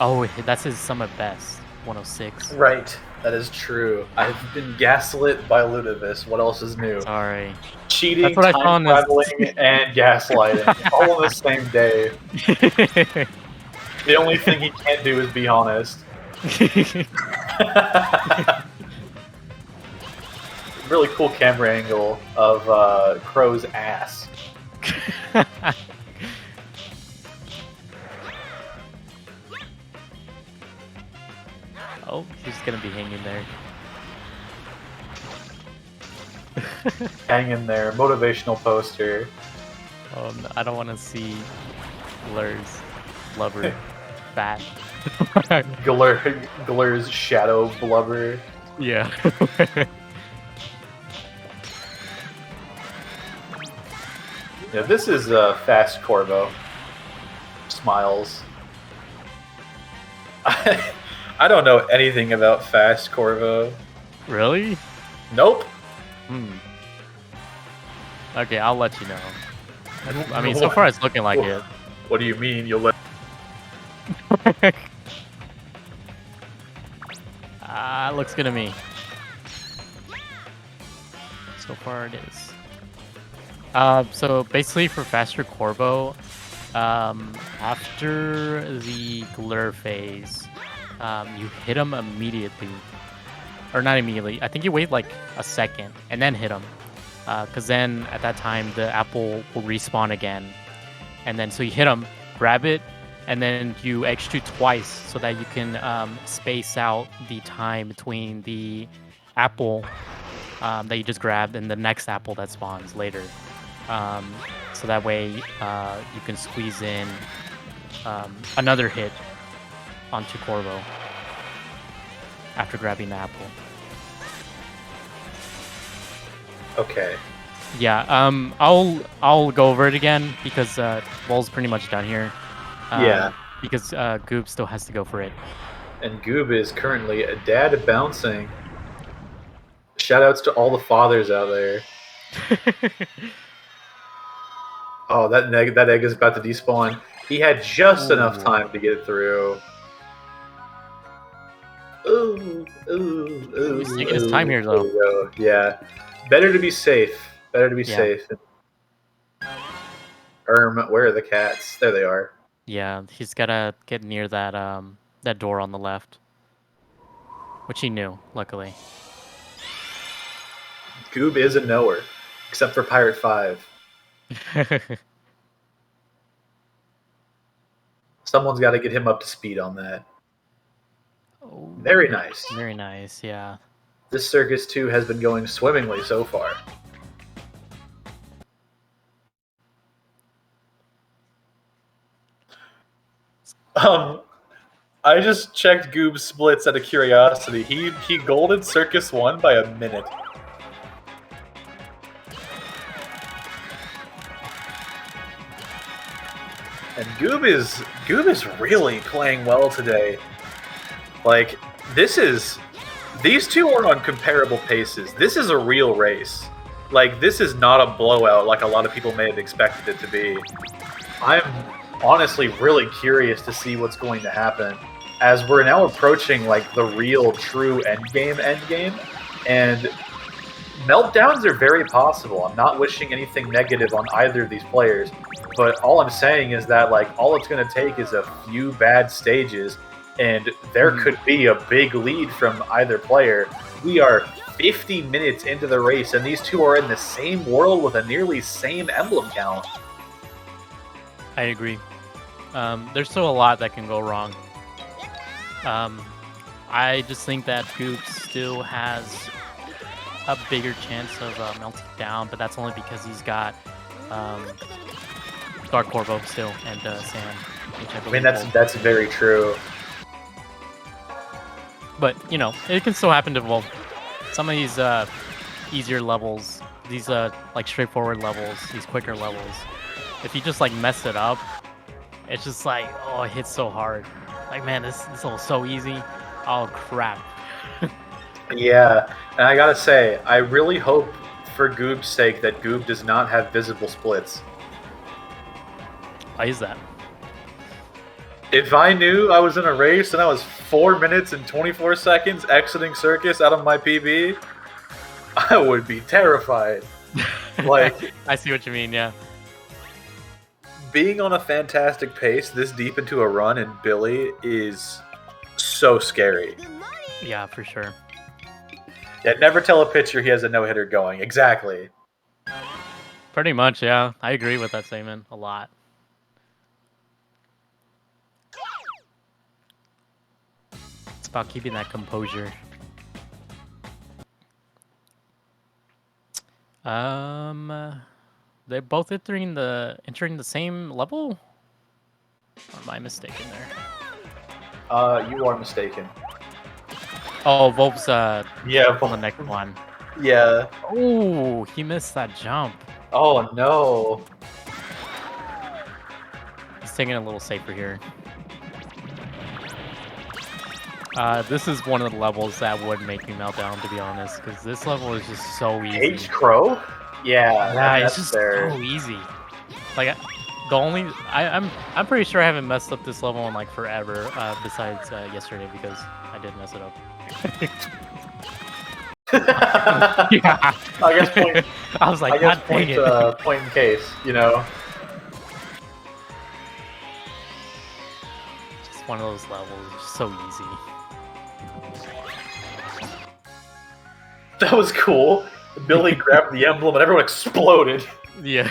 Oh, that's his summit best. 106. Right, that is true. I've been gaslit by Ludovis. What else is new? Sorry. Cheating, That's what I saw time in this. traveling, and gaslighting. All on the same day. The only thing he can't do is be honest. Really cool camera angle of Crow's ass. Oh, he's gonna be hanging there. Hang in there. Motivational poster. Oh, no, I don't want to see Blur's blubber fat. Glur's shadow blubber. Yeah. Yeah, this is Fast Corvo. Smiles. I don't know anything about Fast Corvo. Really? Nope. Okay, I'll let you know. I mean, so far it's looking like it. What do you mean? You'll let... Looks good to me. So far it is. So basically for Faster Corvo, after the Glur phase, you hit him immediately. Or not immediately, I think you wait like a second and then hit him. Because then at that time the apple will respawn again. And then so you hit him, grab it, and then you X2 twice so that you can space out the time between the apple that you just grabbed and the next apple that spawns later. So that way you can squeeze in another hit onto Corvo after grabbing the apple. Okay. Yeah, I'll go over it again because Vol's pretty much done here. Yeah. Because Goob still has to go for it. And Goob is currently a dad bouncing. Shoutouts to all the fathers out there. Oh, that egg is about to despawn. He had just enough time to get through. Ooh. He's taking his time here, though. Yeah. Better to be safe. Safe. Where are the cats? There they are. Yeah, he's gotta get near that that door on the left. Which he knew, luckily. Goob is a knower. Except for Pirate 5. Someone's got to get him up to speed on that. Oh, very nice. Very nice, yeah. This Circus 2 has been going swimmingly so far. I just checked Goob's splits out of curiosity. He golded Circus 1 by a minute. And Goob is really playing well today. Like, these two are on comparable paces. This is a real race. Like, this is not a blowout like a lot of people may have expected it to be. I'm honestly really curious to see what's going to happen, as we're now approaching, like, the real, true endgame, and meltdowns are very possible. I'm not wishing anything negative on either of these players, but all I'm saying is that, like, all it's going to take is a few bad stages, and there could be a big lead from either player. We are 50 minutes into the race, and these two are in the same world with a nearly same emblem count. I agree. There's still a lot that can go wrong. I just think that Goob still has a bigger chance of melting down, but that's only because he's got Dark Corvo still and Sam, which I believe. I mean, that's very true. But you know, it can still happen to some of these easier levels, these like straightforward levels, these quicker levels. If you just like mess it up, it's just like, oh, it hits so hard. Like, man, this level's so easy. Oh crap. Yeah, and I gotta say, I really hope for Goob's sake that Goob does not have visible splits. Why is that? If I knew I was in a race and I was 4 minutes and 24 seconds exiting Circus out of my PB, I would be terrified. Like, I see what you mean, yeah. Being on a fantastic pace this deep into a run in Billy is so scary. Yeah, for sure. Yeah, never tell a pitcher he has a no-hitter going. Exactly. Pretty much, yeah. I agree with that statement a lot. It's about keeping that composure. They're both entering the same level? Or am I mistaken there? You are mistaken. Oh, Volp's Yeah, on the next one. Yeah. Oh, he missed that jump. Oh no. He's taking it a little safer here. This is one of the levels that would make me melt down, to be honest, because this level is just so easy. H-Crow? Yeah, Yeah, that's it's just there. so easy. Like, the only I'm pretty sure I haven't messed up this level in like forever. Besides yesterday, because I did mess it up. Yeah. I guess point. I was like, I guess God dang point, it. point in case, you know. Just one of those levels, just so easy. That was cool. Billy grabbed the emblem and everyone exploded. Yeah.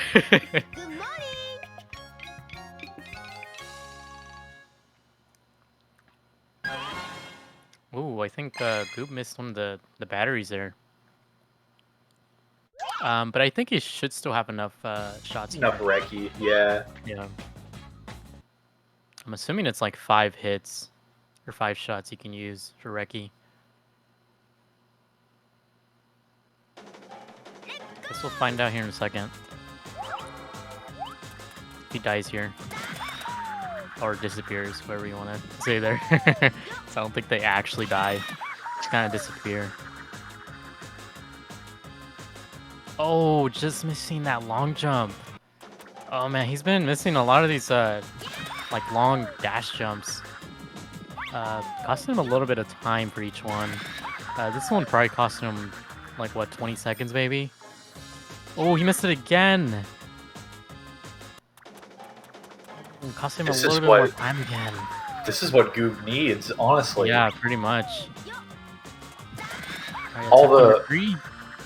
Ooh, I think Goob missed one of the batteries there. But I think he should still have enough shots. Enough here. recce, yeah. Yeah. I'm assuming it's like 5 hits or 5 shots you can use for recce. Guess we'll find out here in a second. He dies here. Or disappears, whatever you want to say there. So I don't think they actually die. Just kind of disappear. Oh, just missing that long jump. Oh man, he's been missing a lot of these like long dash jumps. Costing him a little bit of time for each one. This one probably cost him like what, 20 seconds maybe? Oh, he missed it again. It cost him a little bit more time again. This is what Goob needs, honestly. Yeah, pretty much. Right, All the three.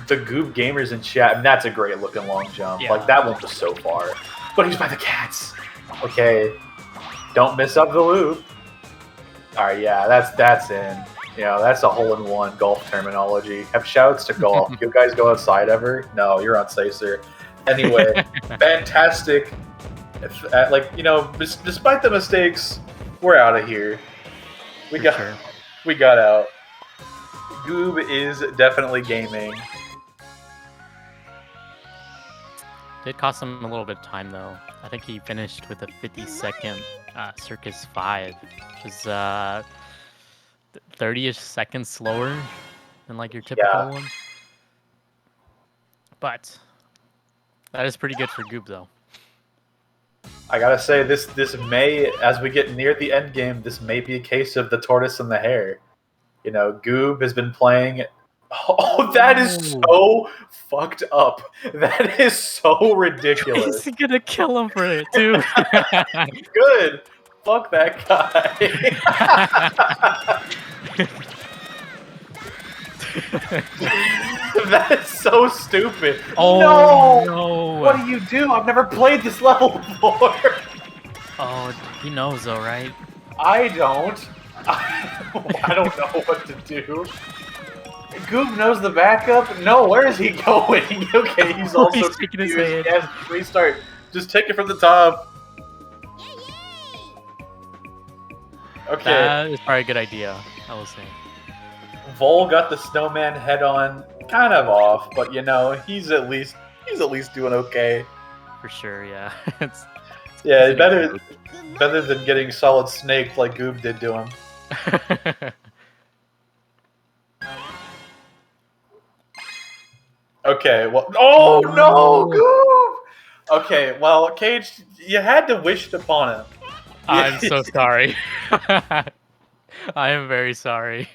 the Goob gamers in chat, and that's a great looking long jump. Yeah. Like, that one was so far. But he's by the cats. Okay. Don't miss up the loop. Alright, yeah, that's in. You know, that's a hole-in-one golf terminology. Have shouts to golf. You guys go outside ever? No, you're on Sacer. Anyway, fantastic. Like, you know, despite the mistakes, we're out of here. We got out. Goob is definitely gaming. did cost him a little bit of time though. I think he finished with a 50-second Circus 5, which is 30-ish seconds slower than like your typical one. But that is pretty good for Goob though. I gotta say, this may, as we get near the end game, this may be a case of the tortoise and the hare. You know, Goob has been playing. Oh, that is so fucked up. That is so ridiculous. He's gonna kill him for it too. Good. Fuck that guy. That is so stupid. Oh no! What do you do? I've never played this level before. Oh, he knows though, right? I don't. I don't know what to do. Goob knows the backup. No, where is he going? Okay, he's also He's shaking his confused. head. Yes, restart. Just take it from the top. Okay. That is probably a good idea, I will say. Vol got the snowman head on kind of off, but you know, he's at least doing okay. For sure, yeah. Yeah, better than getting solid snaked like Goob did to him. Okay, well, oh no, Goob! Okay, well, Cage, you had to wish it upon him. I'm so sorry. I am very sorry.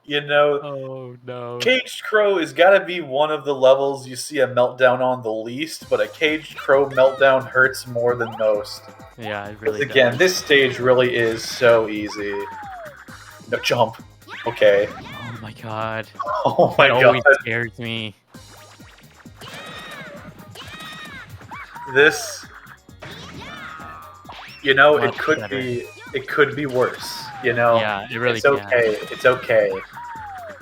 You know, oh no. Caged Crow has got to be one of the levels you see a meltdown on the least, but a Caged Crow meltdown hurts more than most. Yeah, it really Again, does. this stage really is so easy. No, jump. Okay. Oh my god. Oh my It god. always scares me. This, you know, Much it could be worse. You know, Yeah, it really it's okay. It's okay.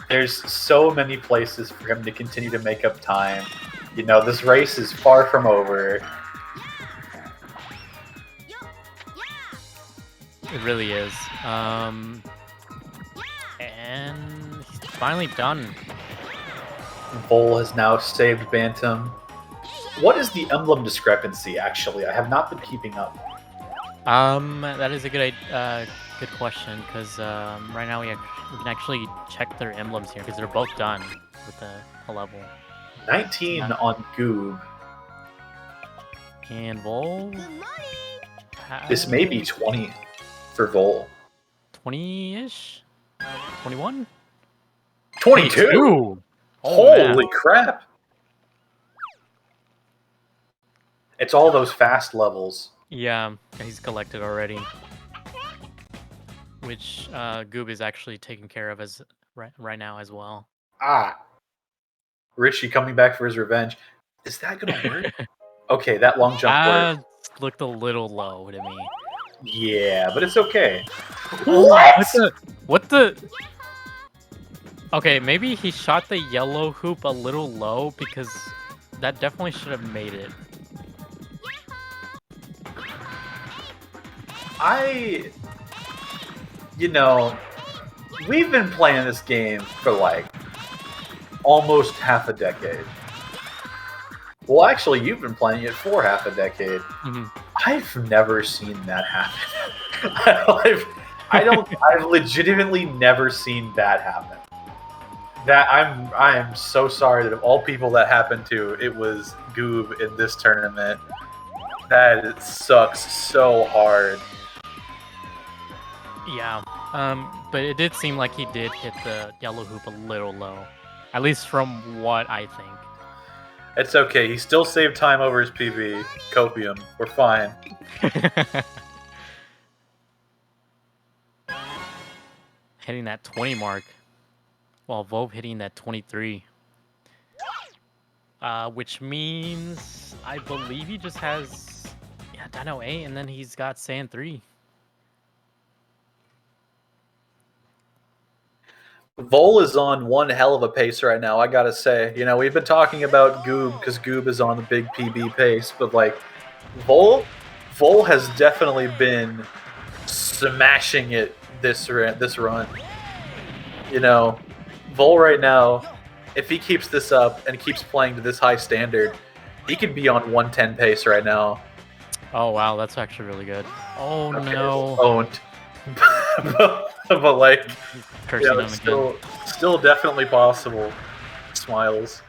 There's so many places for him to continue to make up time. You know, this race is far from over. It really is. And he's finally done. Vol has now saved Bantam. What is the emblem discrepancy, actually? I have not been keeping up. That is a good question, because right now we can actually check their emblems here, because they're both done with a level. 19 on Goob. And Vol? This may be 20 for Vol. 20-ish? 21? 22? Oh, Holy man. crap! It's all those fast levels. Yeah, he's collected already. Which Goob is actually taken care of as right now as well. Ah. Richie coming back for his revenge. Is that gonna work? Okay, that long jump worked. Looked a little low to me. Yeah, but it's okay. What the? Okay, maybe he shot the yellow hoop a little low, because that definitely should have made it. You know, we've been playing this game for like almost half a decade. Well, actually, you've been playing it for half a decade. Mm-hmm. I've never seen that happen. I've legitimately never seen that happen. I am so sorry that of all people that happened to, it was Goob in this tournament. That sucks so hard. Yeah, but it did seem like he did hit the yellow hoop a little low. At least from what I think. It's okay. He still saved time over his PB. Copium. We're fine. Hitting that 20 mark, while Vove hitting that 23. Which means I believe he just has Dino 8, and then he's got Sand 3. Vol is on one hell of a pace right now, I gotta say. You know, we've been talking about Goob because Goob is on the big PB pace, but like, Vol has definitely been smashing it this run. You know, Vol right now, if he keeps this up and keeps playing to this high standard, He could be on 110 pace right now. Oh wow, that's actually really good. Oh Okay, no. Owned. but like, Cursing yeah, him it's again. still definitely possible. Smiles.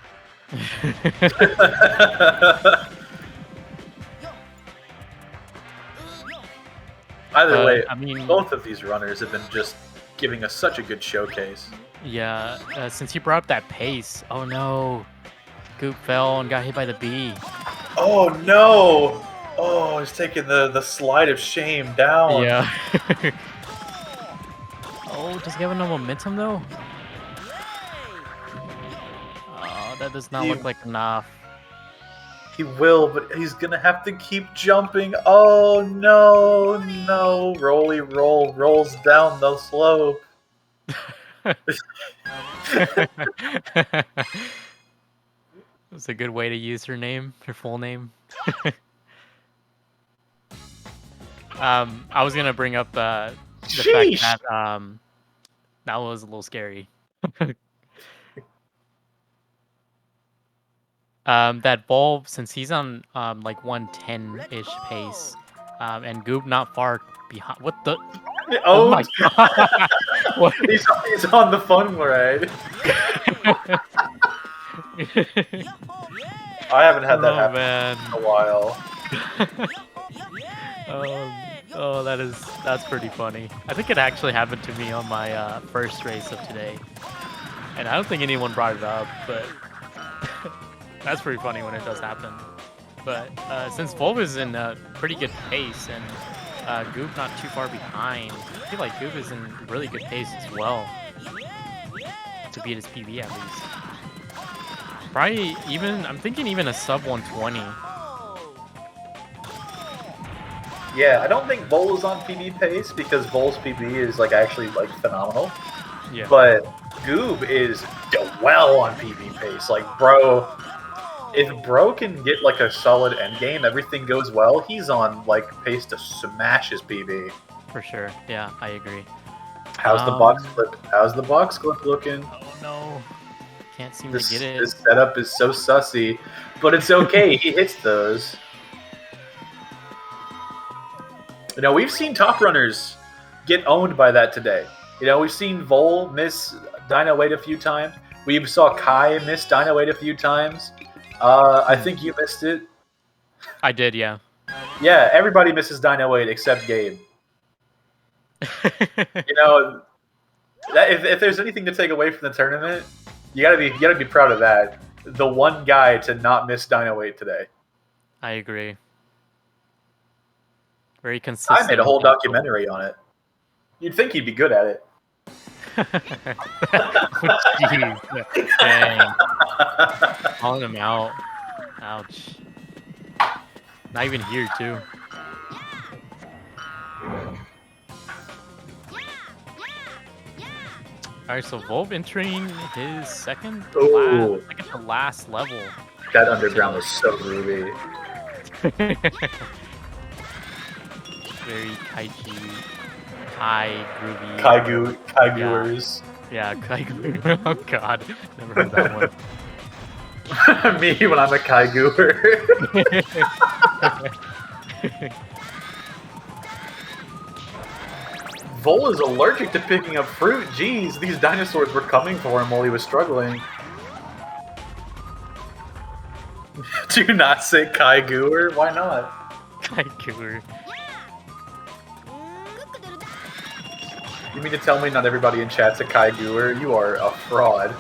Either way, I mean, both of these runners have been just giving us such a good showcase. yeah, since you brought up that pace, oh no. Goop fell and got hit by the bee. Oh no! Oh, he's taking the slide of shame down. Yeah. Oh, does he have no momentum though? Oh, that does not look like enough. He will, but he's gonna have to keep jumping. Oh no, no. Rolly roll rolls down the slope. That's a good way to use her name, her full name. I was gonna bring up the Sheesh. fact that that was a little scary. That Bulb, since he's on like 110-ish pace, and Goob not far behind. What the? Oh, my god! What? he's on the fun ride. I haven't had that happen man. in a while. Oh, that's pretty funny. I think it actually happened to me on my first race of today, and I don't think anyone brought it up, but that's pretty funny when it does happen. But since Volv is in a pretty good pace and Goop not too far behind, I feel like Goop is in really good pace as well to beat his PB at least. Probably even, I'm thinking even a sub 120. Yeah, I don't think Vol is on PB pace because Vol's PB is like actually like phenomenal. Yeah. But Goob is well on PB pace. Like, bro, if bro can get like a solid end game, everything goes well. He's on like pace to smash his PB. For sure. Yeah, I agree. How's the box clip? How's the box clip looking? Oh no. Can't seem This, to get it. this setup is so sussy, but it's okay. He hits those. You know, we've seen top runners get owned by that today. You know, we've seen Vol miss Dino 8 a few times. We saw Kai miss Dino 8 a few times. I think you missed it. I did, yeah. Yeah, everybody misses Dino 8 except Gabe. You know, that, if there's anything to take away from the tournament, you gotta be proud of that. The one guy to not miss Dino 8 today. I agree. Very consistent. I made a whole documentary on it. You'd think he'd be good at it. Jeez. Dang. Calling him out. Ouch. Not even here, too. Alright, so Volv entering his second to last level. That underground was so groovy. Very Kaiji, Kai groovy. Kaiguers. Yeah, Kaigu. Oh god, never heard that one. Me when I'm a Kaiguer. Vol is allergic to picking up fruit. Jeez, these dinosaurs were coming for him while he was struggling. Do not say Kaiguer. Why not? Kaiguer. You mean to tell me not everybody in chat's a Kaiguer? You are a fraud.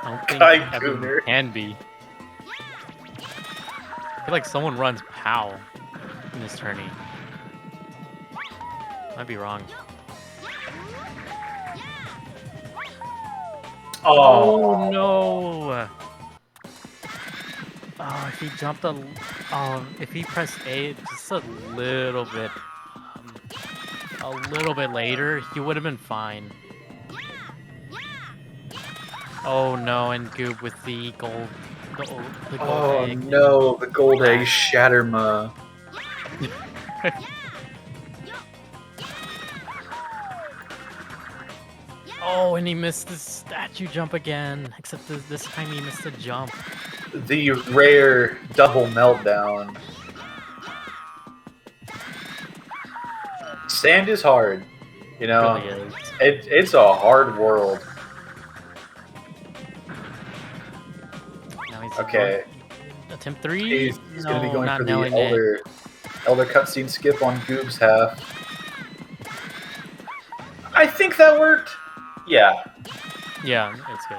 I don't think Kaiguer. everyone can be. I feel like someone runs POW in this tourney. Might be wrong. Oh no! Oh, if he jumped if he pressed A just a little bit later, he would have been fine. Oh no, and Goob with the gold, the gold egg. No, the gold egg Shatterma. Oh, and he missed the statue jump again. Except this time he missed the jump. The rare double meltdown. Sand is hard. You know, It really is. it's a hard world. Now he's Okay. going- Attempt 3? He's going to be going not for the knowing it. elder cutscene skip on Goob's half. I think that worked. Yeah. Yeah, it's good.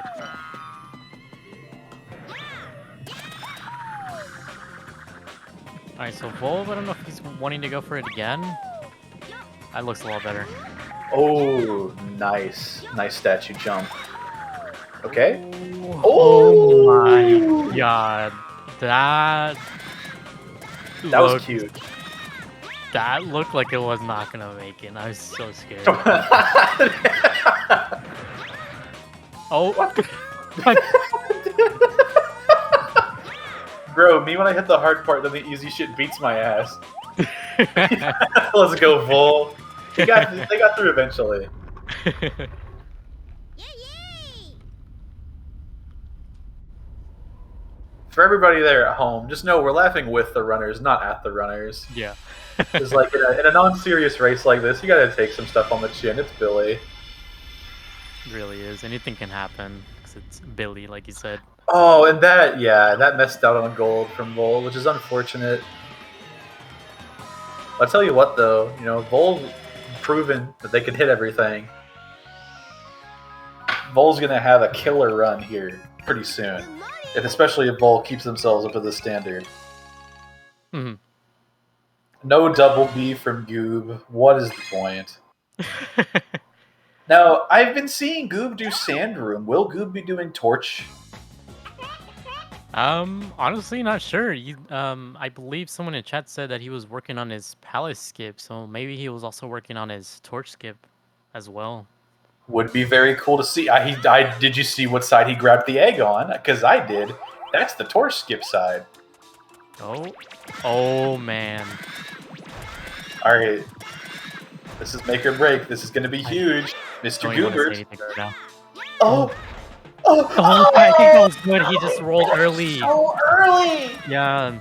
Alright, so Volv, I don't know if he's wanting to go for it again. That looks a lot better. Oh, nice. Nice statue jump. Okay. Oh my god. That was looked- cute. That looked like it was not gonna make it. I was so scared. Oh. Bro, me when I hit the hard part, then the easy shit beats my ass. Let's go, Vol. They got through eventually. For everybody there at home, just know we're laughing with the runners, not at the runners. Yeah. It's like in a non-serious race like this, you gotta take some stuff on the chin. It's Billy. It really is. Anything can happen. 'Cause it's Billy, like you said. Oh, and that missed out on gold from Vol, which is unfortunate. I'll tell you what, though, you know, Vol proven that they can hit everything. Vol's gonna have a killer run here pretty soon, especially if Vol keeps themselves up to the standard. Mhm. No double B from Goob. What is the point? Now, I've been seeing Goob do Sand Room. Will Goob be doing Torch? Honestly, not sure. I believe someone in chat said that he was working on his Palace skip, so maybe he was also working on his Torch skip as well. Would be very cool to see. Did you see what side he grabbed the egg on? Because I did. That's the Torch skip side. Oh man. All right. This is make or break. This is going to be huge. Mr. Don't even wanna say Goobert. anything right now. Oh, Oh, I think that was good. He just rolled early. so early. Yeah.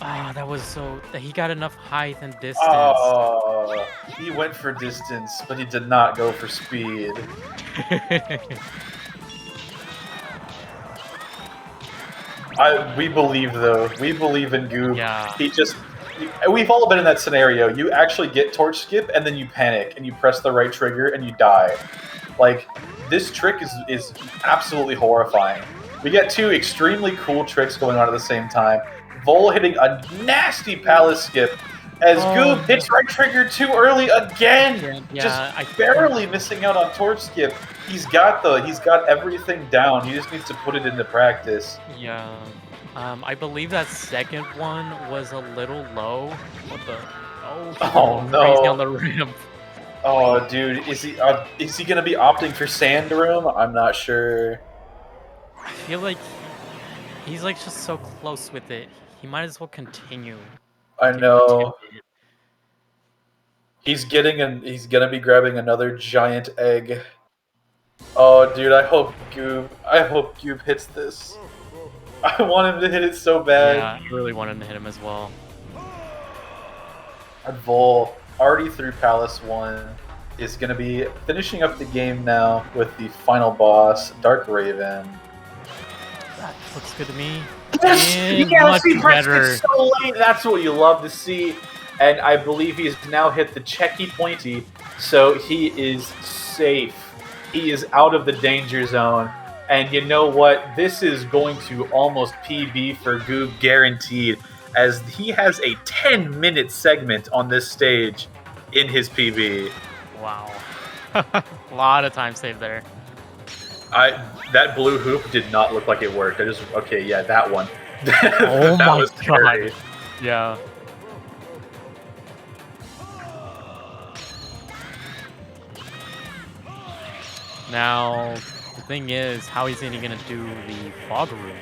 Ah, that was so. He got enough height and distance. Oh, he went for distance, but he did not go for speed. We believe, though. We believe in Goob. Yeah. We've all been in that scenario. You actually get Torch Skip, and then you panic, and you press the right trigger, and you die. Like, this trick is absolutely horrifying. We get two extremely cool tricks going on at the same time. Vol hitting a nasty Palace Skip, as Goob hits right trigger too early again. Just barely missing out on Torch Skip. He's got everything down. He just needs to put it into practice. Yeah. I believe that second one was a little low. What the? Oh, no. Crazy on the ramp. Oh, dude, is he gonna be opting for Sand Room? I'm not sure. I feel like he's like just so close with it. He might as well continue. I know. He's gonna be grabbing another giant egg. Oh, dude, I hope Goob hits this. I want him to hit it so bad. Yeah, I really wanted to hit him as well. And Vol, already through Palace 1, is going to be finishing up the game now with the final boss, Dark Raven. That looks good to me. Yes! And Yes, much he pressed better. it so late! That's what you love to see. And I believe he's now hit the checky pointy, so he is safe. He is out of the danger zone. And you know what? This is going to almost PB for Goob guaranteed, as he has a 10-minute segment on this stage in his PB. Wow. A lot of time saved there. That blue hoop did not look like it worked. Okay, yeah, that one. Oh That my was scary. god. Yeah. Now, the thing is, how is he gonna do the fog room?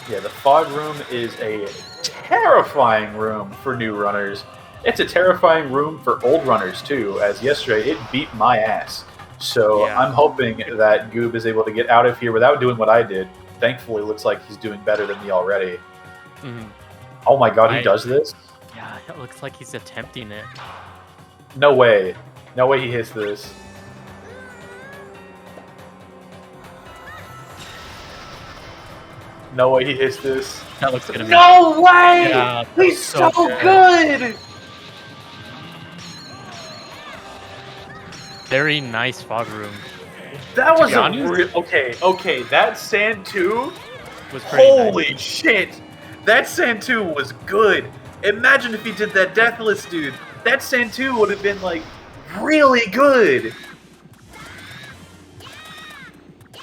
Yeah, the fog room is a terrifying room for new runners. It's a terrifying room for old runners too, as yesterday it beat my ass. So Yeah. I'm hoping that Goob is able to get out of here without doing what I did. Thankfully, it looks like he's doing better than me already. Mhm. Oh my god, he I- does this? Yeah, it looks like he's attempting it. No way. No way he hits this. No way he hits this. That looks gonna be. No way! Yeah, He's so so good. good! Very nice fog room. That was be a honest- okay. That Sand 2, Was pretty holy nice. shit! That Sand 2 was good. Imagine if he did that Deathless, dude. That Sand 2 would have been like really good.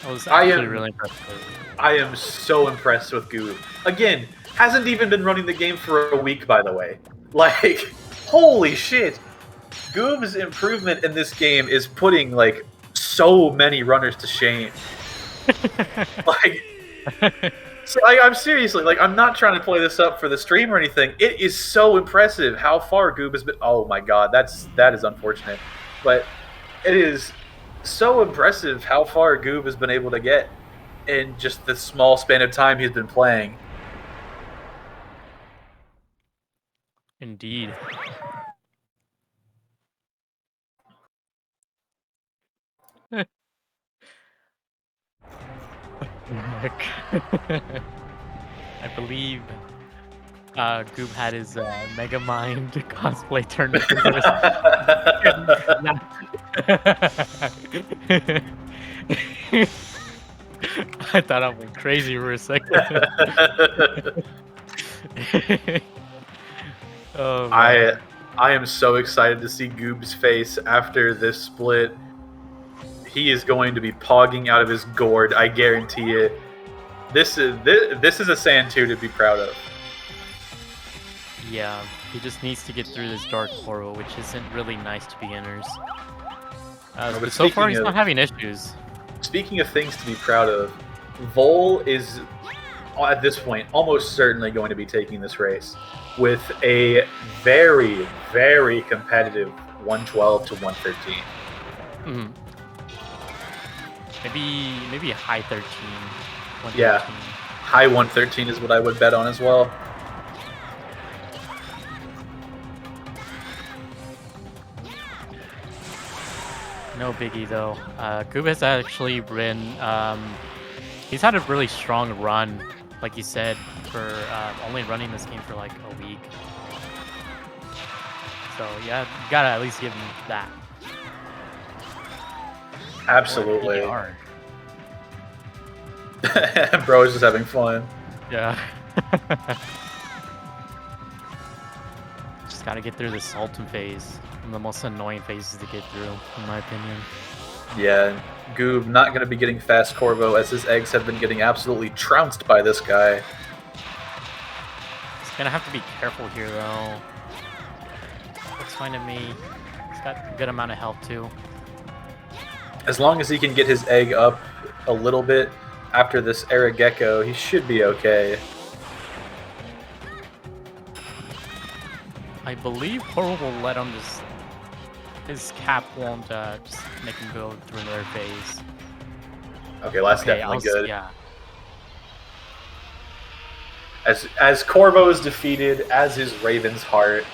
That was I actually am- really impressive. I am so impressed with Goob. Again, hasn't even been running the game for a week, by the way. Like, holy shit! Goob's improvement in this game is putting like so many runners to shame. Like, so I'm seriously like, I'm not trying to play this up for the stream or anything. It is so impressive how far Goob has been. Oh my god, that is unfortunate, but it is so impressive how far Goob has been able to get in just the small span of time he's been playing. Indeed. Nick. I believe Goob had his Megamind cosplay turned into his... I thought I went crazy for a second. Oh, man. I am so excited to see Goob's face after this split. He is going to be pogging out of his gourd, I guarantee it. This is a Sand 2 to be proud of. Yeah, he just needs to get through this Dark Portal, which isn't really nice to beginners. but But so far, speaking he's of- not having issues. Speaking of things to be proud of, Vol is, at this point, almost certainly going to be taking this race with a very, very competitive 112 to 113. Mhm. Maybe a high 13. Yeah. 113. High 113 is what I would bet on as well. No biggie though. Goob has actually been. He's had a really strong run, like you said, for only running this game for like a week. So yeah, you gotta at least give him that. Absolutely. Or Bro is just having fun. Yeah. Just gotta get through the Sultan phase. One of the most annoying phases to get through, in my opinion. Yeah, Goob not going to be getting fast Corvo as his eggs have been getting absolutely trounced by this guy. He's gonna have to be careful here, though. Looks fine to me. He's got a good amount of health, too. As long as he can get his egg up a little bit after this Aragekko, he should be okay. I believe Portal will let him just... His cap won't just make him go through another phase. Okay, well, that's Okay, definitely good. Yeah. As Corvo is defeated, as is Raven's heart.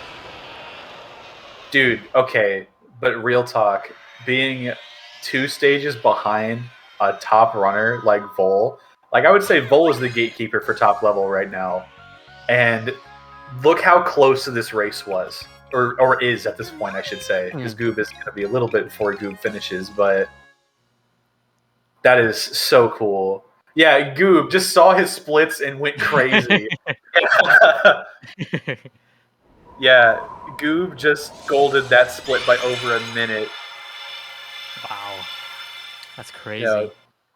Dude, okay, but real talk, being 2 stages behind a top runner like Vol, like I would say Vol is the gatekeeper for top level right now. And look how close to this race was. Or is at this point, I should say, because Goob is going to be a little bit before Goob finishes, but that is so cool. Yeah, Goob just saw his splits and went crazy. Yeah, Goob just golded that split by over a minute. Wow. That's crazy. Yeah,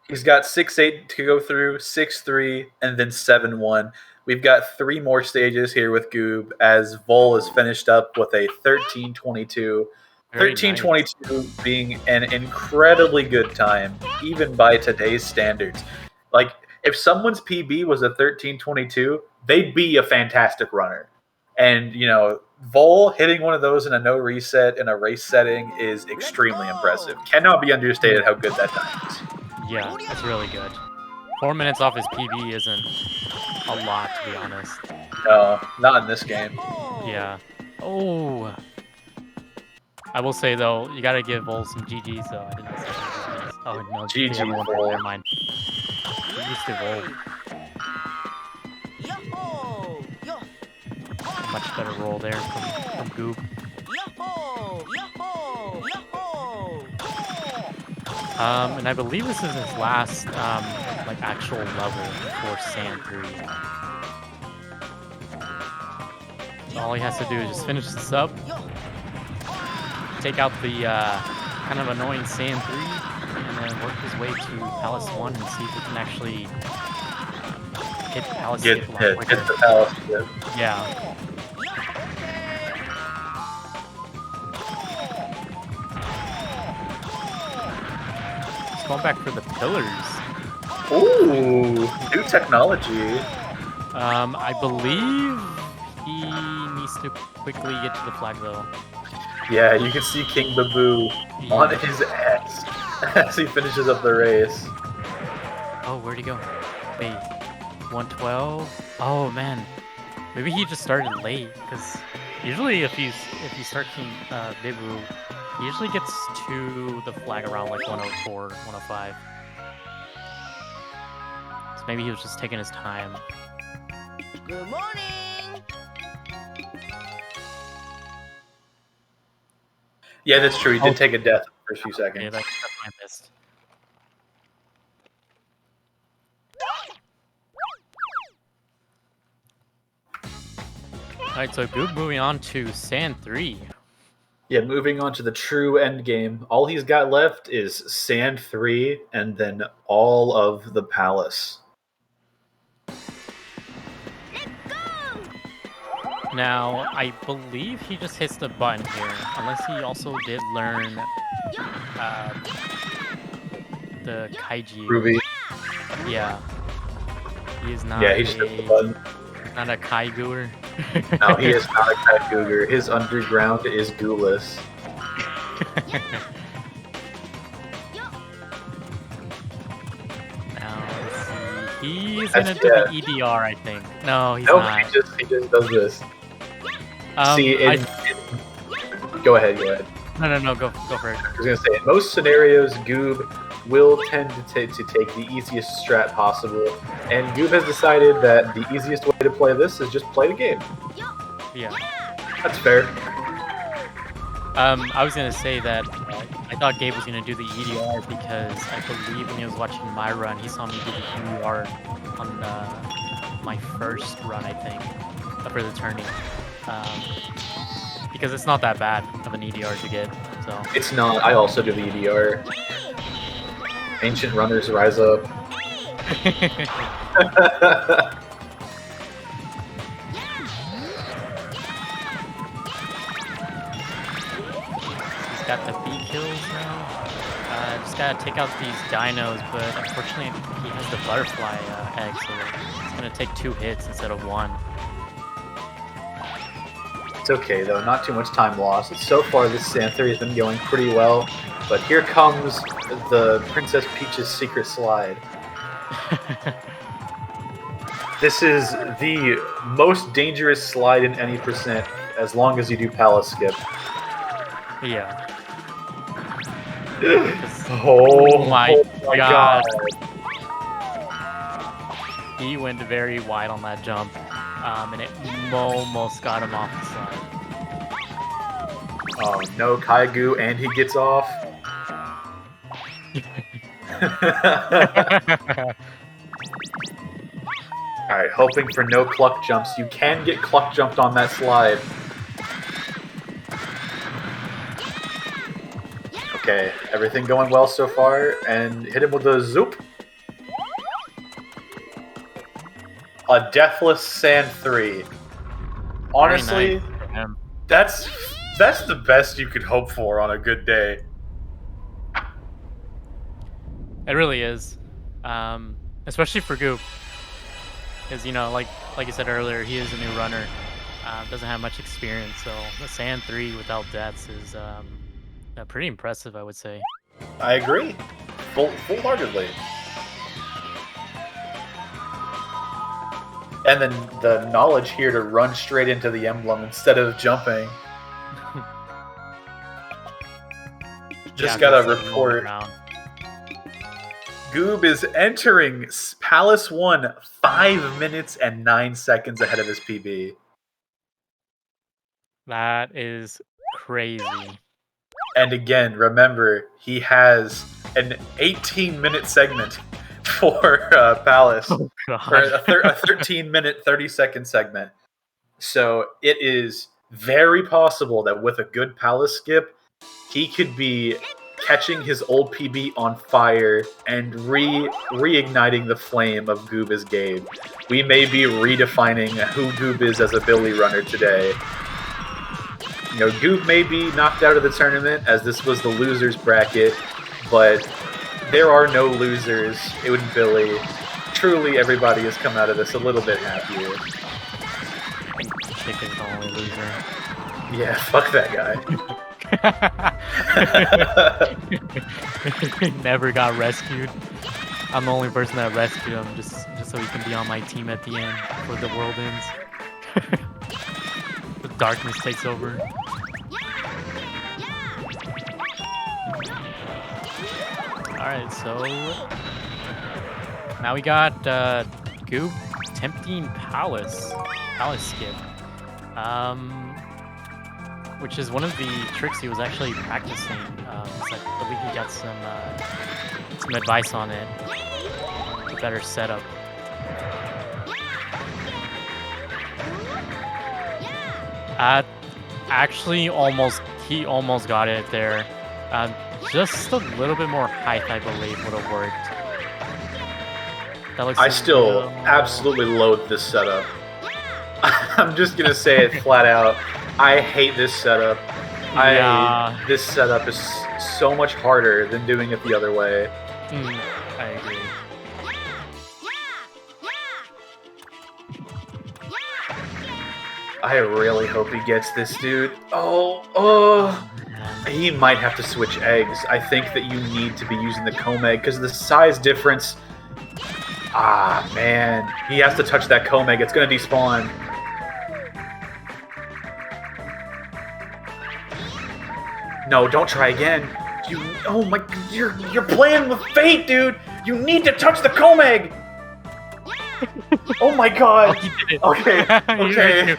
he's got 6-8 to go through, 6-3, and then 7-1. We've got 3 more stages here with Goob as Vol is finished up with a 13-22. Very 13-22 being an incredibly good time, even by today's standards. Like, if someone's PB was a 13-22, they'd be a fantastic runner. And, you know, Vol hitting one of those in a no reset in a race setting is extremely impressive. Cannot be understated how good that time is. Yeah, that's really good. 4 minutes off his PB isn't a lot, to be honest. No, not in this game. Yeah. Oh. I will say though, you gotta give Vol some GGs though. I didn't say GGs. Oh no, GG, everyone, Vol. never mind. GGs to Vol. Much better roll there from Goob. And I believe this is his last like actual level for Sand 3. So all he has to do is just finish this up, take out the kind of annoying Sand 3, and then work his way to Palace 1 and see if he can actually hit Palace Get skip a lot hit, quicker. hit the palace. Yeah. Yeah. Just going back for the pillars. Ooh, new technology. I believe he needs to quickly get to the flag though. Yeah, you can see King Babu on his ass as he finishes up the race. Oh, where'd he go? Wait, 112? Oh man, maybe he just started late because usually if you start King Bibu, he usually gets to the flag around like 104, 105. So maybe he was just taking his time. Good morning. Yeah, that's true. He did take a death in the first few seconds. Yeah, that's what I missed. Alright, so Goob moving on to Sand 3. Yeah, moving on to the true end game. All he's got left is Sand 3 and then all of the palace. Now, I believe he just hits the button here, unless he also did learn the Kaiji. Ruby. Yeah. He is not Yeah, he just hit the button. not a Kaiguer. No, he is not a Kaiguger. His underground is Ghoulless. Now, let's see. He's gonna do the EDR, I think. No, he's No, not. he just does this. See, go ahead. No, go for it. I was gonna say, in most scenarios, Goob will tend to take the easiest strat possible, and Goob has decided that the easiest way to play this is just play the game. Yeah. That's fair. I was gonna say that I thought Gabe was gonna do the EDR because I believe when he was watching my run, he saw me do the EDR on my first run, I think, for the turning. Because it's not that bad of an EDR to get. So It's not. I also do the EDR. Ancient runners rise up. he's got the B kills now. Just gotta take out these dinos, but unfortunately he has the butterfly egg, so it's gonna take 2 hits instead of 1. It's okay though, not too much time lost. So far this Sand 3 has been going pretty well, but here comes the Princess Peach's secret slide. This is the most dangerous slide in any percent, as long as you do Palace Skip. Yeah. Oh my my God. He went very wide on that jump, and it almost got him off the slide. Oh no, Kaigu, and he gets off. Alright, hoping for no cluck jumps. You can get cluck jumped on that slide. Okay, everything going well so far, and hit him with a zoop. A Deathless Sand 3. Honestly, Very nice for him. that's the best you could hope for on a good day. It really is, especially for Goop, because like you said earlier, he is a new runner, doesn't have much experience, so the Saiyan 3 without deaths is pretty impressive, I would say. I agree, full-heartedly. And then the knowledge here to run straight into the emblem instead of jumping. Just got a report. Goob is entering Palace 1 5 minutes and 9 seconds ahead of his PB. That is crazy. And again, remember, he has an 18-minute segment for Palace. Oh, for a 13-minute, 30-second segment. So it is very possible that with a good Palace skip, he could be catching his old PB on fire and reigniting the flame of Goob as Gabe. We may be redefining who Goob is as a Billy runner today. You know, Goob may be knocked out of the tournament as this was the losers bracket, but there are no losers in Billy. Truly, everybody has come out of this a little bit happier. Chicken's the only loser. Yeah, fuck that guy. Never got rescued. I'm the only person that rescued him just so he can be on my team at the end before the world ends. The darkness takes over. Alright, so now we got Goob tempting Palace skip. Which is one of the tricks he was actually practicing. So I believe he got some advice on it. A better setup. Actually, he almost got it there. Just a little bit more height, I believe, would have worked. That looks I still absolutely loathe this setup. I'm just gonna say it flat out. I hate this setup. This setup is so much harder than doing it the other way. I agree. I really hope he gets this, dude. He might have to switch eggs. I think that you need to be using the comb egg because the size difference. Ah, man. He has to touch that comb egg. It's going to despawn. No, don't try again. Oh my, you're playing with fate, dude. You need to touch the comb egg. Oh my god. Oh, he did it. Okay.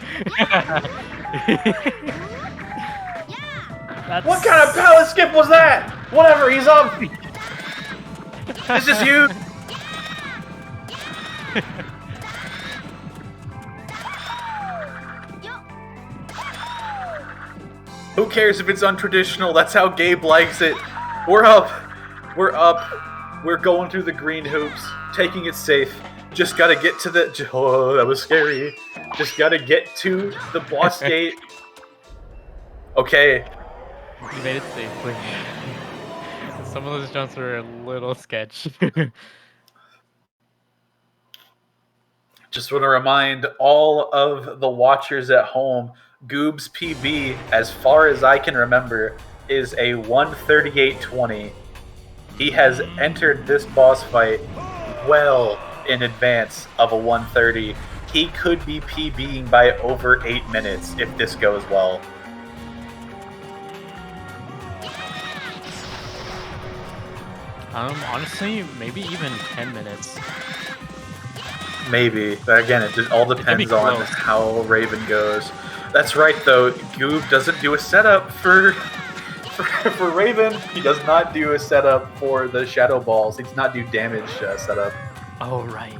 What kind of Palace skip was that? Whatever, he's up. This is you. Who cares if it's untraditional? That's how Gabe likes it. We're up. We're going through the green hoops, taking it safe. Just gotta get to the... Oh, that was scary. Just gotta get to the boss gate. Okay. You made it safely. Some of those jumps were a little sketch. Just want to remind all of the watchers at home, Goob's PB, as far as I can remember, is a 138.20. He has entered this boss fight well in advance of a 130. He could be PBing by over 8 minutes if this goes well. Honestly, maybe even 10 minutes. Maybe, but again, it just all depends on how Raven goes. That's right, though. Goob doesn't do a setup for Raven. He does not do a setup for the Shadow Balls. He does not do damage setup. Oh, right.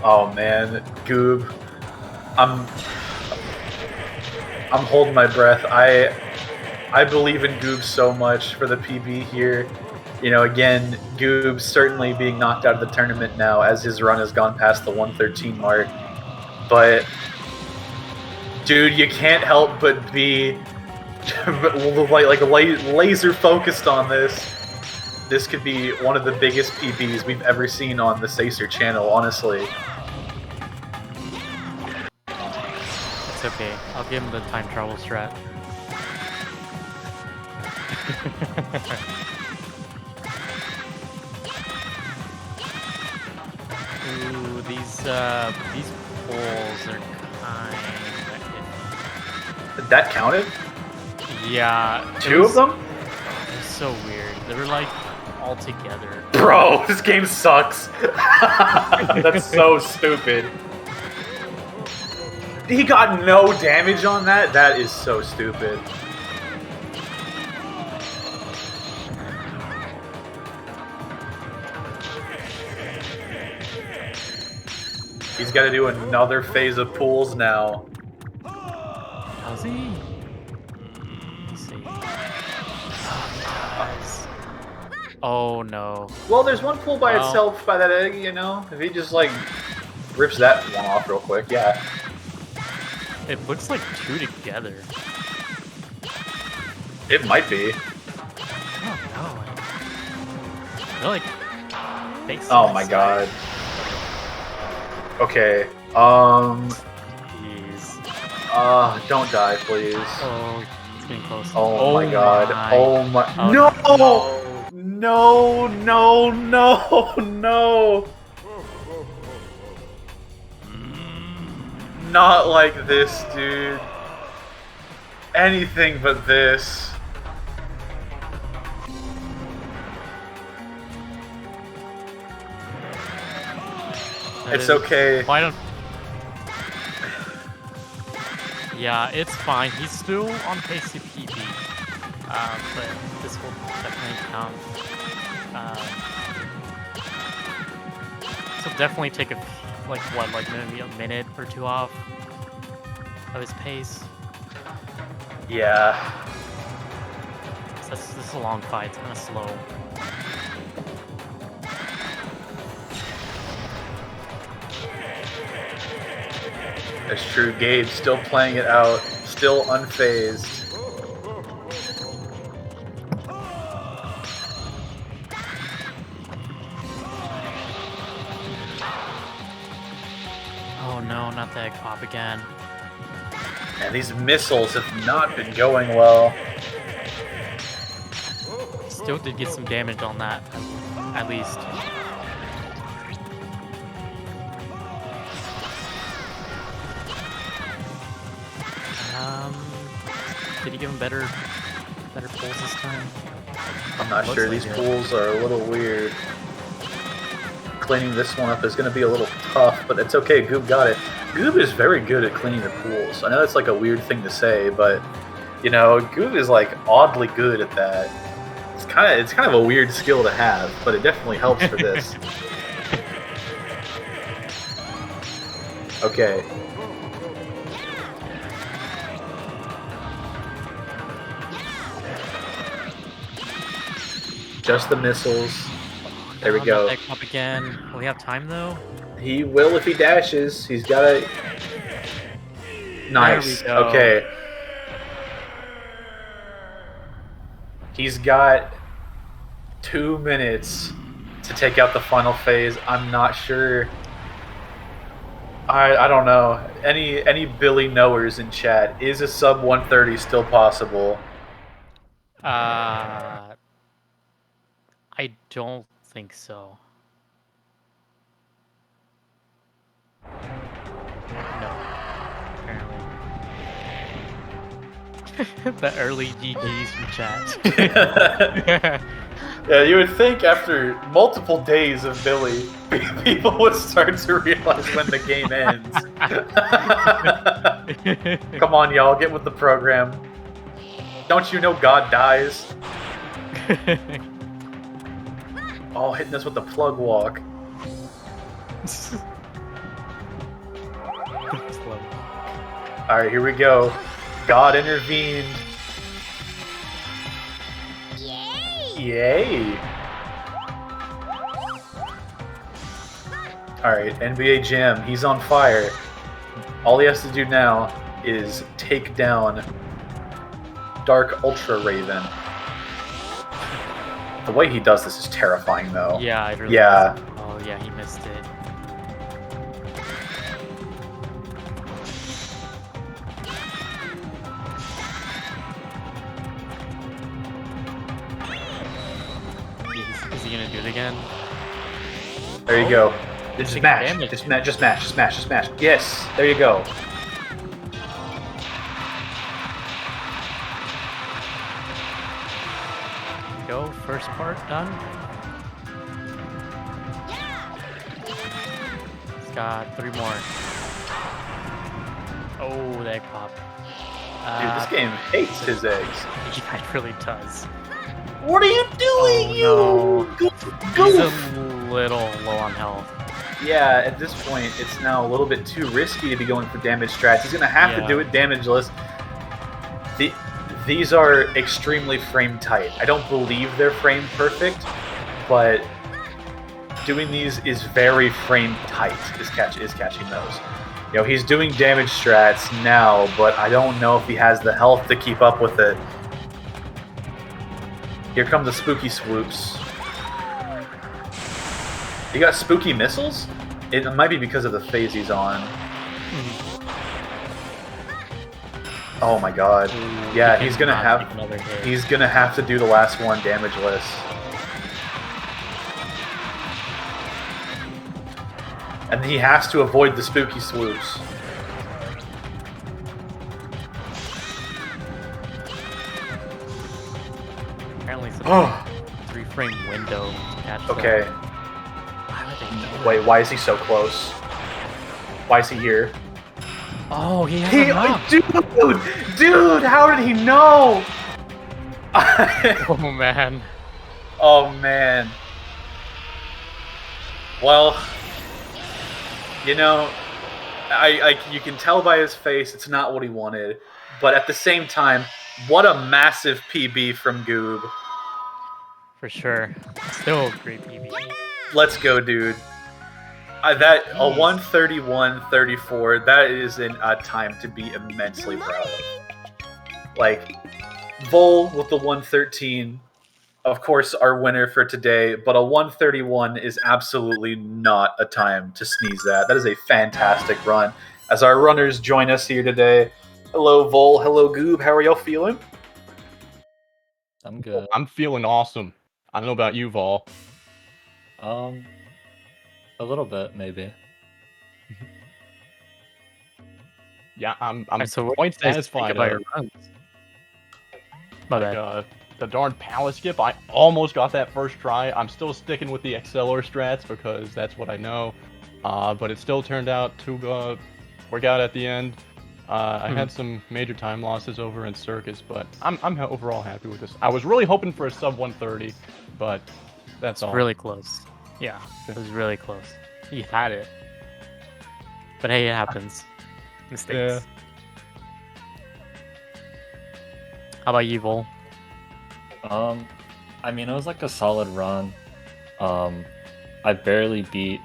Oh man, Goob. I'm holding my breath. I believe in Goob so much for the PB here. You know, again, Goob certainly being knocked out of the tournament now as his run has gone past the 113 mark. But, dude, you can't help but be like laser focused on this. This could be one of the biggest PBs we've ever seen on the Sacer channel, honestly. It's okay. I'll give him the time travel strat. Ooh, these pulls are kind of iffy. That counted? Yeah. Two of them? It was so weird. They were like all together. Bro, this game sucks. That's so stupid. He got no damage on that? That is so stupid. He's got to do another phase of pools now. Does he? Let's see. Oh no. Well, there's one pool by Well. itself by that egg, you know? If he just, like, rips that one off real quick, yeah. It puts like two together. It might be. I don't know. They're like facing Oh the my side. god. Okay. Jeez. Don't die, please. Oh, it's getting close. Oh my god. Oh my. Oh, No! no. No, no, no, no. Not like this, dude. Anything but this. That It's is- okay. Why don't? Yeah, it's fine. He's still on pace to PB, but this will definitely count. This will definitely take like maybe a minute or two off of his pace. Yeah. So this is a long fight. It's kind of slow. That's true. Gabe's still playing it out, still unfazed. Oh no, not the egg pop again. And these missiles have not been going well. Still did get some damage on that, at least. Did he give him better pulls this time? I'm not Looks sure. like These it. pools are a little weird. Cleaning this one up is going to be a little tough, but it's okay. Goob got it. Goob is very good at cleaning the pools. I know that's like a weird thing to say, but you know, Goob is like oddly good at that. It's kind of a weird skill to have, but it definitely helps for this. Okay. Just the missiles. There we Down go. the egg pop again. Will he have time though? He will if he dashes. He's got to. Nice. There we go. Okay. He's got 2 minutes to take out the final phase. I'm not sure. I don't know. Any Billy knowers in chat? Is a sub 130 still possible? I don't think so. No, apparently. The early GGs from chat. Yeah, you would think after multiple days of Billy, people would start to realize when the game ends. Come on, y'all, get with the program. Don't you know God dies? Oh, hitting us with the plug walk. Alright, here we go. God intervened. Yay! Alright, NBA Jam, he's on fire. All he has to do now is take down Dark Ultra Raven. The way he does this is terrifying, though. Yeah, it really Yeah. is. Oh, yeah, he missed it. Is he gonna do it again? There you go. Just Taking smash. damage. Just smash. Just smash. Just smash. Just smash. Yes. There you go. Go, first part done. He's got 3 more. Oh, the egg pop. Dude, this game hates his eggs. Yeah, it really does. What are you doing, Oh, you He's a little low on health. Yeah, at this point, it's now a little bit too risky to be going for damage strats. He's going to have to Yeah. do it damageless. These are extremely frame tight. I don't believe they're frame perfect, but doing these is very frame tight. Is catching those. You know, he's doing damage strats now, but I don't know if he has the health to keep up with it. Here come the spooky swoops. You got spooky missiles? It might be because of the phase he's on. Oh my god. Yeah, He he's gonna cannot have take another hit. he's gonna have to do the last one damageless. And he has to avoid the spooky swoops. Apparently, it's a Oh, 3-frame window to catch them. okay. Why would they do Wait, why is he so close? Why is he here? Oh, he has a knock. Dude, how did he know? Oh, man. Oh man. Well, you know, you can tell by his face it's not what he wanted, but at the same time, what a massive PB from Goob. For sure. Still a great PB. Let's go, dude. That a 131.34. That is a time to be immensely proud of. Like, Vol with the 113, of course, our winner for today. But a 131 is absolutely not a time to sneeze at. That is a fantastic run. As our runners join us here today, hello Vol, hello Goob. How are y'all feeling? I'm good. I'm feeling awesome. I don't know about you, Vol. A little bit maybe. Yeah, I'm So what quite do you guys think satisfied. about your runs? My bad. The darn palace skip, I almost got that first try. I'm still sticking with the Accelor strats because that's what I know. But it still turned out to work out at the end. I had some major time losses over in Circus, but I'm overall happy with this. I was really hoping for a sub 130, but that's all. Really close. Yeah, it was really close. He had it. But hey, it happens. Mistakes. Yeah. How about you, Vol? I mean, it was like a solid run. I barely beat,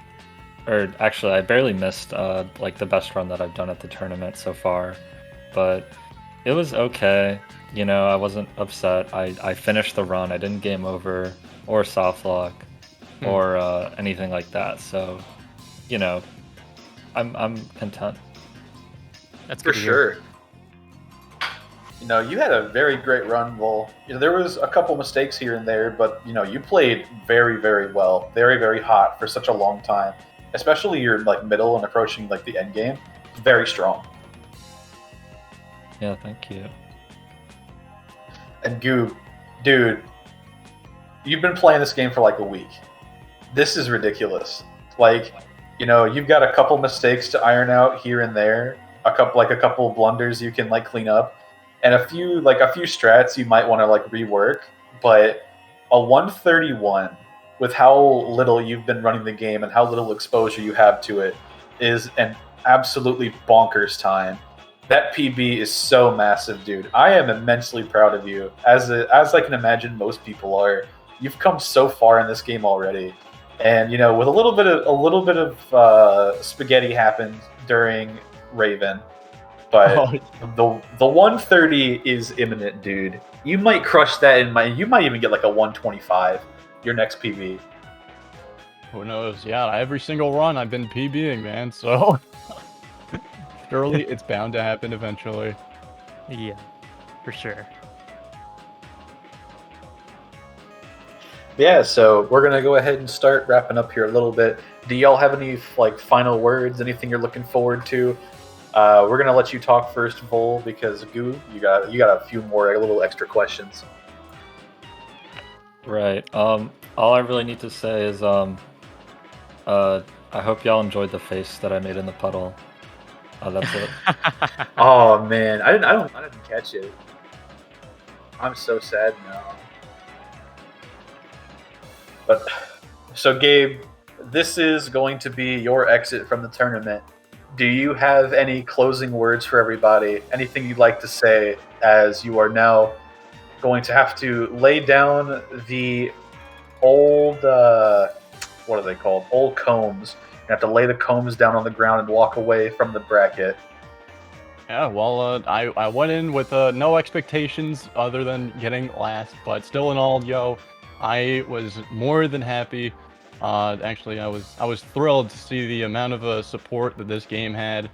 or actually, I barely missed like the best run that I've done at the tournament so far. But it was okay. You know, I wasn't upset. I finished the run. I didn't game over or soft lock or anything like that. So, you know, I'm content. That's For good to hear. sure. You know, you had a very great run, Vol. You know, there was a couple mistakes here and there, but you know, you played very, very well, very, very hot for such a long time. Especially your like middle and approaching like the end game, very strong. Yeah, thank you. And Goob, dude, you've been playing this game for like a week. This is ridiculous. Like, you know, you've got a couple mistakes to iron out here and there, a couple blunders you can like clean up, and a few strats you might want to like rework. But a 131 with how little you've been running the game and how little exposure you have to it is an absolutely bonkers time. That PB is so massive, dude. I am immensely proud of you. As I can imagine most people are. You've come so far in this game already. And you know, with a little bit of spaghetti happened during Raven, but the 130 is imminent, dude. You might crush that you might even get like a 125. your next PB? Who knows? Yeah, every single run I've been PBing, man. So surely it's bound to happen eventually. Yeah, for sure. Yeah, so we're gonna go ahead and start wrapping up here a little bit. Do y'all have any like final words? Anything you're looking forward to? We're gonna let you talk first, Vol, because Goo, you got a few more little extra questions. Right. All I really need to say is I hope y'all enjoyed the face that I made in the puddle. That's it. Oh man, I didn't catch it. I'm so sad now. But so Gabe, this is going to be your exit from the tournament. Do you have any closing words for everybody? Anything you'd like to say as you are now going to have to lay down the old what are they called? Old combs. You have to lay the combs down on the ground and walk away from the bracket. Yeah, well, I went in with no expectations other than getting last, but still in all, yo, I was more than happy. Actually, I was thrilled to see the amount of support that this game had,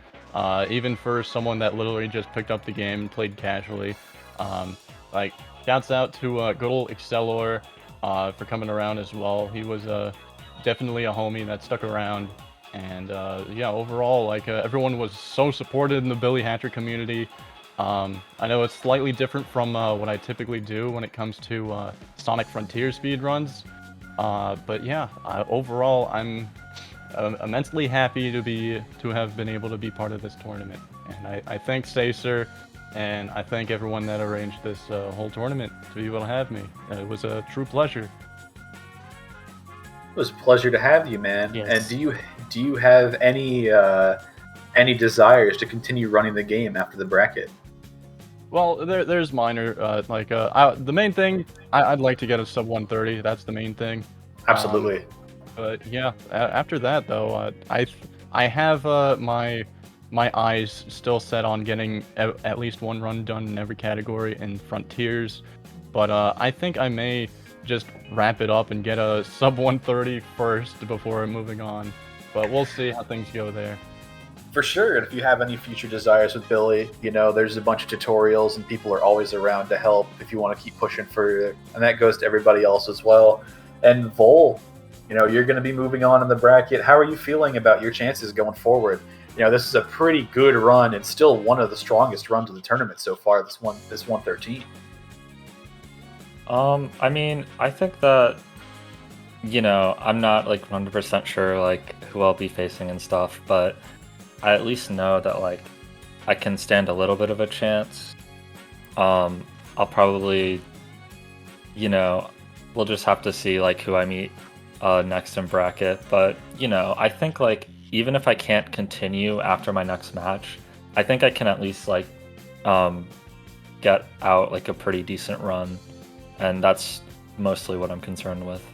even for someone that literally just picked up the game and played casually. Like, shouts out to good old Excelor for coming around as well. He was definitely a homie that stuck around. And yeah, overall, like everyone was so supported in the Billy Hatcher community. I know it's slightly different from what I typically do when it comes to Sonic Frontier speedruns. But yeah, overall, I'm immensely happy to have been able to be part of this tournament. And I thank Sacer, and I thank everyone that arranged this whole tournament to be able to have me. It was a true pleasure. It was a pleasure to have you, man. Yes. And do you have any desires to continue running the game after the bracket? Well, there's minor, the main thing, I'd like to get a sub 130. That's the main thing. Absolutely. But yeah, after that though, I have my eyes still set on getting at least one run done in every category in Frontiers. But I think I may just wrap it up and get a sub 130 first before moving on. But we'll see how things go there. For sure. And if you have any future desires with Billy, you know, there's a bunch of tutorials and people are always around to help if you want to keep pushing further. And that goes to everybody else as well. And Vol, you know, you're going to be moving on in the bracket. How are you feeling about your chances going forward? You know, this is a pretty good run and still one of the strongest runs of the tournament so far, this 113. I mean, I think that, you know, I'm not like 100% sure like who I'll be facing and stuff, but I at least know that like I can stand a little bit of a chance. I'll probably, you know, we'll just have to see like who I meet next in bracket. But, you know, I think like even if I can't continue after my next match, I think I can at least like get out like a pretty decent run. And that's mostly what I'm concerned with.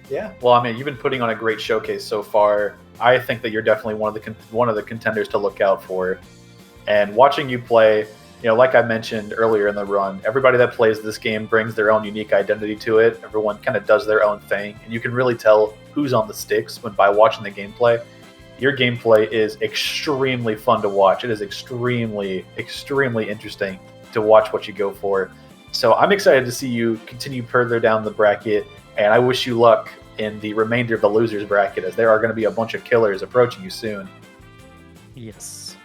Yeah, well, I mean, you've been putting on a great showcase so far. I think that you're definitely one of the contenders to look out for. And watching you play, you know, like I mentioned earlier in the run, everybody that plays this game brings their own unique identity to it. Everyone kind of does their own thing, and you can really tell who's on the sticks by watching the gameplay. Your gameplay is extremely fun to watch. It is extremely, extremely interesting to watch what you go for. So I'm excited to see you continue further down the bracket, and I wish you luck in the remainder of the losers bracket, as there are going to be a bunch of killers approaching you soon. Yes.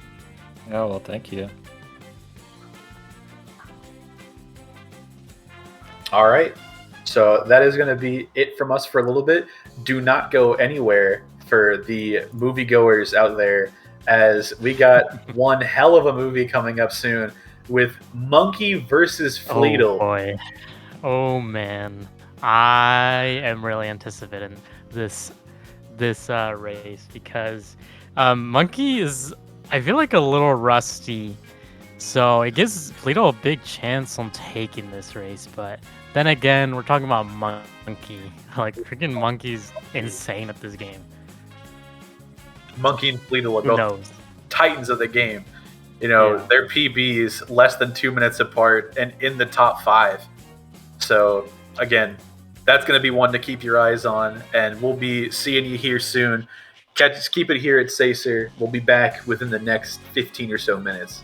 Oh, well, thank you. All right. So that is going to be it from us for a little bit. Do not go anywhere for the moviegoers out there, as we got one hell of a movie coming up soon with Monkey versus Fleetle. Oh boy. Oh man. I am really anticipating this race because Monkey is, I feel like, a little rusty, so it gives Fleetle a big chance on taking this race. But then again, we're talking about Monkey. Like, freaking Monkey's insane at this game. Monkey and Fleetle are Who both knows? titans of the game. Their PBs less than 2 minutes apart and in the top 5. So again, that's going to be one to keep your eyes on, and we'll be seeing you here soon. Keep it here at Sacer. We'll be back within the next 15 or so minutes.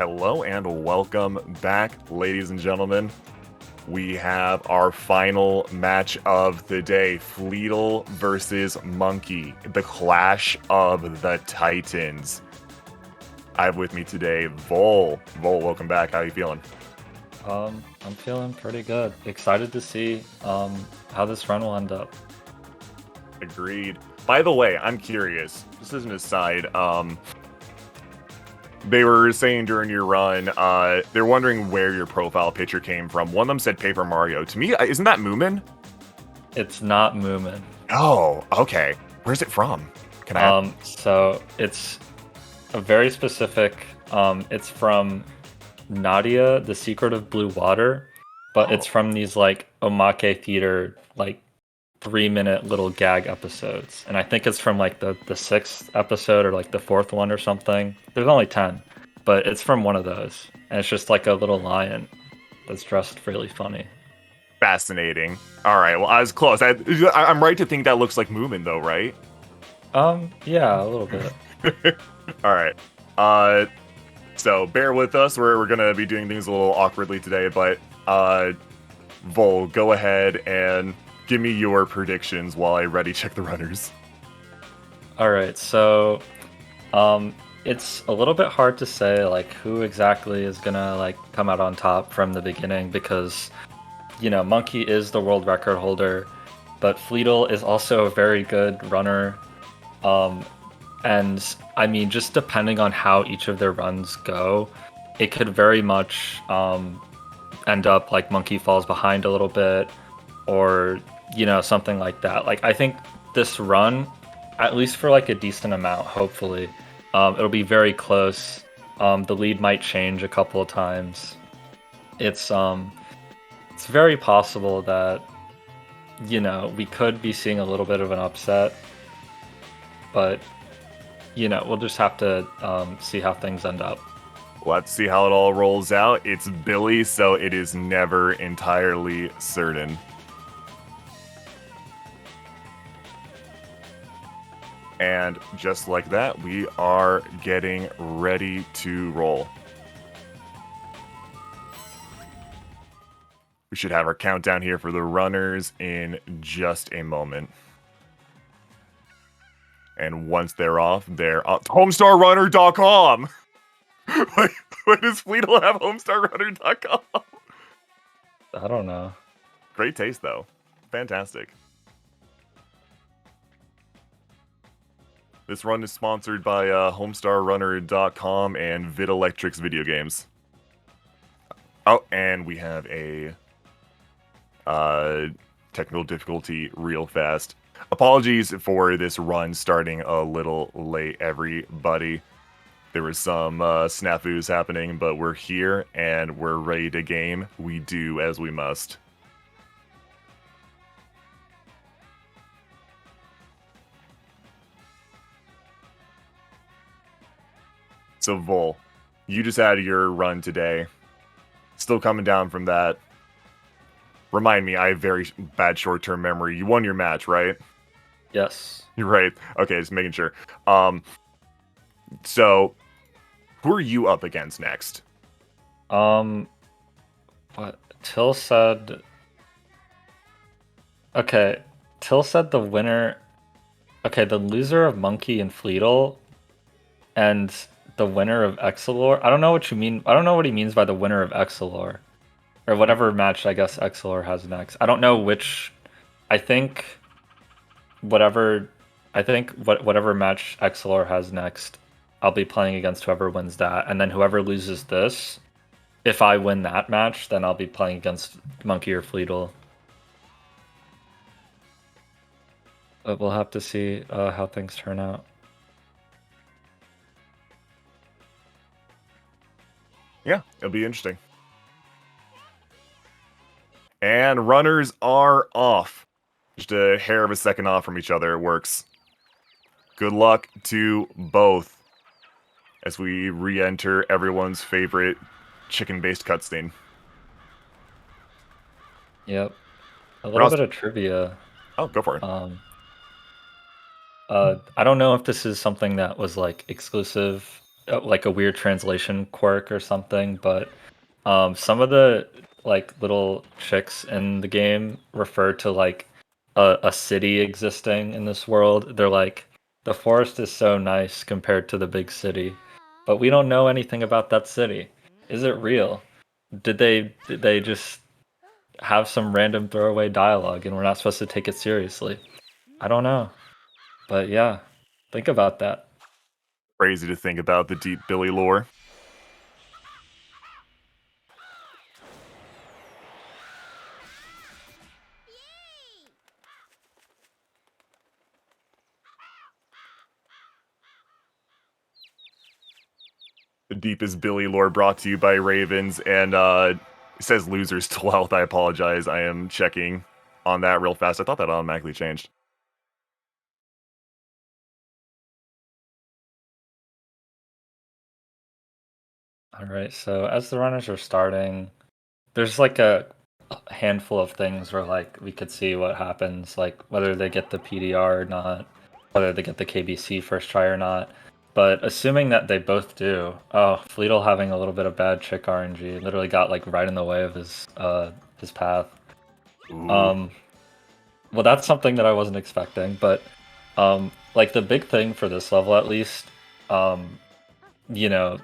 Hello and welcome back, ladies and gentlemen. We have our final match of the day, Fleetle versus Monkey, the clash of the Titans. I have with me today Vol. Vol, welcome back. How are you feeling? I'm feeling pretty good. Excited to see how this run will end up. Agreed. By the way, I'm curious. This is an aside. They were saying during your run, they're wondering where your profile picture came from. One of them said Paper Mario. To me, isn't that Moomin? It's not Moomin. Oh, okay. Where's it from? Can I? So it's a very specific. It's from Nadia, The Secret of Blue Water, but it's from these like Omake Theater like 3-minute little gag episodes, and I think it's from like the 6th episode or like the 4th one or something. There's only 10, but it's from one of those, and it's just like a little lion that's dressed really funny. Fascinating. All right, well, I was close. I'm right to think that looks like Moomin, though, right? Yeah, a little bit. All right. So bear with us. We're gonna be doing things a little awkwardly today, but Vol, go ahead and give me your predictions while I ready check the runners. All right, so it's a little bit hard to say like who exactly is gonna like come out on top from the beginning because Monkey is the world record holder, but Fleetle is also a very good runner. And I mean, just depending on how each of their runs go, it could very much end up like Monkey falls behind a little bit, or something like that. Like I think this run, at least for like a decent amount, hopefully, it'll be very close. The lead might change a couple of times. It's very possible that we could be seeing a little bit of an upset, but we'll just have to see how things end up. Let's see how it all rolls out. It's Billy, so it is never entirely certain. And just like that, we are getting ready to roll. We should have our countdown here for the runners in just a moment. And once they're off, they're off. HomestarRunner.com! Why does Fleetle have HomestarRunner.com? I don't know. Great taste, though. Fantastic. This run is sponsored by HomestarRunner.com and Videlectrix Video Games. Oh, and we have a technical difficulty real fast. Apologies for this run starting a little late, everybody. There were some snafus happening, but we're here and we're ready to game. We do as we must. So Vol, you just had your run today. Still coming down from that. Remind me, I have very bad short-term memory. You won your match, right? Yes. You're right. Okay, just making sure. So who are you up against next? What Till said. Okay, Till said the winner. Okay, the loser of Monkey and Fleetle, and the winner of Excelor. I don't know what you mean. I don't know what he means by the winner of Excelor, or whatever match I guess Excelor has next. I don't know which. I think whatever match Excelor has next, I'll be playing against whoever wins that, and then whoever loses this, if I win that match, then I'll be playing against Monkey or Fleetle. But we'll have to see how things turn out. Yeah, it'll be interesting. And runners are off. Just a hair of a second off from each other. It works. Good luck to both as we re-enter everyone's favorite chicken-based cutscene. Yep. A little bit of trivia. Oh, go for it. I don't know if this is something that was like exclusive like a weird translation quirk or something, but some of the like little chicks in the game refer to like a city existing in this world. They're like, the forest is so nice compared to the big city, but we don't know anything about that city. Is it real? Did they just have some random throwaway dialogue and we're not supposed to take it seriously? I don't know. But yeah, think about that. Crazy to think about the deep Billy lore. The deepest Billy lore brought to you by Ravens, and it says losers 12th. I apologize. I am checking on that real fast. I thought that automatically changed. All right, so as the runners are starting, there's like a handful of things where like we could see what happens, like whether they get the PDR or not, whether they get the KBC first try or not. But assuming that they both do, oh, Fleetle having a little bit of bad chick RNG, literally got like right in the way of his path. Well, that's something that I wasn't expecting, but like the big thing for this level at least, you know,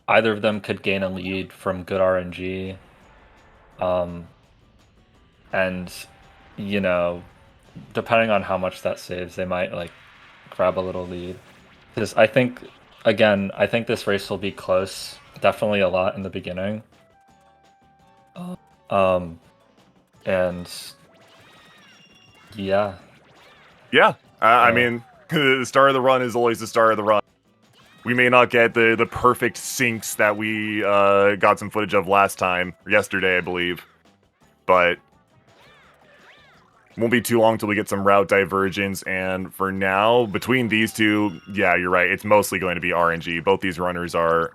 either of them could gain a lead from good RNG. And, you know, depending on how much that saves, they might like grab a little lead. Because I think this race will be close, definitely a lot in the beginning. And yeah. Yeah, I mean, the start of the run is always the start of the run. We may not get the perfect sinks that we got some footage of last time, or yesterday, I believe. But won't be too long till we get some route divergence, and for now, between these two, yeah, you're right, it's mostly going to be RNG. Both these runners are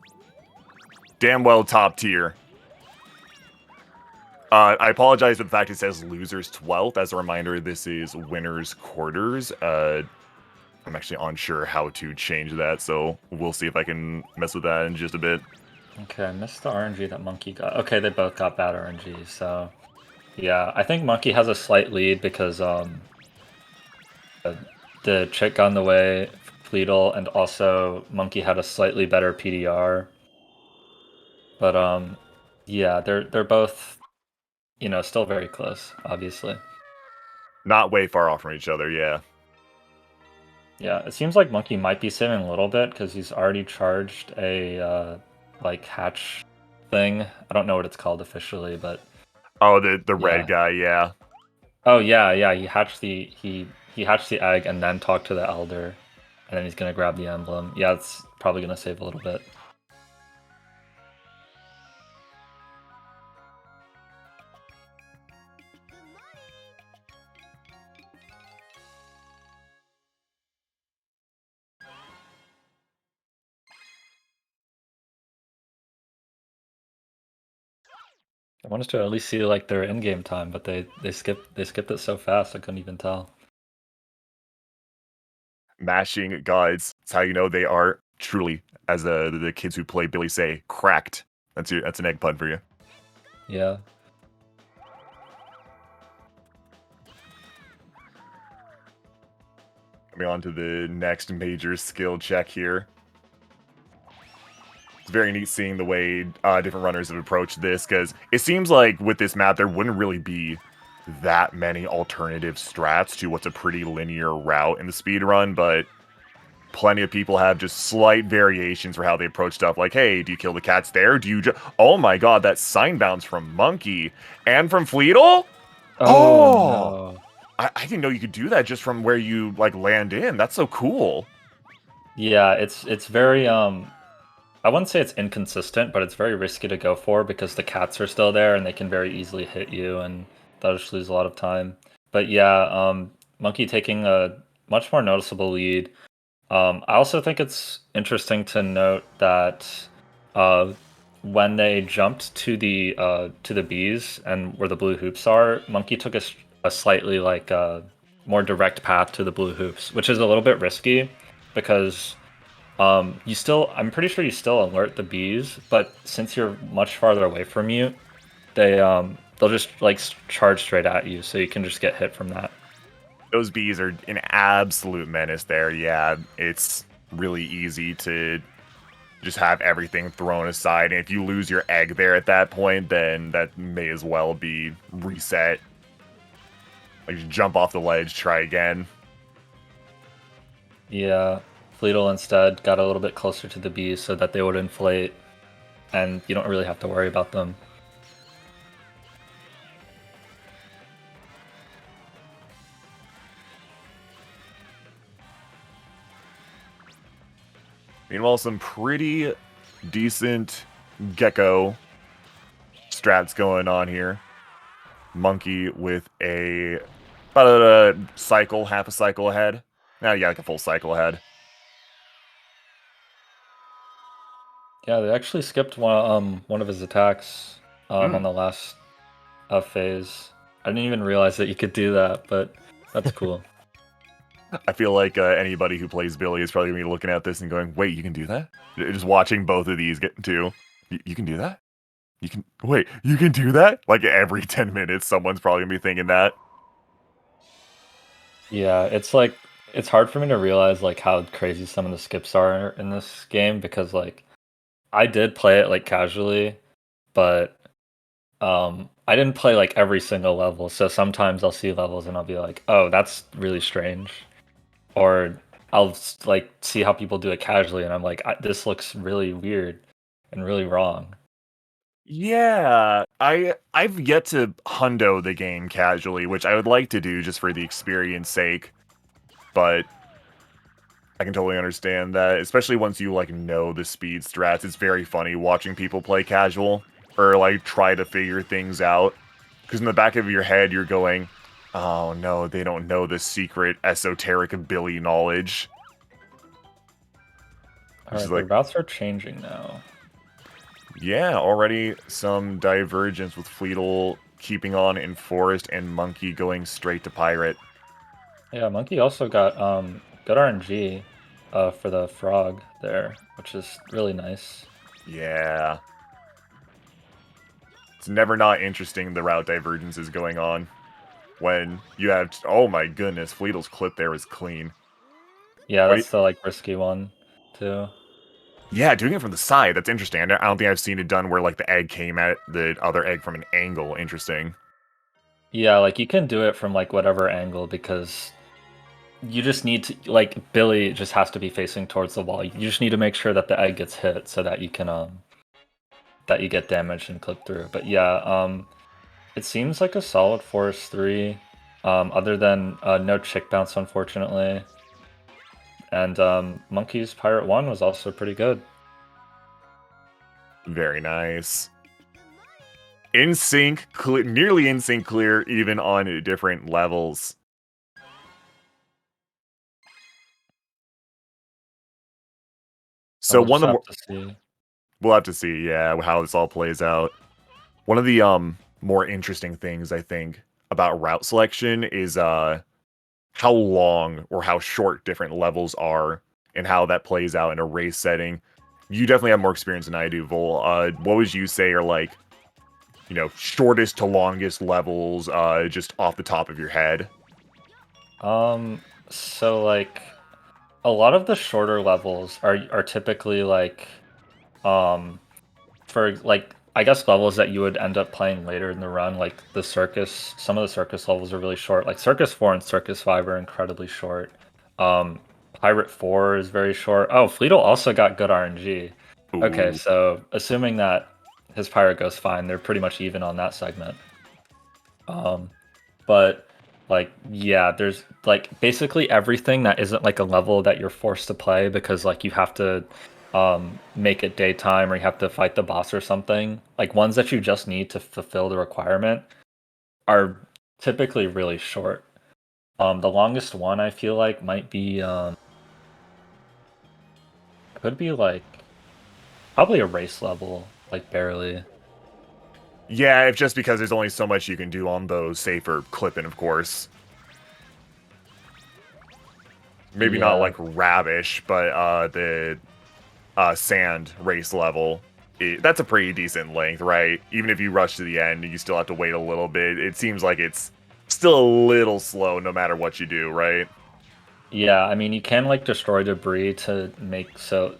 damn well top tier. I apologize for the fact it says losers 12th. As a reminder, this is winners quarters. I'm actually unsure how to change that, so we'll see if I can mess with that in just a bit. Okay, I missed the RNG that Monkey got. Okay, they both got bad RNG, so yeah, I think Monkey has a slight lead because the chick got in the way, Fleetle, and also Monkey had a slightly better PDR. But yeah, they're both, you know, still very close, obviously. Not way far off from each other, yeah. Yeah, it seems like Monkey might be saving a little bit because he's already charged a like hatch thing. I don't know what it's called officially, but oh, the red guy, yeah. Oh yeah, he hatched the egg and then talked to the elder, and then he's gonna grab the emblem. Yeah, it's probably gonna save a little bit. I wanted to at least see like their in-game time, but they skipped it so fast I couldn't even tell. Mashing gods. That's how you know they are truly, as the kids who play Billy say, cracked. That's an egg pun for you. Yeah. Coming on to the next major skill check here. It's very neat seeing the way different runners have approached this, because it seems like with this map there wouldn't really be that many alternative strats to what's a pretty linear route in the speedrun, but plenty of people have just slight variations for how they approach stuff, like, hey, do you kill the cats there? Do you oh my god, that sign bounce from Monkey and from Fleetle? Oh! No. I didn't know you could do that just from where you like land in. That's so cool. Yeah, it's very I wouldn't say it's inconsistent, but it's very risky to go for because the cats are still there and they can very easily hit you, and that'll just lose a lot of time. But yeah, Monkey taking a much more noticeable lead. I also think it's interesting to note that when they jumped to the bees and where the blue hoops are, Monkey took a slightly like more direct path to the blue hoops, which is a little bit risky because you still, I'm pretty sure you still alert the bees, but since you're much farther away from you, they'll just like charge straight at you, so you can just get hit from that. Those bees are an absolute menace there. Yeah, it's really easy to just have everything thrown aside. And if you lose your egg there at that point, then that may as well be reset. Like, just jump off the ledge, try again. Yeah, Fleetle instead got a little bit closer to the bees so that they would inflate, and you don't really have to worry about them. Meanwhile, some pretty decent Gecko strats going on here. Monkey with about a cycle, half a cycle ahead. Now you got like a full cycle ahead. Yeah, they actually skipped one of his attacks on the last phase. I didn't even realize that you could do that, but that's cool. I feel like anybody who plays Billy is probably going to be looking at this and going, wait, you can do that? Just watching both of these get to, you can do that? You can, wait, you can do that? Like every 10 minutes, someone's probably going to be thinking that. Yeah, it's like, it's hard for me to realize like how crazy some of the skips are in this game, because like, I did play it like casually, but I didn't play like every single level, so sometimes I'll see levels and I'll be like, oh, that's really strange. Or I'll like see how people do it casually, and I'm like, this looks really weird and really wrong. Yeah, I've yet to hundo the game casually, which I would like to do just for the experience sake. But I can totally understand that, especially once you like know the speed strats. It's very funny watching people play casual or like try to figure things out, because in the back of your head you're going, oh no, they don't know the secret esoteric Billy knowledge. Alright, the routes are changing now. Yeah, already some divergence with Fleetle keeping on in Forest and Monkey going straight to Pirate. Yeah, Monkey also got good RNG for the frog there, which is really nice. Yeah. It's never not interesting, the route divergences going on. When you have, oh my goodness, Fleetle's clip there is clean. Yeah, that's the like risky one too. Yeah, doing it from the side, that's interesting. I don't think I've seen it done where like the egg came at the other egg from an angle. Interesting. Yeah, like you can do it from like whatever angle, because you just need to, like, Billy just has to be facing towards the wall. You just need to make sure that the egg gets hit so that you can that you get damaged and clip through. But yeah, it seems like a solid Forest 3, other than no chick bounce, unfortunately. And Monkey's Pirate 1 was also pretty good. Very nice. In sync, nearly in sync clear, even on different levels. So one of the we'll have to see, yeah, how this all plays out. One of the more interesting things I think about route selection is how long or how short different levels are and how that plays out in a race setting. You definitely have more experience than I do, Vol. What would you say are like, you know, shortest to longest levels, just off the top of your head? So like a lot of the shorter levels are typically like for like, I guess, levels that you would end up playing later in the run, like the circus. Some of the circus levels are really short, like Circus 4 and Circus 5 are incredibly short. Pirate 4 is very short. Oh, Fleetle also got good RNG. Ooh. Okay, so assuming that his pirate goes fine, they're pretty much even on that segment. But like, yeah, there's like basically everything that isn't like a level that you're forced to play because like you have to make it daytime or you have to fight the boss or something. Like ones that you just need to fulfill the requirement are typically really short. The longest one I feel like might be could be like probably a race level, like barely. Yeah, it's just because there's only so much you can do on those, say for clipping, of course. Maybe not Yeah. like Ravish, but the Sand race level. That's a pretty decent length, right? Even if you rush to the end, you still have to wait a little bit. It seems like it's still a little slow no matter what you do, right? Yeah, I mean you can like destroy debris to make it so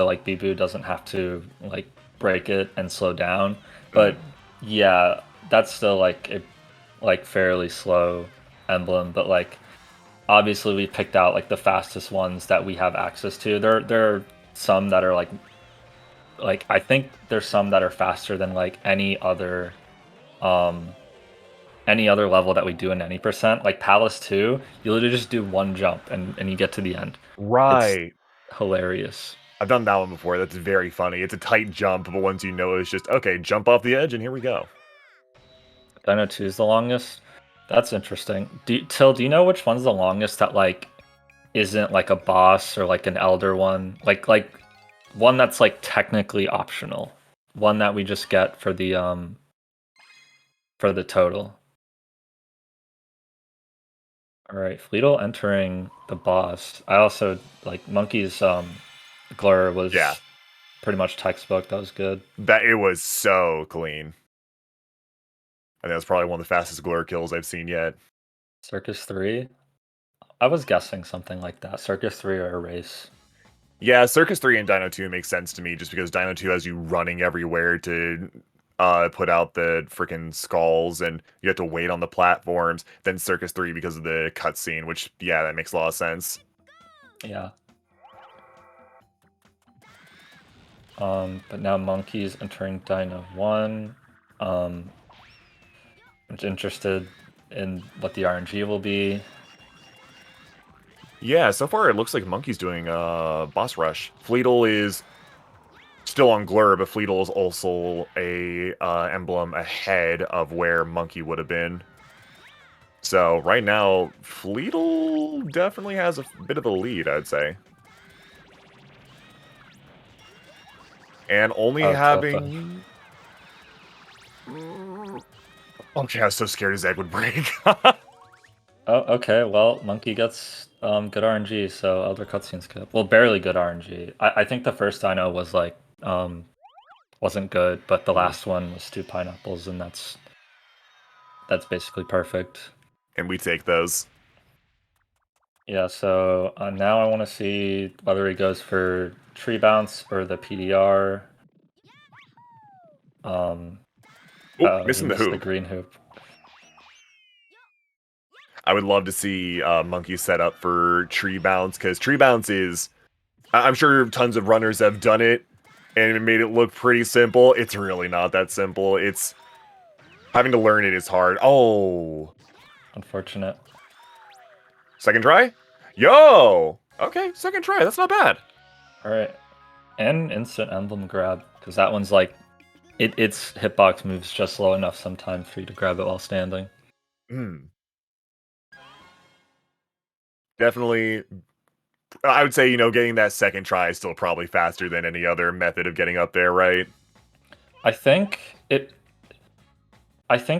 like Bibu doesn't have to like break it and slow down. But yeah, that's still like a like fairly slow emblem, but like obviously we picked out like the fastest ones that we have access to. There are some that are like I think there's some that are faster than like any other level that we do in any percent. Like Palace 2, you literally just do one jump and you get to the end. Right. It's hilarious. I've done that one before. That's very funny. It's a tight jump, but once you know it's just, okay, jump off the edge and here we go. Dino 2 is the longest. That's interesting. Till, do you know which one's the longest that like isn't like a boss or like an elder one? Like one that's like technically optional. One that we just get for the total. Alright, Fleetle entering the boss. I also like Monkey's Glur was pretty much textbook. That was good. It was so clean. I think that's probably one of the fastest Glur kills I've seen yet. Circus 3? I was guessing something like that. Circus 3 or Erase. Yeah, Circus 3 and Dino 2 makes sense to me just because Dino 2 has you running everywhere to put out the freaking skulls and you have to wait on the platforms. Then Circus 3 because of the cutscene, which, yeah, that makes a lot of sense. Yeah. But now Monkey's entering Dino 1. I'm interested in what the RNG will be. Yeah, so far it looks like Monkey's doing boss rush. Fleetle is still on Glur, but Fleetle is also a emblem ahead of where Monkey would have been. So right now, Fleetle definitely has a bit of a lead, I'd say. And only having... Okay, I was so scared his egg would break. Oh, okay. Well, Monkey gets good RNG, so Elder Cutscene skip. Well, barely good RNG. I think the first Dino was like wasn't good, but the last one was 2 pineapples, and that's basically perfect. And we take those. Yeah. So now I want to see whether he goes for Tree Bounce or the PDR. Missing the he missed hoop. The green hoop. I would love to see Monkey set up for Tree Bounce, because Tree Bounce is... I'm sure tons of runners have done it, and it made it look pretty simple. It's really not that simple. It's... Having to learn it is hard. Oh! Unfortunate. Second try? Yo! Okay, second try. That's not bad. Alright. And instant emblem grab, because that one's like... Its hitbox moves just low enough sometimes for you to grab it while standing. Definitely, I would say, getting that second try is still probably faster than any other method of getting up there, right? I think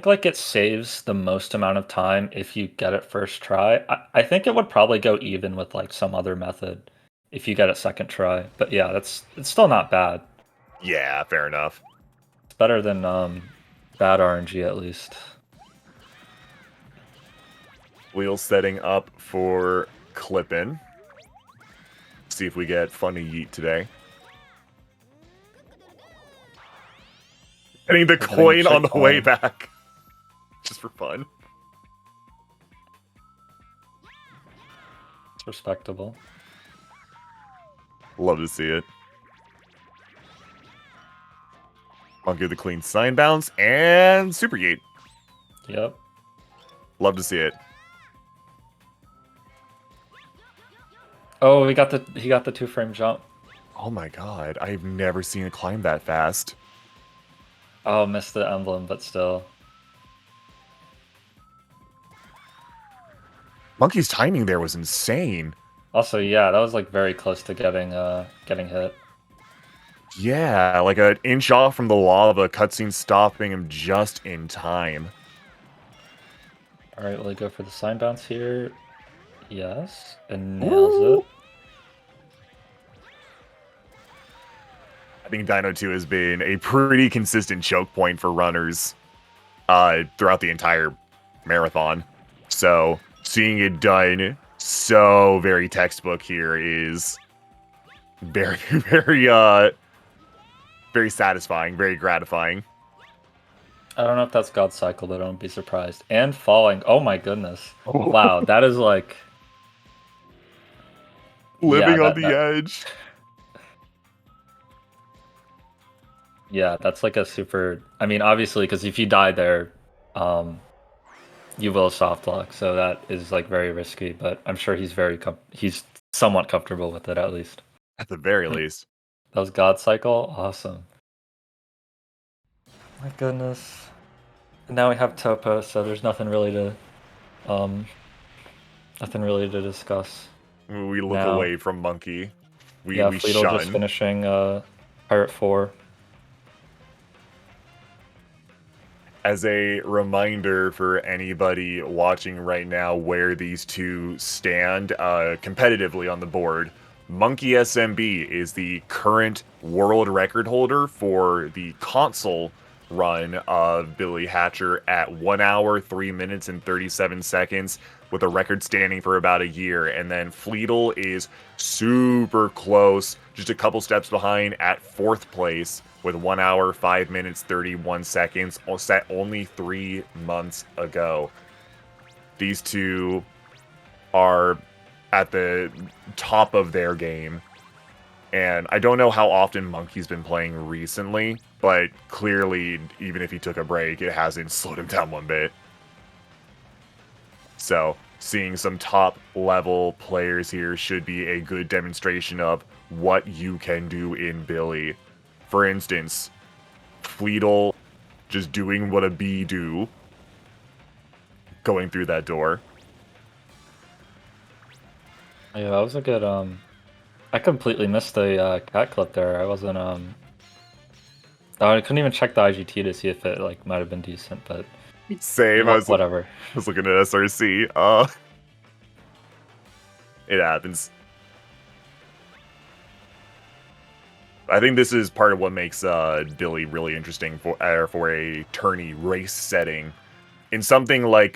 like it saves the most amount of time if you get it first try. I think it would probably go even with like some other method if you get it second try. But yeah, it's still not bad. Yeah, fair enough. It's better than bad RNG at least. Wheel setting up for Clippin'. See if we get Funny Yeet today. Getting the coin on the way back. Just for fun. It's respectable. Love to see it. Monkey with the clean sign bounce and Super Yeet. Yep. Love to see it. Oh, he got the 2-frame jump. Oh my god, I've never seen it climb that fast. Oh, missed the emblem, but still. Monkey's timing there was insane. Also, yeah, that was like very close to getting hit. Yeah, like an inch off from the lava, cutscene stopping him just in time. Alright, will he go for the sign bounce here? Yes, and nails it. I think Dino 2 has been a pretty consistent choke point for runners throughout the entire marathon. So seeing it done so very textbook here is very, very satisfying, very gratifying. I don't know if that's God's Cycle, but I don't be surprised. And falling. Oh my goodness. Wow, that is like... Living Yeah, on the edge. Yeah, that's like a super... I mean, obviously, because if you die there, you will soft lock, so that is like very risky, but I'm sure he's he's somewhat comfortable with it, at least. At the very least. That was God Cycle? Awesome. My goodness. And now we have Topo, so there's nothing really to discuss. We look now. away from Monkey. We Fleetle shun. just finishing Pirate 4. As a reminder for anybody watching right now where these two stand competitively on the board, Monkey SMB is the current world record holder for the console run of Billy Hatcher at 1 hour, 3 minutes, and 37 seconds, with a record standing for about a year. And then Fleetle is super close, just a couple steps behind at 4th place with 1 hour, 5 minutes, 31 seconds, set only 3 months ago. These two are at the top of their game. And I don't know how often Monkey's been playing recently, but clearly, even if he took a break, it hasn't slowed him down one bit. So, seeing some top-level players here should be a good demonstration of what you can do in Billy. For instance, Fleetle just doing what a bee do, going through that door. Yeah, that was a good, I completely missed the cat clip there. I wasn't, I couldn't even check the IGT to see if it, like, might have been decent, but... Same, whatever. I was looking at SRC, it happens. I think this is part of what makes Billy really interesting for a tourney race setting. In something like,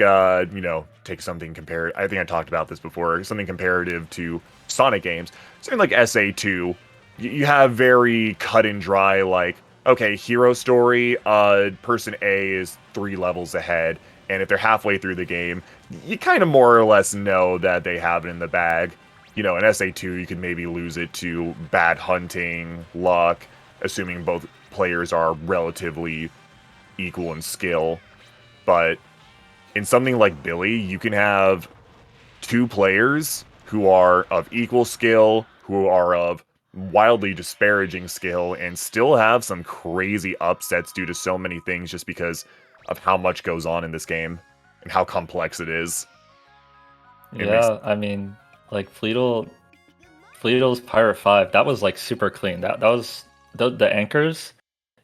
take something compared. I think I talked about this before. Something comparative to Sonic games. Something like SA2. You have very cut and dry, like, okay, hero story, person A is 3 levels ahead. And if they're halfway through the game, you kind of more or less know that they have it in the bag. You know, in SA2, you could maybe lose it to bad hunting, luck, assuming both players are relatively equal in skill. But in something like Billy, you can have 2 players who are of equal skill, who are of wildly disparaging skill, and still have some crazy upsets due to so many things just because of how much goes on in this game and how complex it is. I mean, like Fleetle's Pirate 5, that was like super clean. That was the anchors.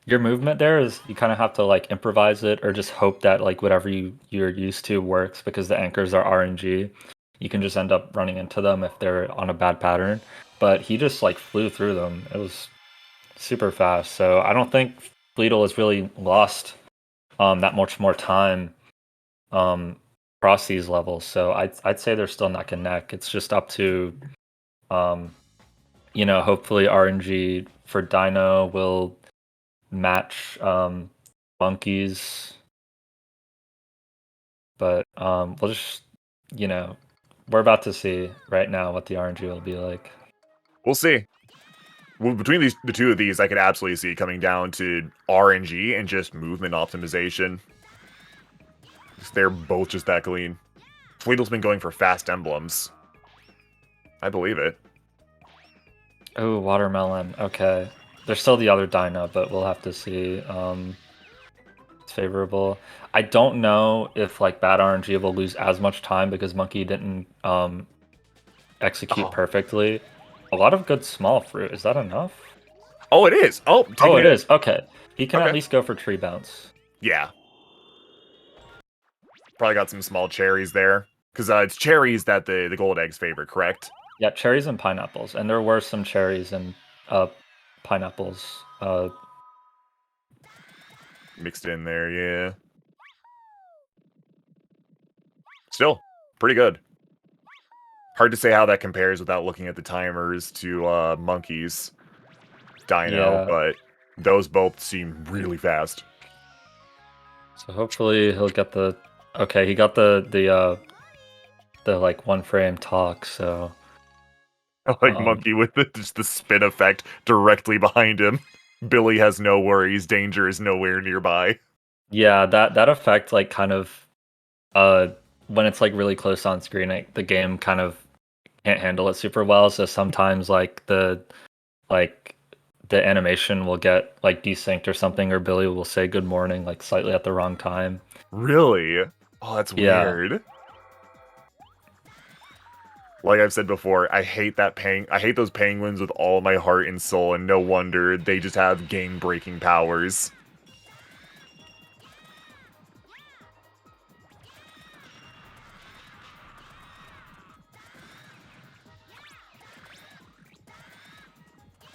Your movement there is you kind of have to like improvise it or just hope that like whatever you're used to works, because the anchors are RNG. You can just end up running into them if they're on a bad pattern. But he just like flew through them. It was super fast. So I don't think Fleetle has really lost that much more time across these levels. So I'd say they're still neck and neck. It's just up to hopefully RNG for Dino will match Monkey's. But we'll just we're about to see right now what the RNG will be like. We'll see. Well, between the two of these, I could absolutely see it coming down to RNG and just movement optimization. They're both just that clean. Fleetle's been going for fast emblems. I believe it. Oh, watermelon. Okay. There's still the other Dino, but we'll have to see. It's favorable. I don't know if like bad RNG will lose as much time because Monkey didn't execute perfectly. A lot of good small fruit. Is that enough? Oh, it is. It is. Okay. He can at least go for tree bounce. Yeah. Probably got some small cherries there. Because it's cherries that the gold egg's favorite, correct? Yeah, cherries and pineapples, and there were some cherries and pineapples. Mixed in there, yeah. Still, pretty good. Hard to say how that compares without looking at the timers to Monkey's Dino, Yeah. but those both seem really fast. So hopefully he'll get the. Okay, he got the like 1 frame talk. So I like Monkey with just the spin effect directly behind him. Billy has no worries. Danger is nowhere nearby. yeah, that effect like kind of when it's like really close on screen, the game kind of can't handle it super well. So sometimes like the animation will get like desynced or something, or Billy will say good morning like slightly at the wrong time. Really? Oh, that's Yeah. weird. Like I've said before, I hate I hate those penguins with all my heart and soul, and no wonder they just have game-breaking powers.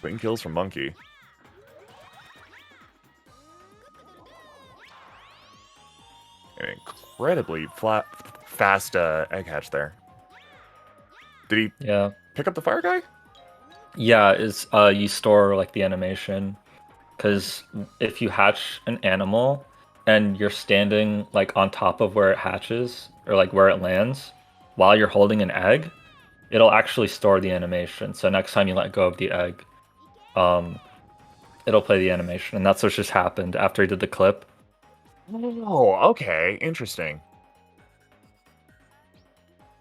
Clean kills from Monkey. An incredibly fast egg hatch there. Did he pick up the fire guy? Yeah, is you store like the animation, because if you hatch an animal and you're standing like on top of where it hatches or like where it lands while you're holding an egg, it'll actually store the animation. So next time you let go of the egg, it'll play the animation, and that's what just happened after he did the clip. Oh, okay, interesting.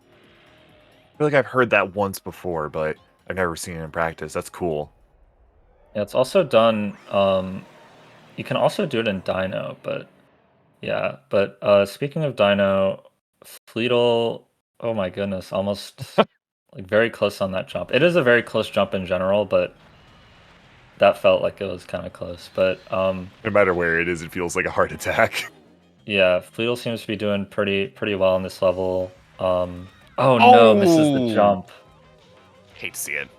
I feel like I've heard that once before, but I've never seen it in practice. That's cool. Yeah, it's also done. You can also do it in Dino, but yeah. But speaking of Dino, Fleetle, oh my goodness, almost like very close on that jump. It is a very close jump in general, but that felt like it was kind of close. But no matter where it is, it feels like a heart attack. Yeah, Fleetle seems to be doing pretty well on this level. Oh no, misses the jump. Hate to see it.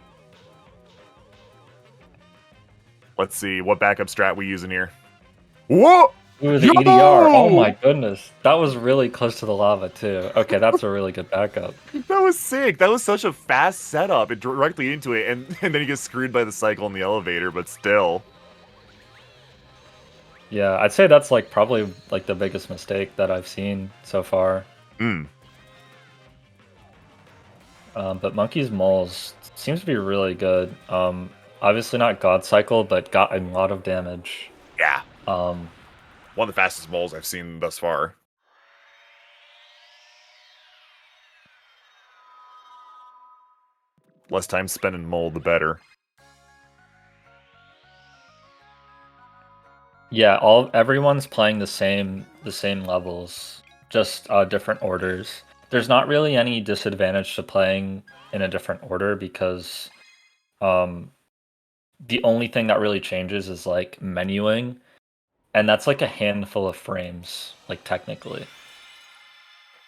Let's see what backup strat we using here. Whoa! Ooh, the EDR. Oh my goodness. That was really close to the lava too. Okay, that's a really good backup. That was sick. That was such a fast setup. It directly into it, and then he gets screwed by the cycle in the elevator, but still. Yeah, I'd say that's like probably like the biggest mistake that I've seen so far. But Monkey's Moles seems to be really good. Obviously not God Cycle, but got a lot of damage. Yeah. One of the fastest moles I've seen thus far. Less time spent in mole, the better. Yeah, everyone's playing the same levels, just different orders. There's not really any disadvantage to playing in a different order because the only thing that really changes is like menuing, and that's like a handful of frames, like technically.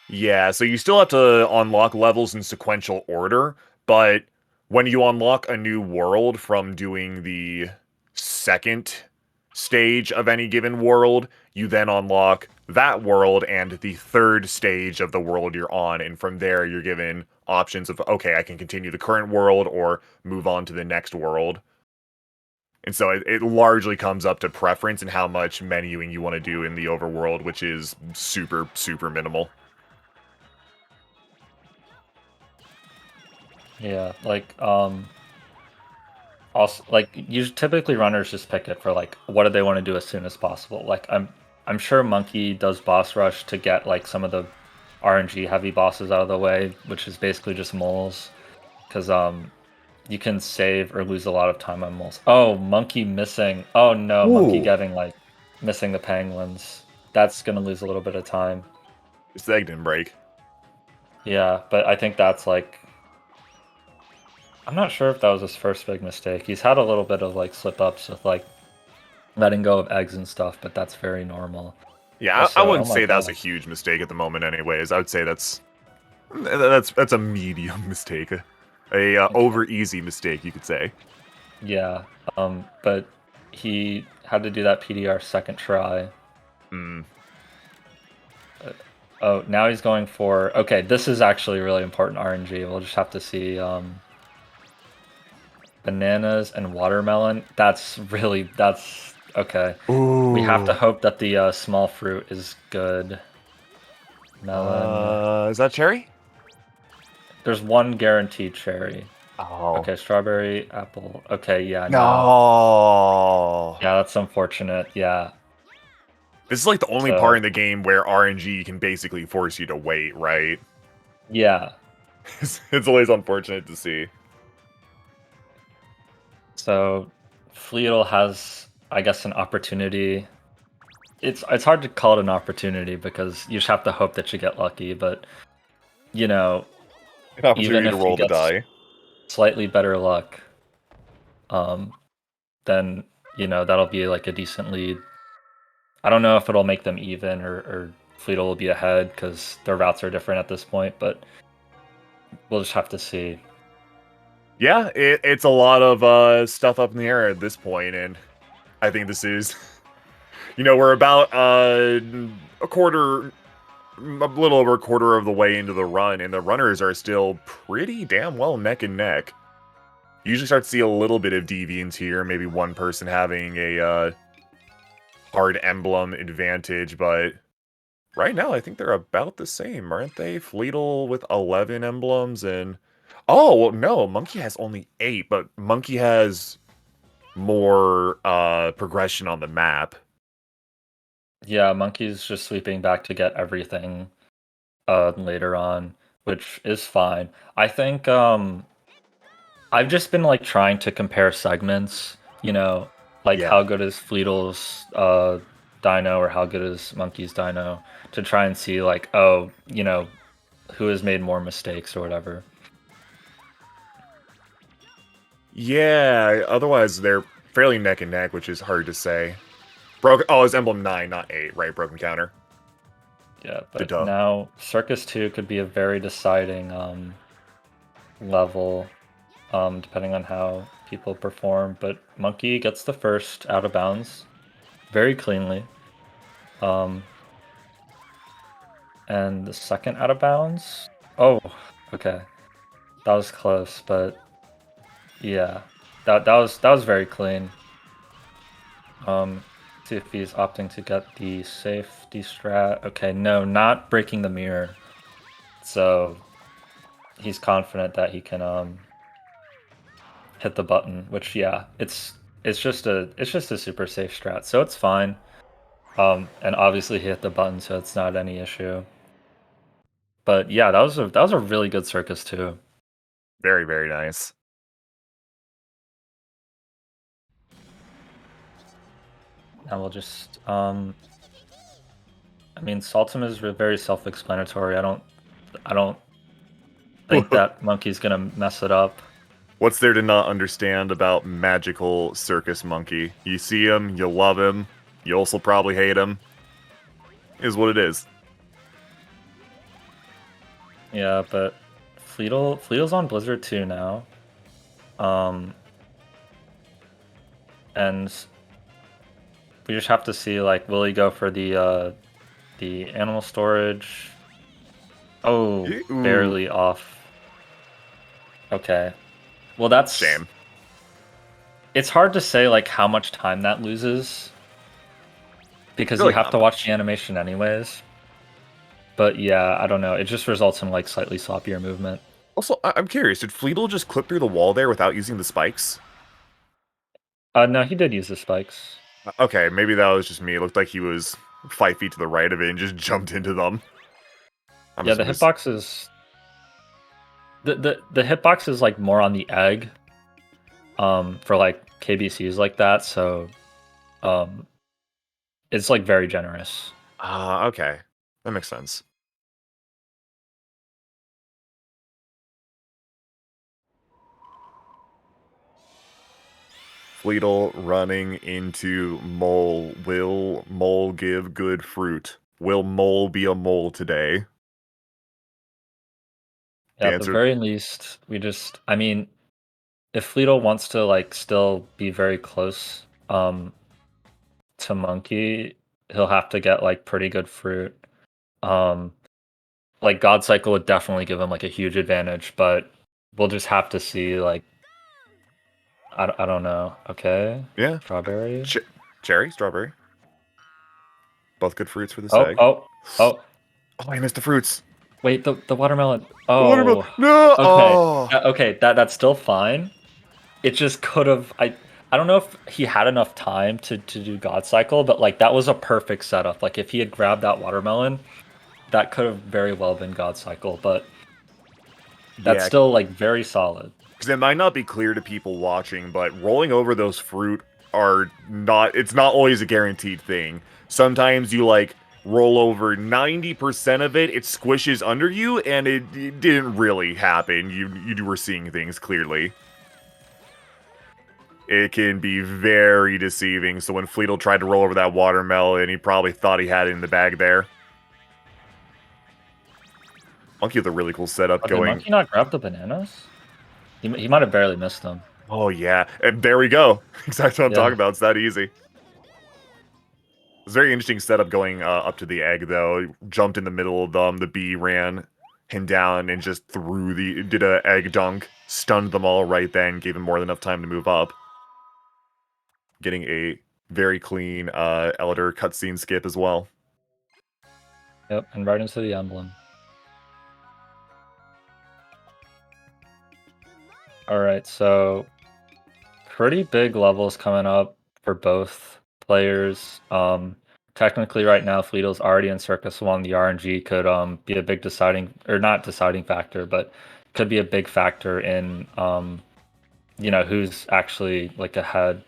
Yeah, so you still have to unlock levels in sequential order, but when you unlock a new world from doing the second stage of any given world, you then unlock that world and the third stage of the world you're on, and from there you're given options of, okay, I can continue the current world or move on to the next world. And so it largely comes up to preference and how much menuing you want to do in the overworld, which is super, super minimal. Yeah, like also like typically runners just pick it for like what do they want to do as soon as possible. Like I'm sure Monkey does boss rush to get like some of the RNG heavy bosses out of the way, which is basically just moles, because you can save or lose a lot of time on moles. Oh, Monkey missing. Oh no, Monkey getting like missing the penguins. That's gonna lose a little bit of time. His egg didn't break. Yeah, but I think that's like, I'm not sure if that was his first big mistake. He's had a little bit of like slip ups with like letting go of eggs and stuff, but that's very normal. Yeah, I wouldn't say that was a huge mistake at the moment anyways. I would say that's That's a medium mistake. A over easy mistake, you could say. Yeah, but he had to do that PDR second try. Mm. Oh, now he's going for... Okay, this is actually really important RNG. We'll just have to see... bananas and watermelon. That's okay. We have to hope that the small fruit is good. Melon. Is that cherry? There's one guaranteed cherry. Oh. Okay, strawberry, apple. Okay, yeah. No. Yeah, that's unfortunate. Yeah. This is like the only part in the game where RNG can basically force you to wait, right? Yeah. It's always unfortunate to see. So, Fleetle has, I guess, an opportunity. It's hard to call it an opportunity because you just have to hope that you get lucky, but you know, An opportunity even to if roll he the gets die. slightly better luck, then that'll be like a decent lead. I don't know if it'll make them even or Fleetle will be ahead because their routes are different at this point, but we'll just have to see. Yeah, it's a lot of stuff up in the air at this point, and I think this is, we're about a little over a quarter of the way into the run, and the runners are still pretty damn well neck and neck. You usually start to see a little bit of deviance here, maybe one person having a hard emblem advantage, but right now I think they're about the same, aren't they? Fleetle with 11 emblems and... Oh, well, no, Monkey has only 8, but Monkey has more progression on the map. Yeah, Monkey's just sweeping back to get everything later on, which is fine. I think I've just been like trying to compare segments, how good is Fleetle's Dino or how good is Monkey's Dino to try and see who has made more mistakes or whatever. Yeah, otherwise they're fairly neck and neck, which is hard to say. It's Emblem 9, not 8, right? Broken Counter. Yeah, but now Circus 2 could be a very deciding level, depending on how people perform. But Monkey gets the first out of bounds very cleanly. And the second out of bounds? Oh, okay. That was close, but yeah. That was very clean. See if he's opting to get the safety strat. Okay, no, not breaking the mirror. So he's confident that he can hit the button, which it's just a super safe strat, so it's fine. And obviously he hit the button, so it's not any issue. But yeah, that was a really good Circus too. Very, very nice. And we'll just Saltem is very self-explanatory. I don't think that Monkey's gonna mess it up. What's there to not understand about magical Circus Monkey? You see him, you love him, you also probably hate him. Is what it is. Yeah, but Fleetle's on Blizzard 2 now. And we just have to see, will he go for the animal storage? Oh, Ooh. Barely off. Okay. Well, that's... Shame. It's hard to say, how much time that loses. Because Really you have to watch the animation anyways. But yeah, I don't know. It just results in, slightly sloppier movement. Also, I'm curious, did Fleetle just clip through the wall there without using the spikes? No, he did use the spikes. Okay, maybe that was just me. It looked like he was 5 feet to the right of it and just jumped into them. Yeah, the hitbox is... The hitbox is, more on the egg. For, KBCs like that, so... It's, very generous. Okay. That makes sense. Fleetle running into Mole. Will Mole give good fruit? Will Mole be a mole today? Yeah, at the answer. very least, I mean, if Fleetle wants to like still be very close to Monkey, he'll have to get like pretty good fruit. Like God Cycle would definitely give him like a huge advantage, but we'll just have to see. Like, I don't know. Okay. Yeah. Strawberry. Cherry, strawberry. Both good fruits for this Oh, egg. oh, oh. Oh, I missed the fruits. Wait, the watermelon. The Oh. watermelon. No. Okay. Oh. Okay, that's still fine. It just could have. I don't know if he had enough time to do God Cycle, but like that was a perfect setup. Like if he had grabbed that watermelon, that could have very well been God Cycle, but that's Yeah. still like very solid. Because it might not be clear to people watching, but rolling over those fruit are not. It's not always a guaranteed thing. Sometimes you like roll over 90% of it, it squishes under you, and it didn't really happen. You were seeing things clearly. It can be very deceiving. So when Fleetle tried to roll over that watermelon, he probably thought he had it in the bag there. Monkey with a really cool setup Did going. Monkey not grab the bananas? He might have barely missed them. Oh yeah, and there we go. Exactly what I'm Yeah. talking about. It's that easy. It's a very interesting setup going up to the egg though. He jumped in the middle of them. The bee ran him down and just did a egg dunk, stunned them all right then, gave him more than enough time to move up. Getting a very clean Elder cutscene skip as well. Yep, and right into the emblem. Alright, so pretty big levels coming up for both players. Technically right now Fleetle's already in Circus 1. The RNG could be a big deciding, or not deciding factor, but could be a big factor in who's actually like ahead.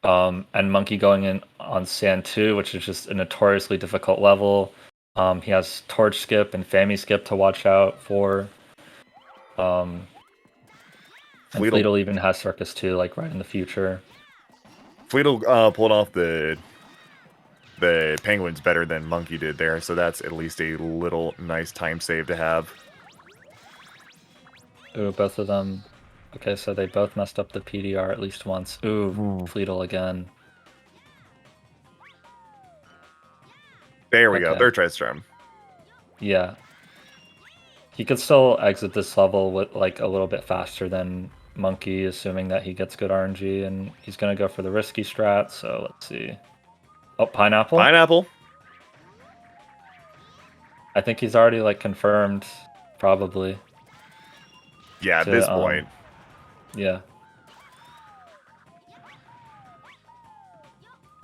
And Monkey going in on Sand 2, which is just a notoriously difficult level. He has Torch Skip and Fammy Skip to watch out for. And Fleetle even has Circus 2, like right in the future. Fleetle pulled off the penguins better than Monkey did there, so that's at least a little nice time save to have. Ooh, both of them. Okay, so they both messed up the PDR at least once. Ooh, Fleetle again. There we go. Okay. Third try charm. Yeah. He could still exit this level with like a little bit faster than Monkey, assuming that he gets good RNG, and he's gonna go for the risky strat, so let's see. Oh, Pineapple? Pineapple. I think he's already like confirmed, probably. Yeah, at this point. Yeah.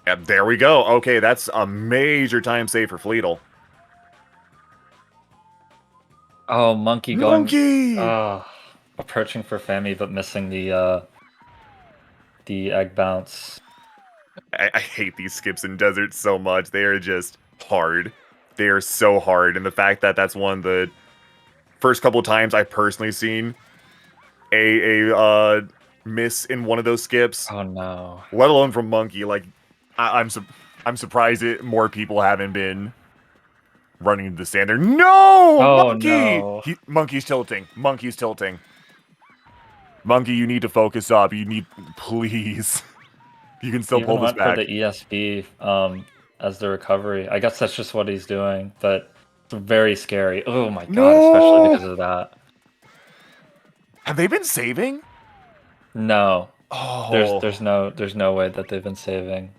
Yeah, there we go. Okay, that's a major time save for Fleetle. Oh, Monkey going. Monkey! Approaching for Fammy, but missing the egg bounce. I hate these skips in Desert so much. They are just hard. They are so hard, and the fact that that's one of the first couple of times I've personally seen a miss in one of those skips. Oh no! Let alone from Monkey. Like, I'm surprised more people haven't been running into the standard. No, Oh, Monkey! no. Monkey's tilting. Monkey's tilting. Monkey, you need to focus up. You need, please. You can still He pull even this went back. for the ESB as the recovery. I guess that's just what he's doing, but it's very scary. Oh my god, No! especially because of that. Have they been saving? No. Oh. There's no way that they've been saving.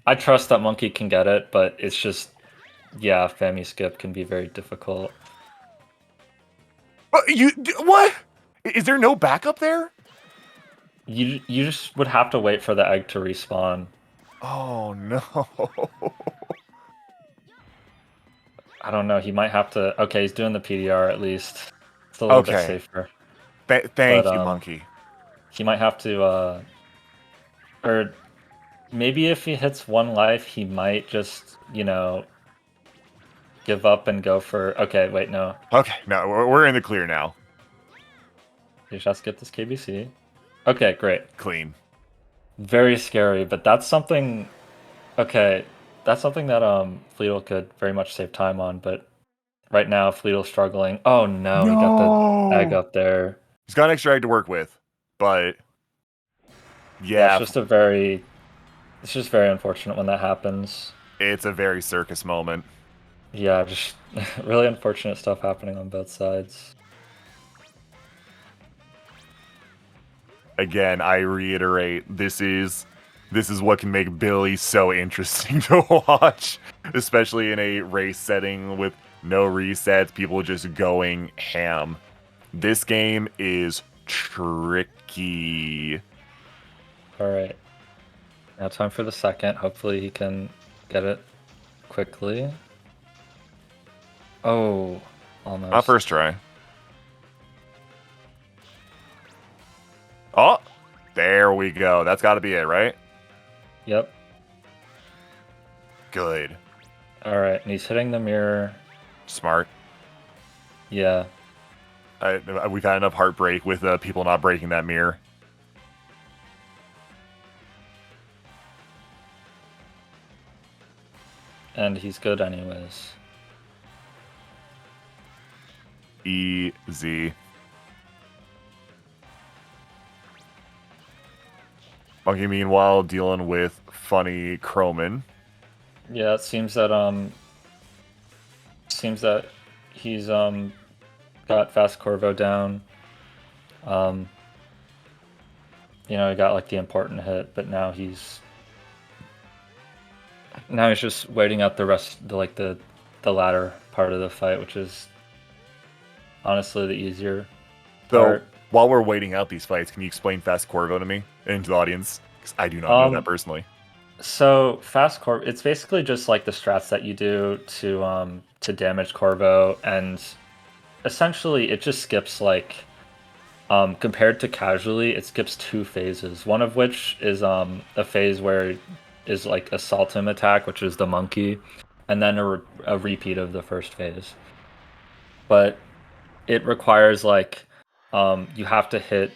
I trust that Monkey can get it, but it's just Fammy skip can be very difficult. What? Is there no backup there? You just would have to wait for the egg to respawn. Oh no. I don't know. He might have to. Okay, he's doing the PDR at least. It's a little bit Okay. safer. Thank you, Monkey. He might have to, or maybe if he hits one life, he might just, give up and go for. Okay, wait, no. Okay, no, we're in the clear now. You just get this KBC. Okay, great. Clean. Very scary, but that's something. Okay, that's something that Fleetle could very much save time on, but right now, Fleetle's struggling. Oh no, he got the egg up there. He's got an extra egg to work with, but Yeah, yeah, it's just very unfortunate when that happens. it's a very circus moment. Yeah, just really unfortunate stuff happening on both sides. Again, I reiterate, this is what can make Billy so interesting to watch, especially in a race setting with no resets, people just going ham. This game is tricky. All right. Now time for the second. Hopefully he can get it quickly. Oh, almost. Not first try. Oh, there we go. That's got to be it, right? Yep. Good. All right, and he's hitting the mirror. Smart. Yeah. We've had enough heartbreak with people not breaking that mirror. And he's good anyways. Easy. Monkey, meanwhile, dealing with funny Croman. Yeah, it seems that he's got Fast Corvo down. You know, he got like the important hit, but now he's just waiting out the rest, the latter part of the fight, which is honestly the easier So, part. while we're waiting out these fights, can you explain Fast Corvo to me and to the audience? Because I do not know that personally. So Fast Corvo, it's basically just like the strats that you do to damage Corvo, and essentially it just skips like compared to casually, it skips 2 phases. One of which is a phase where is like assault him attack, which is the monkey, and then a repeat of the first phase. But it requires like you have to hit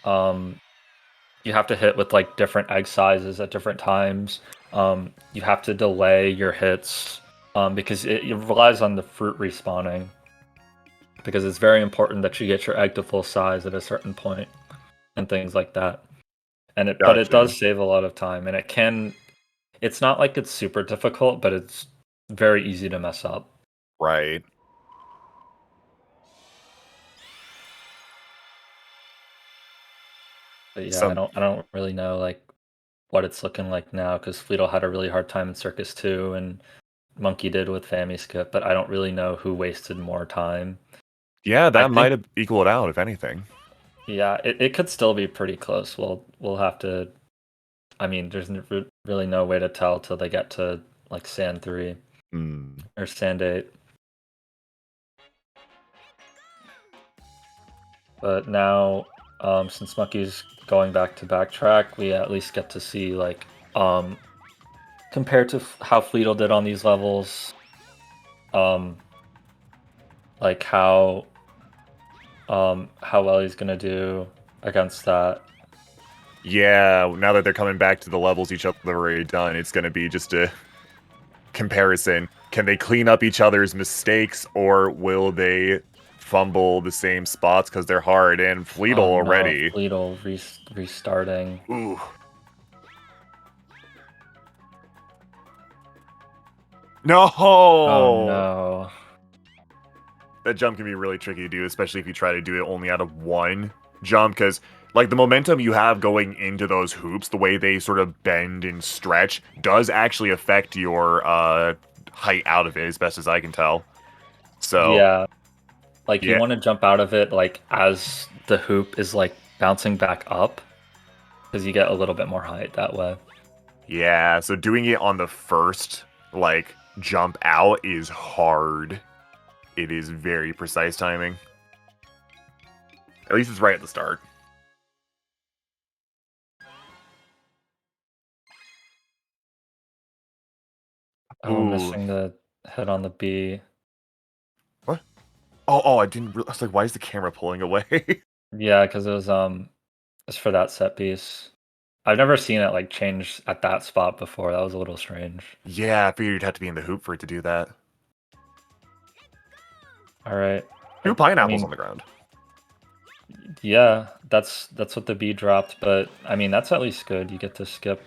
with like different egg sizes at different times. You have to delay your hits because it relies on the fruit respawning. Because it's very important that you get your egg to full size at a certain point and things like that. And but it does save a lot of time, and it's not like it's super difficult, but it's very easy to mess up. Right. But yeah, I don't really know like what it's looking like now, because Fleetle had a really hard time in Circus 2, and Monkey did with Fami Skip, but I don't really know who wasted more time. Yeah, that might have equaled out, if anything. Yeah, it could still be pretty close. We'll have to. I mean, there's really no way to tell till they get to like Sand 3 or Sand 8. But now, since Monkey's going back to backtrack, we at least get to see like compared to how Fleetle did on these levels, like how well he's gonna do against that. Yeah, now that they're coming back to the levels each other have already done, it's going to be just a comparison. Can they clean up each other's mistakes, or will they fumble the same spots because they're hard? And Fleetle already. Fleetle restarting. Ooh. No! Oh no. That jump can be really tricky to do, especially if you try to do it only out of one jump, because like the momentum you have going into those hoops, the way they sort of bend and stretch, does actually affect your height out of it, as best as I can tell. So yeah, like you want to jump out of it like as the hoop is like bouncing back up, because you get a little bit more height that way. Yeah, so doing it on the first like jump out is hard. It is very precise timing. At least it's right at the start. Oh, missing the hit on the B. What? Oh, I didn't. I was like, why is the camera pulling away? Yeah, because it was it's for that set piece. I've never seen it like change at that spot before. That was a little strange. Yeah, I figured you'd have to be in the hoop for it to do that. All right. 2 pineapples mean- on the ground. Yeah, that's what the bee dropped, but I mean that's at least good. You get to skip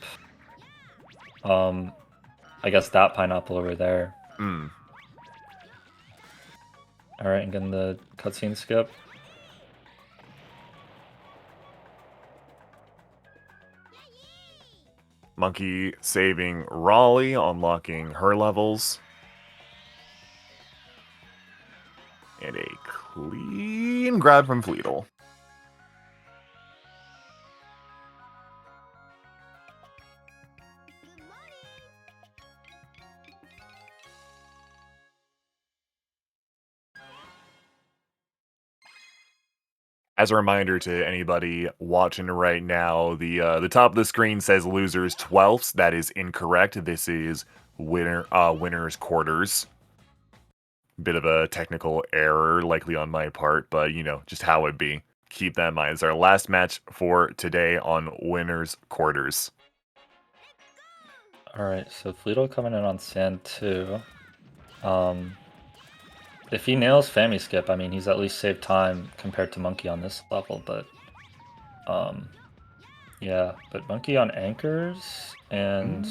I guess that pineapple over there. Hmm. Alright, and getting the cutscene skip. Monkey saving Raleigh, unlocking her levels. And a clean grab from Fleetle. As a reminder to anybody watching right now, the top of the screen says losers 12ths. That is incorrect. This is winners quarters. Bit of a technical error, likely on my part, but you know, just how it be. Keep that in mind. It's our last match for today on winners quarters. Alright, so Fleetle coming in on Sand 2. If he nails Fammy Skip, I mean, he's at least saved time compared to Monkey on this level, but... yeah, but Monkey on Anchors, and...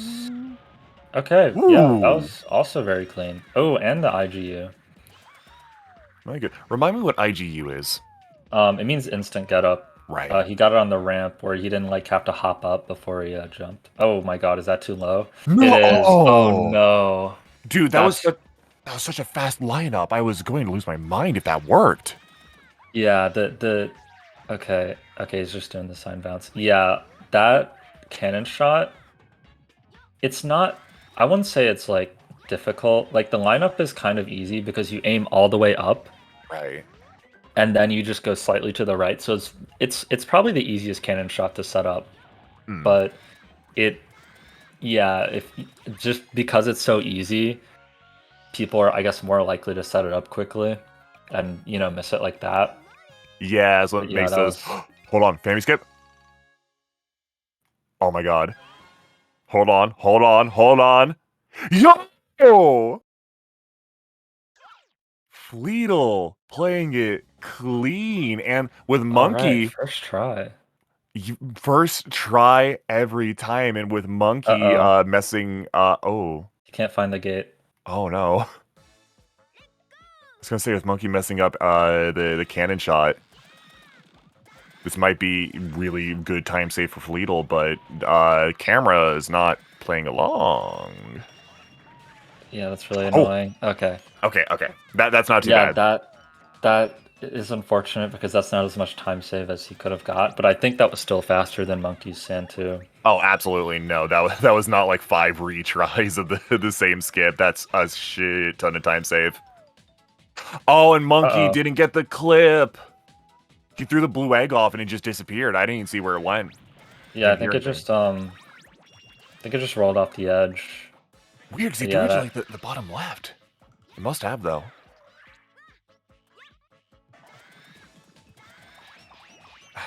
Okay, yeah, that was also very clean. Oh, and the IGU. Very good. Remind me what IGU is. It means instant get up. Right. He got it on the ramp where he didn't like have to hop up before he jumped. Oh my god, is that too low? No! It is. Oh no. Dude, that was such a fast lineup. I was going to lose my mind if that worked. Yeah, okay, he's just doing the sign bounce. Yeah, that cannon shot, it's not, I wouldn't say it's like difficult. Like the lineup is kind of easy because you aim all the way up. Right. And then you just go slightly to the right. So it's probably the easiest cannon shot to set up. But just because it's so easy, people are, I guess, more likely to set it up quickly and, you know, miss it like that. Yeah, that's what makes those... Hold on, Fammy Skip. Oh my god. Hold on. Yo! Fleetle playing it clean, and with Monkey... Alright, first try. First try every time, and with Monkey messing... You can't find the gate. Oh no. I was gonna say with Monkey messing up the cannon shot. This might be really good time save for Fleetle, but camera is not playing along. Yeah, that's really annoying. Okay. Okay. That's not too bad. Yeah, that is unfortunate because that's not as much time save as he could have got, but I think that was still faster than Monkey's Sand 2. Oh, absolutely no. That was not like 5 retries of the same skip. That's a shit ton of time save. Oh, and Monkey didn't get the clip. He threw the blue egg off and it just disappeared. I didn't even see where it went. Yeah, I think it just rolled off the edge. Weird, because he threw it to like the bottom left. It must have though.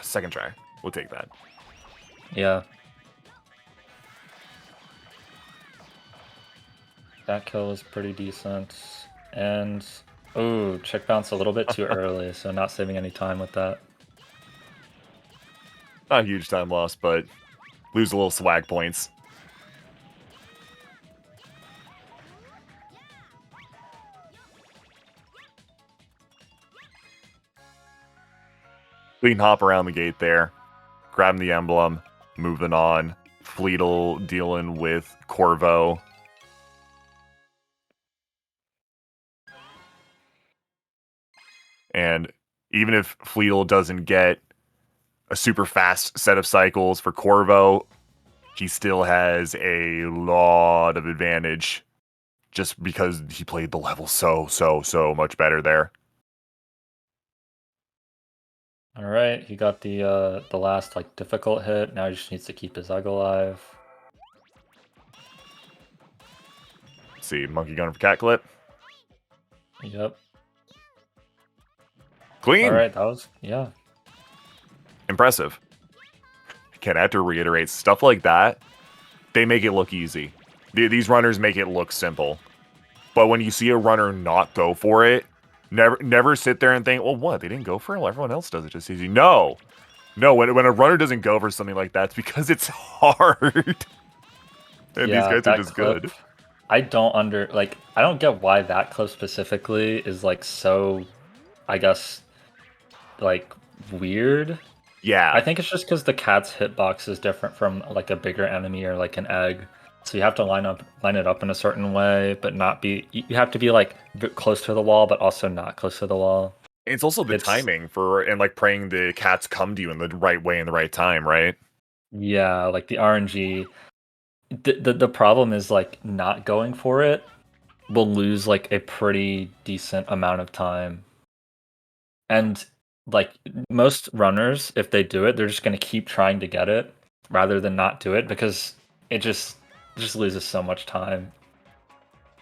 Second try. We'll take that. Yeah. That kill was pretty decent. And oh, check bounce a little bit too early, so not saving any time with that. Not a huge time loss, but lose a little swag points. Clean hop around the gate there. Grabbing the emblem. Moving on. Fleetle dealing with Corvo. And even if Fleetle doesn't get a super fast set of cycles for Corvo, he still has a lot of advantage just because he played the level so much better there. All right, he got the last like difficult hit. Now he just needs to keep his egg alive. Let's see, Monkey gunning for cat clip. Yep. Clean. All right, that was impressive. Again, I have to reiterate, stuff like that, they make it look easy. These runners make it look simple. But when you see a runner not go for it, Never sit there and think, well, what? They didn't go for it? Well, everyone else does it just easy. No. When a runner doesn't go for something like that, it's because it's hard. And these guys are just good. I don't get why that clip specifically is like so, I guess, like weird. Yeah. I think it's just because the cat's hitbox is different from like a bigger enemy or like an egg. So you have to line it up in a certain way, but not be. You have to be like close to the wall, but also not close to the wall. It's also the timing and like praying the cats come to you in the right way in the right time, right? Yeah, like the RNG. The problem is like not going for it will lose like a pretty decent amount of time. And like most runners, if they do it, they're just going to keep trying to get it rather than not do it because it just loses so much time.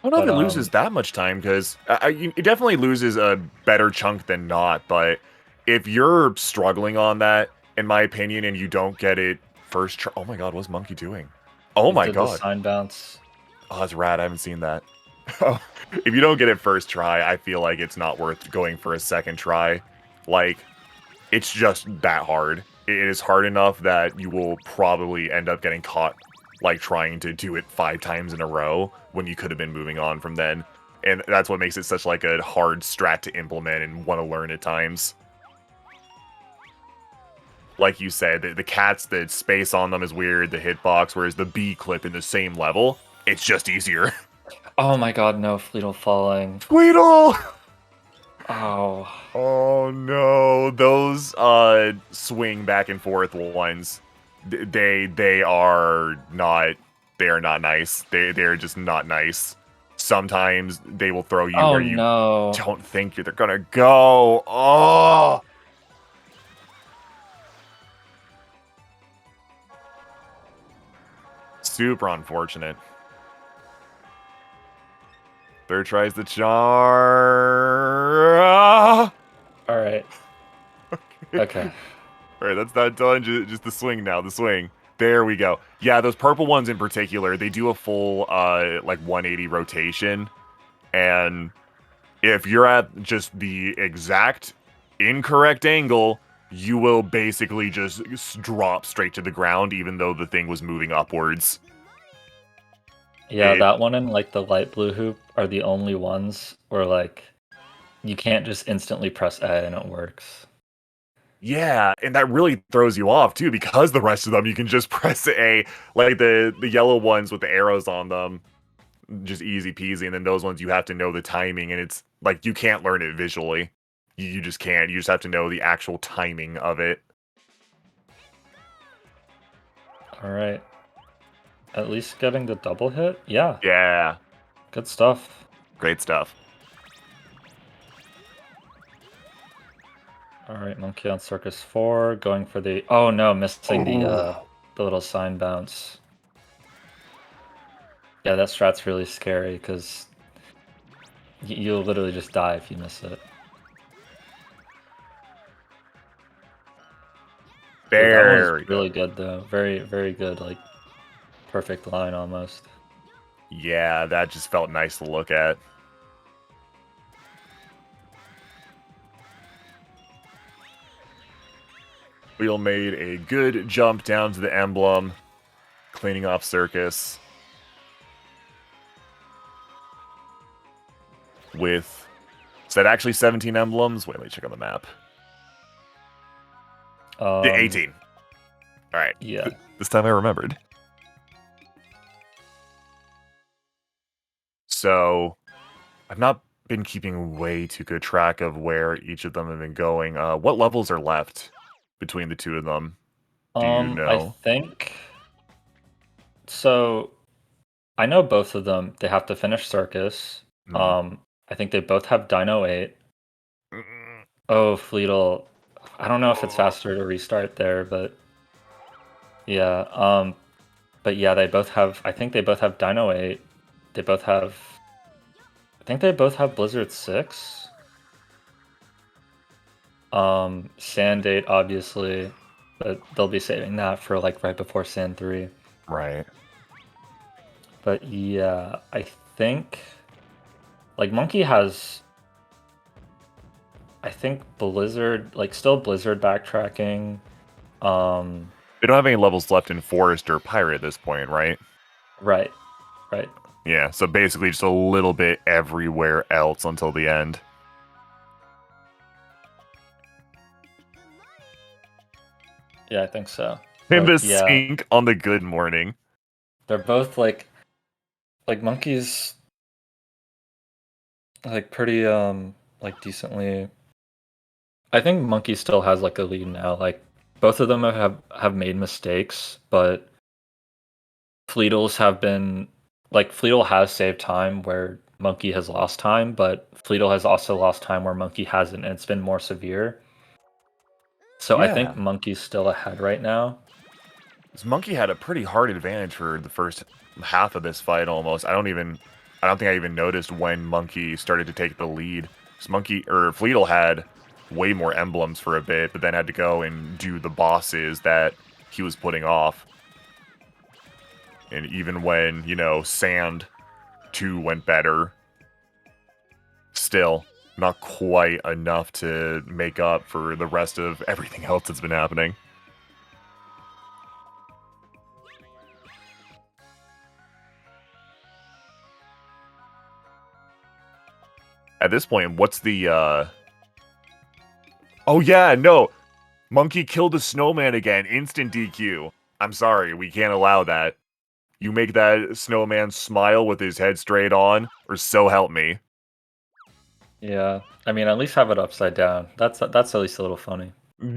I don't know if it loses that much time because it definitely loses a better chunk than not. But if you're struggling on that, in my opinion, and you don't get it first try, oh my god, what's Monkey doing? Oh my god, the sign bounce. Oh, that's rad. I haven't seen that. If you don't get it first try, I feel like it's not worth going for a second try. Like, it's just that hard. It is hard enough that you will probably end up getting caught, like, trying to do it 5 times in a row when you could have been moving on from then. And that's what makes it such, like, a hard strat to implement and want to learn at times. Like you said, the cats, the space on them is weird, the hitbox, whereas the B clip in the same level, it's just easier. Oh my god, no, Fleetle falling. Fleetle! Oh. Oh no, those swing back and forth ones, they are not nice. They're just not nice. Sometimes they will throw you where you don't think they're gonna go. Oh! Super unfortunate. Third tries the char. Alright. Okay. Alright, that's not done. Just the swing now. The swing. There we go. Yeah, those purple ones in particular, they do a full, like, 180 rotation. And if you're at just the exact incorrect angle, you will basically just drop straight to the ground, even though the thing was moving upwards. Yeah, that one and like the light blue hoop are the only ones where like you can't just instantly press A and it works. Yeah, and that really throws you off too, because the rest of them you can just press A, like the yellow ones with the arrows on them, just easy peasy, and then those ones you have to know the timing, and it's like you can't learn it visually. You just can't. You just have to know the actual timing of it. All right. At least getting the double hit? Yeah. Yeah. Good stuff. Great stuff. Alright, Monkey on Circus 4, going for the... Oh no, missing the little sign bounce. Yeah, that strat's really scary, because you'll literally just die if you miss it. Very that was really good, though. Very, very good, like... Perfect line, almost. Yeah, that just felt nice to look at. Wheel made a good jump down to the emblem, cleaning off Circus. With... Is that actually 17 emblems? Wait, let me check on the map. 18. Alright. Yeah. This time I remembered. So, I've not been keeping way too good track of where each of them have been going. What levels are left between the two of them? Do you know? I think... So, I know both of them, they have to finish Circus. I think they both have Dino 8. Oh, Fleetle. I don't know if it's faster to restart there, but... Yeah, but yeah, they both have... I think they both have Dino 8. They both have... I think they both have Blizzard 6. Sand 8, obviously. But they'll be saving that for, like, right before Sand 3. Right. But yeah, I think... Like, Monkey has... I think Blizzard, like still Blizzard backtracking. They don't have any levels left in Forest or Pirate at this point, right? Right. Yeah, so basically just a little bit everywhere else until the end. Yeah, I think so. In But, the yeah, sink on the good morning. they're both like Monkey's like pretty like decently. I think Monkey still has like a lead now. Like both of them have made mistakes, but Fleetles have been like Fleetle has saved time where Monkey has lost time, but Fleetle has also lost time where Monkey hasn't, and it's been more severe. So I think Yeah. Monkey's still ahead right now. This Monkey had a pretty hard advantage for the first half of this fight almost. I don't think I even noticed when Monkey started to take the lead. Fleetle had way more emblems for a bit, but then had to go and do the bosses that he was putting off. And even when, Sand 2 went better, still not quite enough to make up for the rest of everything else that's been happening. At this point, what's the, Oh yeah, no! Monkey killed the snowman again, instant DQ. I'm sorry, we can't allow that. You make that snowman smile with his head straight on, or so help me. Yeah, I mean, at least have it upside down. That's at least a little funny.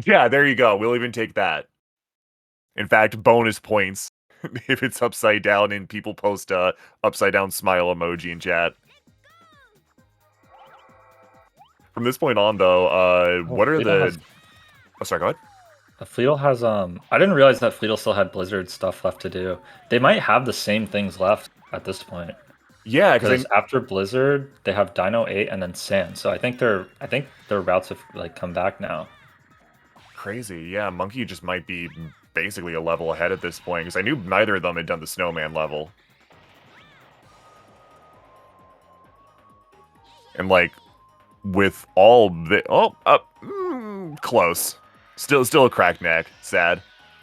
Yeah, there you go. We'll even take that. In fact, bonus points if it's upside down and people post a upside down smile emoji in chat. From this point on, though, what are the... Oh, sorry, go ahead. Fleetle has I didn't realize that Fleetle still had Blizzard stuff left to do. They might have the same things left at this point. Yeah, because after Blizzard, they have Dino 8 and then Sand. So I think their routes have like come back now. Crazy, yeah. Monkey just might be basically a level ahead at this point because I knew neither of them had done the Snowman level. And like with all the close. Still a cracked neck, sad.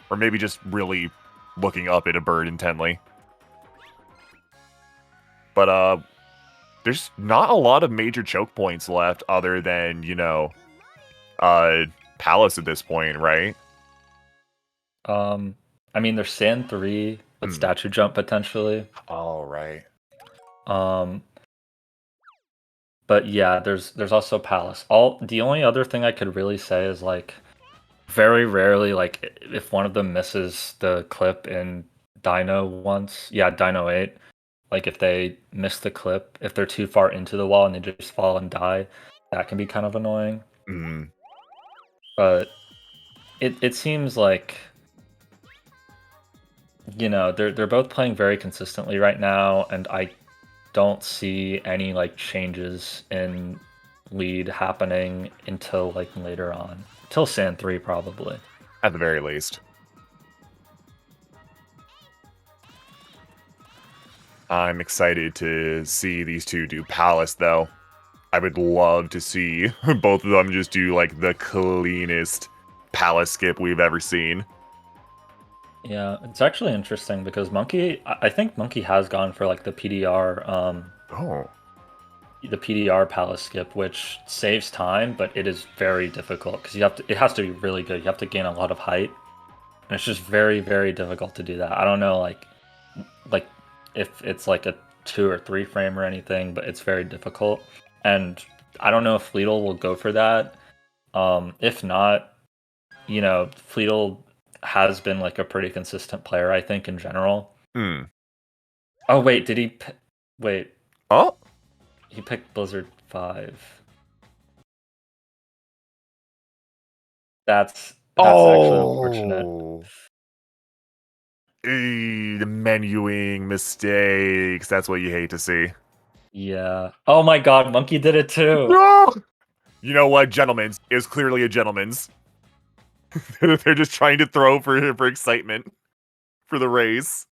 Or maybe just really looking up at a bird intently. But there's not a lot of major choke points left other than, Palace at this point, right? I mean there's Sand 3 with Statue Jump potentially. All right. But yeah, there's also Palace. The only other thing I could really say is like very rarely, like if one of them misses the clip in Dino 8, like if they miss the clip, if they're too far into the wall and they just fall and die, that can be kind of annoying. Mm-hmm. But it seems like they're both playing very consistently right now, and I don't see any like changes in lead happening until like later on. Till Sand 3 probably. At the very least. I'm excited to see these two do Palace though. I would love to see both of them just do like the cleanest Palace skip we've ever seen. Yeah, it's actually interesting because I think Monkey has gone for like the PDR the PDR Palace skip, which saves time, but it is very difficult because it has to be really good. You have to gain a lot of height, and it's just very, very difficult to do that. I don't know, like if it's like a 2 or 3 frame or anything, but it's very difficult. And I don't know if Fleetle will go for that. If not, Fleetle has been like a pretty consistent player, I think, in general. Oh wait, did he? Wait. Oh. He picked Blizzard 5. That's actually unfortunate. The menuing mistakes. That's what you hate to see. Yeah. Oh my god, Monkey did it too. No! You know what, gentlemen's is clearly a gentleman's. They're just trying to throw for excitement for the race.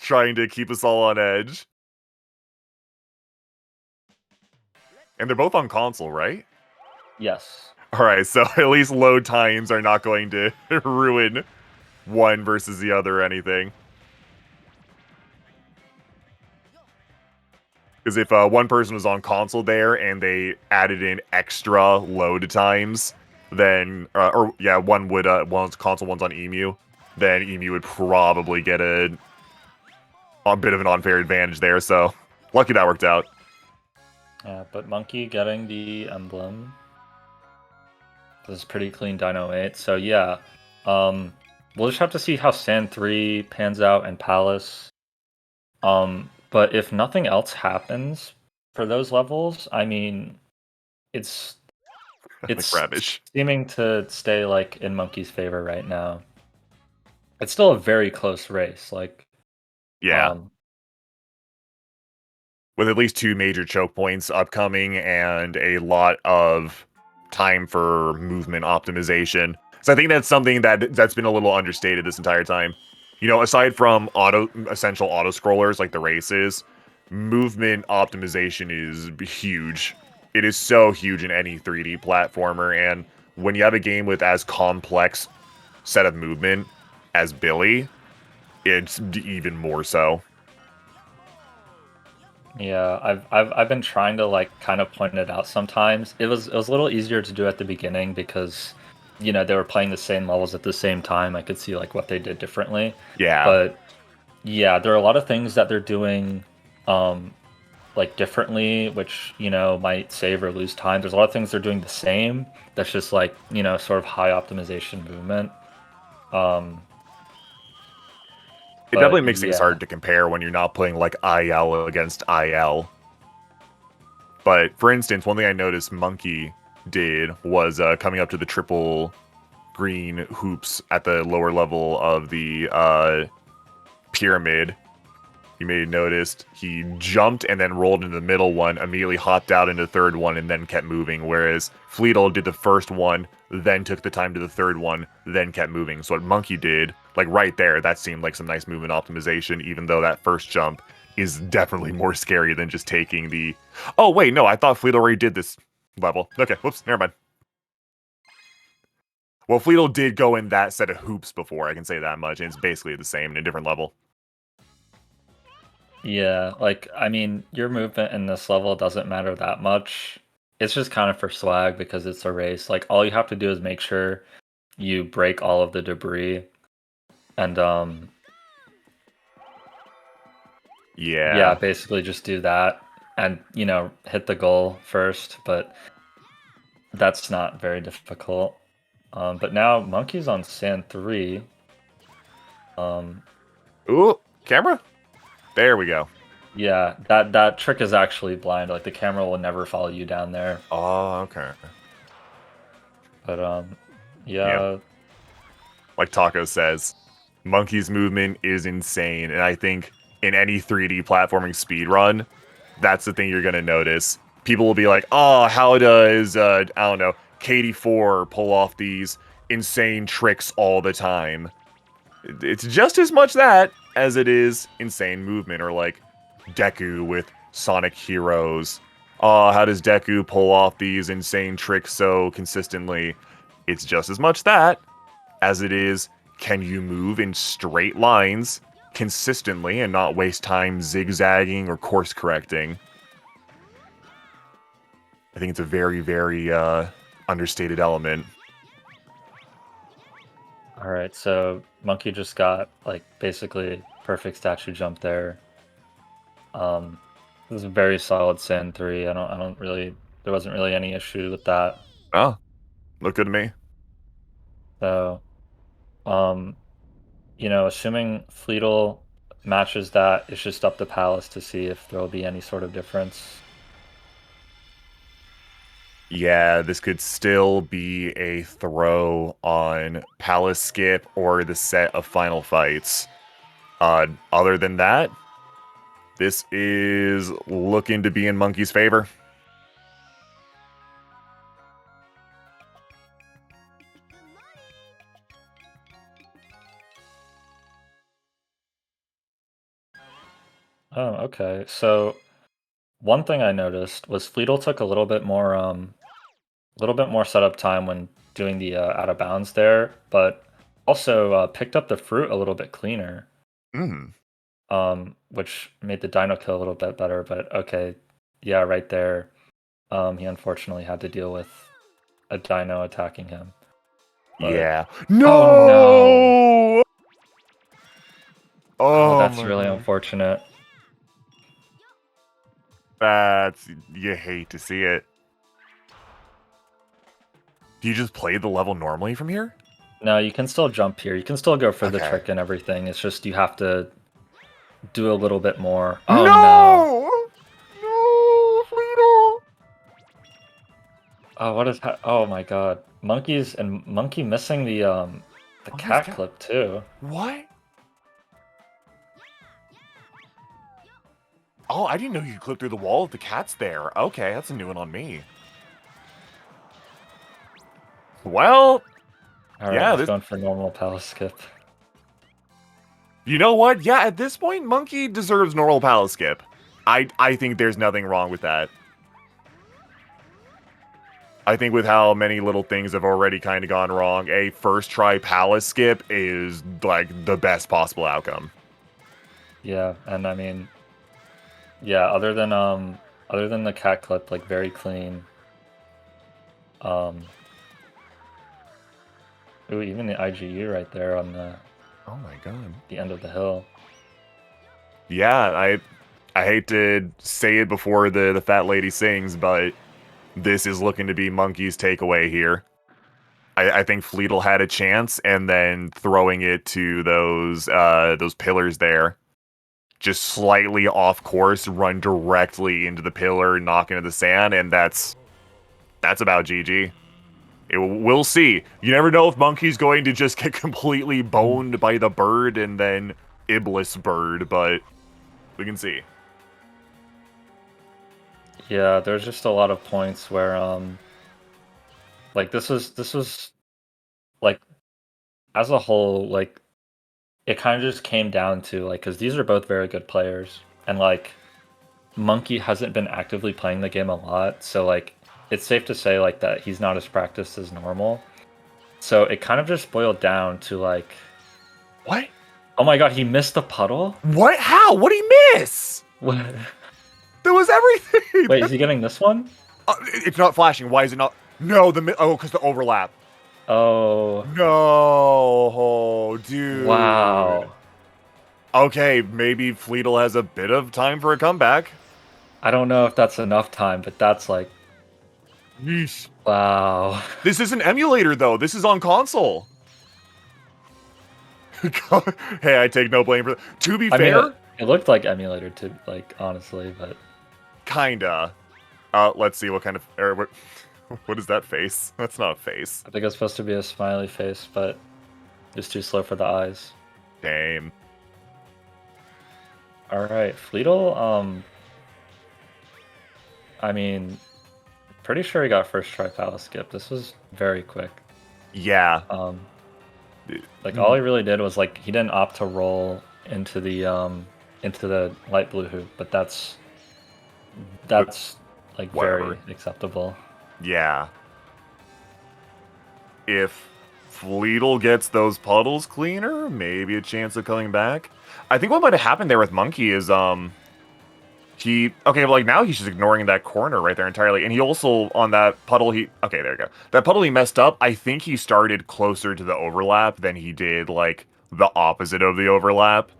Trying to keep us all on edge. And they're both on console, right? Yes. All right, so at least load times are not going to ruin one versus the other or anything. Because if one person was on console there and they added in extra load times, then one would one's console, one's on Emu, then Emu would probably get a bit of an unfair advantage there. So lucky that worked out. Yeah, but Monkey getting the emblem. This is pretty clean Dino 8. So yeah, we'll just have to see how Sand 3 pans out and Palace. But if nothing else happens for those levels, I mean, it's Ravish. seeming to stay like in Monkey's favor right now. It's still a very close race. Like, yeah, with at least 2 major choke points upcoming and a lot of time for movement optimization. So I think that's something that's been a little understated this entire time. You know, aside from essential auto scrollers like the races, movement optimization is huge. It is so huge in any 3D platformer, and when you have a game with as complex set of movement as Billy, it's even more so. Yeah, I've been trying to like kind of point it out sometimes. It was a little easier to do at the beginning because, you know, they were playing the same levels at the same time. I could see like what they did differently. Yeah. But yeah, there are a lot of things that they're doing like differently, which, you know, might save or lose time. There's a lot of things they're doing the same. That's just like, you know, sort of high optimization movement. It definitely makes things hard to compare when you're not playing like IL against IL. But for instance, one thing I noticed Monkey did was coming up to the triple green hoops at the lower level of the pyramid. You may have noticed he jumped and then rolled into the middle one, immediately hopped out into the third one, and then kept moving. Whereas Fleetle did the first one, then took the time to the third one, then kept moving. So what Monkey did, like right there, that seemed like some nice movement optimization, even though that first jump is definitely more scary than just taking the... Oh, wait, no, I thought Fleetle already did this level. Okay, whoops, never mind. Well, Fleetle did go in that set of hoops before, I can say that much, and it's basically the same in a different level. Yeah, like, I mean, your movement in this level doesn't matter that much. It's just kind of for swag because it's a race. Like, all you have to do is make sure you break all of the debris. And, yeah, basically just do that. And, you know, hit the goal first. But that's not very difficult. But now Monkey's on Sand 3. Ooh, camera? There we go. Yeah, that trick is actually blind. Like, the camera will never follow you down there. Oh, okay. But, yeah. Like Taco says, Monkey's movement is insane. And I think in any 3D platforming speedrun, that's the thing you're going to notice. People will be like, oh, how does, I don't know, KD4 pull off these insane tricks all the time? It's just as much that as it is insane movement, or like Deku with Sonic Heroes. How does Deku pull off these insane tricks so consistently? It's just as much that as it is, can you move in straight lines consistently and not waste time zigzagging or course correcting? I think it's a very, very understated element. Alright, so Monkey just got, like, basically perfect statue jump there. It was a very solid Sand 3. I don't really... There wasn't really any issue with that. Oh, looked good to me. So, you know, assuming Fleetle matches that, it's just up to Palace to see if there will be any sort of difference. Yeah, this could still be a throw on Palace Skip or the set of final fights. Other than that, this is looking to be in Monkey's favor. Oh, okay. So, one thing I noticed was Fleetle took a little bit more little bit more setup time when doing the out of bounds there, but also picked up the fruit a little bit cleaner, Mm. which made the dino kill a little bit better. But okay, yeah, right there, he unfortunately had to deal with a dino attacking him. But- Yeah. No! Oh no! Oh, that's my really God. unfortunate. You hate to see it. Do you just play the level normally from here? No, you can still jump here. You can still go for the Okay. trick and everything. It's just you have to do a little bit more. Oh No! No, Fleetle! Oh, what is? Oh my God! Monkeys and monkey missing the cat clip too. What? Oh, I didn't know you could clip through the wall if the cat's there. Okay, that's a new one on me. Well, All right, yeah, let's this. going for normal palace skip. You know what? Yeah, at this point, Monkey deserves normal palace skip. I think there's nothing wrong with that. I think with how many little things have already kind of gone wrong, a first try palace skip is like the best possible outcome. Yeah, and I mean, yeah, other than the cat clip, like very clean. Ooh, even the IGU right there on the. Oh my God. The end of the hill. Yeah, I hate to say it before the fat lady sings, but this is looking to be Monkey's takeaway here. I think Fleetle had a chance, and then throwing it to those pillars there, just slightly off course, run directly into the pillar, knock into the sand, and that's about GG. We'll see. You never know if Monkey's going to just get completely boned by the bird and then Iblis bird, but we can see. Yeah, there's just a lot of points where like this was like as a whole, like it kind of just came down to like because these are both very good players, and like Monkey hasn't been actively playing the game a lot, so like it's safe to say like that he's not as practiced as normal. So it kind of just boiled down to like, what? Oh my God, he missed the puddle. What? How? What did he miss? What? There was everything. Wait, is he getting this one? It's not flashing. Why is it not? No, because the overlap. Oh. No, dude. Wow. Okay, maybe Fleetle has a bit of time for a comeback. I don't know if that's enough time, but that's like... Yeesh. Wow. This is an emulator, though. This is on console. Hey, I take no blame for that. To be fair... mean, it looked like emulator, to like, honestly, but... Kinda. Let's see what kind of... what is that face? That's not a face. I think it's supposed to be a smiley face, but it's too slow for the eyes. Damn. Alright, Fleetle, I mean, pretty sure he got first try palace skip. This was very quick. Yeah. Like all he really did was like he didn't opt to roll into the light blue hoop, but that's like whatever. very acceptable. Yeah. If Fleetle gets those puddles cleaner, maybe a chance of coming back. I think what might have happened there with Monkey is like now he's just ignoring that corner right there entirely, and he also on that puddle okay, there you go. That puddle he messed up. I think he started closer to the overlap than he did like the opposite of the overlap.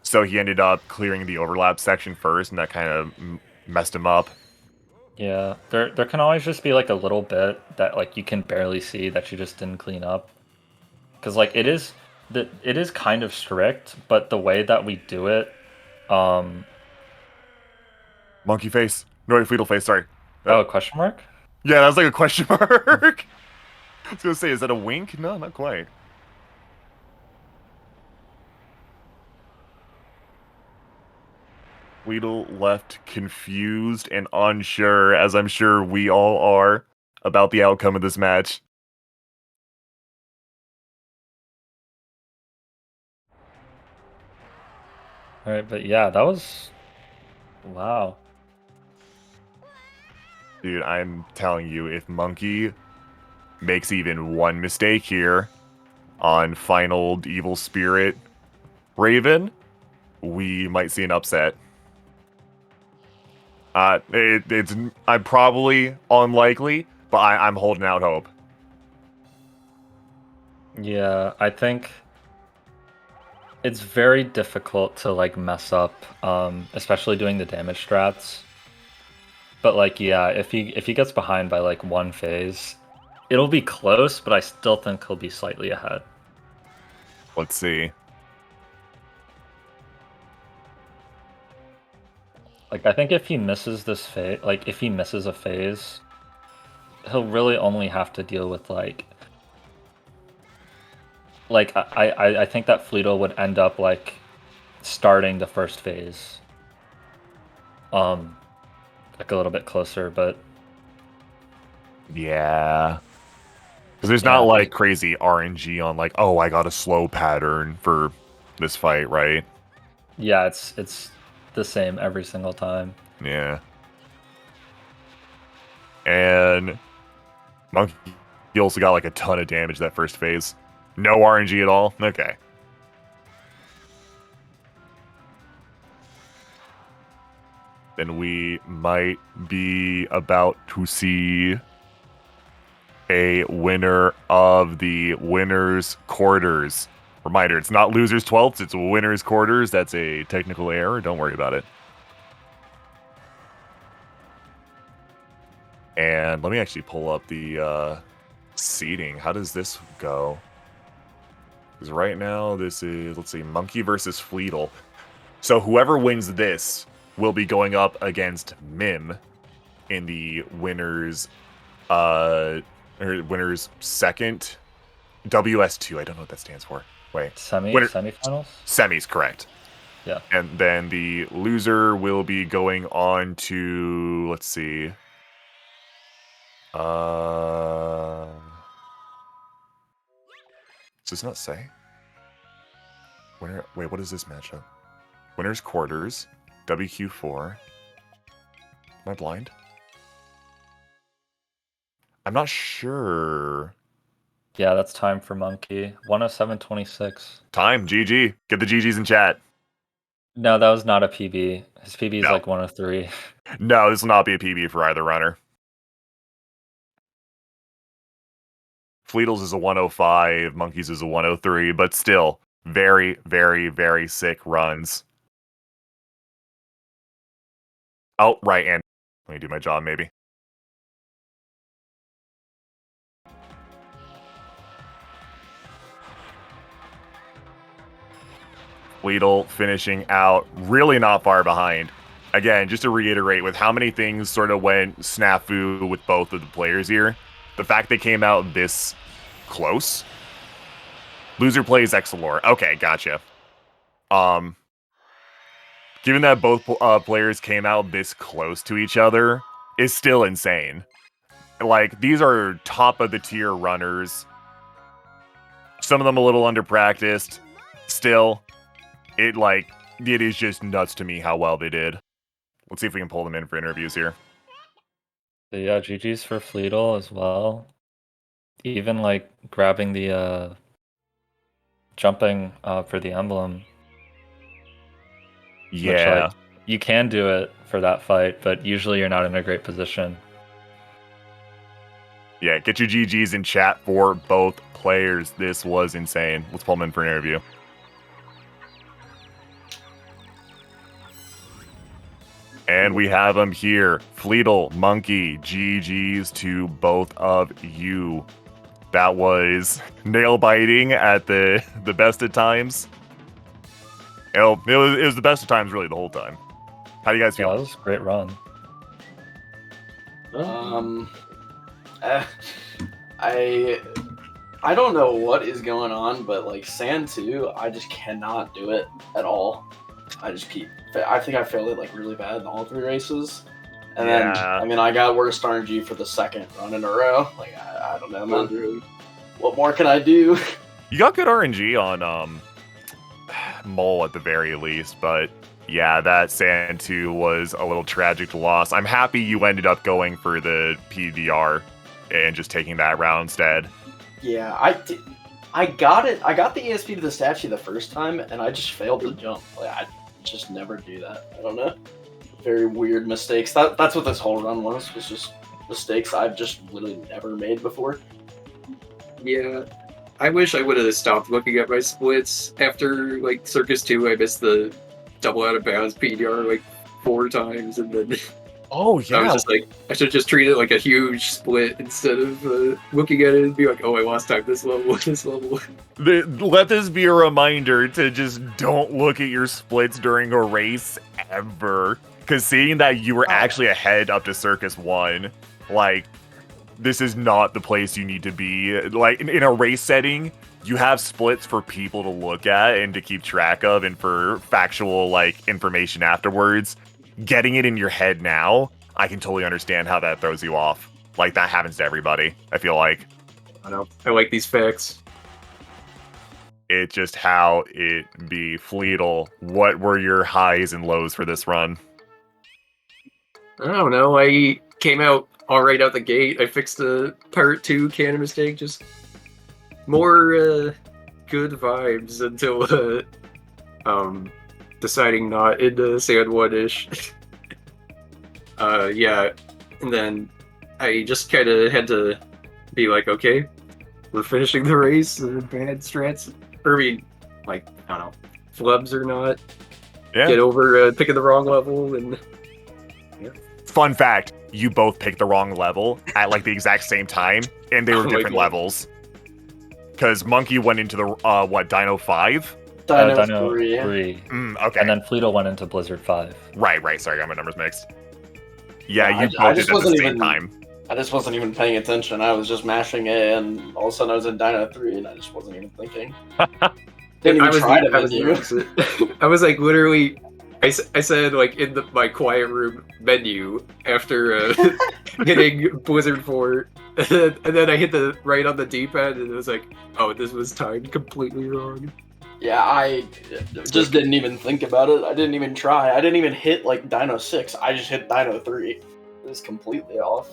So he ended up clearing the overlap section first, and that kind of messed him up. Yeah, there can always just be like a little bit that like you can barely see that you just didn't clean up, because like it is kind of strict, but the way that we do it, Monkey face. No, Fleetle face, sorry. Oh, question mark? Yeah, that was like a question mark. I was gonna say, is that a wink? No, not quite. Fleetle left confused and unsure, as I'm sure we all are, about the outcome of this match. Alright, but yeah, that was... Wow. Dude, I'm telling you, if Monkey makes even one mistake here on final Evil Spirit Raven, we might see an upset. It's I'm probably unlikely, but I'm holding out hope. Yeah, I think it's very difficult to like mess up, especially doing the damage strats. But like, yeah, if he gets behind by like one phase, it'll be close, but I still think he'll be slightly ahead. Let's see. Like, I think if he misses this phase, like if he misses a phase, he'll really only have to deal with like I think that Fleetle would end up like starting the first phase. Like a little bit closer, but yeah. Because there's not like crazy RNG on like, oh, I got a slow pattern for this fight, right? Yeah, it's the same every single time. Yeah. And Monkey, he also got like a ton of damage that first phase. No RNG at all? Okay. Then we might be about to see a winner of the winners quarters. Reminder, it's not losers 12th, it's winners quarters. That's a technical error. Don't worry about it. And let me actually pull up the seeding. How does this go? Because right now this is, let's see, Monkey versus Fleetle. So whoever wins this will be going up against Mim in the winners winners second WS2. I don't know what that stands for. Wait. Semifinals? Semis, correct. Yeah. And then the loser will be going on to, let's see. Does this not say? Winner, wait, what is this matchup? Winners quarters, WQ4. Am I blind? I'm not sure. Yeah, that's time for Monkey. 107.26. Time, GG. Get the GGs in chat. No, that was not a PB. His PB is No. like 103. No, this will not be a PB for either runner. Fleetle's is a 105, Monkey's is a 103, but still very, very, very sick runs. Oh, right, and let me do my job, maybe. Fleetle finishing out really not far behind. Again, just to reiterate, with how many things sort of went snafu with both of the players here, the fact they came out this close. Loser plays Excelor. Okay, gotcha. Given that both players came out this close to each other is still insane. Like, these are top of the tier runners. Some of them a little under-practiced. Still, it is just nuts to me how well they did. Let's see if we can pull them in for interviews here. So yeah, GG's for Fleetle as well. Even like grabbing the jumping for the emblem. Yeah. Which, like, you can do it for that fight, but usually you're not in a great position. Yeah, get your GGs in chat for both players. This was insane. Let's pull them in for an interview. And we have them here. Fleetle, Monkey, GG's to both of you. That was nail biting at the best of times. It was the best of times really the whole time. How do you guys feel? Yeah, that was a great run. I don't know what is going on, but like Sand 2, I just cannot do it at all. I think I failed it like really bad in all 3 races. And then, I mean, I got worst RNG for the second run in a row. Like, I don't know, man. What more can I do? You got good RNG on Mole at the very least, but Yeah, that Santu was a little tragic loss. I'm happy you ended up going for the PDR and just taking that round instead. Yeah, I got it. I got the ESP to the statue the first time, and I just failed to jump. Like, I just never do that. I don't know. Very weird mistakes. That's what this whole run was just mistakes I've just literally never made before. Yeah, I wish I would have stopped looking at my splits after like Circus 2. I missed the double out of bounds PDR like 4 times, and then oh yeah, I was just like, I should just treat it like a huge split instead of looking at it and be like, oh, I lost time this level, this level. Let this be a reminder to just don't look at your splits during a race ever. Because seeing that you were actually ahead up to Circus 1, like, this is not the place you need to be. Like, in a race setting, you have splits for people to look at and to keep track of and for factual, like, information afterwards. Getting it in your head now, I can totally understand how that throws you off. Like, that happens to everybody, I feel like. I know. I like these facts. It's just how it be. Fleetle, what were your highs and lows for this run? I don't know. I came out all right out the gate. I fixed the part 2 cannon mistake. Just more good vibes until deciding not into Sand 1-ish. Yeah, and then I just kind of had to be like, okay, we're finishing the race. Bad strats, or I mean, like, I don't know, flubs or not. Yeah. Get over picking the wrong level and. Yeah. Fun fact, you both picked the wrong level at like the exact same time, and they were different levels. Because Monkey went into the, Dino 5? Dino 3. 3. Okay. And then Fleetle went into Blizzard 5. Right, sorry, I got my numbers mixed. Yeah, Yeah, you both did at the same time. I just wasn't even paying attention. I was just mashing A, and all of a sudden I was in Dino 3, and I just wasn't even thinking. Didn't even try to menu. I was like, literally, I said, like, in my quiet room menu after hitting Blizzard 4, and then I hit the right on the D-pad, and it was like, oh, this was timed completely wrong. Yeah, I just didn't even think about it. I didn't even try. I didn't even hit, like, Dino 6. I just hit Dino 3. It was completely off.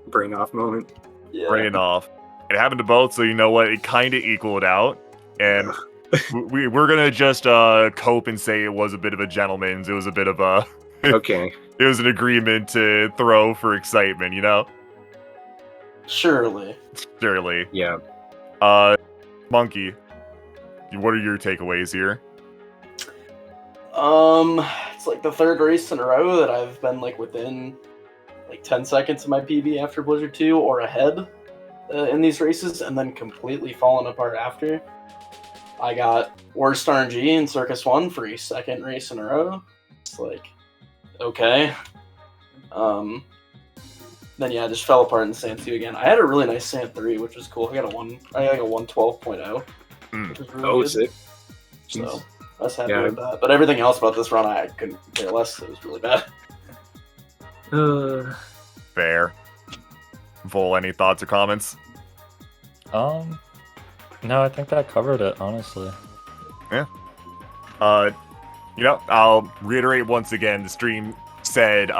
Brain off moment. Yeah. Brain off. It happened to both, so you know what? It kind of equaled out. And we're going to just cope and say it was a bit of a gentleman's. It was a bit of a... Okay. It was an agreement to throw for excitement, you know? Surely. Yeah. Monkey, what are your takeaways here? It's like the 3rd race in a row that I've been like within like 10 seconds of my PB after Blizzard 2 or ahead in these races, and then completely fallen apart after. I got worst RNG in Circus 1 for a 2nd race in a row. It's like, okay. Then yeah, I just fell apart in Sand 2 again. I had a really nice Sand 3, which was cool. I got a 112.0. Which was really good. Sick. So I was happy with that. But everything else about this run, I couldn't care less. It was really bad. Fair. Vol, any thoughts or comments? No, I think that covered it, honestly. Yeah. You know, I'll reiterate once again, the stream said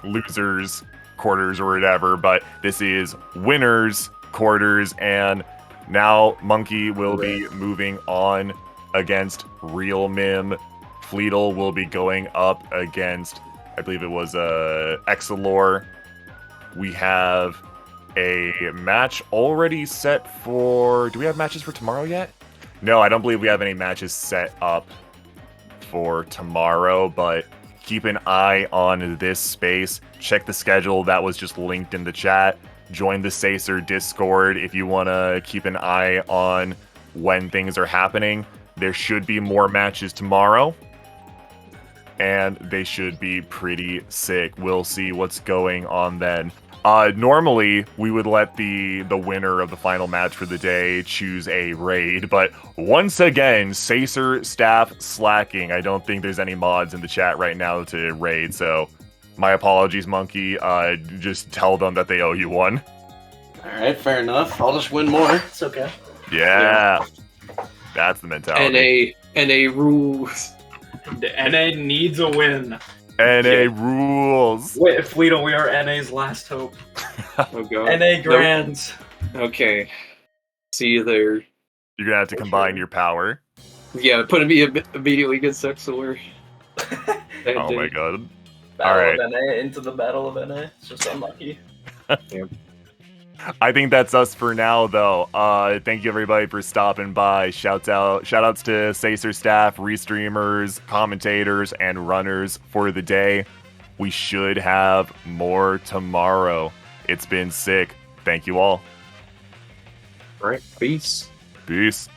losers quarters or whatever, but this is winners quarters, and now Monkey will be moving on against Real Mim. Fleetle will be going up against, I believe it was Exalor. We have a match already set for... Do we have matches for tomorrow yet? No, I don't believe we have any matches set up for tomorrow, but keep an eye on this space. Check the schedule that was just linked in the chat. Join the Sacer Discord if you want to keep an eye on when things are happening. There should be more matches tomorrow, and they should be pretty sick. We'll see what's going on then. Normally, we would let the winner of the final match for the day choose a raid, but once again, Sacer staff slacking. I don't think there's any mods in the chat right now to raid, so my apologies, Monkey. Just tell them that they owe you one. Alright, fair enough. I'll just win more. It's okay. Yeah. That's the mentality. NA rules. NA needs a win. NA rules. Wait, Fleeto, we are NA's last hope. Oh god. NA Grands. Okay. See you there. You're gonna have to combine your power. Yeah, put me immediately against Excelor. Oh my god. Battle Alright. of NA into the Battle of NA. It's just unlucky. I think that's us for now, though. Thank you everybody for stopping by. Shout outs to Sacer staff, restreamers, commentators, and runners for the day. We should have more tomorrow. It's been sick. Thank you all. All right, peace. Peace.